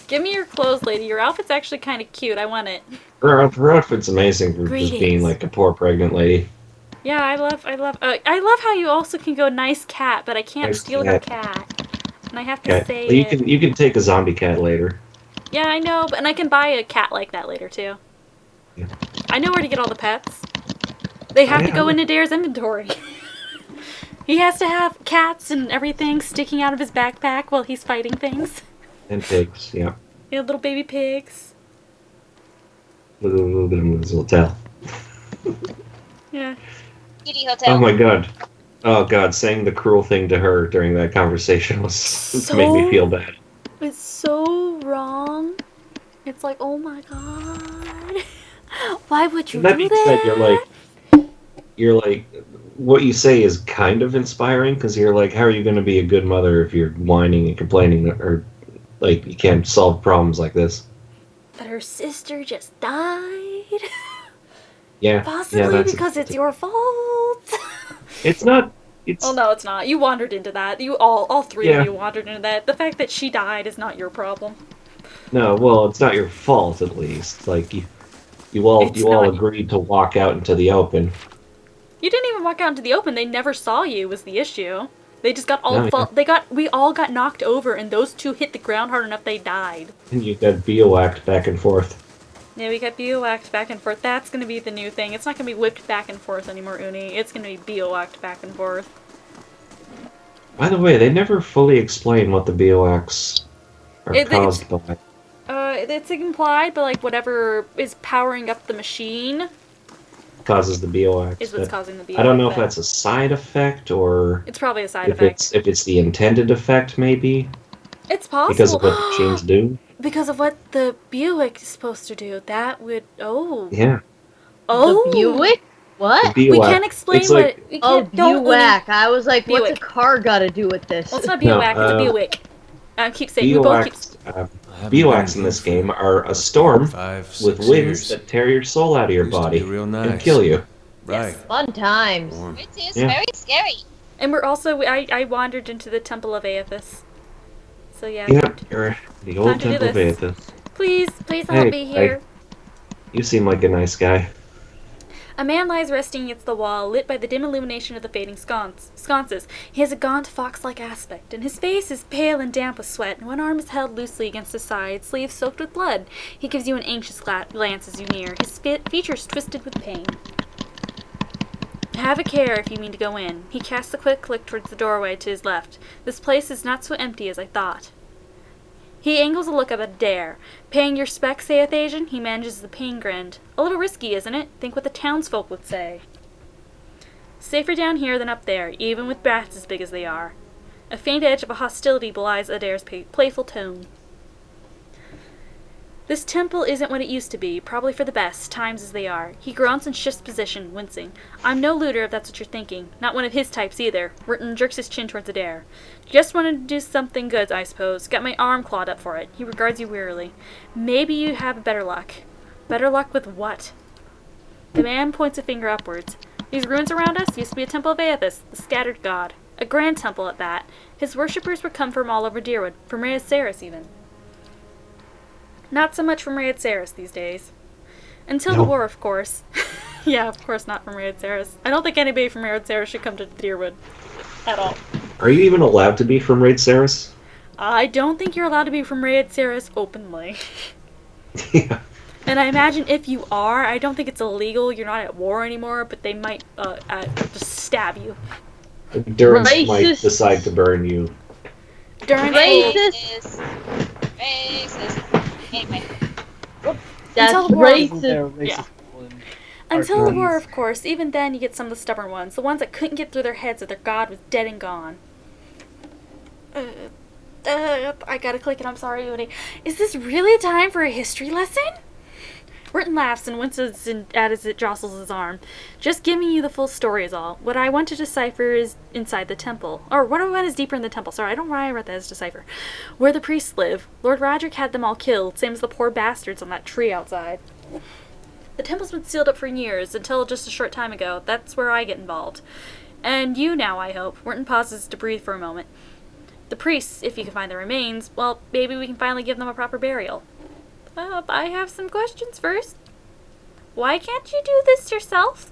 Give me your clothes, lady. Your outfit's actually kind of cute. I want it. Her outfit's amazing for just being like a poor pregnant lady. Yeah, I love how you also can go nice cat, but I can't Nice steal cat. her cat. And I have to Okay. say Well, it. you can take a zombie cat later. Yeah, I know, and I can buy a cat like that later too. Yeah. I know where to get all the pets. They have to go in Adair's inventory. He has to have cats and everything sticking out of his backpack while he's fighting things. And pigs, yeah. Yeah, little baby pigs. Look at him, his hotel. Yeah. Kitty Hotel. Oh my god. Oh god, saying the cruel thing to her during that conversation was made me feel bad. It's so wrong. It's like, oh my god. Why would you That do being that? said, you're like, what you say is kind of inspiring, because you're like, how are you going to be a good mother if you're whining and complaining, or Like, you can't solve problems like this. But her sister just died? Yeah. Possibly that's because it's your fault? It's not... It's... Oh, no, it's not. You wandered into that. You all three of Yeah. you wandered into that. The fact that she died is not your problem. No, well, it's not your fault, at least. Like, you all agreed to walk out into the open. You didn't even walk out into the open. They never saw you was the issue. They just got all we all got knocked over, and those two hit the ground hard enough they died. And you got biowacked back and forth. Yeah, we got biowacked back and forth. That's gonna be the new thing. It's not gonna be whipped back and forth anymore, Uni. It's gonna be biowacked back and forth. By the way, they never fully explain what the biowacks are caused by. It's implied, but like whatever is powering up the machine Causes the biowacks. is what's causing the biowack. I don't know if that's a side effect or... It's probably a side effect. If it's the intended effect, maybe? It's possible. Because of what the machines do? Because of what the Buick is supposed to do. That would... Oh. Yeah. Oh. The Buick? What? The we can't explain it's what... Like, we can't, Buick. I was like, Buick. what's a car got to do with this? Well, it's not Buick, it's a Buick. I keep saying... Biowacks in this game are a storm with winds that tear your soul out of your body and kill you. Right. Yes. Fun times. It is very scary. And we're also... I wandered into the Temple of Aethys. So yeah. Yep, you're the old Time to do Temple of this. Aethys. Please help me here. You seem like a nice guy. A man lies resting against the wall, lit by the dim illumination of the fading sconces. He has a gaunt, fox-like aspect, and his face is pale and damp with sweat, and one arm is held loosely against his side, sleeve soaked with blood. He gives you an anxious glance as you near, his features twisted with pain. Have a care if you mean to go in. He casts a quick look towards the doorway to his left. This place is not so empty as I thought. He angles a look up at Adair. Paying your respects, saith Asian, he manages the pain grinned. A little risky, isn't it? Think what the townsfolk would say. Safer down here than up there, even with bats as big as they are. A faint edge of a hostility belies Adair's playful tone. This temple isn't what it used to be, probably for the best, times as they are. He grunts and shifts position, wincing. I'm no looter, if that's what you're thinking. Not one of his types, either. Wharton jerks his chin towards Adair. Just wanted to do something good, I suppose. Got my arm clawed up for it. He regards you wearily. Maybe you have better luck. Better luck with what? The man points a finger upwards. These ruins around us used to be a temple of Aethys, the scattered god. A grand temple at that. His worshippers would come from all over Deerwood, from Rhea Saris even. Not so much from Rhea Saris these days. Until the war, of course. Yeah, of course not from Rhea Saris. I don't think anybody from Rhea Saris should come to Deerwood. At all. Are you even allowed to be from Raid Saris? I don't think you're allowed to be from Rhea Saris openly. Yeah. And I imagine if you are, I don't think it's illegal. You're not at war anymore, but they might just stab you. Durance might decide to burn you. Durance Racist. Anyway. That's racist. Yeah. Until the war, of course. Even then, you get some of the stubborn ones. The ones that couldn't get through their heads that their god was dead and gone. I gotta click it. I'm sorry, Uni. Is this really a time for a history lesson? Wharton laughs and winces as it jostles his arm. Just giving you the full story is all. What I want to decipher is inside the temple. Or what I want is deeper in the temple. Sorry, I don't know why I wrote that as decipher. Where the priests live. Lord Roderick had them all killed, same as the poor bastards on that tree outside. The temple's been sealed up for years, until just a short time ago. That's where I get involved. And you now, I hope. Wharton pauses to breathe for a moment. The priests, if you can find their remains, well, maybe we can finally give them a proper burial. I have some questions first. Why can't you do this yourself?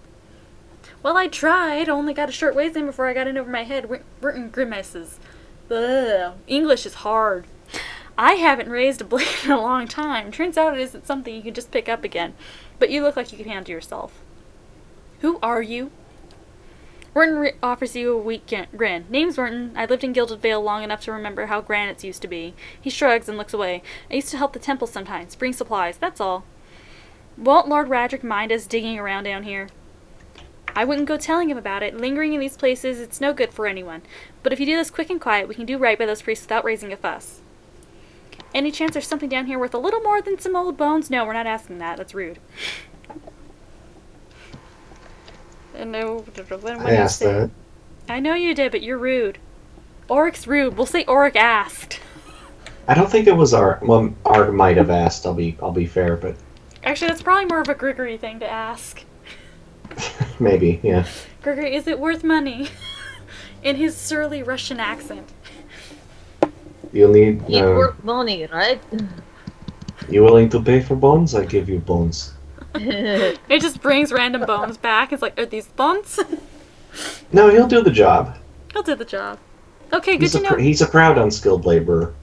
Well, I tried. Only got a short ways in before I got in over my head. Wharton grimaces. Ugh, English is hard. I haven't raised a blade in a long time. Turns out it isn't something you can just pick up again. But you look like you can handle yourself. Who are you? Wharton offers you a weak grin. Name's Wharton. I lived in Gilded Vale long enough to remember how granites used to be. He shrugs and looks away. I used to help the temple sometimes, bring supplies, that's all. Won't Lord Radric mind us digging around down here? I wouldn't go telling him about it. Lingering in these places, it's no good for anyone. But if you do this quick and quiet, we can do right by those priests without raising a fuss. Any chance there's something down here worth a little more than some old bones? No, we're not asking that. That's rude. No, I asked that. I know you did, but you're rude. Oric's rude. We'll say Oric asked. I don't think it was Ark. Well, Ark might have asked. I'll be fair, but Actually, that's probably more of a Grigory thing to ask. maybe, yeah. Grigory, is it worth money? In his surly Russian accent. You'll need. It's worth money, right? You willing to pay for bones? I give you bones. It just brings random bones back. It's like, are these bones? No, he'll do the job. He'll do the job. Okay, good to know. He's a proud unskilled laborer.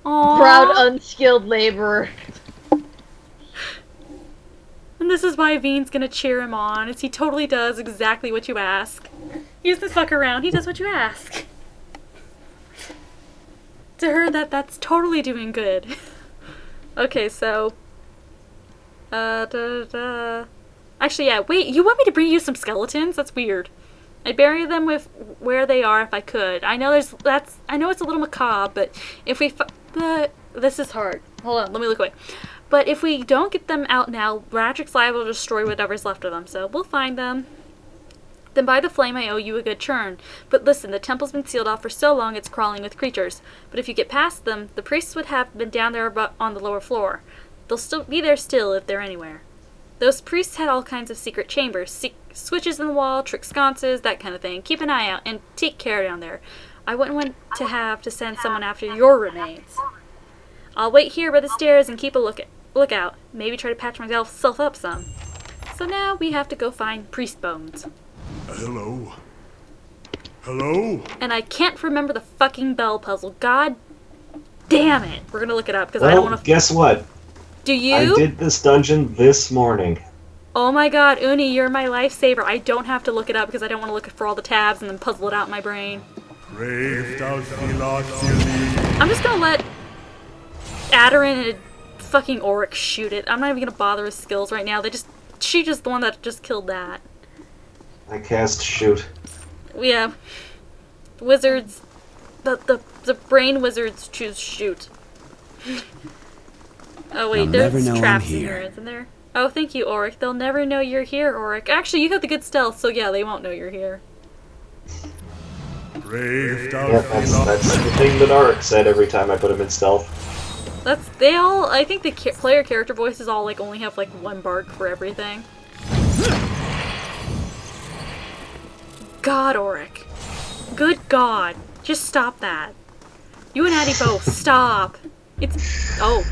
Aww. Proud unskilled laborer. And this is why Veen's gonna cheer him on, is he totally does exactly what you ask. He doesn't fuck around, he does what you ask. To her, that's totally doing good. Okay, so... Actually, yeah, wait, you want me to bring you some skeletons? That's weird. I'd bury them with where they are if I could. I know I know it's a little macabre, but if we this is hard. Hold on, let me look away. But if we don't get them out now, Radric's liable to destroy whatever's left of them, so we'll find them. Then by the flame I owe you a good churn. But listen, the temple's been sealed off for so long it's crawling with creatures. But if you get past them, the priests would have been down there on the lower floor. They'll still be there still if they're anywhere. Those priests had all kinds of secret chambers, switches in the wall, trick sconces, that kind of thing. Keep an eye out and take care down there. I wouldn't want to have to send someone after your remains. I'll wait here by the stairs and keep a lookout. Maybe try to patch myself up some. So now we have to go find priest bones. Hello? Hello? And I can't remember the fucking bell puzzle. God damn it. We're gonna look it up because I don't want to... guess what? Do you? I did this dungeon this morning. Oh my god, Uni, you're my lifesaver. I don't have to look it up because I don't want to look for all the tabs and then puzzle it out in my brain. I'm just gonna let Adarin and fucking Oryx shoot it. I'm not even gonna bother with skills right now. She's just the one that just killed that. I cast shoot. Yeah. Wizards, the brain wizards choose shoot. Oh wait, there's traps in here, isn't there? Oh, thank you, Auric. They'll never know you're here, Auric. Actually, you have the good stealth, so yeah, they won't know you're here. Yeah, that's the thing that Auric said every time I put him in stealth. I think the player character voices all only have one bark for everything. God, Auric. Good God. Just stop that. You and Addie both, stop. Oh.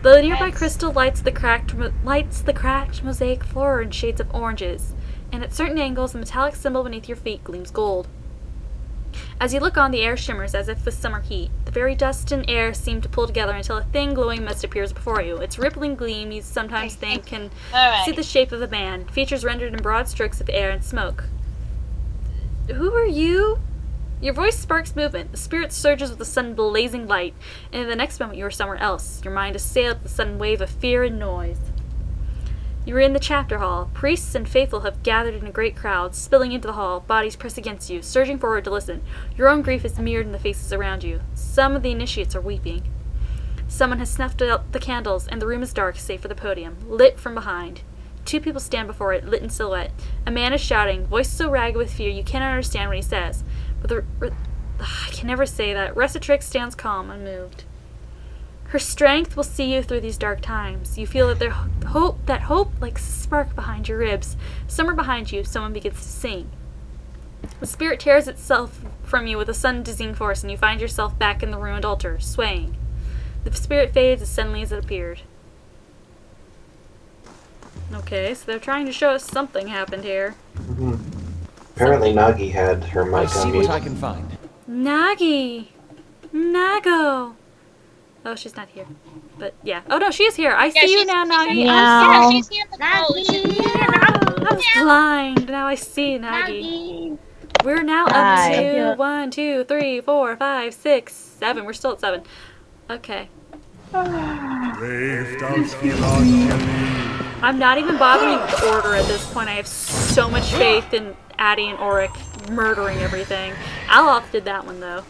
The nearby crystal lights the cracked mosaic floor in shades of oranges, and at certain angles the metallic symbol beneath your feet gleams gold. As you look on, the air shimmers as if with summer heat. The very dust and air seem to pull together until a thin glowing mist appears before you. Its rippling gleam you sometimes think can see the shape of a man, features rendered in broad strokes of air and smoke. Who are you? Your voice sparks movement. The spirit surges with the sudden blazing light, and in the next moment you are somewhere else. Your mind assailed with a sudden wave of fear and noise. You are in the chapter hall. Priests and faithful have gathered in a great crowd, spilling into the hall, bodies press against you, surging forward to listen. Your own grief is mirrored in the faces around you. Some of the initiates are weeping. Someone has snuffed out the candles, and the room is dark save for the podium, lit from behind. Two people stand before it, lit in silhouette. A man is shouting, voice so ragged with fear you cannot understand what he says. But I can never say that. Ressatrix stands calm, unmoved. Her strength will see you through these dark times. You feel that hope like a spark behind your ribs. Somewhere behind you, someone begins to sing. The spirit tears itself from you with a sudden dizzying force, and you find yourself back in the ruined altar, swaying. The spirit fades as suddenly as it appeared. Okay, so they're trying to show us something happened here. Mm-hmm. Apparently Nagi had her mic on mute. I see what I can find. Nagi! Nago! Oh, she's not here. But yeah. Oh no, she is here. I see you now, Nagi. Yeah, she's here. I was blind. Now I see Nagi. We're now up to 1, 2, 3, 4, 5, 6, 7. We're still at 7. Okay. I'm not even bothering with the order at this point. I have so much faith in Addie and Auric murdering everything. Aloth did that one though.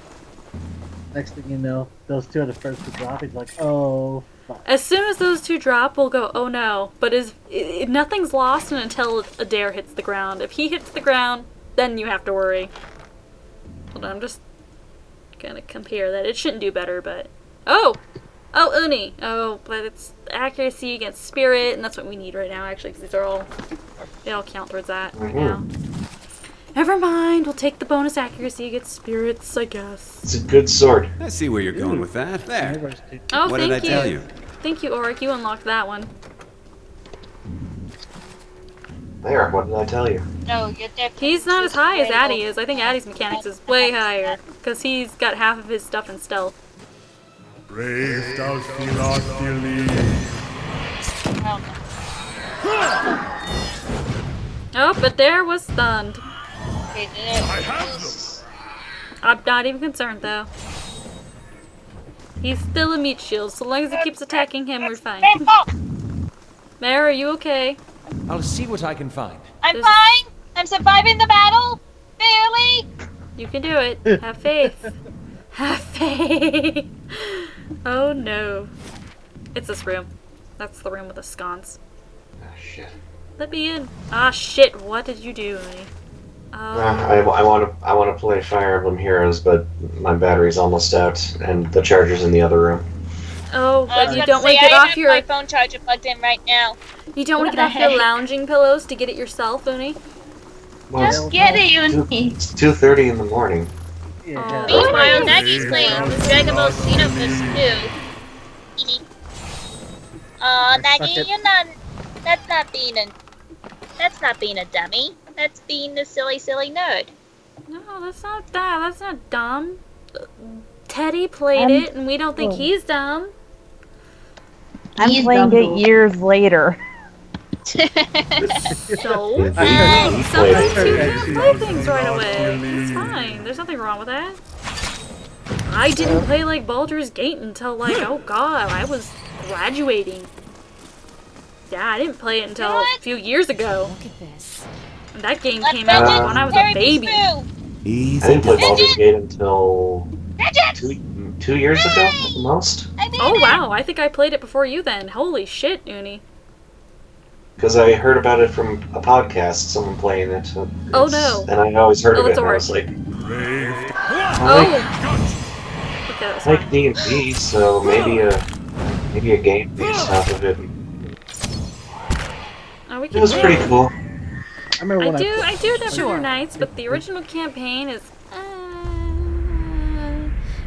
Next thing you know, those two are the first to drop. He's like, oh, fuck. As soon as those two drop, we'll go, oh no. But nothing's lost until Adair hits the ground. If he hits the ground, then you have to worry. Hold on, I'm just gonna compare that. It shouldn't do better, but... Oh! Oh, Uni! Oh, but it's accuracy against spirit, and that's what we need right now, actually, because they all count towards that right now. Never mind, we'll take the bonus accuracy against spirits, I guess. It's a good sword. I see where you're going with that. There. Oh, what did I tell you? Thank you, Auric. You unlocked that one. There, what did I tell you? No, you're definitely. He's not as high as Addy is. I think Addy's mechanics is way higher, because he's got half of his stuff in stealth. Brave thou not believe. Oh, but there was stunned. Okay, I have them. I'm not even concerned, though. He's still a meat shield. So long as he keeps attacking him, we're fine. Mare, are you okay? I'll see what I can find. I'm fine. I'm surviving the battle. Barely. You can do it. Have faith. Have faith. Oh no. It's this room. That's the room with the sconce. Ah, shit. Let me in. Ah, shit. What did you do, Uni? I want to play Fire Emblem Heroes, but my battery's almost out, and the charger's in the other room. Oh, but you don't want to get off your... I have my phone charger plugged in right now. You don't want to get off your lounging pillows to get it yourself, Uni? Well, Just get it, Uni. It's 2:30 in the morning. Yeah. Meanwhile, Nagi's playing Dragon Ball Xenoverse 2. Nagi, you're not... That's not being a dummy. That's being a silly nerd. No, that's not that. That's not dumb. Teddy played it, and we don't think he's dumb. I'm playing it years later. So? Sometimes you can't play things right away. It's fine. There's nothing wrong with that. I didn't play like Baldur's Gate until like, oh god, I was graduating. Yeah, I didn't play it until a few years ago. Look at this. And that game came out when I was a baby. I didn't play Baldur's Gate until 2 years ago, at the most. Oh wow, I think I played it before you then. Holy shit, Uni. Because I heard about it from a podcast, someone playing it. Oh no. And I always heard of it, it's and I was like... I like D&D, so maybe a game based off of it. Oh, we It was pretty cool. I remember when I do Neverwinter Nights, but the original campaign is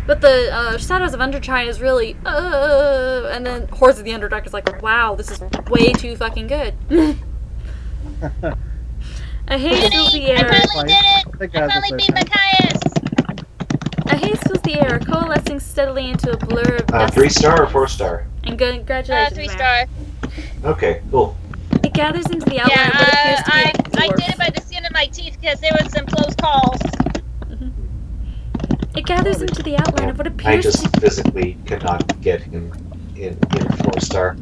but the Shadows of Undertide is really and then Hordes of the Underdark is like, wow, this is way too fucking good. I hate fills the air. I finally did it! I finally beat Matthias! A haze fills the air, coalescing steadily into a blur of dust. 3-star or 4-star? And congratulations, 3-star. Okay, cool. It gathers into the outline of what appears to be a dwarf. I did it by the skin of my teeth because there was some close calls. It gathers into the outline of what appears I just physically could not get him in 4-star.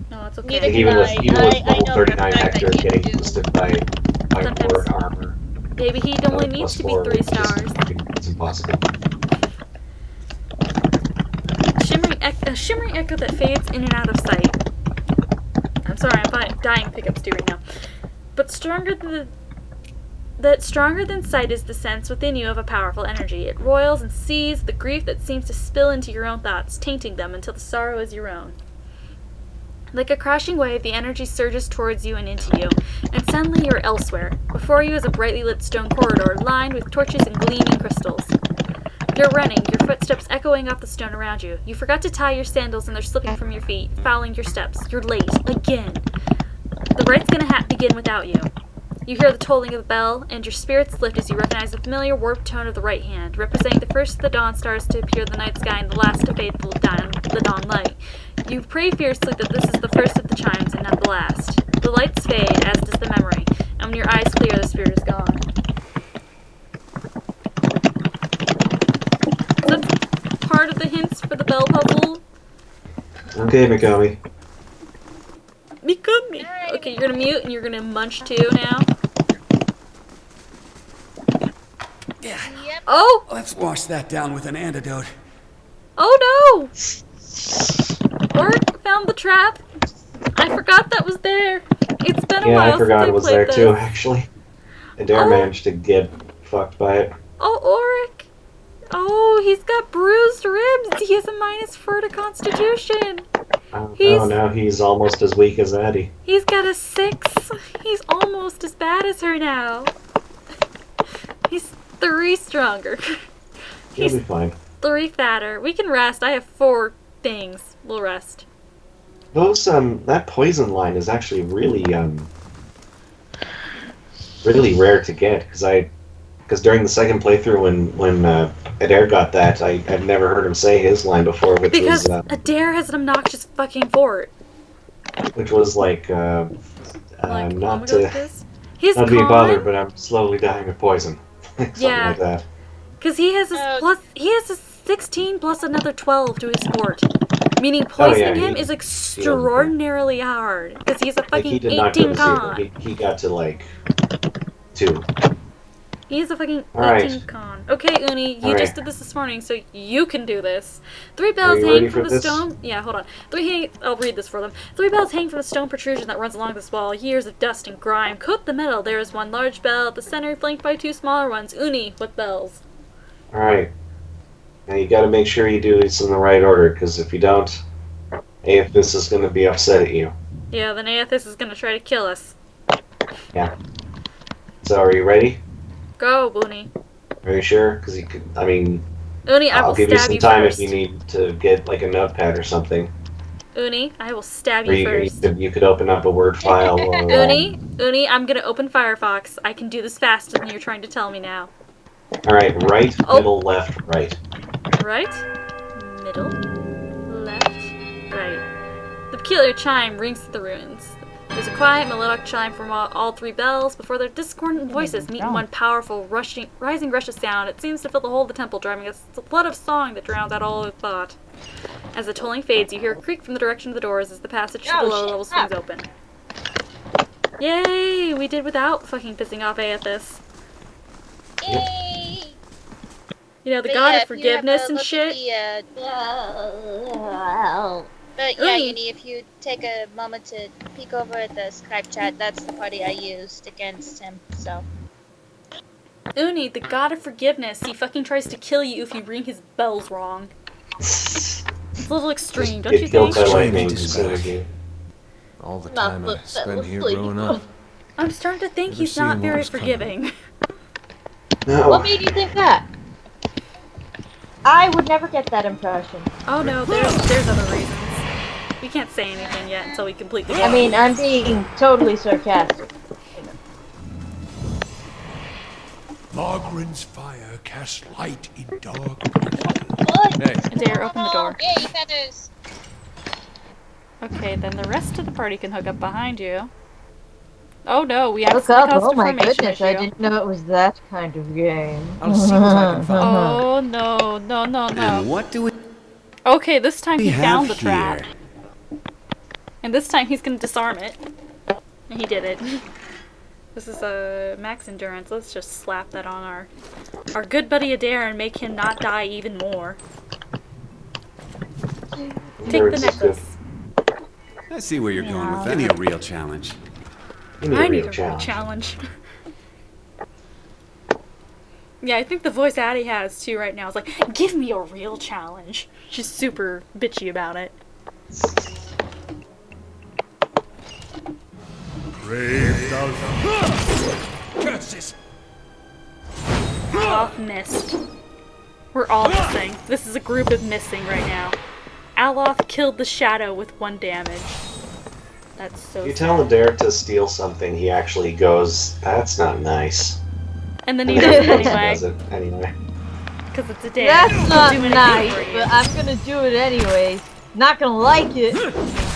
No, it's okay. Like even with level 39 Hector getting boosted by 4 armor. Maybe he only needs to be 3 stars. It's impossible. A shimmering echo that fades in and out of sight. I'm sorry, I'm dying pickup stew right now. But stronger than sight is the sense within you of a powerful energy. It roils and sees the grief that seems to spill into your own thoughts, tainting them until the sorrow is your own. Like a crashing wave, the energy surges towards you and into you, and suddenly you are elsewhere. Before you is a brightly lit stone corridor, lined with torches and gleaming crystals. You're running, your footsteps echoing off the stone around you. You forgot to tie your sandals and they're slipping from your feet, fouling your steps. You're late. Again. The right's gonna begin without you. You hear the tolling of the bell, and your spirits lift as you recognize the familiar warped tone of the right hand, representing the first of the dawn stars to appear in the night sky and the last to fade the dawn light. You pray fiercely that this is the first of the chimes and not the last. The lights fade, as does the memory, and when your eyes clear, the spirit is gone. Part of the hints for the bell puzzle. Okay, Mikami. Mikami. Okay, you're gonna mute and you're gonna munch too now. Yeah. Yep. Oh! Let's wash that down with an antidote. Oh no! Orc found the trap. I forgot that was there. It's been a while I forgot since it was played there this. too, actually. I dare managed to get fucked by it. Oh, Oric! Oh, he's got bruised ribs. He has a -4 to Constitution. Oh, now he's almost as weak as Addie. He's got a 6. He's almost as bad as her now. He's 3 stronger. He'll be fine. 3 fatter. We can rest. I have 4 things. We'll rest. Those that poison line is actually really really rare to get because during the second playthrough when Adair got that, I've never heard him say his line before, which Because was Adair has an obnoxious fucking fort. which was like not to He's not to be calm. bothered, but I'm slowly dying of poison. Something like that. Because he has a 16 plus another 12 to his fort. Meaning poisoning him is extraordinarily hard. Because he's a fucking He did not 18 go to 0. con. He got to like 2. He's a fucking 18 Alright. con. Okay, Uni, you Alright. just did this morning, so you can do this. 3 Are bells you hang ready from for the this? stone. Yeah, hold on. I'll read this for them. 3 bells hang from the stone protrusion that runs along this wall. Years of dust and grime coat the metal. There is one large bell at the center, flanked by 2 smaller ones. Uni, what bells? Alright. Now you gotta make sure you do this in the right order, because if you don't, Aethys is gonna be upset at you. Yeah, then Aethys is gonna try to kill us. Yeah. So are you ready? Go, Uni. Are you sure? Because you could, I mean, Uni, I I'll will give you stab some you time first. if you need to get like a notepad or something. Uni, I will stab Or you you first. you could open up a Word file or... Uni, I'm gonna open Firefox. I can do this faster than you're trying to tell me now. Alright, right, middle, left, right. Right, middle, left, right. The peculiar chime rings through the ruins. There's a quiet, melodic chime from all 3 bells before their discordant voices meet in one powerful, rising rush of sound. It seems to fill the whole of the temple, driving a flood of song that drowns out all other thought. As the tolling fades, you hear a creak from the direction of the doors as the passage to the lower level swings open. Yay! We did without fucking pissing off Aethys. Yay! You know, the But god yeah, of if you have forgiveness a and look at shit. But yeah, Uni, if you take a moment to peek over at the Skype chat, that's the party I used against him, so. Uni, the god of forgiveness, he fucking tries to kill you if you ring his bells wrong. It's a little extreme, don't you think? All the time I spent here growing up. I'm starting to think he's not very forgiving. No. What made you think that? I would never get that impression. Oh no, there's other reasons. We can't say anything yet until we complete the game. I mean, I'm being totally sarcastic. Margaren's fire casts light in dark. Hey. Adair, open the door. Yay, feathers! Okay, then the rest of the party can hook up behind you. Oh no, we have Look to up! cause Oh a my formation goodness! issue. I didn't know it was that kind of game. I'll see what I can find. Oh no. And what do we Okay, this time he have found the here? trap. And this time he's gonna disarm it. And he did it. This is a max endurance. Let's just slap that on our good buddy Adair and make him not die even more. Take the necklace. I see where you're going with that. Give me a real challenge. Give me I a need real a real challenge. challenge. Yeah, I think the voice Addie has too right now is like, give me a real challenge. She's super bitchy about it. Brave thou Curses! Aloth missed. We're all missing. This is a group of missing right now. Aloth killed the shadow with 1 damage. That's so If you sad. tell Adair to steal something, he actually goes, "That's not nice." And then he And does it then he anyway. does it anyway. Because it's a day. That's not doing nice, it for you. but I'm gonna do it anyways. Not gonna like it.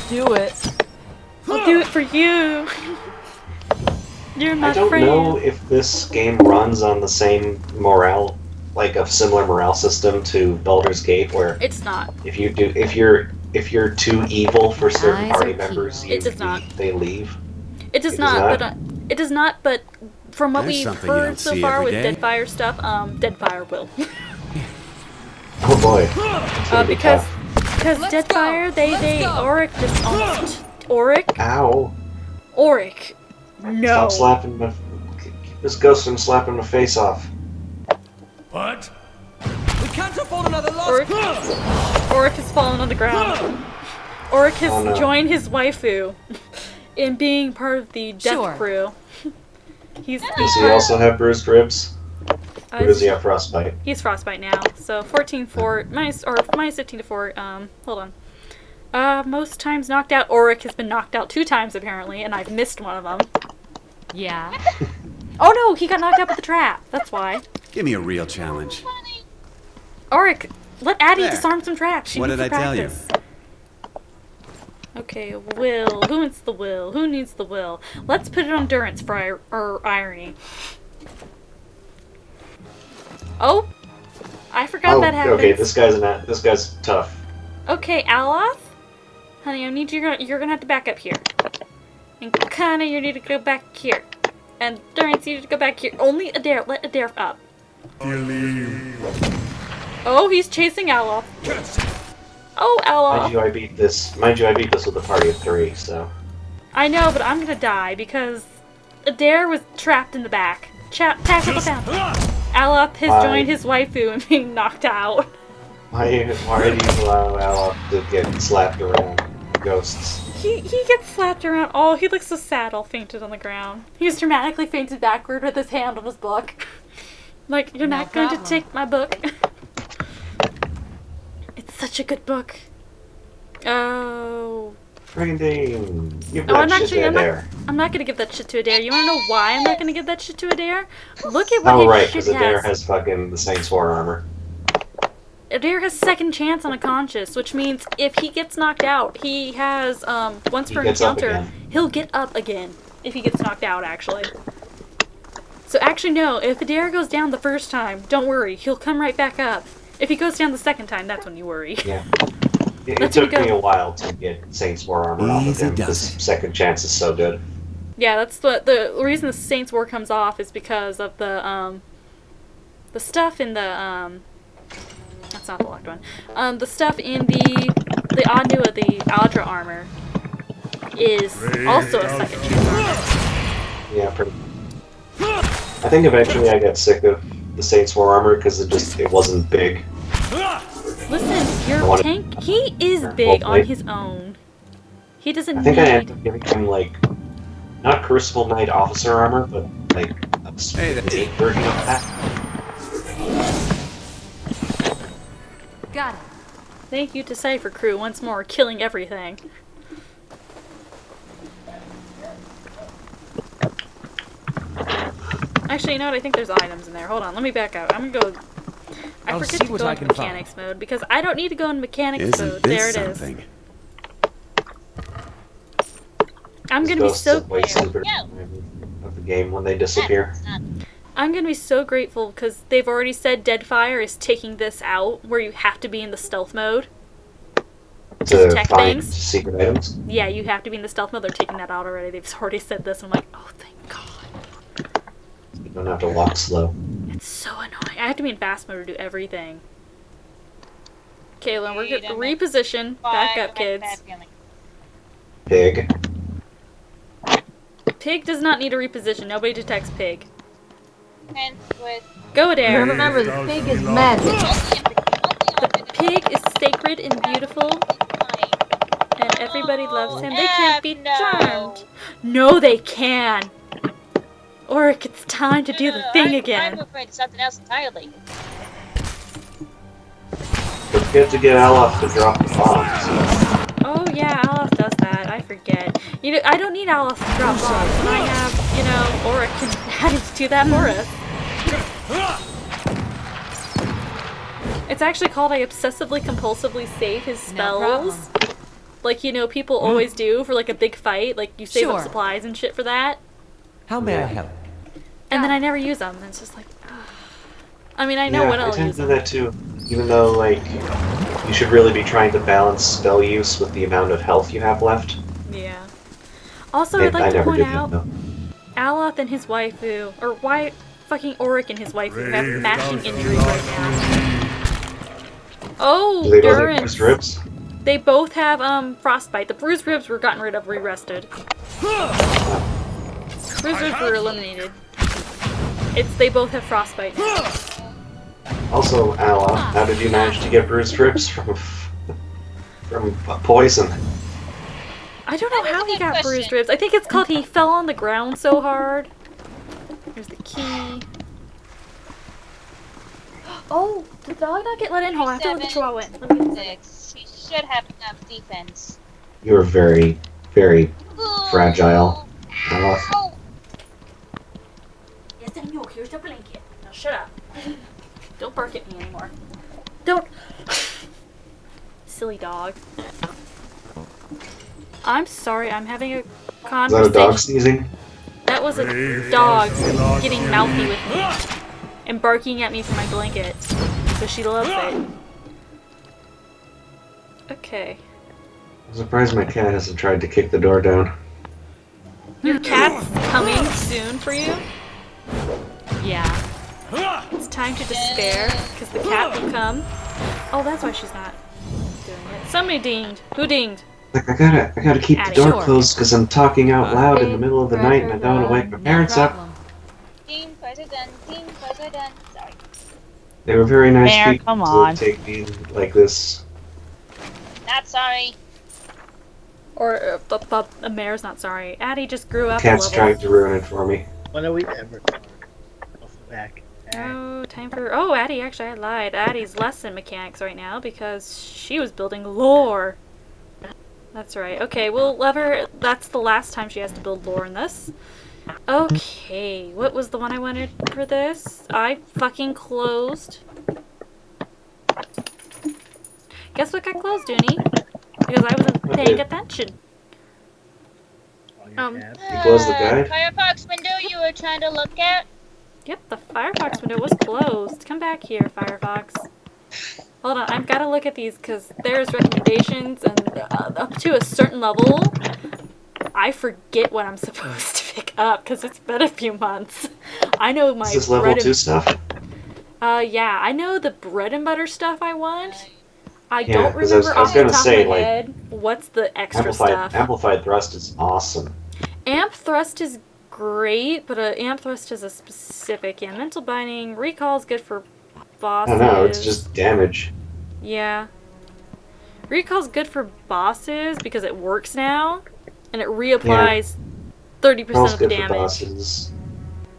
Do it. I'll do it for you. You're my I don't friend. know if this game runs on the same morale, like a similar morale system to Baldur's Gate, where It's not. if you're too evil for certain Eyes party are members, It does not. they leave. It does It does not, not? but it does not. But from what There's we've something you heard don't so see far every with day. Deadfire stuff, Deadfire will. Oh boy. It's gonna be Because tough. Deadfire, they Auric just almost Auric. Ow! Auric. No. Stop slapping my. Keep this ghost from slapping my face off. What? can't afford another loss. Auric has fallen on the ground. Auric has joined his waifu in being part of the death crew. Does he also have bruised ribs? Or does he have frostbite? He's frostbite now. So 14-4 minus 15 to 4. Hold on. Most times knocked out. Auric has been knocked out 2 times apparently, and I've missed one of them. Yeah. Oh no, he got knocked out by the trap. That's why. Give me a real challenge. Auric, let Addie disarm some traps. She What needs did to I tell you? practice. Okay, will. Who needs the will? Who needs the will? Let's put it on Durance for irony. Oh, I forgot that happened. Okay, this guy's tough. Okay, Aloth, honey, I need you're gonna have to back up here. And Kana, you need to go back here. And Durance, you need to go back here. Only Adair, let Adair up. Oh, he's chasing Aloth. Oh, Aloth. Mind you, I beat this with a party of 3, so. I know, but I'm gonna die because Adair was trapped in the back. Tackle the fountain. Aloth has joined his waifu and being knocked out. Why do you allow Aloth to get slapped around? Ghosts. He gets slapped around. Oh, he looks so sad, all fainted on the ground. He's dramatically fainted backward with his hand on his book. Like, you're not going to take my book. It's such a good book. Oh. Branding. Give Oh, that shit to Adair. I'm not gonna give that shit to Adair. You wanna know why I'm not gonna give that shit to Adair? Look at what Oh, his right, shit because Adair has fucking the Saints War armor. Adair has second chance on a conscious, which means if he gets knocked out, he has, once per encounter, he'll get up again. If he gets knocked out, actually. So actually, no, if Adair goes down the first time, don't worry, he'll come right back up. If he goes down the second time, that's when you worry. Yeah. It took me a while to get Saints War armor off of him. This second chance is so good. Yeah, that's the reason the Saints War comes off is because of the stuff in the, that's not the locked one. The stuff in the Adnua, the Adra armor, is also a second chance armor. Yeah, pretty. I think eventually I got sick of the Saints War armor because it wasn't big. Listen, your tank, he is big on his own. He doesn't I think I need... ended up giving him, like, not Crucible Knight officer armor, but, like, a sweet version of that. Got it. Thank you to Cypher Crew once more, killing everything. Actually, you know what? I think there's items in there. Hold on, let me back out. I'm gonna go... I forget to go into mechanics mode, because I don't need to go in mechanics mode. There it is. I'm gonna be so... of the game when they disappear. I'm gonna be so grateful, because they've already said Deadfire is taking this out, where you have to be in the stealth mode. To detect find things. Secret items? Yeah, you have to be in the stealth mode. They're taking that out already. They've already said this. I'm like, oh, thank God. You don't have to walk slow. It's so annoying. I have to be in fast mode to do everything. Kaylin, we're gonna reposition. Back up, kids. Pig. Pig does not need a reposition. Nobody detects Pig. Go there. Remember, the pig is magic. The pig is sacred and beautiful. And everybody loves him. They can't be charmed. No, they can. Auric, it's time to do the thing again. I'm afraid of something else entirely. Don't forget to get Alof to drop the bombs. Oh yeah, Alof does that. I forget. You know, I don't need Alof to drop bombs. And I have, you know, Auric and Hattie to do that for us. It's actually called I obsessively compulsively save his spells. Like, you know, people always do for like a big fight. Like, you save up supplies and shit for that. How may I help? And then I never use them. And it's just like, ugh. I mean, I know when I'll I tend use to do them. that too. Even though, like, you should really be trying to balance spell use with the amount of health you have left. Yeah. Also, I'd like to never point did out, that, Aloth and his waifu, or why fucking Auric and his waifu have matching injuries right now. Oh, Do they both have Durance. bruised ribs? They both have frostbite. The bruised ribs were gotten rid of, re-rested. Bruised ribs were eliminated. They both have frostbite now. Also, Ala, how did you manage to get bruised ribs from poison? I don't know how he got bruised ribs. I think it's called he fell on the ground so hard. Here's the key. Oh, did the dog not get let in? Hold on, I have to let the chihuahua in. Let me get this. He should have enough defense. You're very, very fragile, Ala. Yes, I know. Here's the blanket. Now shut up. Don't bark at me anymore. Don't. Silly dog. I'm sorry, I'm having a conversation. Is that a dog sneezing? That was a dog getting mouthy with me and barking at me for my blanket. So she loves it. Okay. I'm surprised my cat hasn't tried to kick the door down. Your cat's coming soon for you? Yeah. It's time to despair, because the cat will come. Oh, that's why she's not doing it. Somebody dinged. Who dinged? Like, I gotta keep the door closed because I'm talking out loud in the middle of the night and I don't want to wake my parents up. Team President, Team President. Sorry. They were very nice Mayor, people come on. to take me like this. Not sorry. Or the mayor's not sorry. Addie just grew up Cat's a level. trying to ruin it for me. When are we ever talk? Off the back. Oh, time for... Oh, Addie, actually, I lied. Addie's less in mechanics right now because she was building lore. That's right. Okay, we'll let her... That's the last time she has to build lore in this. Okay, what was the one I wanted for this? I fucking closed. Guess what got closed, Dooney? Because I wasn't paying attention. You closed the guide? Firefox window you were trying to look at? Yep, the Firefox window was closed. Come back here, Firefox. Hold on, I've got to look at these because there's recommendations and up to a certain level, I forget what I'm supposed to pick up because it's been a few months. I know my Is this level 2 stuff? Yeah, I know the bread and butter stuff I want. I Yeah, don't 'cause I was remember off the gonna top say, of my like, head what's the extra stuff. Amplified thrust is awesome. Amp thrust is great, but amp thrust is a specific. Yeah, mental binding, recall's good for bosses. I don't know, it's just damage. Yeah. Recall's good for bosses because it works now, and it reapplies 30% of the Good for damage. bosses.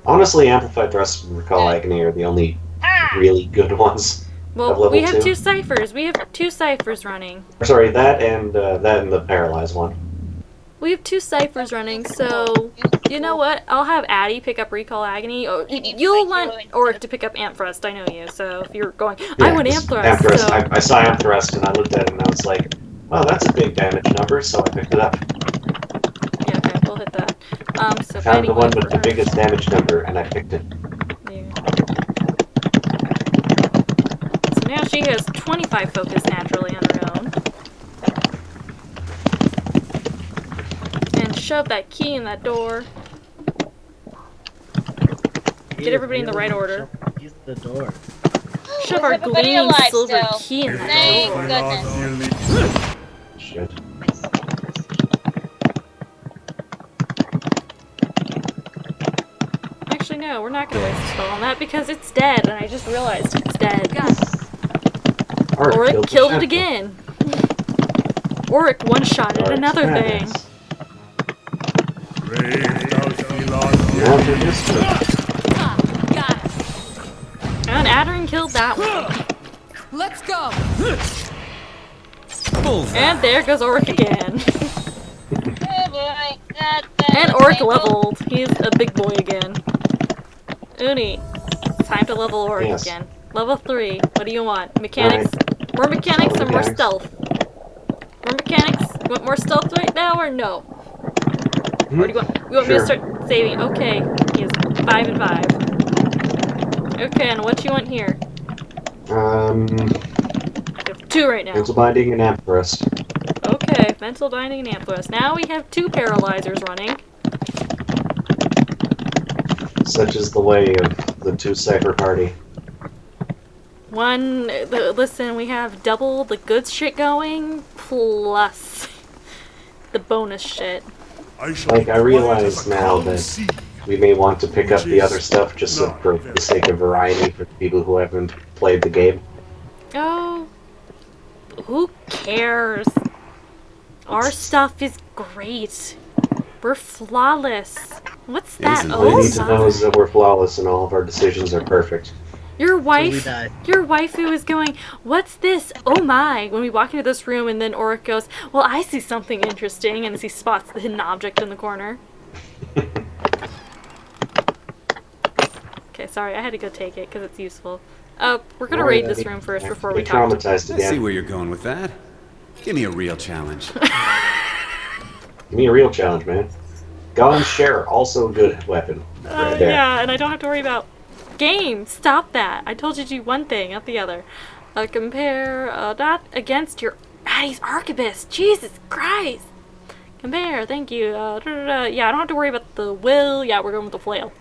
Honestly, Amplified thrust and Recall Agony are the only really good ones. Well, we have 2 ciphers. We have 2 ciphers running. Sorry, that and the Paralyzed one. We have 2 ciphers running, so you know what? I'll have Addie pick up Recall Agony. Oh, you'll want Oric to pick up Amp Thrust. I know you. So if you're going, I want Amp Thrust. Amp Thrust. So. I saw Amp Thrust and I looked at it and I was like, well, that's a big damage number, so I picked it up. Yeah, okay, we'll hit that. So I found the one with the her. biggest damage number and I picked it. Yeah. So now she has 25 focus naturally on her own. And shove that key in that door. Get everybody in the right order. Use the door. Shove our gleaming silver key in that Thank door. Shit. Actually, no, we're not going to waste a spell on that because it's dead, and I just realized it's dead. Oric killed it again. Oric one-shotted another thing. And Adrin killed that one. Let's go! And there goes Oric again. Oh boy, And Oric leveled. He's a big boy again. Uni, time to level Oric again. Level 3. What do you want? Mechanics? More mechanics or more stealth? More mechanics? You want more stealth right now or no? Or do you want me to start saving? Okay, he is 5 and 5. Okay, and what you want here? You have 2 right now. Mental Binding and Amp Thrust. Okay, mental binding and amp thrust. Now we have 2 paralyzers running. Such is the way of the 2 Cypher Party. Listen, we have double the good shit going, plus the bonus shit. Like, I realize now that we may want to pick up Which the other is stuff just not for very the sake of variety for the people who haven't played the game. Oh, who cares? Our stuff is great. We're flawless. What's that? All you Oh, need to know is that we're flawless and all of our decisions are perfect. Your we wife, die. your waifu is going, what's this? Oh my. When we walk into this room and then Auric goes, well, I see something interesting, and as he spots the hidden object in the corner. Okay, sorry, I had to go take it because it's useful. We're gonna raid this room first before we talk. Traumatized I again. see where you're going with that. Give me a real challenge. Give me a real challenge, man. Gun share, also a good weapon. Right there. Yeah, and I don't have to worry about game. Stop that. I told you to do one thing, not the other. Compare that against your Addie's Arquebus. Jesus Christ. Compare. Thank you. Yeah, I don't have to worry about the will. Yeah, we're going with the flail.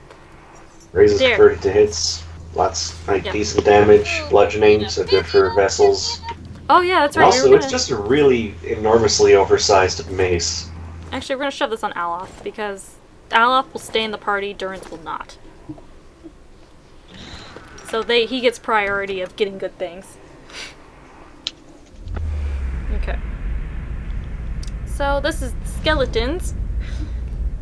Raises There. converted to hits. Lots, like, Yeah. decent damage. Bludgeoning, so good for vessels. Oh yeah, that's And right. also, it's just a really enormously oversized mace. Actually, we're gonna shove this on Aloth because Aloth will stay in the party, Durance will not. So he gets priority of getting good things. Okay. So this is the skeletons.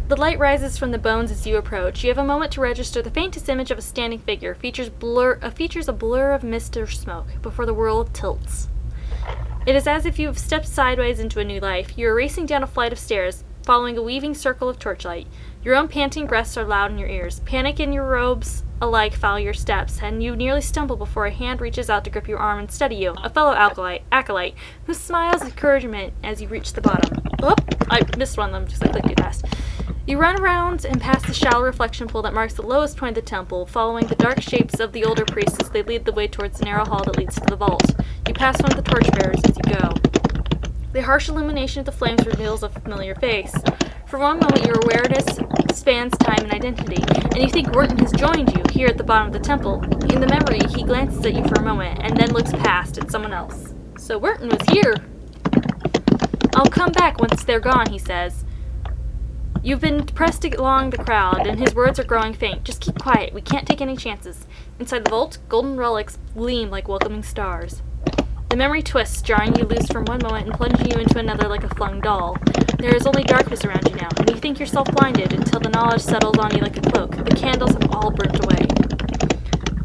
The light rises from the bones as you approach. You have a moment to register the faintest image of a standing figure. Features a blur of mist or smoke before the world tilts. It is as if you have stepped sideways into a new life. You are racing down a flight of stairs, following a weaving circle of torchlight. Your own panting breaths are loud in your ears. Panic and your robes alike follow your steps, and you nearly stumble before a hand reaches out to grip your arm and steady you, a fellow acolyte, who smiles encouragement as you reach the bottom. Oop! I missed one of them because I clicked too fast. You run around and past the shallow reflection pool that marks the lowest point of the temple, following the dark shapes of the older priests as they lead the way towards the narrow hall that leads to the vault. You pass one of the torchbearers as you go. The harsh illumination of the flames reveals a familiar face. For one moment, your awareness spans time and identity, and you think Wharton has joined you here at the bottom of the temple. In the memory, he glances at you for a moment, and then looks past at someone else. So Wharton was here! I'll come back once they're gone, he says. You've been pressed along the crowd, and his words are growing faint. Just keep quiet. We can't take any chances. Inside the vault, golden relics gleam like welcoming stars. The memory twists, jarring you loose from one moment and plunging you into another like a flung doll. There is only darkness around you now, and you think yourself blinded until the knowledge settles on you like a cloak. The candles have all burnt away.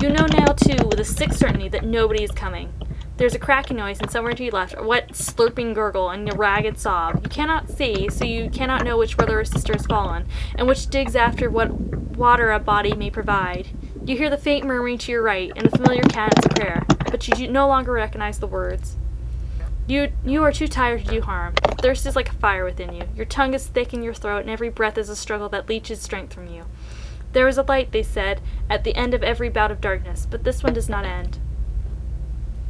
You know now, too, with a sick certainty that nobody is coming. There's a cracking noise, and somewhere to your left, a wet, slurping gurgle and a ragged sob. You cannot see, so you cannot know which brother or sister has fallen, and which digs after what water a body may provide. You hear the faint murmuring to your right, and the familiar cadence of prayer, but you no longer recognize the words. You are too tired to do harm. Thirst is like a fire within you. Your tongue is thick in your throat, and every breath is a struggle that leeches strength from you. There is a light, they said, at the end of every bout of darkness, but this one does not end.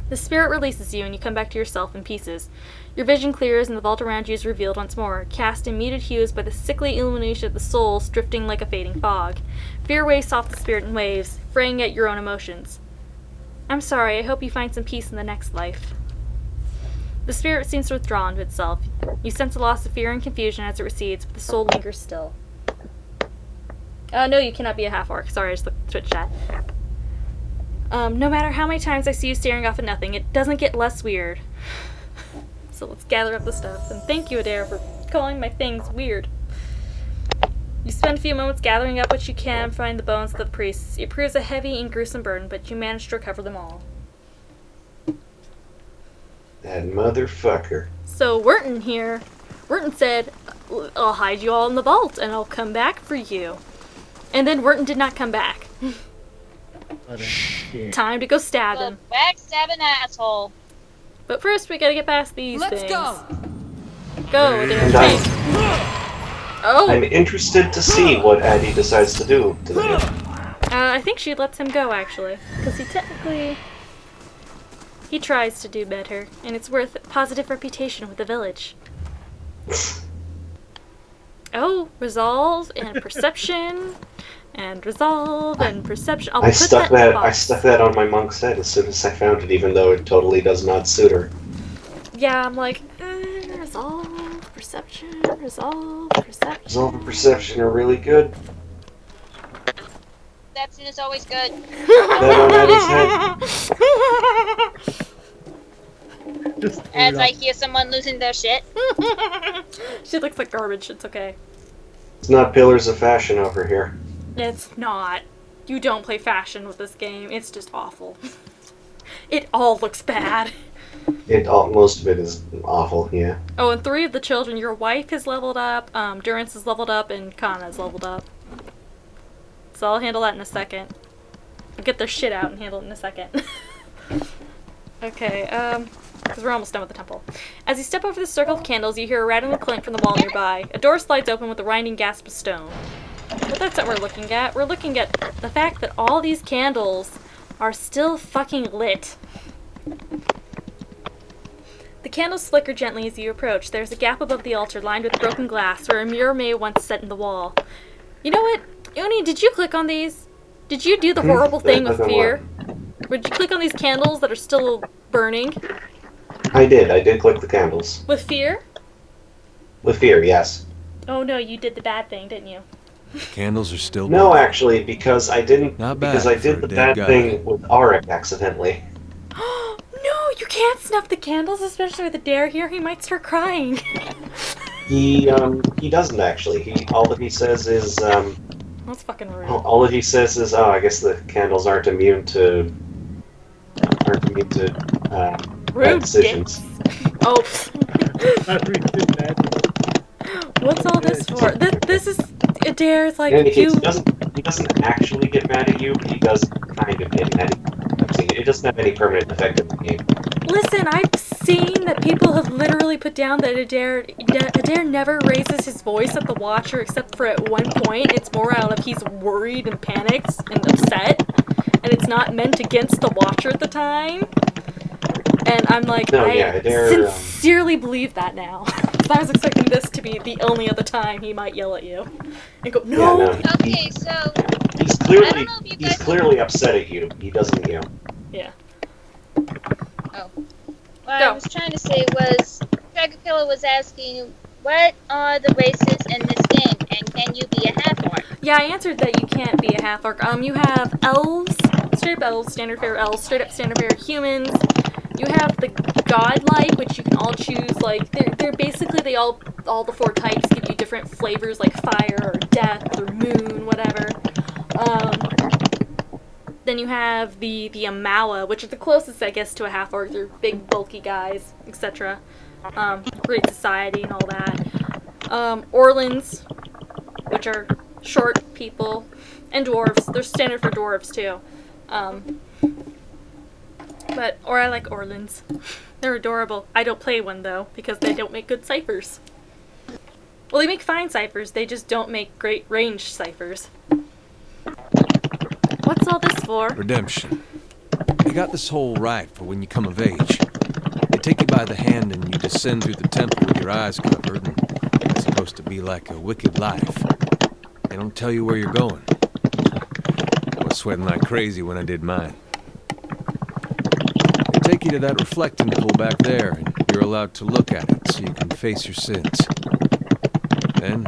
The spirit releases you, and you come back to yourself in pieces. Your vision clears, and the vault around you is revealed once more, cast in muted hues by the sickly illumination of the soul drifting like a fading fog. Fear waves off the spirit in waves, fraying at your own emotions. I'm sorry, I hope you find some peace in the next life. The spirit seems to withdraw into itself. You sense a loss of fear and confusion as it recedes, but the soul lingers still. No, you cannot be a half-orc. Sorry, I just looked at Twitch chat. No matter how many times I see you staring off at nothing, it doesn't get less weird. So let's gather up the stuff. And thank you, Adair, for calling my things weird. You spend a few moments gathering up what you can and find the bones of the priests. It proves a heavy and gruesome burden, but you manage to recover them all. That motherfucker. So Wharton here, Wharton said, I'll hide you all in the vault and I'll come back for you. And then Wharton did not come back. Time to go stab him. Backstabbing asshole. But first we gotta get past these Let's things. go! Adair. Oh! I'm interested to see what Addie decides to do to him. I think she lets him go, actually. Because he tries to do better, and it's worth a positive reputation with the village. Oh, resolve and perception, and resolve and perception. I stuck that on my monk's head as soon as I found it, even though it totally does not suit her. Yeah, I'm like, resolve, perception, resolve, perception. Resolve and perception are really good. Deception is always good. As I hear someone losing their shit. She looks like garbage. It's okay. It's not pillars of fashion over here. It's not. You don't play fashion with this game. It's just awful. It all looks bad. Most of it is awful, yeah. Oh, and 3 of the children, your wife has leveled up, Durance is leveled up, and Kana's leveled up. So I'll handle that in a second. I'll get their shit out and handle it in a second. Okay, because we're almost done with the temple. As you step over the circle of candles, you hear a rattling clink from the wall nearby. A door slides open with a grinding gasp of stone. But that's what we're looking at. We're looking at the fact that all these candles are still fucking lit. The candles flicker gently as you approach. There's a gap above the altar lined with broken glass where a mirror may once set in the wall. You know what? Oni, did you click on these? Did you do the horrible thing with fear? Or did you click on these candles that are still burning? I did click the candles. With fear? With fear, yes. Oh no, you did the bad thing, didn't you? Candles are still No, burning. actually, because I didn't. Not bad because I for did a the dead bad guy. thing with Arik accidentally. No, you can't snuff the candles, especially with Adair here. He might start crying. He doesn't actually. All that he says is That's fucking rude. all that he says is, oh, I guess the candles aren't immune to bad Rude decisions. Oh. What's all this for? This is Adair's like In any case, you. he doesn't actually get mad at you, but he does kind of get mad at you. It doesn't have any permanent effect on the game. Listen, I've seen that people have literally put down that Adair never raises his voice at the Watcher except for at one point. It's more out of he's worried and panicked and upset, and it's not meant against the Watcher at the time. And I'm like, No, I yeah, Adair, sincerely believe that now. So I was expecting this to be the only other time he might yell at you and go, no. Yeah, no. Okay, so He's clearly upset at you. He doesn't, Yeah. Oh. What I was trying to say was, Dragon Killer was asking, what are the races in this game, and can you be a half-orc? Yeah, I answered that you can't be a half-orc. You have elves, straight up elves, standard fare elves, straight up standard fare humans. You have the godlike, which you can all choose. Like they're basically all the 4 types give you different flavors, like fire or death or moon, whatever. Then you have the Amawa, which are the closest, I guess, to a half-orc. They're big, bulky guys, etc. Great society and all that. Orlins, which are short people, and dwarves. They're standard for dwarves too. Or I like Orlins. They're adorable. I don't play one though, because they don't make good ciphers. Well, they make fine ciphers, they just don't make great range ciphers. What's all this for? Redemption. They got this whole right for when you come of age. They take you by the hand and you descend through the temple with your eyes covered, and it's supposed to be like a wicked life. They don't tell you where you're going. I was sweating like crazy when I did mine. They take you to that reflecting pool back there, and you're allowed to look at it so you can face your sins. Then,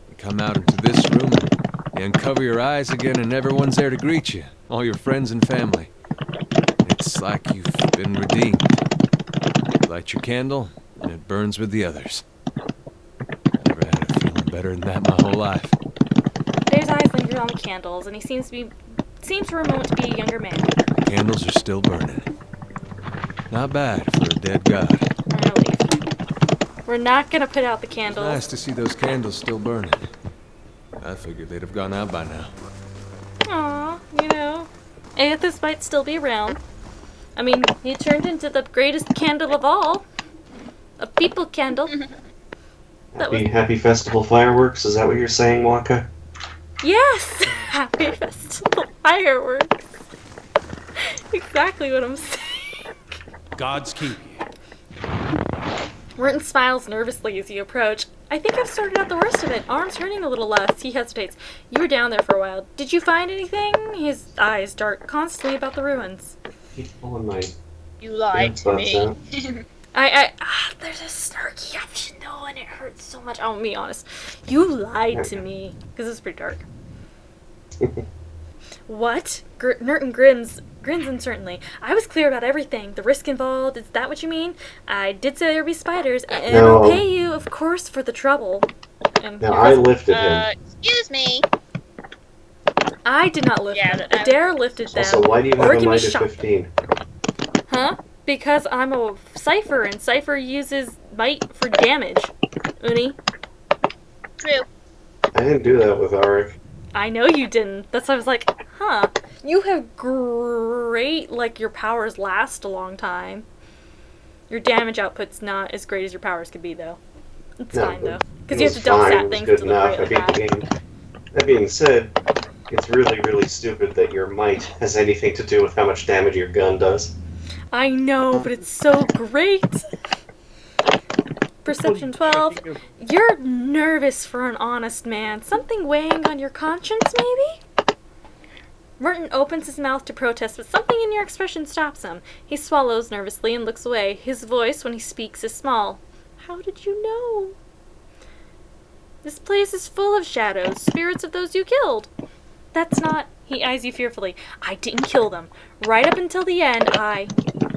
you come out into this room, and you uncover your eyes again, and everyone's there to greet you. All your friends and family. It's like you've been redeemed. You light your candle, and it burns with the others. Never had a feeling better than that my whole life. Adair's eyes linger on the candles, and he seems for a moment to be a younger man. The candles are still burning. Not bad for a dead god. I'm gonna leave. We're not gonna put out the candles. Nice to see those candles still burning. I figured they'd have gone out by now. Aw, Aethys might still be around. I mean, he turned into the greatest candle of all. A people candle. Happy festival fireworks. Is that what you're saying, Waka? Yes! Happy festival fireworks. Exactly what I'm saying. Gods keep you. Merton smiles nervously as you approach. I think I've sorted out the worst of it. Arm's hurting a little less. He hesitates. You were down there for a while. Did you find anything? His eyes dart constantly about the ruins. Keep pulling my... You lied to me. There's a snarky option though, and it hurts so much. I'll be honest. You lied to me. Because it's pretty dark. What? Nerton grins uncertainly. I was clear about everything. The risk involved, is that what you mean? I did say there'd be spiders, and I'll pay you, of course, for the trouble. And now, I lifted him. Excuse me. I did not lift them. Adair lifted them. Also, why do you have a might of 15? Huh? Because I'm a Cypher, and Cypher uses might for damage. Uni. True. I didn't do that with Auric. I know you didn't. That's why I was like, huh. You have great, like, your powers last a long time. Your damage output's not as great as your powers could be, though. It's fine, though. Because you have to dump stat things good to enough. look great like That being said, it's really, really stupid that your might has anything to do with how much damage your gun does. I know, but it's so great. Perception 12. You're nervous for an honest man. Something weighing on your conscience, maybe? Merton opens his mouth to protest, but something in your expression stops him. He swallows nervously and looks away. His voice, when he speaks, is small. How did you know? This place is full of shadows, spirits of those you killed. That's not... He eyes you fearfully. I didn't kill them. Right up until the end,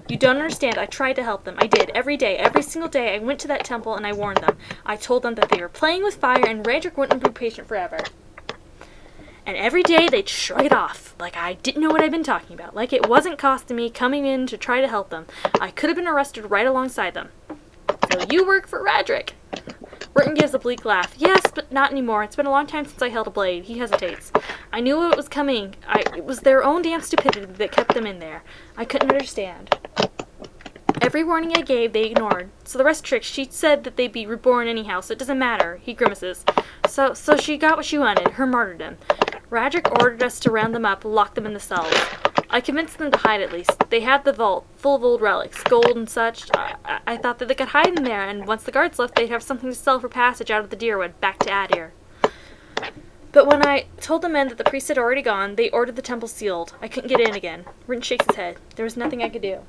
You don't understand. I tried to help them. I did. Every day. Every single day. I went to that temple and I warned them. I told them that they were playing with fire and Radric wouldn't be patient forever. And every day they'd shrug it off. Like I didn't know what I'd been talking about. Like it wasn't costing me coming in to try to help them. I could have been arrested right alongside them. So you work for Radric. Burton gives a bleak laugh. Yes, but not anymore. It's been a long time since I held a blade. He hesitates. I knew it was coming. It was their own damn stupidity that kept them in there. I couldn't understand. Every warning I gave, they ignored. So the rest tricked. She said that they'd be reborn anyhow, so it doesn't matter. He grimaces. So she got what she wanted, her martyrdom. Radric ordered us to round them up, lock them in the cells. I convinced them to hide at least. They had the vault, full of old relics, gold and such. I thought that they could hide in there, and once the guards left, they'd have something to sell for passage out of the Deerwood, back to Adir. But when I told the men that the priest had already gone, they ordered the temple sealed. I couldn't get in again. Rin shakes his head. There was nothing I could do.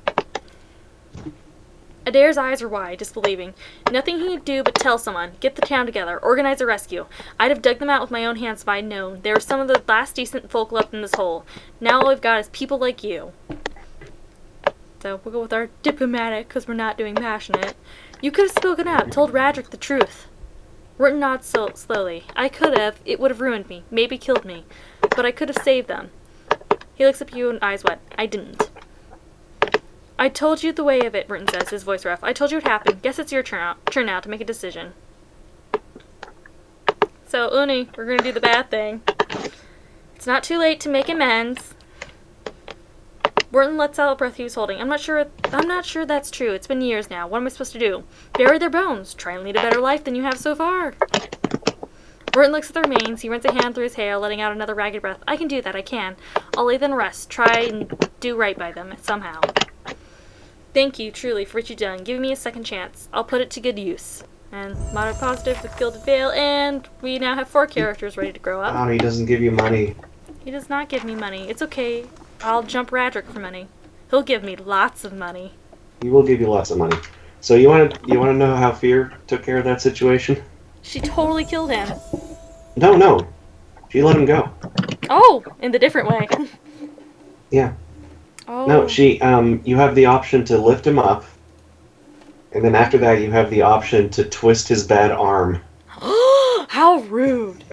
Adair's eyes are wide, disbelieving. Nothing he could do but tell someone, get the town together, organize a rescue. I'd have dug them out with my own hands if I'd known. They were some of the last decent folk left in this hole. Now all we've got is people like you. So we'll go with our diplomatic, because we're not doing passionate. You could have spoken out, told Radric the truth. Wharton nods slowly. I could have. It would have ruined me, maybe killed me. But I could have saved them. He looks up at you and eyes wet. I didn't. I told you the way of it, Burton says, his voice rough. I told you what happened. Guess it's your turn now to make a decision. So, Uni, we're going to do the bad thing. It's not too late to make amends. Burton lets out a breath he was holding. I'm not sure that's true. It's been years now. What am I supposed to do? Bury their bones. Try and lead a better life than you have so far. Burton looks at the remains. He runs a hand through his hair, letting out another ragged breath. I can do that. I can. I'll lay them to rest. Try and do right by them, somehow. Thank you, truly, for what you've done. Giving me a second chance. I'll put it to good use. And moderate positive with Gilded Veil, and we now have 4 characters ready to grow up. Oh, he doesn't give you money. He does not give me money. It's okay. I'll jump Radric for money. He'll give me lots of money. He will give you lots of money. So you want to know how Fear took care of that situation? She totally killed him. No. She let him go. Oh, in the different way. Yeah. Oh. No, you have the option to lift him up, and then after that you have the option to twist his bad arm. How rude.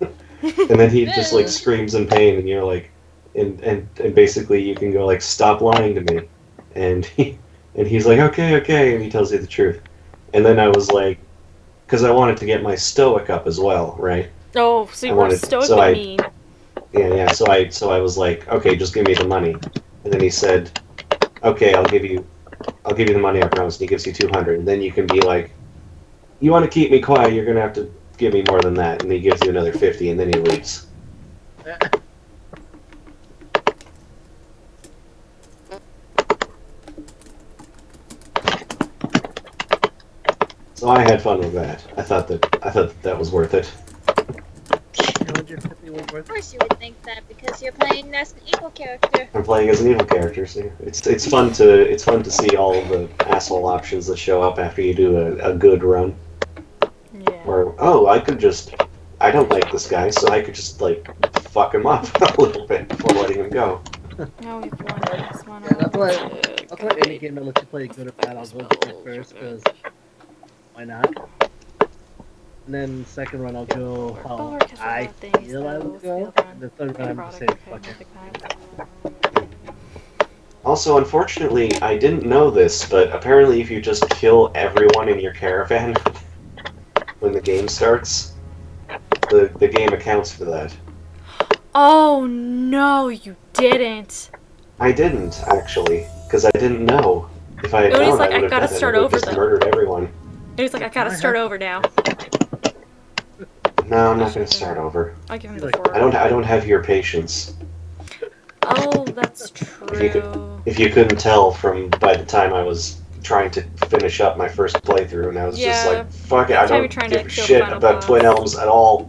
And then he just like screams in pain, and you're like, and basically you can go like, stop lying to me, and he's like, okay, and he tells you the truth. And then I was like, because I wanted to get my stoic up as well, right? Oh, so you were stoically mean. Yeah. So I was like, okay, just give me the money. And then he said, okay, I'll give you the money, I promise. And he gives you 200. And then you can be like, you want to keep me quiet, you're going to have to give me more than that. And he gives you another 50, and then he leaves. So I had fun with that. I thought that was worth it. Of course you would think that, because you're playing as an evil character. I'm playing as an evil character, so it's fun to see all of the asshole options that show up after you do a good run. Yeah. Or I don't like this guy, so I could just like fuck him up a little bit before letting him go. Now we've won this one. Yeah, that's why any game that lets you play good or bad, I'll go with it first, because why not? And then second run, I'll go how I feel I would go. And the third run, I'm just saying, fuck it. Also, unfortunately, I didn't know this, but apparently if you just kill everyone in your caravan when the game starts, the game accounts for that. Oh no, you didn't. I didn't, actually, because I didn't know. If I had known, like, I would have gotta done it. start I would have over just then. murdered everyone. He's like, I gotta start over now. No, I'm not going to start over. I'll give him the 4. I don't have your patience. Oh, that's true. If you couldn't tell from by the time I was trying to finish up my first playthrough, and I was just like, fuck it, I don't give a shit about Twin Elms at all.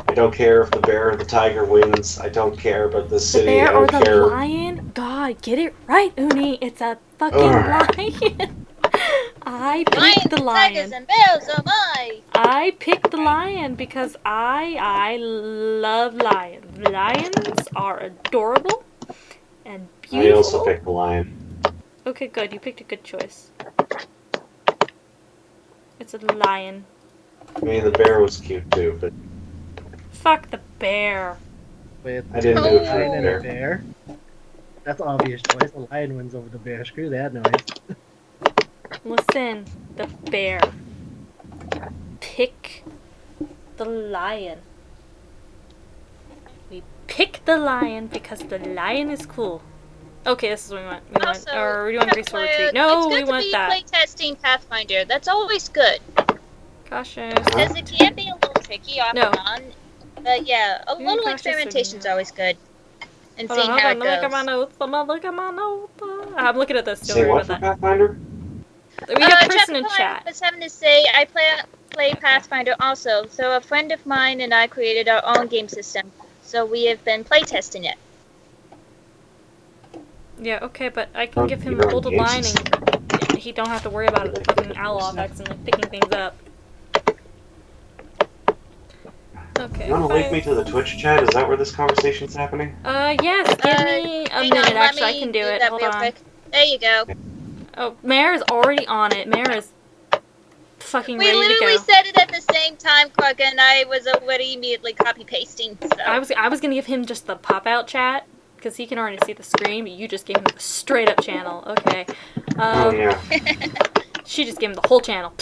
I don't care if the bear or the tiger wins. I don't care about the city. The bear I don't or the care. lion? God, get it right, Uni. It's a fucking lion. I picked the lion. Tigers and bears are mine. I picked the lion because I love lions. Lions are adorable and beautiful. I also picked the lion. Okay, good. You picked a good choice. It's a lion. I mean, the bear was cute too, but Fuck the bear. With I didn't do it for lion the and a bear. That's an obvious choice. The lion wins over the bear. Screw that noise. Listen, the bear. Pick the lion. We pick the lion because the lion is cool. Okay, this is what we want. Or we want graceful retreat. No, we want that. It's good to be playtesting Pathfinder. That's always good. Cautious. Because it can be a little tricky off No. and on. But yeah, a little experimentation is always good. And seeing how it goes. Look at my notes. Look at my notes. I'm looking at this. Don't say worry what about for that. Pathfinder? We have a person in I chat. was having to say, I play Pathfinder also. So a friend of mine and I created our own game system. So we have been playtesting it. Yeah, okay, but I can give him hold a line and he don't have to worry about it fucking owl effects and like picking things up. Okay. You want to link me to the Twitch chat? Is that where this conversation's happening? Yes, give me a minute, actually, I can do it. Hold on. Quick. There you go. Oh, Mare is already on it. Mare is fucking ready to go. We literally said it at the same time, Clark, and I was already immediately copy-pasting, so. I was gonna give him just the pop-out chat, because he can already see the screen, but you just gave him the straight-up channel. Okay. Oh, yeah. She just gave him the whole channel.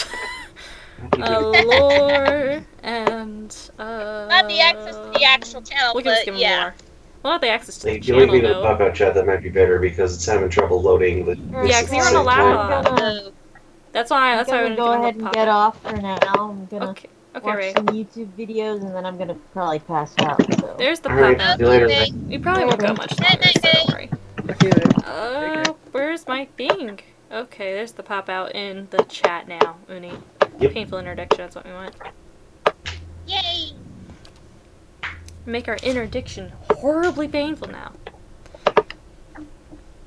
Lore and not the access to the actual channel, we can but just give him yeah. more. Well, not the access to the If you link me channel, to the pop-out chat, that might be better because it's having trouble loading the. Yeah, because you're on a laptop. That's why I I'm would gonna go ahead and get off for now. I'm gonna okay, watch Ray. some YouTube videos and then I'm gonna probably pass out. So. There's the Alright, pop-out. see you later, Ray. We probably won't go much longer, so don't worry. Where's my thing? Okay, there's the pop-out in the chat now, Uni. Yep. Painful introduction, that's what we want. Yay! Make our interdiction horribly painful now.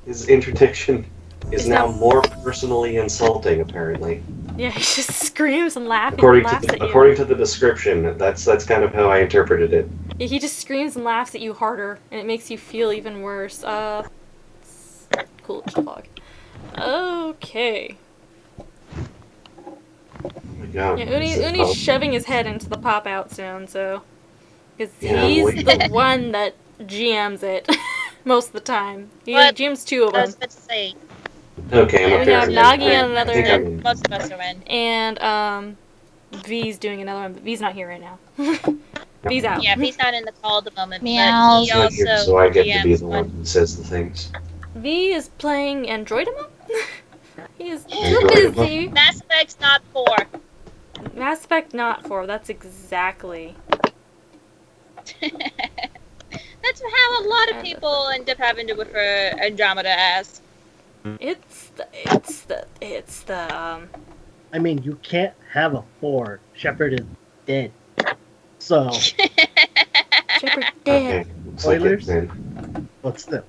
His interdiction is now more personally insulting, apparently. Yeah, he just screams and laughs According at you. according to the description, that's kind of how I interpreted it. Yeah, he just screams and laughs at you harder, and it makes you feel even worse. Cool dog. Okay. Oh my god. Yeah, Uni's shoving his head into the pop-out soon, so... Because Yeah, he's the one that GMs it most of the time. He GMs 2 of them. I was about to say. Okay, I'm up We there. have Nagi on another I think I'm end. in. Most of us are in. And, V's doing another one, but V's not here right now. V's out. Yeah, he's not in the call at the moment, Meow. but he Not here, also so I get to be GMs the one who says the things. V is playing Androidima? He is too Androidima? busy. Mass Effect's not 4. Mass Effect not 4, that's exactly. That's how a lot of people end up having to refer Andromeda as. It's the I mean, you can't have a 4. Shepard is dead. So. Shepard dead. Okay, looks like Spoilers? it's in. But still.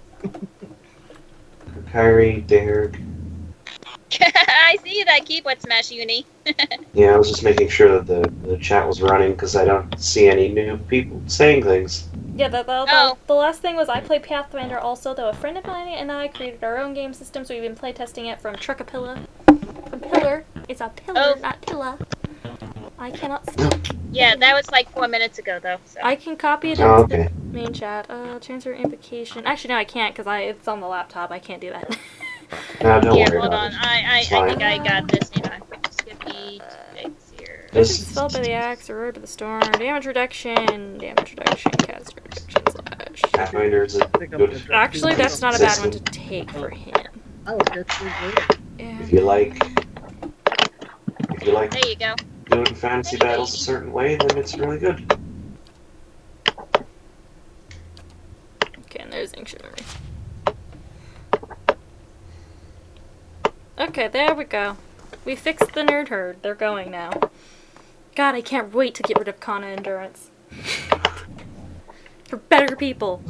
Kyrie, Derek. I see that keyboard smash, Uni. Yeah, I was just making sure that the chat was running because I don't see any new people saying things. Yeah, the last thing was I played Pathfinder also, though a friend of mine and I created our own game system, so we've been playtesting it from Truckapilla. From Pillar. It's a pillar, not Pilla. I cannot speak. Yeah, that was like 4 minutes ago, though. So. I can copy it into the main chat. Transfer invocation. Actually, no, I can't, because it's on the laptop. I can't do that. No, don't worry hold about on. it. I think I got this. Hang on. Skippy here. This is spelled by the axe or word by the storm. Damage reduction. Caster reduction slash. Pathfinder is a good. Actually, that's not a bad one to take for him. Oh, that's good. If you like. There you go. Doing fantasy battles a certain way, then it's really good. Okay, and there's Ancient Memory. Okay, there we go. We fixed the nerd herd. They're going now. God, I can't wait to get rid of Kana Endurance. For better people.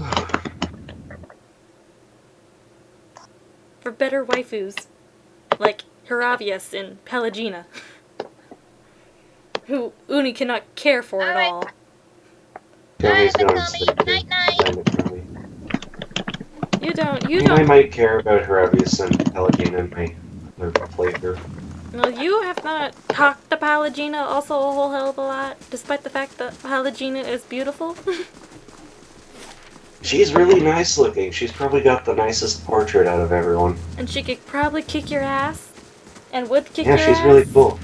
For better waifus. Like Hiravius and Pelagina. Who Uni cannot care for at all. Tommy's going to sleep. I might care about Hiravius and Pelagina in my playthrough. Well, you have not talked to Pelagina also a whole hell of a lot, despite the fact that Pelagina is beautiful. She's really nice looking. She's probably got the nicest portrait out of everyone. And she could probably kick your ass. And would kick your ass. Yeah, she's really cool.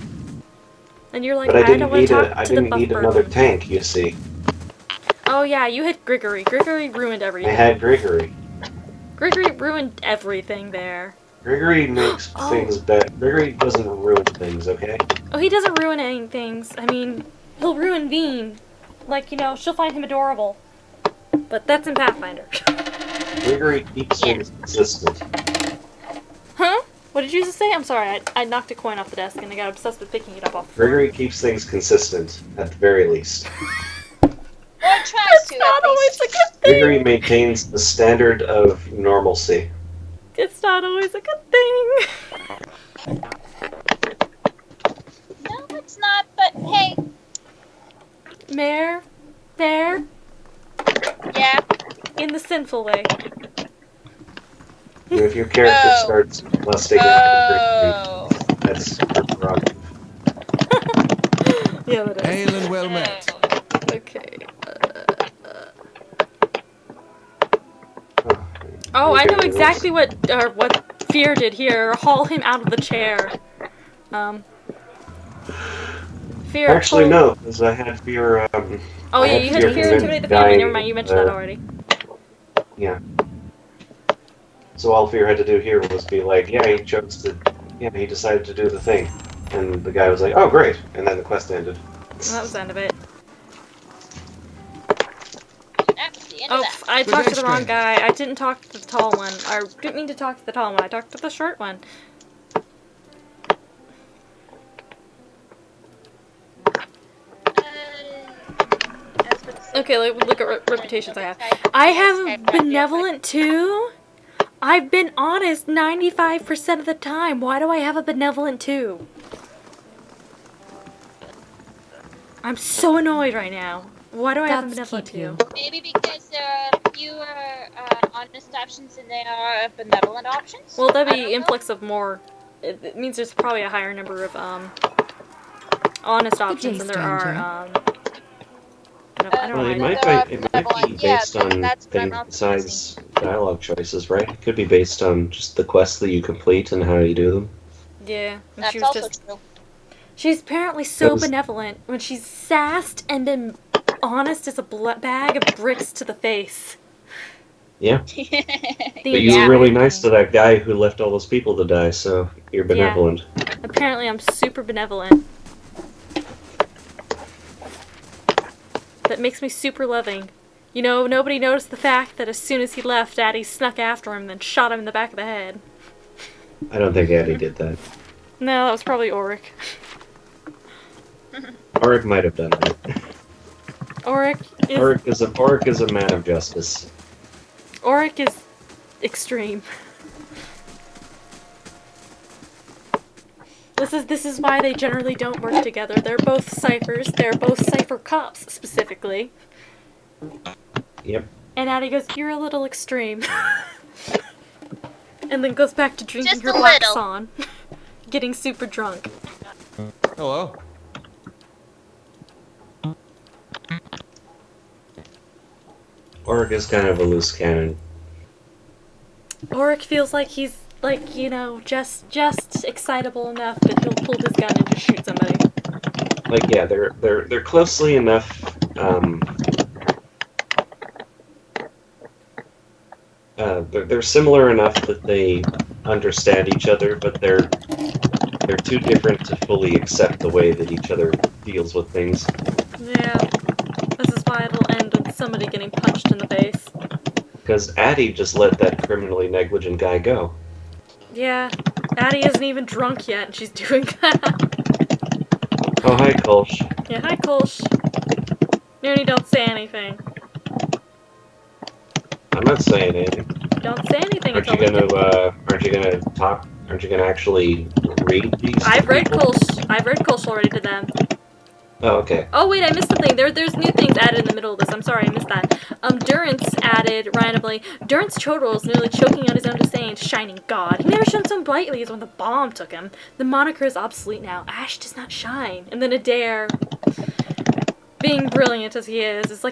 And you're like, but I don't want to talk to the buff I didn't need another tank, you see. Oh yeah, you had Grigory. Grigory ruined everything. I had Grigory. Grigory ruined everything there. Grigory makes things better. Grigory doesn't ruin things, okay? Oh, he doesn't ruin any things. I mean, he'll ruin Veen. Like, she'll find him adorable. But that's in Pathfinder. Grigory keeps things consistent. Huh? What did you just say? I'm sorry, I knocked a coin off the desk and I got obsessed with picking it up off the floor. Grigory keeps things consistent, at the very least. Or tries to, not always a good thing. Grigory maintains the standard of normalcy. It's not always a good thing. No, it's not, but hey. Mare? Yeah? In the sinful way. If your character starts lusting after Grigory, that's wrong. Yeah, that is. Hail and well met. Okay. Oh, I know exactly what Fear did here. Haul him out of the chair. Fear. Actually, no, because I had Fear. Oh yeah, you had Fear intimidate the family. Never mind, you mentioned that already. Yeah. So all Fear had to do here was be like, he decided to do the thing, and the guy was like, oh great, and then the quest ended. Well, that was the end of it. Oh, I talked to the wrong guy. I didn't talk to the tall one. I didn't mean to talk to the tall one. I talked to the short one. Okay, look at reputations I have. I have Benevolent too? I've been honest 95% of the time. Why do I have a Benevolent 2? I'm so annoyed right now. Why do I have a Benevolent 2? Maybe because there are fewer honest options than there are benevolent options? Well, that'd be influx of more. It means there's probably a higher number of honest options than there are. I don't know. Well, it might be based on things besides dialogue choices, right? It could be based on just the quests that you complete and how you do them. Yeah, and that's also true. She's apparently so benevolent when she's sassed and been honest as a bag of bricks to the face. Yeah. But you were really nice to that guy who left all those people to die, so you're benevolent. Yeah. Apparently I'm super benevolent. That makes me super loving. You know, nobody noticed the fact that as soon as he left, Daddy snuck after him and then shot him in the back of the head. I don't think Addie did that. No, that was probably Auric. Auric might have done that. Auric is a man of justice. Auric is extreme. This is why they generally don't work together. They're both ciphers. They're both cipher cops, specifically. Yep. And Addie goes, "You're a little extreme." And then goes back to drinking Just her a black little. son. Getting super drunk. Hello. Orc is kind of a loose cannon. Oric feels like he's, like, you know, just excitable enough that he'll pull his gun and just shoot somebody. Like, yeah, they're closely enough. They're similar enough that they understand each other, but they're too different to fully accept the way that each other deals with things. Yeah. This is why it'll end with somebody getting punched in the face. Because Addie just let that criminally negligent guy go. Yeah. Addie isn't even drunk yet, and she's doing that. Oh, hi, Kolsch. Yeah, hi, Kolsch. Nearly don't say anything. I'm not saying anything. Don't say anything. Aren't you gonna talk? Aren't you gonna actually read these? I've read people? Kolsch. I've read Kolsch already to them. Oh, okay. Oh wait, I missed something. There's new things added in the middle of this. I'm sorry, I missed that. Durance added randomly. Durance Chodrol is nearly choking on his own disdain. Shining God. He never shone so brightly as when the bomb took him. The moniker is obsolete now. Ash does not shine. And then Adair, being brilliant as he is, it's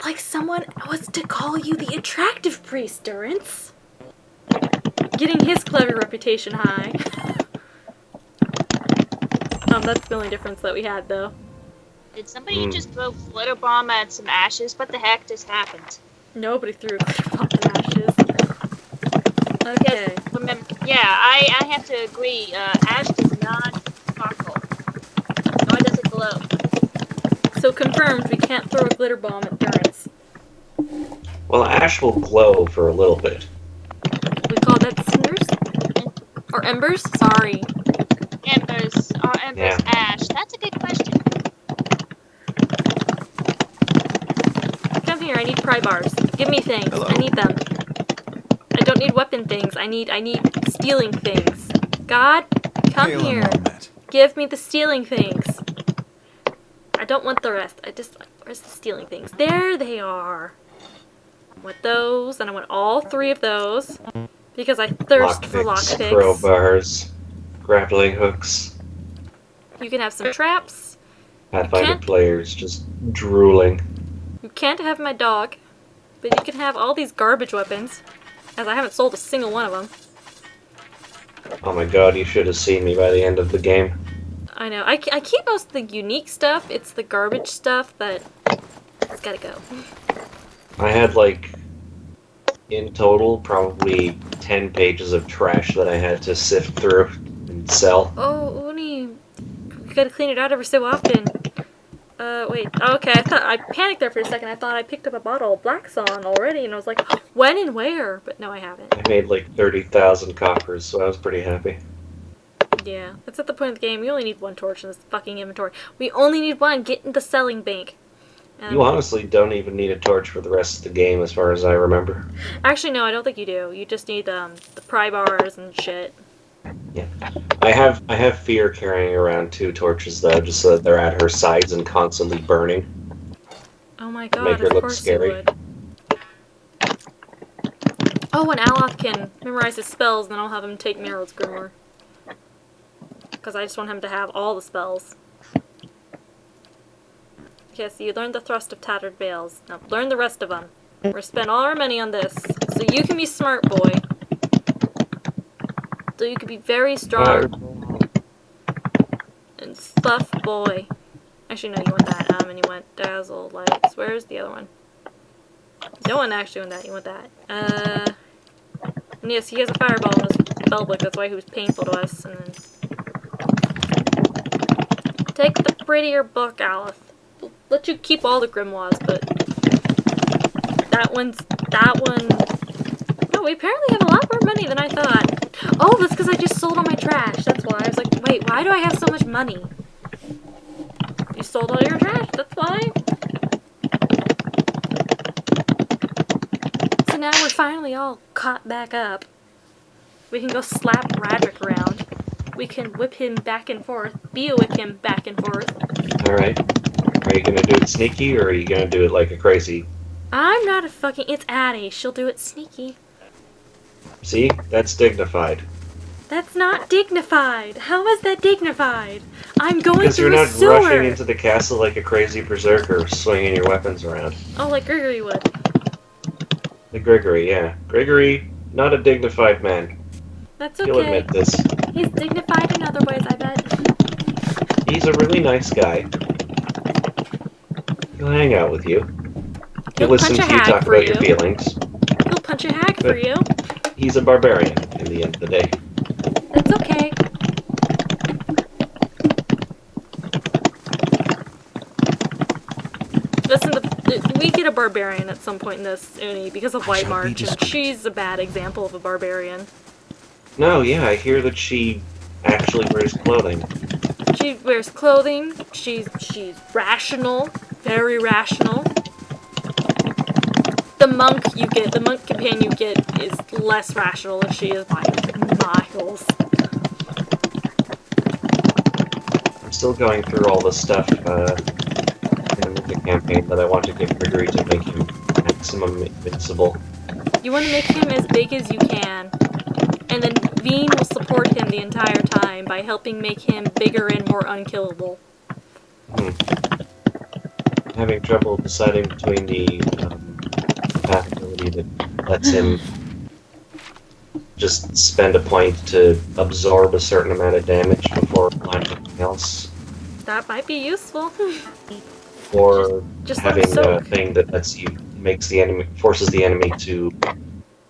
like someone was to call you the attractive priest, Durance. Getting his clever reputation high. That's the only difference that we had, though. Did somebody just throw glitter bomb at some ashes? What the heck just happened? Nobody threw a glitter bomb at ashes. Okay. Remember, yeah, I have to agree. Ash does not sparkle, nor does it glow. So confirmed, we can't throw a glitter bomb at Durance. Well, Ash will glow for a little bit. We call that cinders? Or embers? Sorry. Embers. Are embers ash? That's a good question. Come here, I need pry bars. Give me things. Hello. I need them. I don't need weapon things. I need stealing things. God, come here. Give me the stealing things. I don't want the rest. Where's the stealing things? There they are. I want those, and I want all 3 of those. Because I thirst for lockpicks. Crowbars, grappling hooks. You can have some traps. Pathfinder players just drooling. You can't have my dog. But you can have all these garbage weapons. As I haven't sold a single one of them. Oh my god, you should have seen me by the end of the game. I know. I keep most of the unique stuff. It's the garbage stuff that... It's gotta go. I had, like, in total, probably 10 pages of trash that I had to sift through and sell. Oh, Uni, you gotta clean it out every so often. Wait. Okay, I panicked there for a second. I thought I picked up a bottle of Black Sun already, and I was like, when and where? But no, I haven't. I made like 30,000 coppers, so I was pretty happy. Yeah, that's at the point of the game. We only need 1 torch in this fucking inventory. We only need 1. Get in the selling bank. You honestly don't even need a torch for the rest of the game, as far as I remember. Actually, no, I don't think you do. You just need the pry bars and shit. Yeah, I have Fear carrying around 2 torches though, just so that they're at her sides and constantly burning. Oh my god, make her of look course scary. you would. Oh, and Aloth can memorize his spells, and then I'll have him take Meryl's Grimoire. Because I just want him to have all the spells. Okay, so you learned the thrust of Tattered Veils. Now, learn the rest of them. We're spend all our money on this, so you can be smart, boy. So you can be very strong. And stuff, boy. Actually, no, you want that. And you want Dazzle Lights. Where's the other one? You don't want actually want that. You want that. And yes, he has a fireball in his spellbook. That's why he was painful to us. And then take the prettier book, Aleph. We'll let you keep all the grimoires, but that one. No, we apparently have a lot more money than I thought. Oh, that's because I just sold all my trash. That's why. I was like, wait, why do I have so much money? You sold all your trash. That's why. So now we're finally all caught back up. We can go slap Radric around. We can whip him back and forth. Whip him back and forth. Alright. Are you gonna do it sneaky, or are you gonna do it like a crazy I'm not a fucking... It's Addie. She'll do it sneaky. See? That's dignified. That's not dignified. How is that dignified? I'm going Because you're through a not sewer. rushing into the castle like a crazy berserker, swinging your weapons around. Oh, like Gregory would. The Gregory, yeah. Gregory, not a dignified man. That's okay. He'll admit this. He's dignified in other ways, I bet. He's a really nice guy. He'll hang out with you. He'll listen to you talk about your feelings. He'll punch a hag for you. He's a barbarian in the end of the day. That's okay. Listen, we get a barbarian at some point in this uni because of White March, and she's a bad example of a barbarian. No, yeah, I hear that she actually wears clothing. She wears clothing. She's rational, very rational. The monk companion you get is less rational than she is by miles. I'm still going through all the stuff in the campaign that I want to give Gregory to make him maximum invincible. You want to make him as big as you can. And then Veen will support him the entire time by helping make him bigger and more unkillable. I'm having trouble deciding between the path ability that lets him just spend a point to absorb a certain amount of damage before applying something else. That might be useful. Or just having a thing that lets you forces the enemy to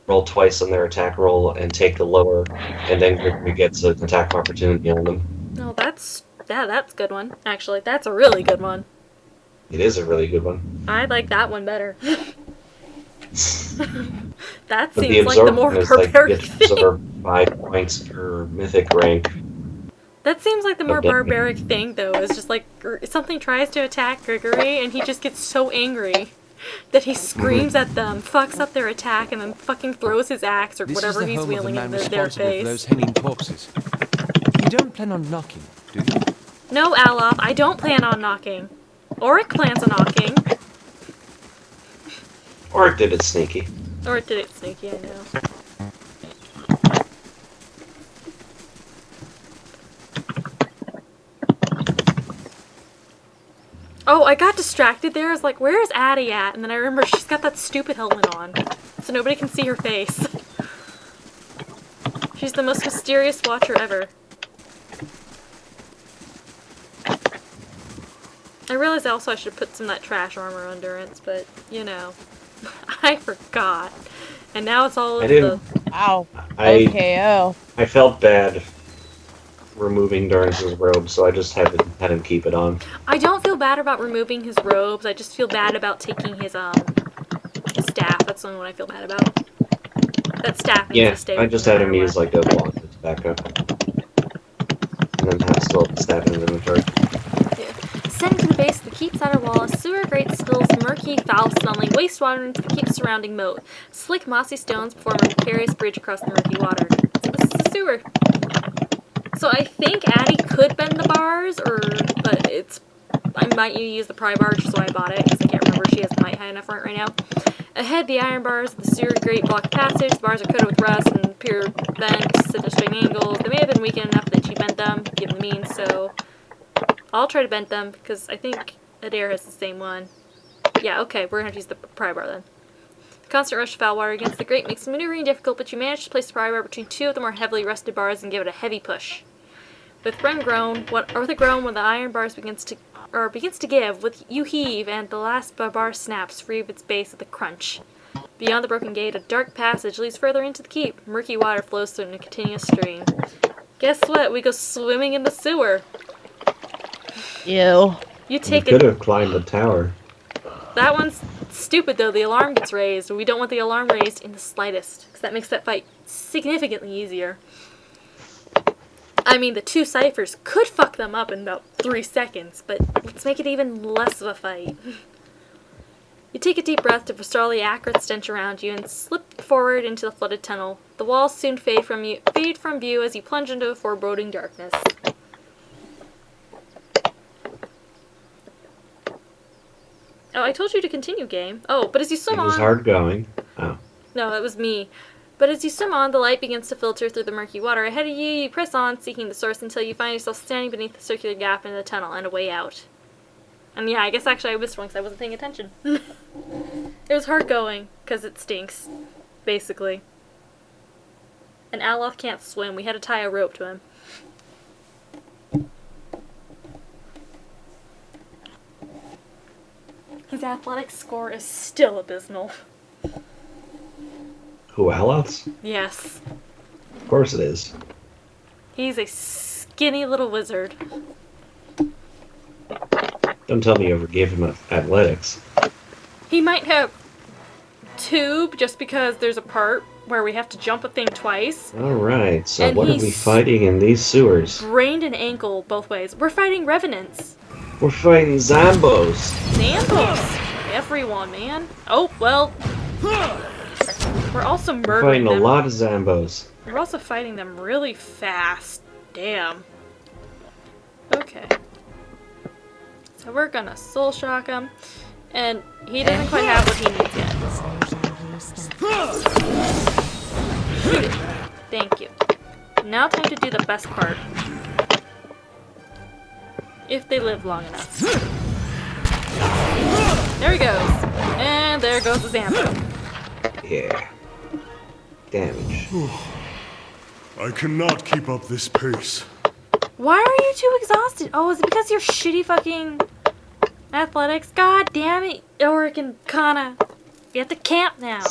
roll twice on their attack roll and take the lower, and then Gregory gets an attack opportunity on them. Oh, that's a good one. Actually, that's a really good one. It is a really good one. I like that one better. That But seems like the more barbaric thing. Absorb 5 points per mythic rank. That seems like the more barbaric thing, though, is just like something tries to attack Gregory, and he just gets so angry that he screams at them, fucks up their attack, and then fucking throws his axe or whatever he's wielding in their face. For those hanging corpses. You don't plan on knocking, do you? No, Alop, I don't plan on knocking. Auric plans on knocking. Auric did it sneaky. Auric did it sneaky, I know. Oh, I got distracted there. I was like, where is Addie at? And then I remember she's got that stupid helmet on, so nobody can see her face. She's the most mysterious watcher ever. I realized also I should put some of that trash armor on Durance, but, you know, I forgot. And now it's all over the... Ow. OKO. I felt bad removing Durance's robe, so I just had him keep it on. I don't feel bad about removing his robes. I just feel bad about taking his staff. That's the only one I feel bad about. That staff needs to stay. I just had him use like a wand as backup, and then have still the staff in his inventory. Sent to the base of the keep's outer wall, a sewer grate spills murky, foul-smelling wastewater into the keep's surrounding moat. Slick, mossy stones form a precarious bridge across the murky water. So this is a sewer. So I think Addie could bend the bars, but I might use the pry bar, so I bought it, because I can't remember if she has the might high enough for it right now. Ahead, the iron bars of the sewer grate block passage. The bars are coated with rust and appear bent, set at straight angles. They may have been weakened enough that she bent them, given the means, so I'll try to bend them, because I think Adair has the same one. Yeah, okay, we're going to use the pry bar then. The constant rush of foul water against the grate makes maneuvering difficult, but you manage to place the pry bar between two of the more heavily rusted bars and give it a heavy push. With a groan, when the iron bars begins to give, you heave, and the last bar snaps free of its base at the crunch. Beyond the broken gate, a dark passage leads further into the keep. Murky water flows through in a continuous stream. Guess what? We go swimming in the sewer. Ew. You could have climbed the tower. That one's stupid, though. The alarm gets raised, and we don't want the alarm raised in the slightest, because that makes that fight significantly easier. I mean, the two ciphers could fuck them up in about 3 seconds, but let's make it even less of a fight. You take a deep breath to forestall the acrid stench around you and slip forward into the flooded tunnel. The walls soon fade from view as you plunge into a foreboding darkness. Oh, I told you to continue, game. Oh, but as you swim It was on... hard going. Oh. No, that was me. But as you swim on, the light begins to filter through the murky water ahead of you. You press on, seeking the source, until you find yourself standing beneath the circular gap in the tunnel and a way out. And yeah, I guess actually I missed one because I wasn't paying attention. It was hard going, because it stinks, basically. And Aloth can't swim. We had to tie a rope to him. His athletics score is still abysmal. Who, Aloth's? Yes. Of course it is. He's a skinny little wizard. Don't tell me you ever gave him athletics. He might have tube just because there's a part where we have to jump a thing twice. Alright, so And what are we fighting in these sewers? Brained and ankle both ways. We're fighting revenants. We're fighting Zambos. Zambos. Everyone, man. Oh, well. We're also We're murdering fighting a them. lot of Zambos. We're also fighting them really fast. Damn. Okay. So we're gonna soul shock him. And he doesn't quite have what he needs yet. Thank you. Now time to do the best part. If they live long enough. There he goes. And there goes the Zambo. Yeah. Damage. I cannot keep up this pace. Why are you too exhausted? Oh, is it because you're shitty fucking athletics? God damn it, Ulrich and Kana. We have to camp now.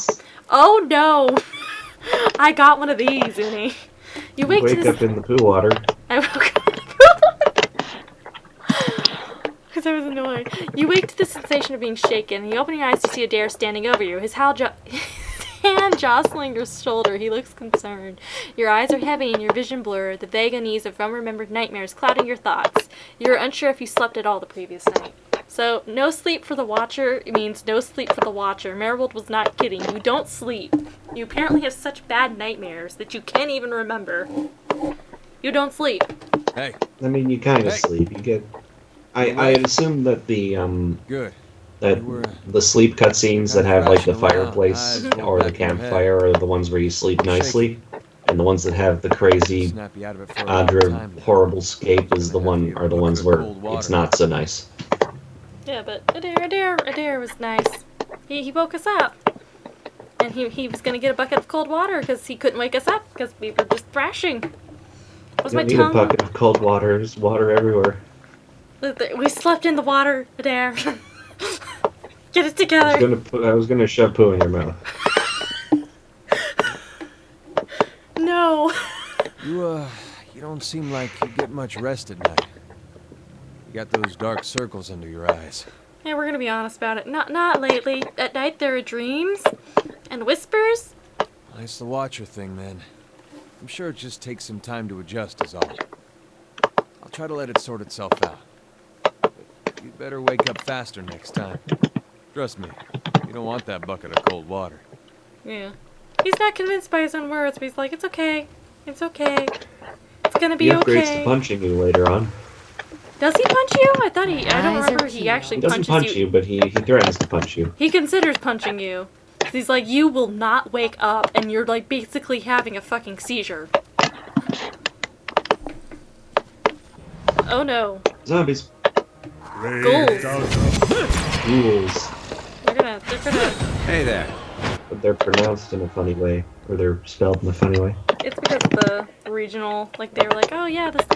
Oh no. I got one of these, Uni. You wake up in the poo water. I woke up because I was annoyed. You wake to the sensation of being shaken, and you open your eyes to see Adair standing over you. His hand jostling your shoulder. He looks concerned. Your eyes are heavy and your vision blurred, the vague unease of unremembered nightmares clouding your thoughts. You're unsure if you slept at all the previous night. So, no sleep for the Watcher means no sleep for the Watcher. Marigold was not kidding. You don't sleep. You apparently have such bad nightmares that you can't even remember. You don't sleep. Hey. I mean, you kind of sleep. You get. I assume that the Good. that the sleep cutscenes that have like the fireplace or the campfire are the ones where you sleep nicely, and the ones that have the crazy Adra horrible scape is the ones where it's not so nice. Yeah, but Adair was nice. He woke us up. And he was gonna get a bucket of cold water because he couldn't wake us up because we were just thrashing. Was You my don't need a tongue? bucket of cold water. There's water everywhere. We slept in the water, Adair. Get it together. I was gonna shove poo in your mouth. No. You don't seem like you get much rest at night. You got those dark circles under your eyes. Yeah, we're gonna be honest about it. Not lately. At night there are dreams and whispers. Well, it's the Watcher thing then. I'm sure it just takes some time to adjust is all. I'll try to let it sort itself out. But you'd better wake up faster next time. Trust me, you don't want that bucket of cold water. Yeah. He's not convinced by his own words, but he's like, it's okay. It's okay. It's gonna be He upgrades okay. to punching you later on. Does he punch you? I thought I don't remember he actually He doesn't punches punch you, but he threatens to punch you. He considers punching you. He's like, you will not wake up, and you're like basically having a fucking seizure. Oh no. Zombies. Ghouls. Ghouls. They're gonna. Hey there. But they're pronounced in a funny way, or they're spelled in a funny way. It's because of the regional. Like they were like, oh yeah, this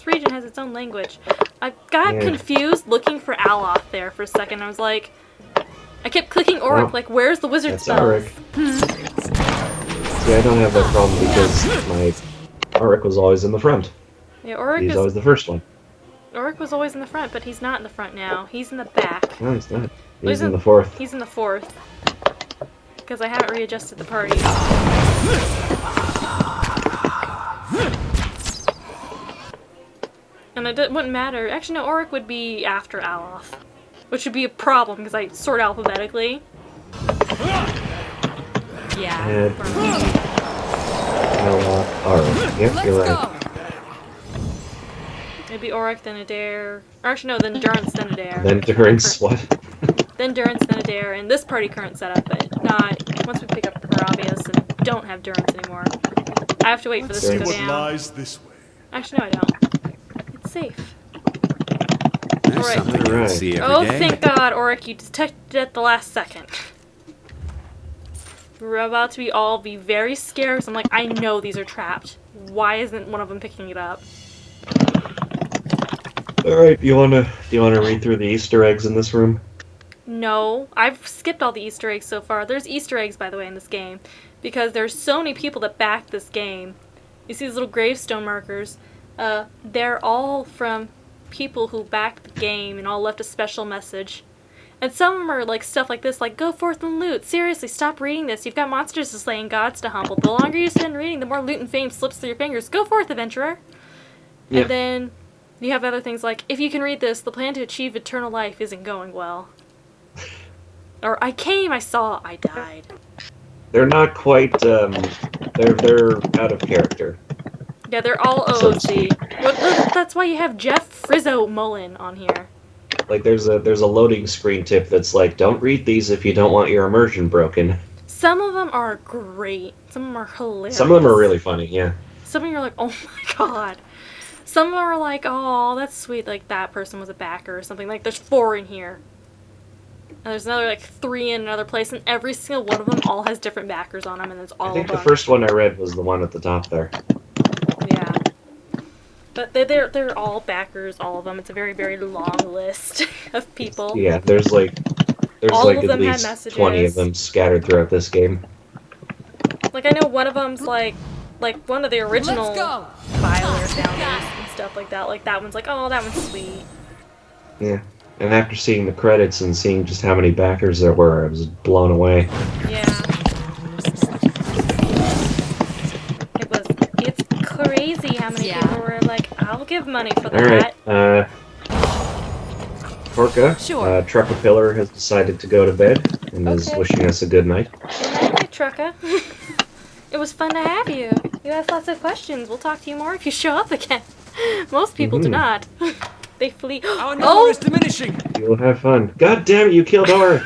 region has its own language. I got confused looking for Aloth there for a second. I was like, I kept clicking Auric, like, where's the wizard That's spells? Auric. See, I don't have that problem because my Auric was always in the front. Yeah, Auric He's is always the first one. Auric was always in the front, but he's not in the front now. He's in the back. No, he's not. He's in the fourth. He's in the fourth. Because I haven't readjusted the party. And it wouldn't matter. Actually, no, Auric would be after Aloth. Which would be a problem, because I sort alphabetically. Yeah. Auric. Yep, you're right. It'd be Auric, then Adair. Or actually, no, then Durance, then Adair. Then Durance, what? then Durance, then Adair, and this party current setup, but not once we pick up Parabius and don't have Durance anymore. I have to wait for this to go what down. lies this way. Actually, no, I don't. It's safe. There's something you don't see every day. Thank God, Auric, you detected it at the last second. We're about to all be very scared because I'm like, I know these are trapped. Why isn't one of them picking it up? Alright, do you wanna read through the Easter eggs in this room? No, I've skipped all the Easter eggs so far. There's Easter eggs, by the way, in this game, because there's so many people that back this game. You see these little gravestone markers. They're all from people who backed the game and all left a special message. And some of them are like stuff like this, like, go forth and loot. Seriously, stop reading this. You've got monsters to slay and gods to humble. The longer you spend reading, the more loot and fame slips through your fingers. Go forth, adventurer. Yeah. And then you have other things like, if you can read this, the plan to achieve eternal life isn't going well. Or, I came, I saw, I died. They're not quite, they're out of character. Yeah, they're all OOC. Well, that's why you have Jeff Frizzo Mullen on here. Like, there's a loading screen tip that's like, don't read these if you don't want your immersion broken. Some of them are great. Some of them are hilarious. Some of them are really funny, yeah. Some of them are like, oh my god. Some of them are like, oh, that's sweet. Like, that person was a backer or something. Like, there's 4 in here. And there's another, like, 3 in another place, and every single one of them all has different backers on them, and it's all I think the first one I read was the one at the top there. Yeah. But they're all backers, all of them. It's a very, very long list of people. Yeah, there's like at least 20 of them scattered throughout this game. Like, I know one of them's like one of the original Filer founders and stuff like that. Like, that one's like, oh, that one's sweet. Yeah. And after seeing the credits and seeing just how many backers there were, I was blown away. Yeah. It's crazy how many people were like, I'll give money for that. Alright, Torka, Sure. Truckapillar has decided to go to bed and is wishing us a good night. Good night, Trucka. It was fun to have you. You asked lots of questions. We'll talk to you more if you show up again. Most people do not. They flee. Our number is diminishing. You'll have fun. God damn it, you killed Auric.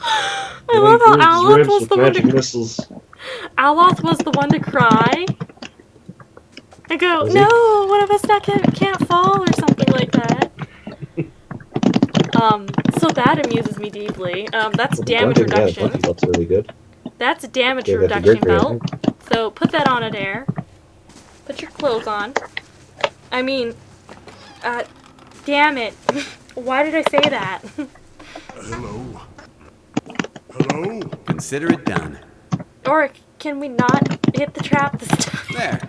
I love how Aloth was the one to Aloth was the one to cry. I go, no, one of us can't fall or something like that. So that amuses me deeply. That's damage reduction. Yeah, that's really good. That's a damage reduction belt. So put that on Adair. Put your clothes on. I mean, damn it. Why did I say that? Hello. Hello? Consider it done. Or can we not hit the trap this time? There.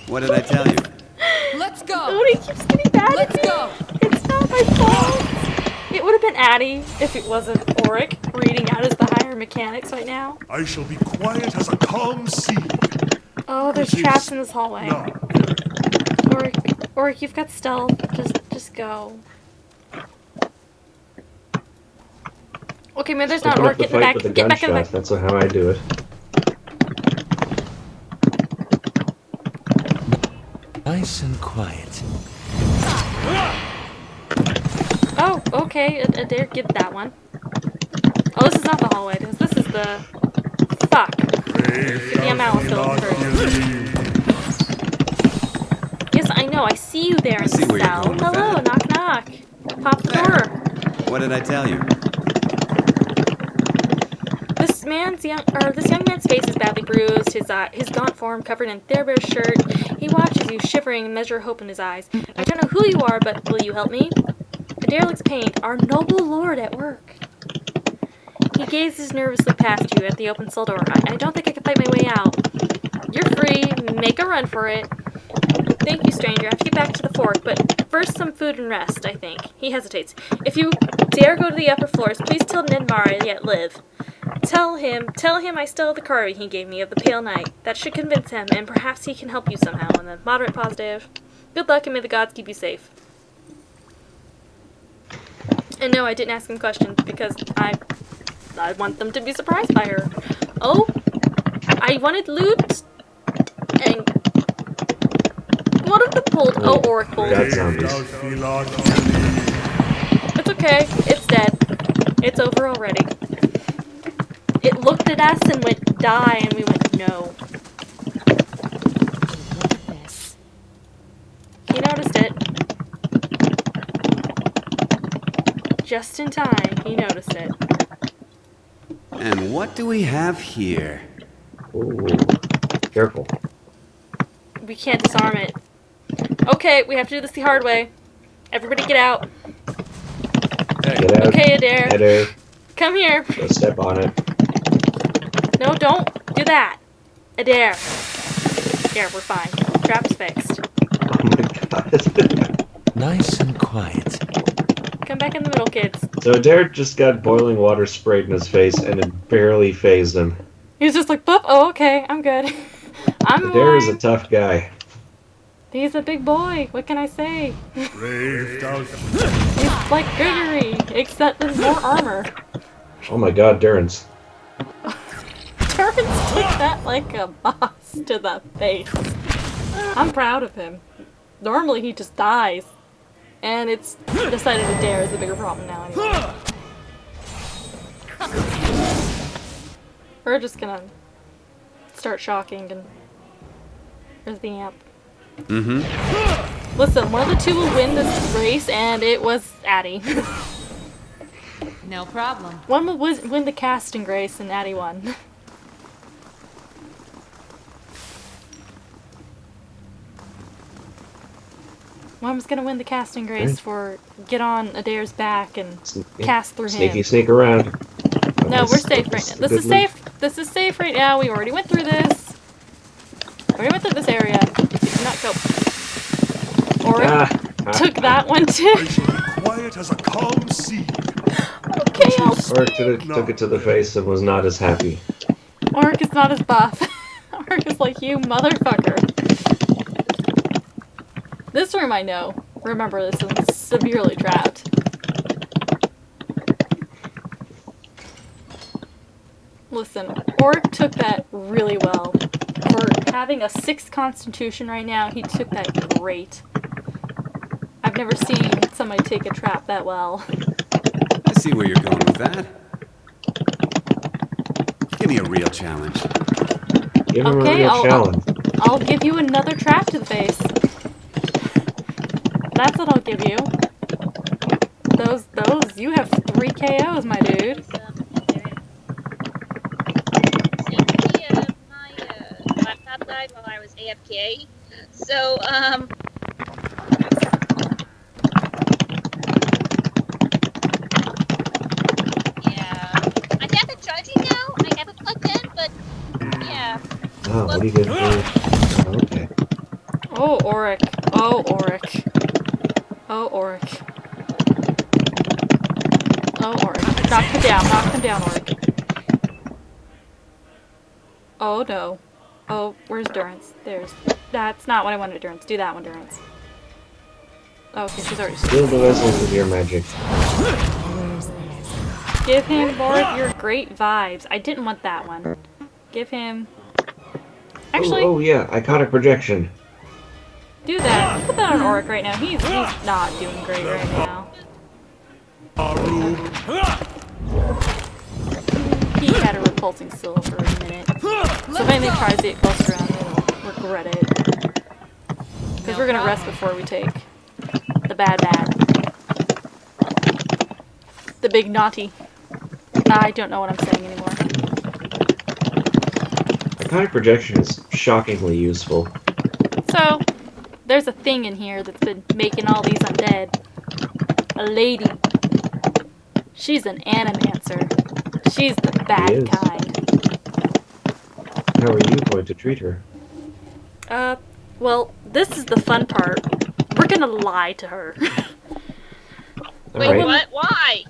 What did I tell you? Let's go. Oh, he keeps getting mad at me. Go. It's not my fault. It would have been Addie if it wasn't Auric reading out as the higher mechanics right now. I shall be quiet as a calm sea. Oh, there's traps in this hallway. Auric, you've got stealth. Just go. Okay, maybe there's not Auric. Get in the back. Get back in the back. That's how I do it. Nice and quiet. Oh, okay. Adair, get that one. Oh, this is not the hallway. This is the... Fuck. Get the mouse going first. Yes, I know. I see you there in the cell. Hello, knock knock. Pop the door. What did I tell you? This young man's face is badly bruised, his gaunt form covered in threadbare shirt. He watches you, shivering, and measure hope in his eyes. I don't know who you are, but will you help me? Adair looks pained. Our noble lord at work. He gazes nervously past you at the open cell door. I don't think I can fight my way out. You're free. Make a run for it. Thank you, stranger. I have to get back to the fort, but first some food and rest, I think. He hesitates. If you dare go to the upper floors, please tell Nedmar I yet live. Tell him I still have the carving he gave me of the Pale Knight. That should convince him, and perhaps he can help you somehow. And then moderate positive. Good luck, and may the gods keep you safe. And no, I didn't ask him questions, because I want them to be surprised by her. Oh, I wanted loot, and one pulled. Oh, Auric pulled. God, zombies. It's okay. It's dead. It's over already. It looked at us and went, die, and we went, no. Look at this. He noticed it. Just in time, he noticed it. And what do we have here? Ooh, careful. We can't disarm it. Okay, we have to do this the hard way. Everybody get out. Get out. Okay, Adair. Adair. Come here. Go step on it. No, don't do that. Adair. There, we're fine. Trap's fixed. Oh my god. Nice and quiet. Come back in the middle, kids. So Adair just got boiling water sprayed in his face and it barely phased him. He was just like, boop, oh, okay, I'm good. I'm Adair is a fine. tough guy. He's a big boy. What can I say? Brave He's like Gregory, except with more armor. Oh my god, Durance. Terrence took that like a boss to the face. I'm proud of him. Normally he just dies. And it's decided Adair is the bigger problem now anyway. We're just gonna start shocking and there's the amp. Mm-hmm. Listen, one of the two will win this race and it was Addie. No problem. One will win the casting grace and Addie won. One was gonna win the casting grace for get on Adair's back and cast through him. Sneak around. No, we're safe right now. This is safe. This is safe right now. We already went through this. Already went through this area. Do not go. Auric took that one too. Quiet as a calm sea. Okay, Auric took it to the face and was not as happy. Auric is not as buff. Auric is like, you motherfucker. This room I know. Remember, this one's severely trapped. Listen, Auric took that really well. For having a 6 constitution right now, he took that great. I've never seen somebody take a trap that well. I see where you're going with that. Give me a real challenge. Give him a real challenge. I'll give you another trap to the face. That's what I'll give you. Those, you have 3 KOs, my dude. My laptop died while I was AFK. So, yeah. I have it charging now. I have it plugged in, but, yeah. Oh, what are you gonna do? Oh, okay. Oh, Auric. Oh, Auric. Oh, Auric. Oh, Auric. Knock him down. Knock him down, Auric. Oh, no. Oh, where's Durance? That's not what I wanted, Durance. Do that one, Durance. Oh, okay, she's already... Steal the vessels with your magic. Give him more of your great vibes. I didn't want that one. Give him... Actually... Oh yeah, iconic projection. Do that. Put that on Auric right now. He's not doing great right now. He had a repulsing still for a minute. So if anything tries to get close around, he'll regret it. Because we're gonna rest before we take the bad. The big naughty. I don't know what I'm saying anymore. Iconic projection is shockingly useful. So, there's a thing in here that's been making all these undead. A lady. She's an animancer. She's the bad kind. How are you going to treat her? Well, this is the fun part. We're gonna lie to her. Wait, Right. what? Why?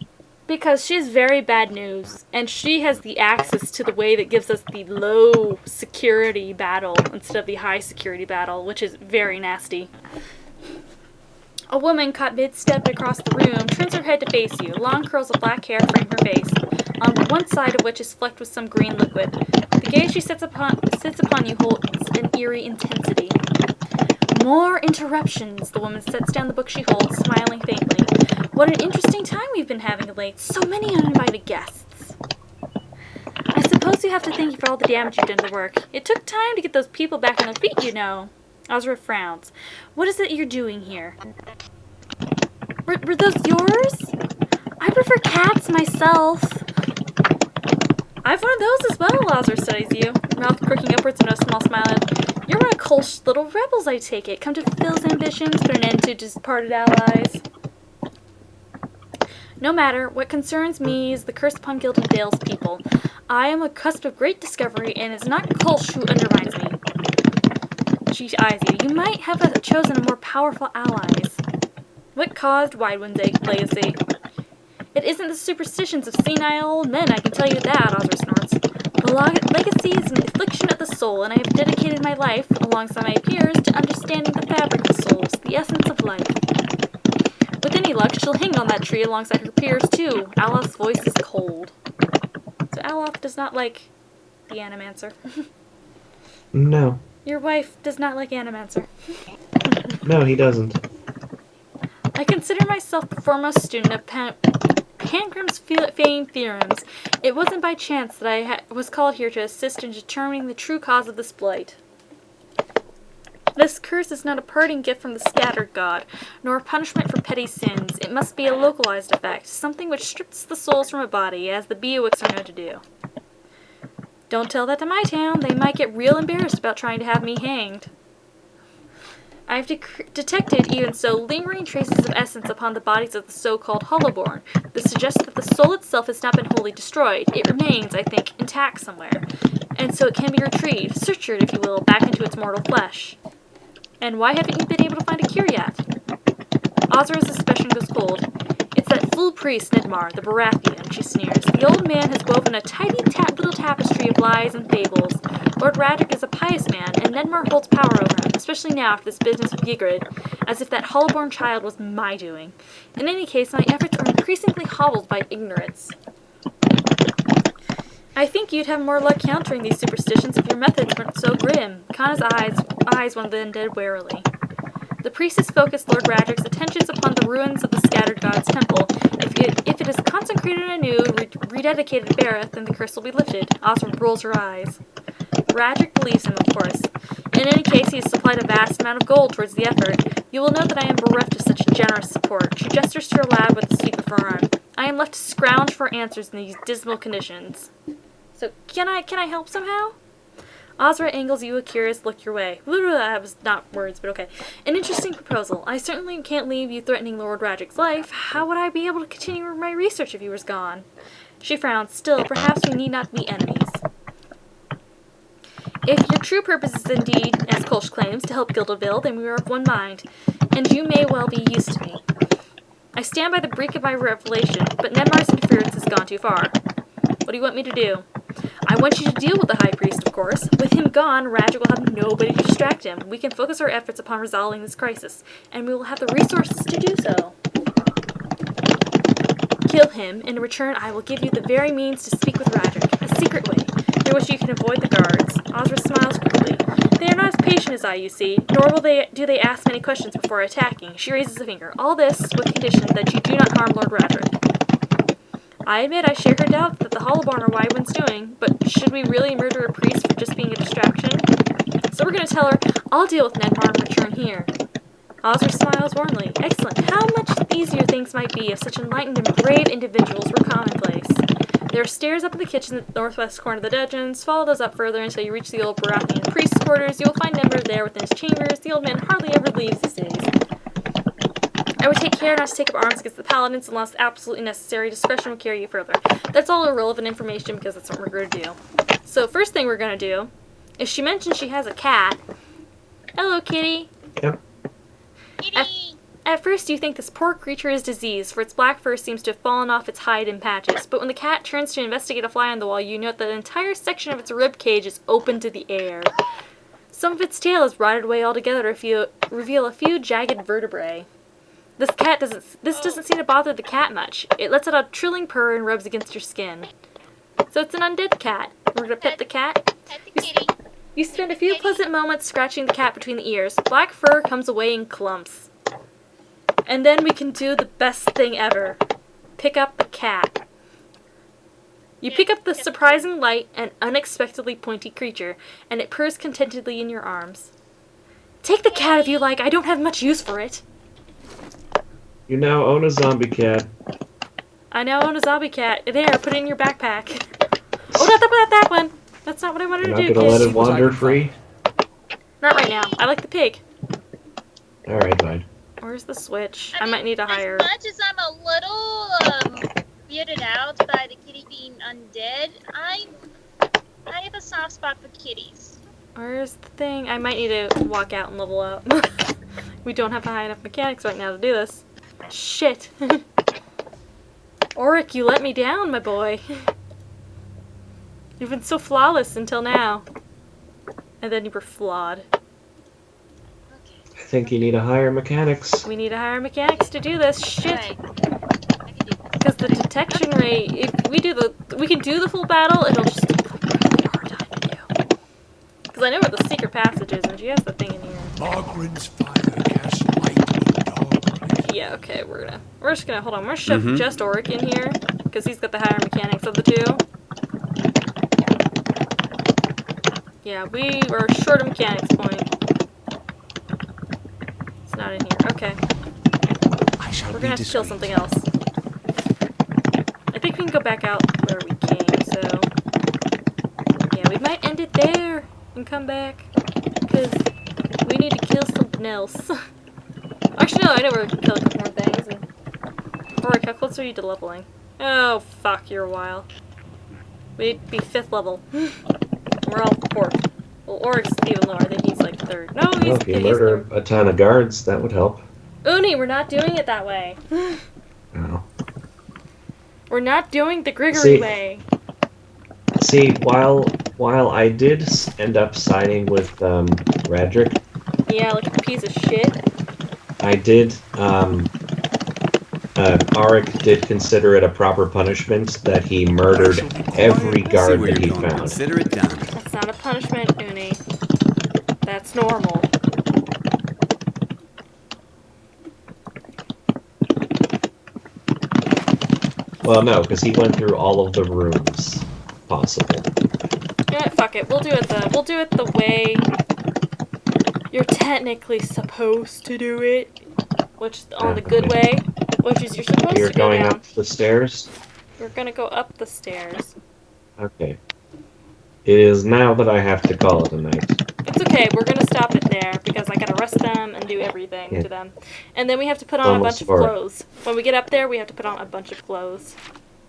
Because she's very bad news, and she has the access to the way that gives us the low security battle instead of the high security battle, which is very nasty. A woman caught mid-step across the room turns her head to face you. Long curls of black hair frame her face, on one side of which is flecked with some green liquid. The gaze she sits upon you holds an eerie intensity. More interruptions. The woman sets down the book she holds, smiling faintly. What an interesting time we've been having of late. So many uninvited guests. I suppose you have to thank you for all the damage you've done to the work. It took time to get those people back on their feet, you know. Osra frowns. What is it you're doing here? Were those yours? I prefer cats myself. I've one of those as well, Osra studies you, her mouth quirking upwards into a small smile. You're one of Kolsch's little rebels, I take it. Come to fulfill his ambitions, put an end to disparted allies. No matter, what concerns me is the curse upon Gilded Vale's people. I am on the cusp of great discovery, and it's not Kolsch who undermines me. She eyes you. You might have chosen a more powerful allies. What caused Widewind's legacy? It isn't the superstitions of senile old men, I can tell you that, Osra snorts. The legacy is an affliction of the soul, and I have dedicated my life, alongside my peers, to understanding the fabric of souls, the essence of life. With any luck, she'll hang on that tree alongside her peers, too. Aloth's voice is cold. So Aloth does not like the Animancer. No. Your wife does not like Animancer. No, he doesn't. I consider myself the foremost student of Pangram's famed theorems. It wasn't by chance that I was called here to assist in determining the true cause of this blight. This curse is not a parting gift from the scattered god, nor a punishment for petty sins. It must be a localized effect, something which strips the souls from a body, as the Beowicks are known to do. Don't tell that to my town. They might get real embarrassed about trying to have me hanged. I've detected, even so, lingering traces of essence upon the bodies of the so-called Hollowborn. This suggests that the soul itself has not been wholly destroyed. It remains, I think, intact somewhere. And so it can be retrieved, sutured, if you will, back into its mortal flesh. And why haven't you been able to find a cure yet? Osra's suspicion goes cold. It's that fool priest, Nidmar, the Baratheon, she sneers. The old man has woven a tiny little tapestry of lies and fables. Lord Radric is a pious man, and Nidmar holds power over him, especially now after this business with Ygritte, as if that Hollowborn child was my doing. In any case, my efforts are increasingly hobbled by ignorance. I think you'd have more luck countering these superstitions if your methods weren't so grim. Kana's eyes one then did warily. The priestess focused Lord Radric's attentions upon the ruins of the scattered god's temple. If it is consecrated anew, rededicated to Bareth, then the curse will be lifted. Osra rolls her eyes. Radric believes him, of course. In any case, he has supplied a vast amount of gold towards the effort. You will note that I am bereft of such generous support. She gestures to her lad with a sweep of her arm. I am left to scrounge for answers in these dismal conditions. So, can I help somehow? Osra angles you a curious look your way. That was not words, but okay. An interesting proposal. I certainly can't leave you threatening Lord Radric's life. How would I be able to continue my research if he was gone? She frowns. Still, perhaps we need not be enemies. If your true purpose is indeed, as Kolsch claims, to help Gilded Vale, then we are of one mind, and you may well be used to me. I stand by the brink of my revelation, but Nedmar's interference has gone too far. What do you want me to do? I want you to deal with the High Priest, of course. With him gone, Radric will have nobody to distract him. We can focus our efforts upon resolving this crisis, and we will have the resources to do so. Kill him. In return, I will give you the very means to speak with Radric, a secret way, through which you can avoid the guards. Osra smiles quickly. They are not as patient as I, you see, nor do they ask many questions before attacking. She raises a finger. All this with condition that you do not harm Lord Radric. I admit I share her doubt that the Hollowborn are Widewind's doing, but should we really murder a priest for just being a distraction? So we're going to tell her, I'll deal with Nedmar and return here. Osra smiles warmly. Excellent. How much easier things might be if such enlightened and brave individuals were commonplace. There are stairs up in the kitchen at the northwest corner of the dungeons. Follow those up further until you reach the old Baratheon priest's quarters. You will find Nedmar there within his chambers. The old man hardly ever leaves these days. I would take care not to take up arms against the paladins unless absolutely necessary. Discretion will carry you further. That's all irrelevant information because that's what we're going to do. So first thing we're going to do is she mentions she has a cat. Hello, kitty. Yep. At first you think this poor creature is diseased, for its black fur seems to have fallen off its hide in patches. But when the cat turns to investigate a fly on the wall, you note that an entire section of its rib cage is open to the air. Some of its tail is rotted away altogether to reveal a few jagged vertebrae. This doesn't seem to bother the cat much. It lets out a trilling purr and rubs against your skin. So it's an undead cat. We're gonna pet the cat. Pet the kitty. You spend a few pleasant moments scratching the cat between the ears. Black fur comes away in clumps. And then we can do the best thing ever. Pick up the cat. You pick up the surprising light and unexpectedly pointy creature, and it purrs contentedly in your arms. Take the cat if you like. I don't have much use for it. You now own a zombie cat. I now own a zombie cat. There, put it in your backpack. Oh, not that one. That's not what I wanted You're to not do, gonna let kid. it wander free? Not right now. I like the pig. Alright, fine. Where's the switch? I might need to hire... As much as I'm a little weirded out by the kitty being undead, I have a soft spot for kitties. Where's the thing? I might need to walk out and level up. We don't have high enough mechanics right now to do this. Shit. Auric, you let me down, my boy. You've been so flawless until now. And then you were flawed. I think you need to hire mechanics. We need to hire mechanics to do this. Shit. Because the detection rate, if we can do the full battle, it'll just take a really hard time to do. Because I know where the secret passage is, and she has the thing in here. Margaret's fire casts light in darkness. Yeah, okay, we're just gonna, hold on, we're gonna shove just Auric in here, because he's got the higher mechanics of the two. Yeah, we are short of mechanics point. It's not in here, okay. We're gonna have to kill something else. I think we can go back out where we came, so... Yeah, we might end it there and come back, because we need to kill something else. Actually, no, I know where we can kill a couple more things. And... Auric, how close are you to leveling? Oh, fuck, you're a while. We'd be 5th level. We're all 4th. Well, Auric's even lower. I think he's like 3rd. No, he's, Well, if you he's murder 3rd. a ton of guards, that would help. Uni, we're not doing it that way. No. We're not doing the Grigory way. See, while I did end up siding with Radric, Yeah, like a piece of shit. I did. Auric did consider it a proper punishment that he murdered every guard that he found. Consider it done. That's not a punishment, Uni. That's normal. Well, no, because he went through all of the rooms possible. Yeah, fuck it. We'll do it the way you're technically supposed to do it, which on the good way, which is you're supposed You're to go going down. up the stairs? We're gonna go up the stairs. Okay. It is now that I have to call it a night. It's okay. We're gonna stop it there because I gotta rest them and do everything to them, and then we have to put on a bunch of clothes. When we get up there, we have to put on a bunch of clothes.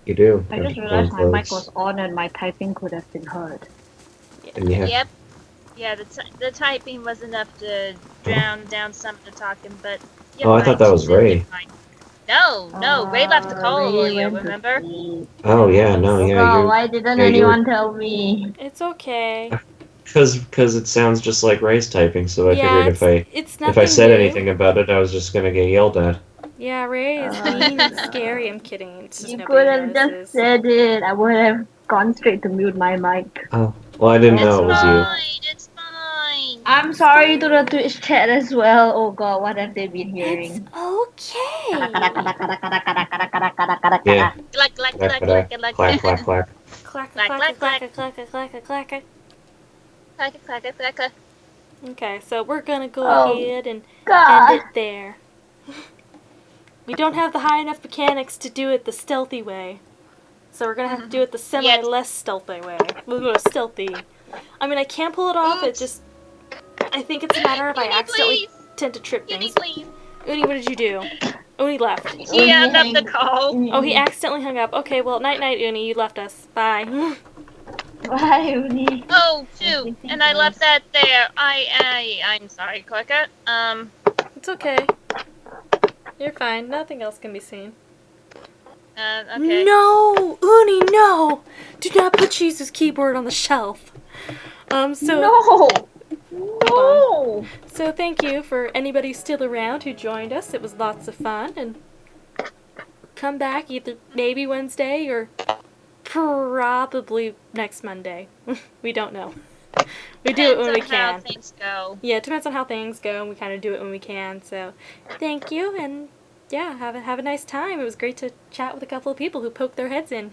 You do. I just realized my mic was on and my typing could have been heard. And you have Yep. Yeah, the typing was enough to drown down some of the talking, but... Oh, I thought that was Ray. No, Ray left the call earlier, remember? Oh, yeah, no, yeah. Oh, why didn't anyone tell me? It's okay. Because it sounds just like Ray's typing, so I Yeah, figured it's if I said nothing new. anything about it, I was just gonna get yelled at. Yeah, Ray is mean and scary. I'm kidding. It's just You nobody could have notices. just said it. I would have gone straight to mute my mic. Oh, well, I didn't know it was you. It's fine. I'm sorry to the Twitch chat as well. Oh god, what have they been hearing? It's okay. Yeah. Clack, clack, clack, clack, clack, Clack, clack, clack. Clack, clack, clack, clack, clack, clack, clack, clack. clack, clack, clack, clack. Okay, so we're gonna go Oh, ahead and God. end it there. We don't have the high enough mechanics to do it the stealthy way. So we're gonna have to do it the semi-less stealthy way. We'll go stealthy. I mean, I can pull it off, it just... I think it's a matter of I accidentally tend to trip things. Uni, what did you do? Uni left. He hung up the call. Oh, he accidentally hung up. Okay, well, night-night, Uni, you left us. Bye. Bye, Uni. Oh, shoot, and I left that there. I'm sorry, Clicker. It's okay. You're fine. Nothing else can be seen. Okay. No! Uni, no! Do not put Jesus' keyboard on the shelf. So... No! No! So thank you for anybody still around who joined us. It was lots of fun, and come back either maybe Wednesday or probably next Monday. We don't know. We do it when we Depends on how can. things go. Yeah, it depends on how things go, and we kind of do it when we can. So, thank you, and yeah, have a nice time. It was great to chat with a couple of people who poked their heads in.